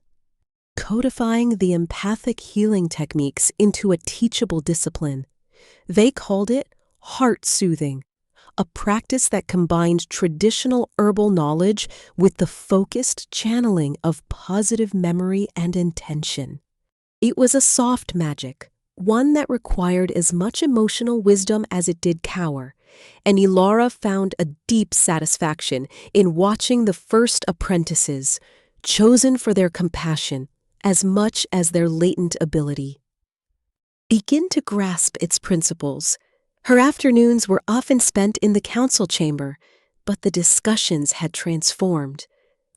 codifying the empathic healing techniques into a teachable discipline. They called it heart soothing, a practice that combined traditional herbal knowledge with the focused channeling of positive memory and intention. It was a soft magic, one that required as much emotional wisdom as it did cower, and Elara found a deep satisfaction in watching the first apprentices, chosen for their compassion as much as their latent ability, begin to grasp its principles. Her afternoons were often spent in the council chamber, but the discussions had transformed.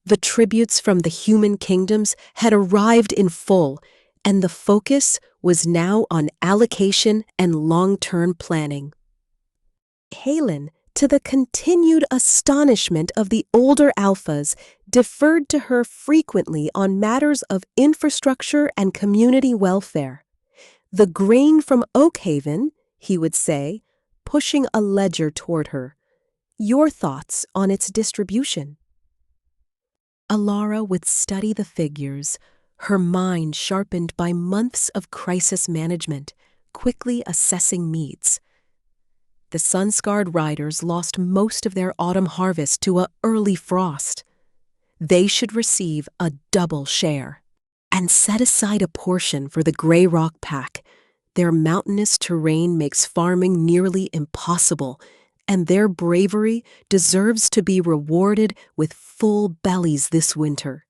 The tributes from the human kingdoms had arrived in full, and the focus was now on allocation and long-term planning. Kaelen, to the continued astonishment of the older alphas, deferred to her frequently on matters of infrastructure and community welfare. "The grain from Oakhaven," he would say, pushing a ledger toward her. "Your thoughts on its distribution?" Elara would study the figures, her mind sharpened by months of crisis management, quickly assessing needs. The sun-scarred riders lost most of their autumn harvest to an early frost. They should receive a double share, and set aside a portion for the Grey Rock Pack. Their mountainous terrain makes farming nearly impossible, and their bravery deserves to be rewarded with full bellies this winter.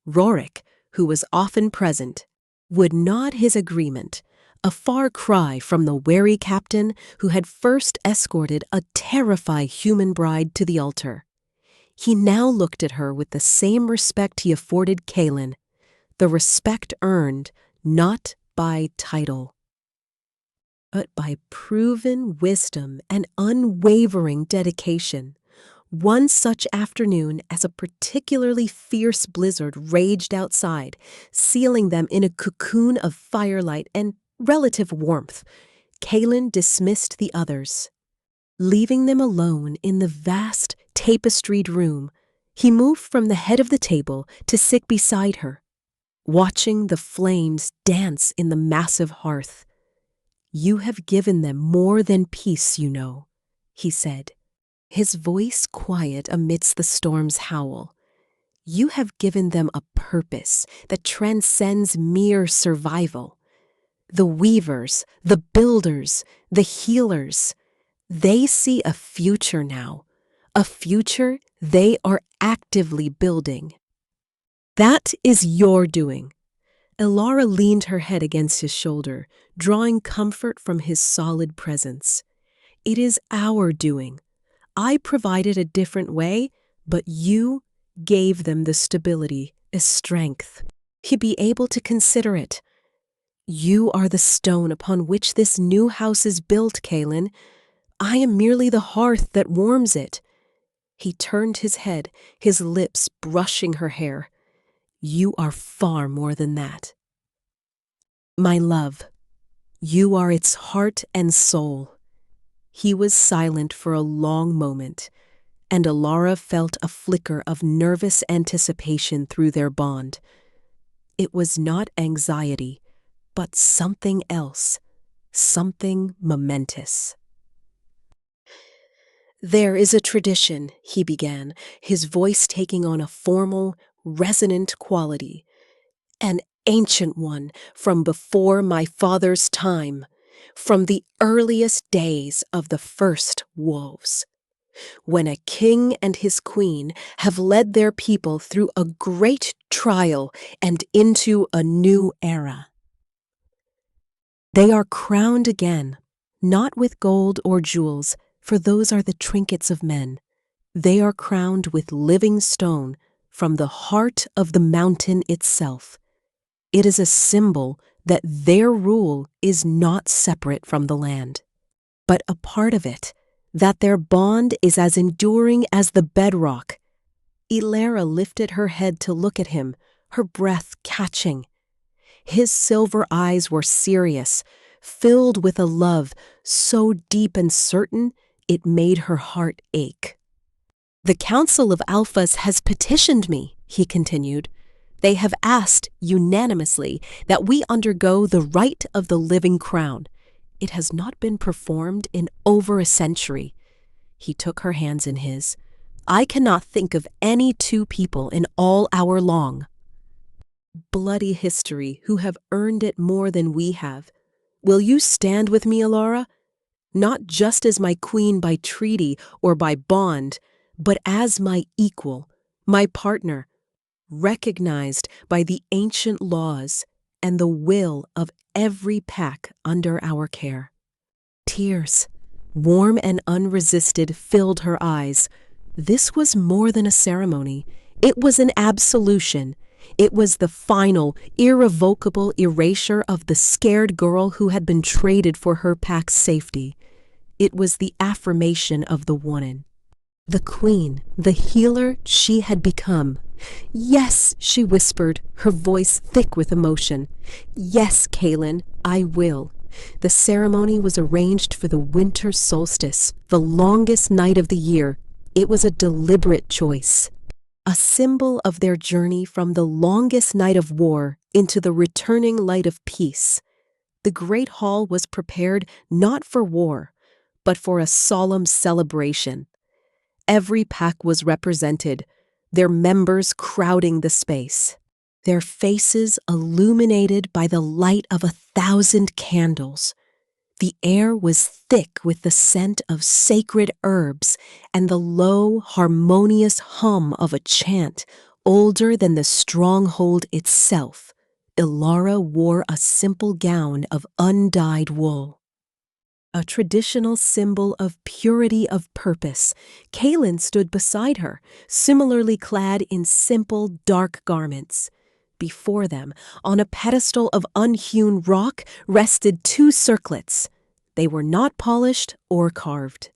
Rorik, who was often present, would nod his agreement, a far cry from the wary captain who had first escorted a terrified human bride to the altar. He now looked at her with the same respect he afforded Kaelen, the respect earned not by title, but by proven wisdom and unwavering dedication. One such afternoon, as a particularly fierce blizzard raged outside, sealing them in a cocoon of firelight and relative warmth, Kaelen dismissed the others. Leaving them alone in the vast, tapestried room, he moved from the head of the table to sit beside her, watching the flames dance in the massive hearth. "You have given them more than peace, you know," he said, his voice quiet amidst the storm's howl. "You have given them a purpose that transcends mere survival. The weavers, the builders, the healers, they see a future now, a future they are actively building. That is your doing." Elara leaned her head against his shoulder, drawing comfort from his solid presence. "It is our doing. I provided a different way, but you gave them the stability, the strength, to be able to consider it. You are the stone upon which this new house is built, Kaelen. I am merely the hearth that warms it." He turned his head, his lips brushing her hair. "You are far more than that. My love, you are its heart and soul." He was silent for a long moment, and Elara felt a flicker of nervous anticipation through their bond. It was not anxiety, but something else, something momentous. "There is a tradition," he began, his voice taking on a formal, resonant quality, "an ancient one from before my father's time. from the earliest days of the first wolves. When a king and his queen have led their people through a great trial and into a new era. They are crowned again, not with gold or jewels, for those are the trinkets of men. They are crowned with living stone from the heart of the mountain itself. It is a symbol that their rule is not separate from the land, but a part of it, that their bond is as enduring as the bedrock. Elara lifted her head to look at him, her breath catching. His silver eyes were serious, filled with a love so deep and certain it made her heart ache. "The Council of Alphas has petitioned me," he continued. "They have asked unanimously that we undergo the rite of the living crown. It has not been performed in over a century." He took her hands in his. "I cannot think of any two people in all our long, bloody history who have earned it more than we have. Will you stand with me, Elara? Not just as my queen by treaty or by bond, but as my equal, my partner, recognized by the ancient laws and the will of every pack under our care." Tears, warm and unresisted, filled her eyes. This was more than a ceremony. It was an absolution. It was the final, irrevocable erasure of the scared girl who had been traded for her pack's safety. It was the affirmation of the woman, the queen, the healer she had become. "Yes," she whispered, her voice thick with emotion. "Yes, Kaelen, I will." The ceremony was arranged for the winter solstice, the longest night of the year. It was a deliberate choice, a symbol of their journey from the longest night of war into the returning light of peace. The great hall was prepared not for war, but for a solemn celebration. Every pack was represented, their members crowding the space, their faces illuminated by the light of 1,000 candles. The air was thick with the scent of sacred herbs and the low, harmonious hum of a chant older than the stronghold itself. Elara wore a simple gown of undyed wool, a traditional symbol of purity of purpose. Kaelen stood beside her, similarly clad in simple, dark garments. Before them, on a pedestal of unhewn rock, rested 2 circlets. They were not polished or carved.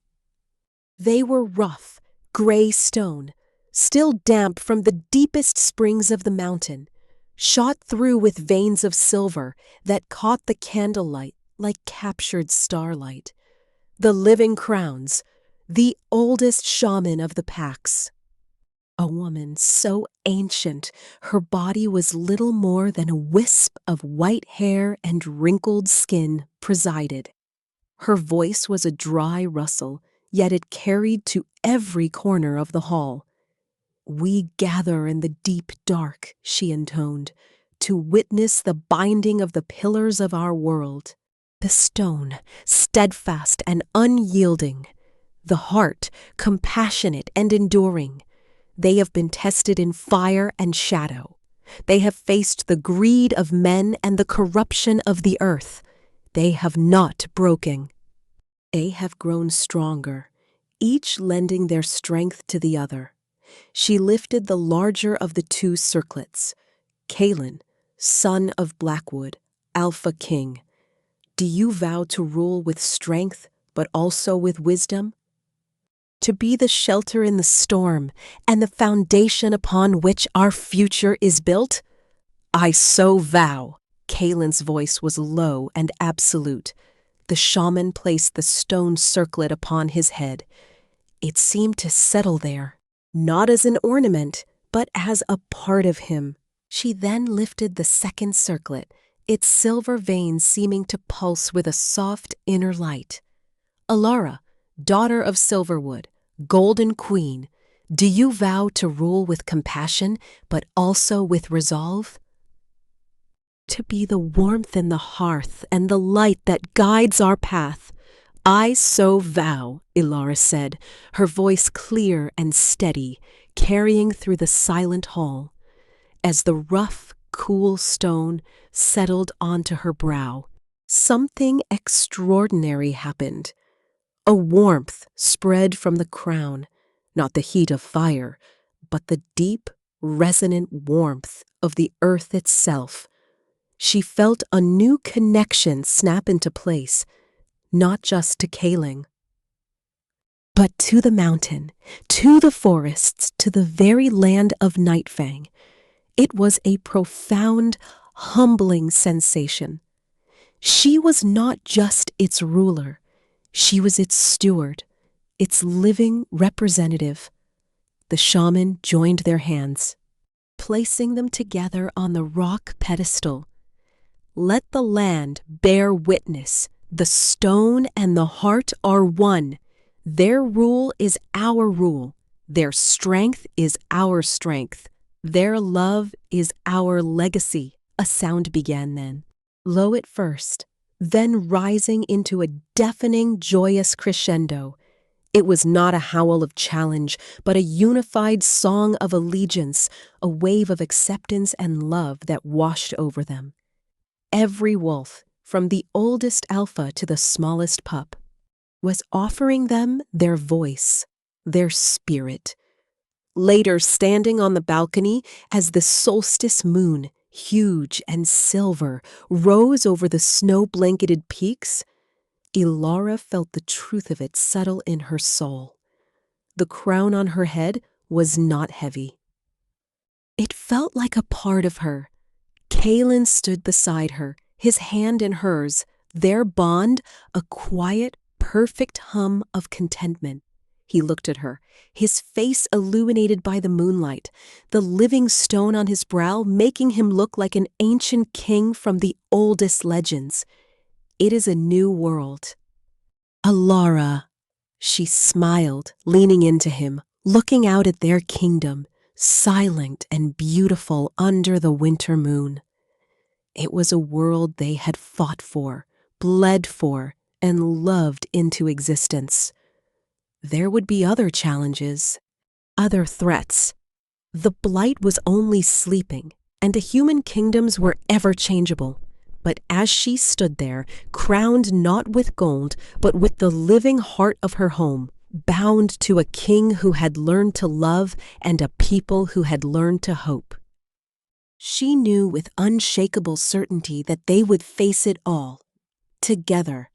They were rough, gray stone, still damp from the deepest springs of the mountain, shot through with veins of silver that caught the candlelight like captured starlight. The living crowns, the oldest shaman of the packs. A woman so ancient, her body was little more than a wisp of white hair and wrinkled skin, presided. Her voice was a dry rustle, yet it carried to every corner of the hall. "We gather in the deep dark," she intoned, "to witness the binding of the pillars of our world. The stone, steadfast and unyielding. The heart, compassionate and enduring. They have been tested in fire and shadow. They have faced the greed of men and the corruption of the earth. They have not broken. They have grown stronger, each lending their strength to the other." She lifted the larger of the 2 circlets. "Kaelen, son of Blackwood, Alpha King, do you vow to rule with strength, but also with wisdom? To be the shelter in the storm and the foundation upon which our future is built?" "I so vow." Kaelen's voice was low and absolute. The shaman placed the stone circlet upon his head. It seemed to settle there, not as an ornament, but as a part of him. She then lifted the 2nd circlet, its silver veins seeming to pulse with a soft inner light. "Elara, daughter of Silverwood, Golden Queen, do you vow to rule with compassion, but also with resolve?" To be the warmth in the hearth and the light that guides our path. I so vow, Elara said, her voice clear and steady, carrying through the silent hall. As the rough, cool stone settled onto her brow, something extraordinary happened. A warmth spread from the crown, not the heat of fire, but the deep, resonant warmth of the earth itself. She felt a new connection snap into place, not just to Kaelen, but to the mountain, to the forests, to the very land of Nightfang. It was a profound, humbling sensation. She was not just its ruler, she was its steward, its living representative. The shaman joined their hands, placing them together on the rock pedestal. Let the land bear witness. The stone and the heart are one. Their rule is our rule. Their strength is our strength. Their love is our legacy. A sound began then, low at first, then rising into a deafening, joyous crescendo. It was not a howl of challenge, but a unified song of allegiance, a wave of acceptance and love that washed over them. Every wolf, from the oldest alpha to the smallest pup, was offering them their voice, their spirit. Later, standing on the balcony as the solstice moon, huge and silver, rose over the snow-blanketed peaks, Elara felt the truth of it settle in her soul. The crown on her head was not heavy. It felt like a part of her. Kaelen stood beside her, his hand in hers, their bond a quiet, perfect hum of contentment. He looked at her, his face illuminated by the moonlight, the living stone on his brow making him look like an ancient king from the oldest legends. It is a new world. Elara, she smiled, leaning into him, looking out at their kingdom, silent and beautiful under the winter moon. It was a world they had fought for, bled for, and loved into existence. There would be other challenges, other threats. The Blight was only sleeping, and the human kingdoms were ever changeable. But as she stood there, crowned not with gold, but with the living heart of her home, bound to a king who had learned to love and a people who had learned to hope, she knew with unshakable certainty that they would face it all, together,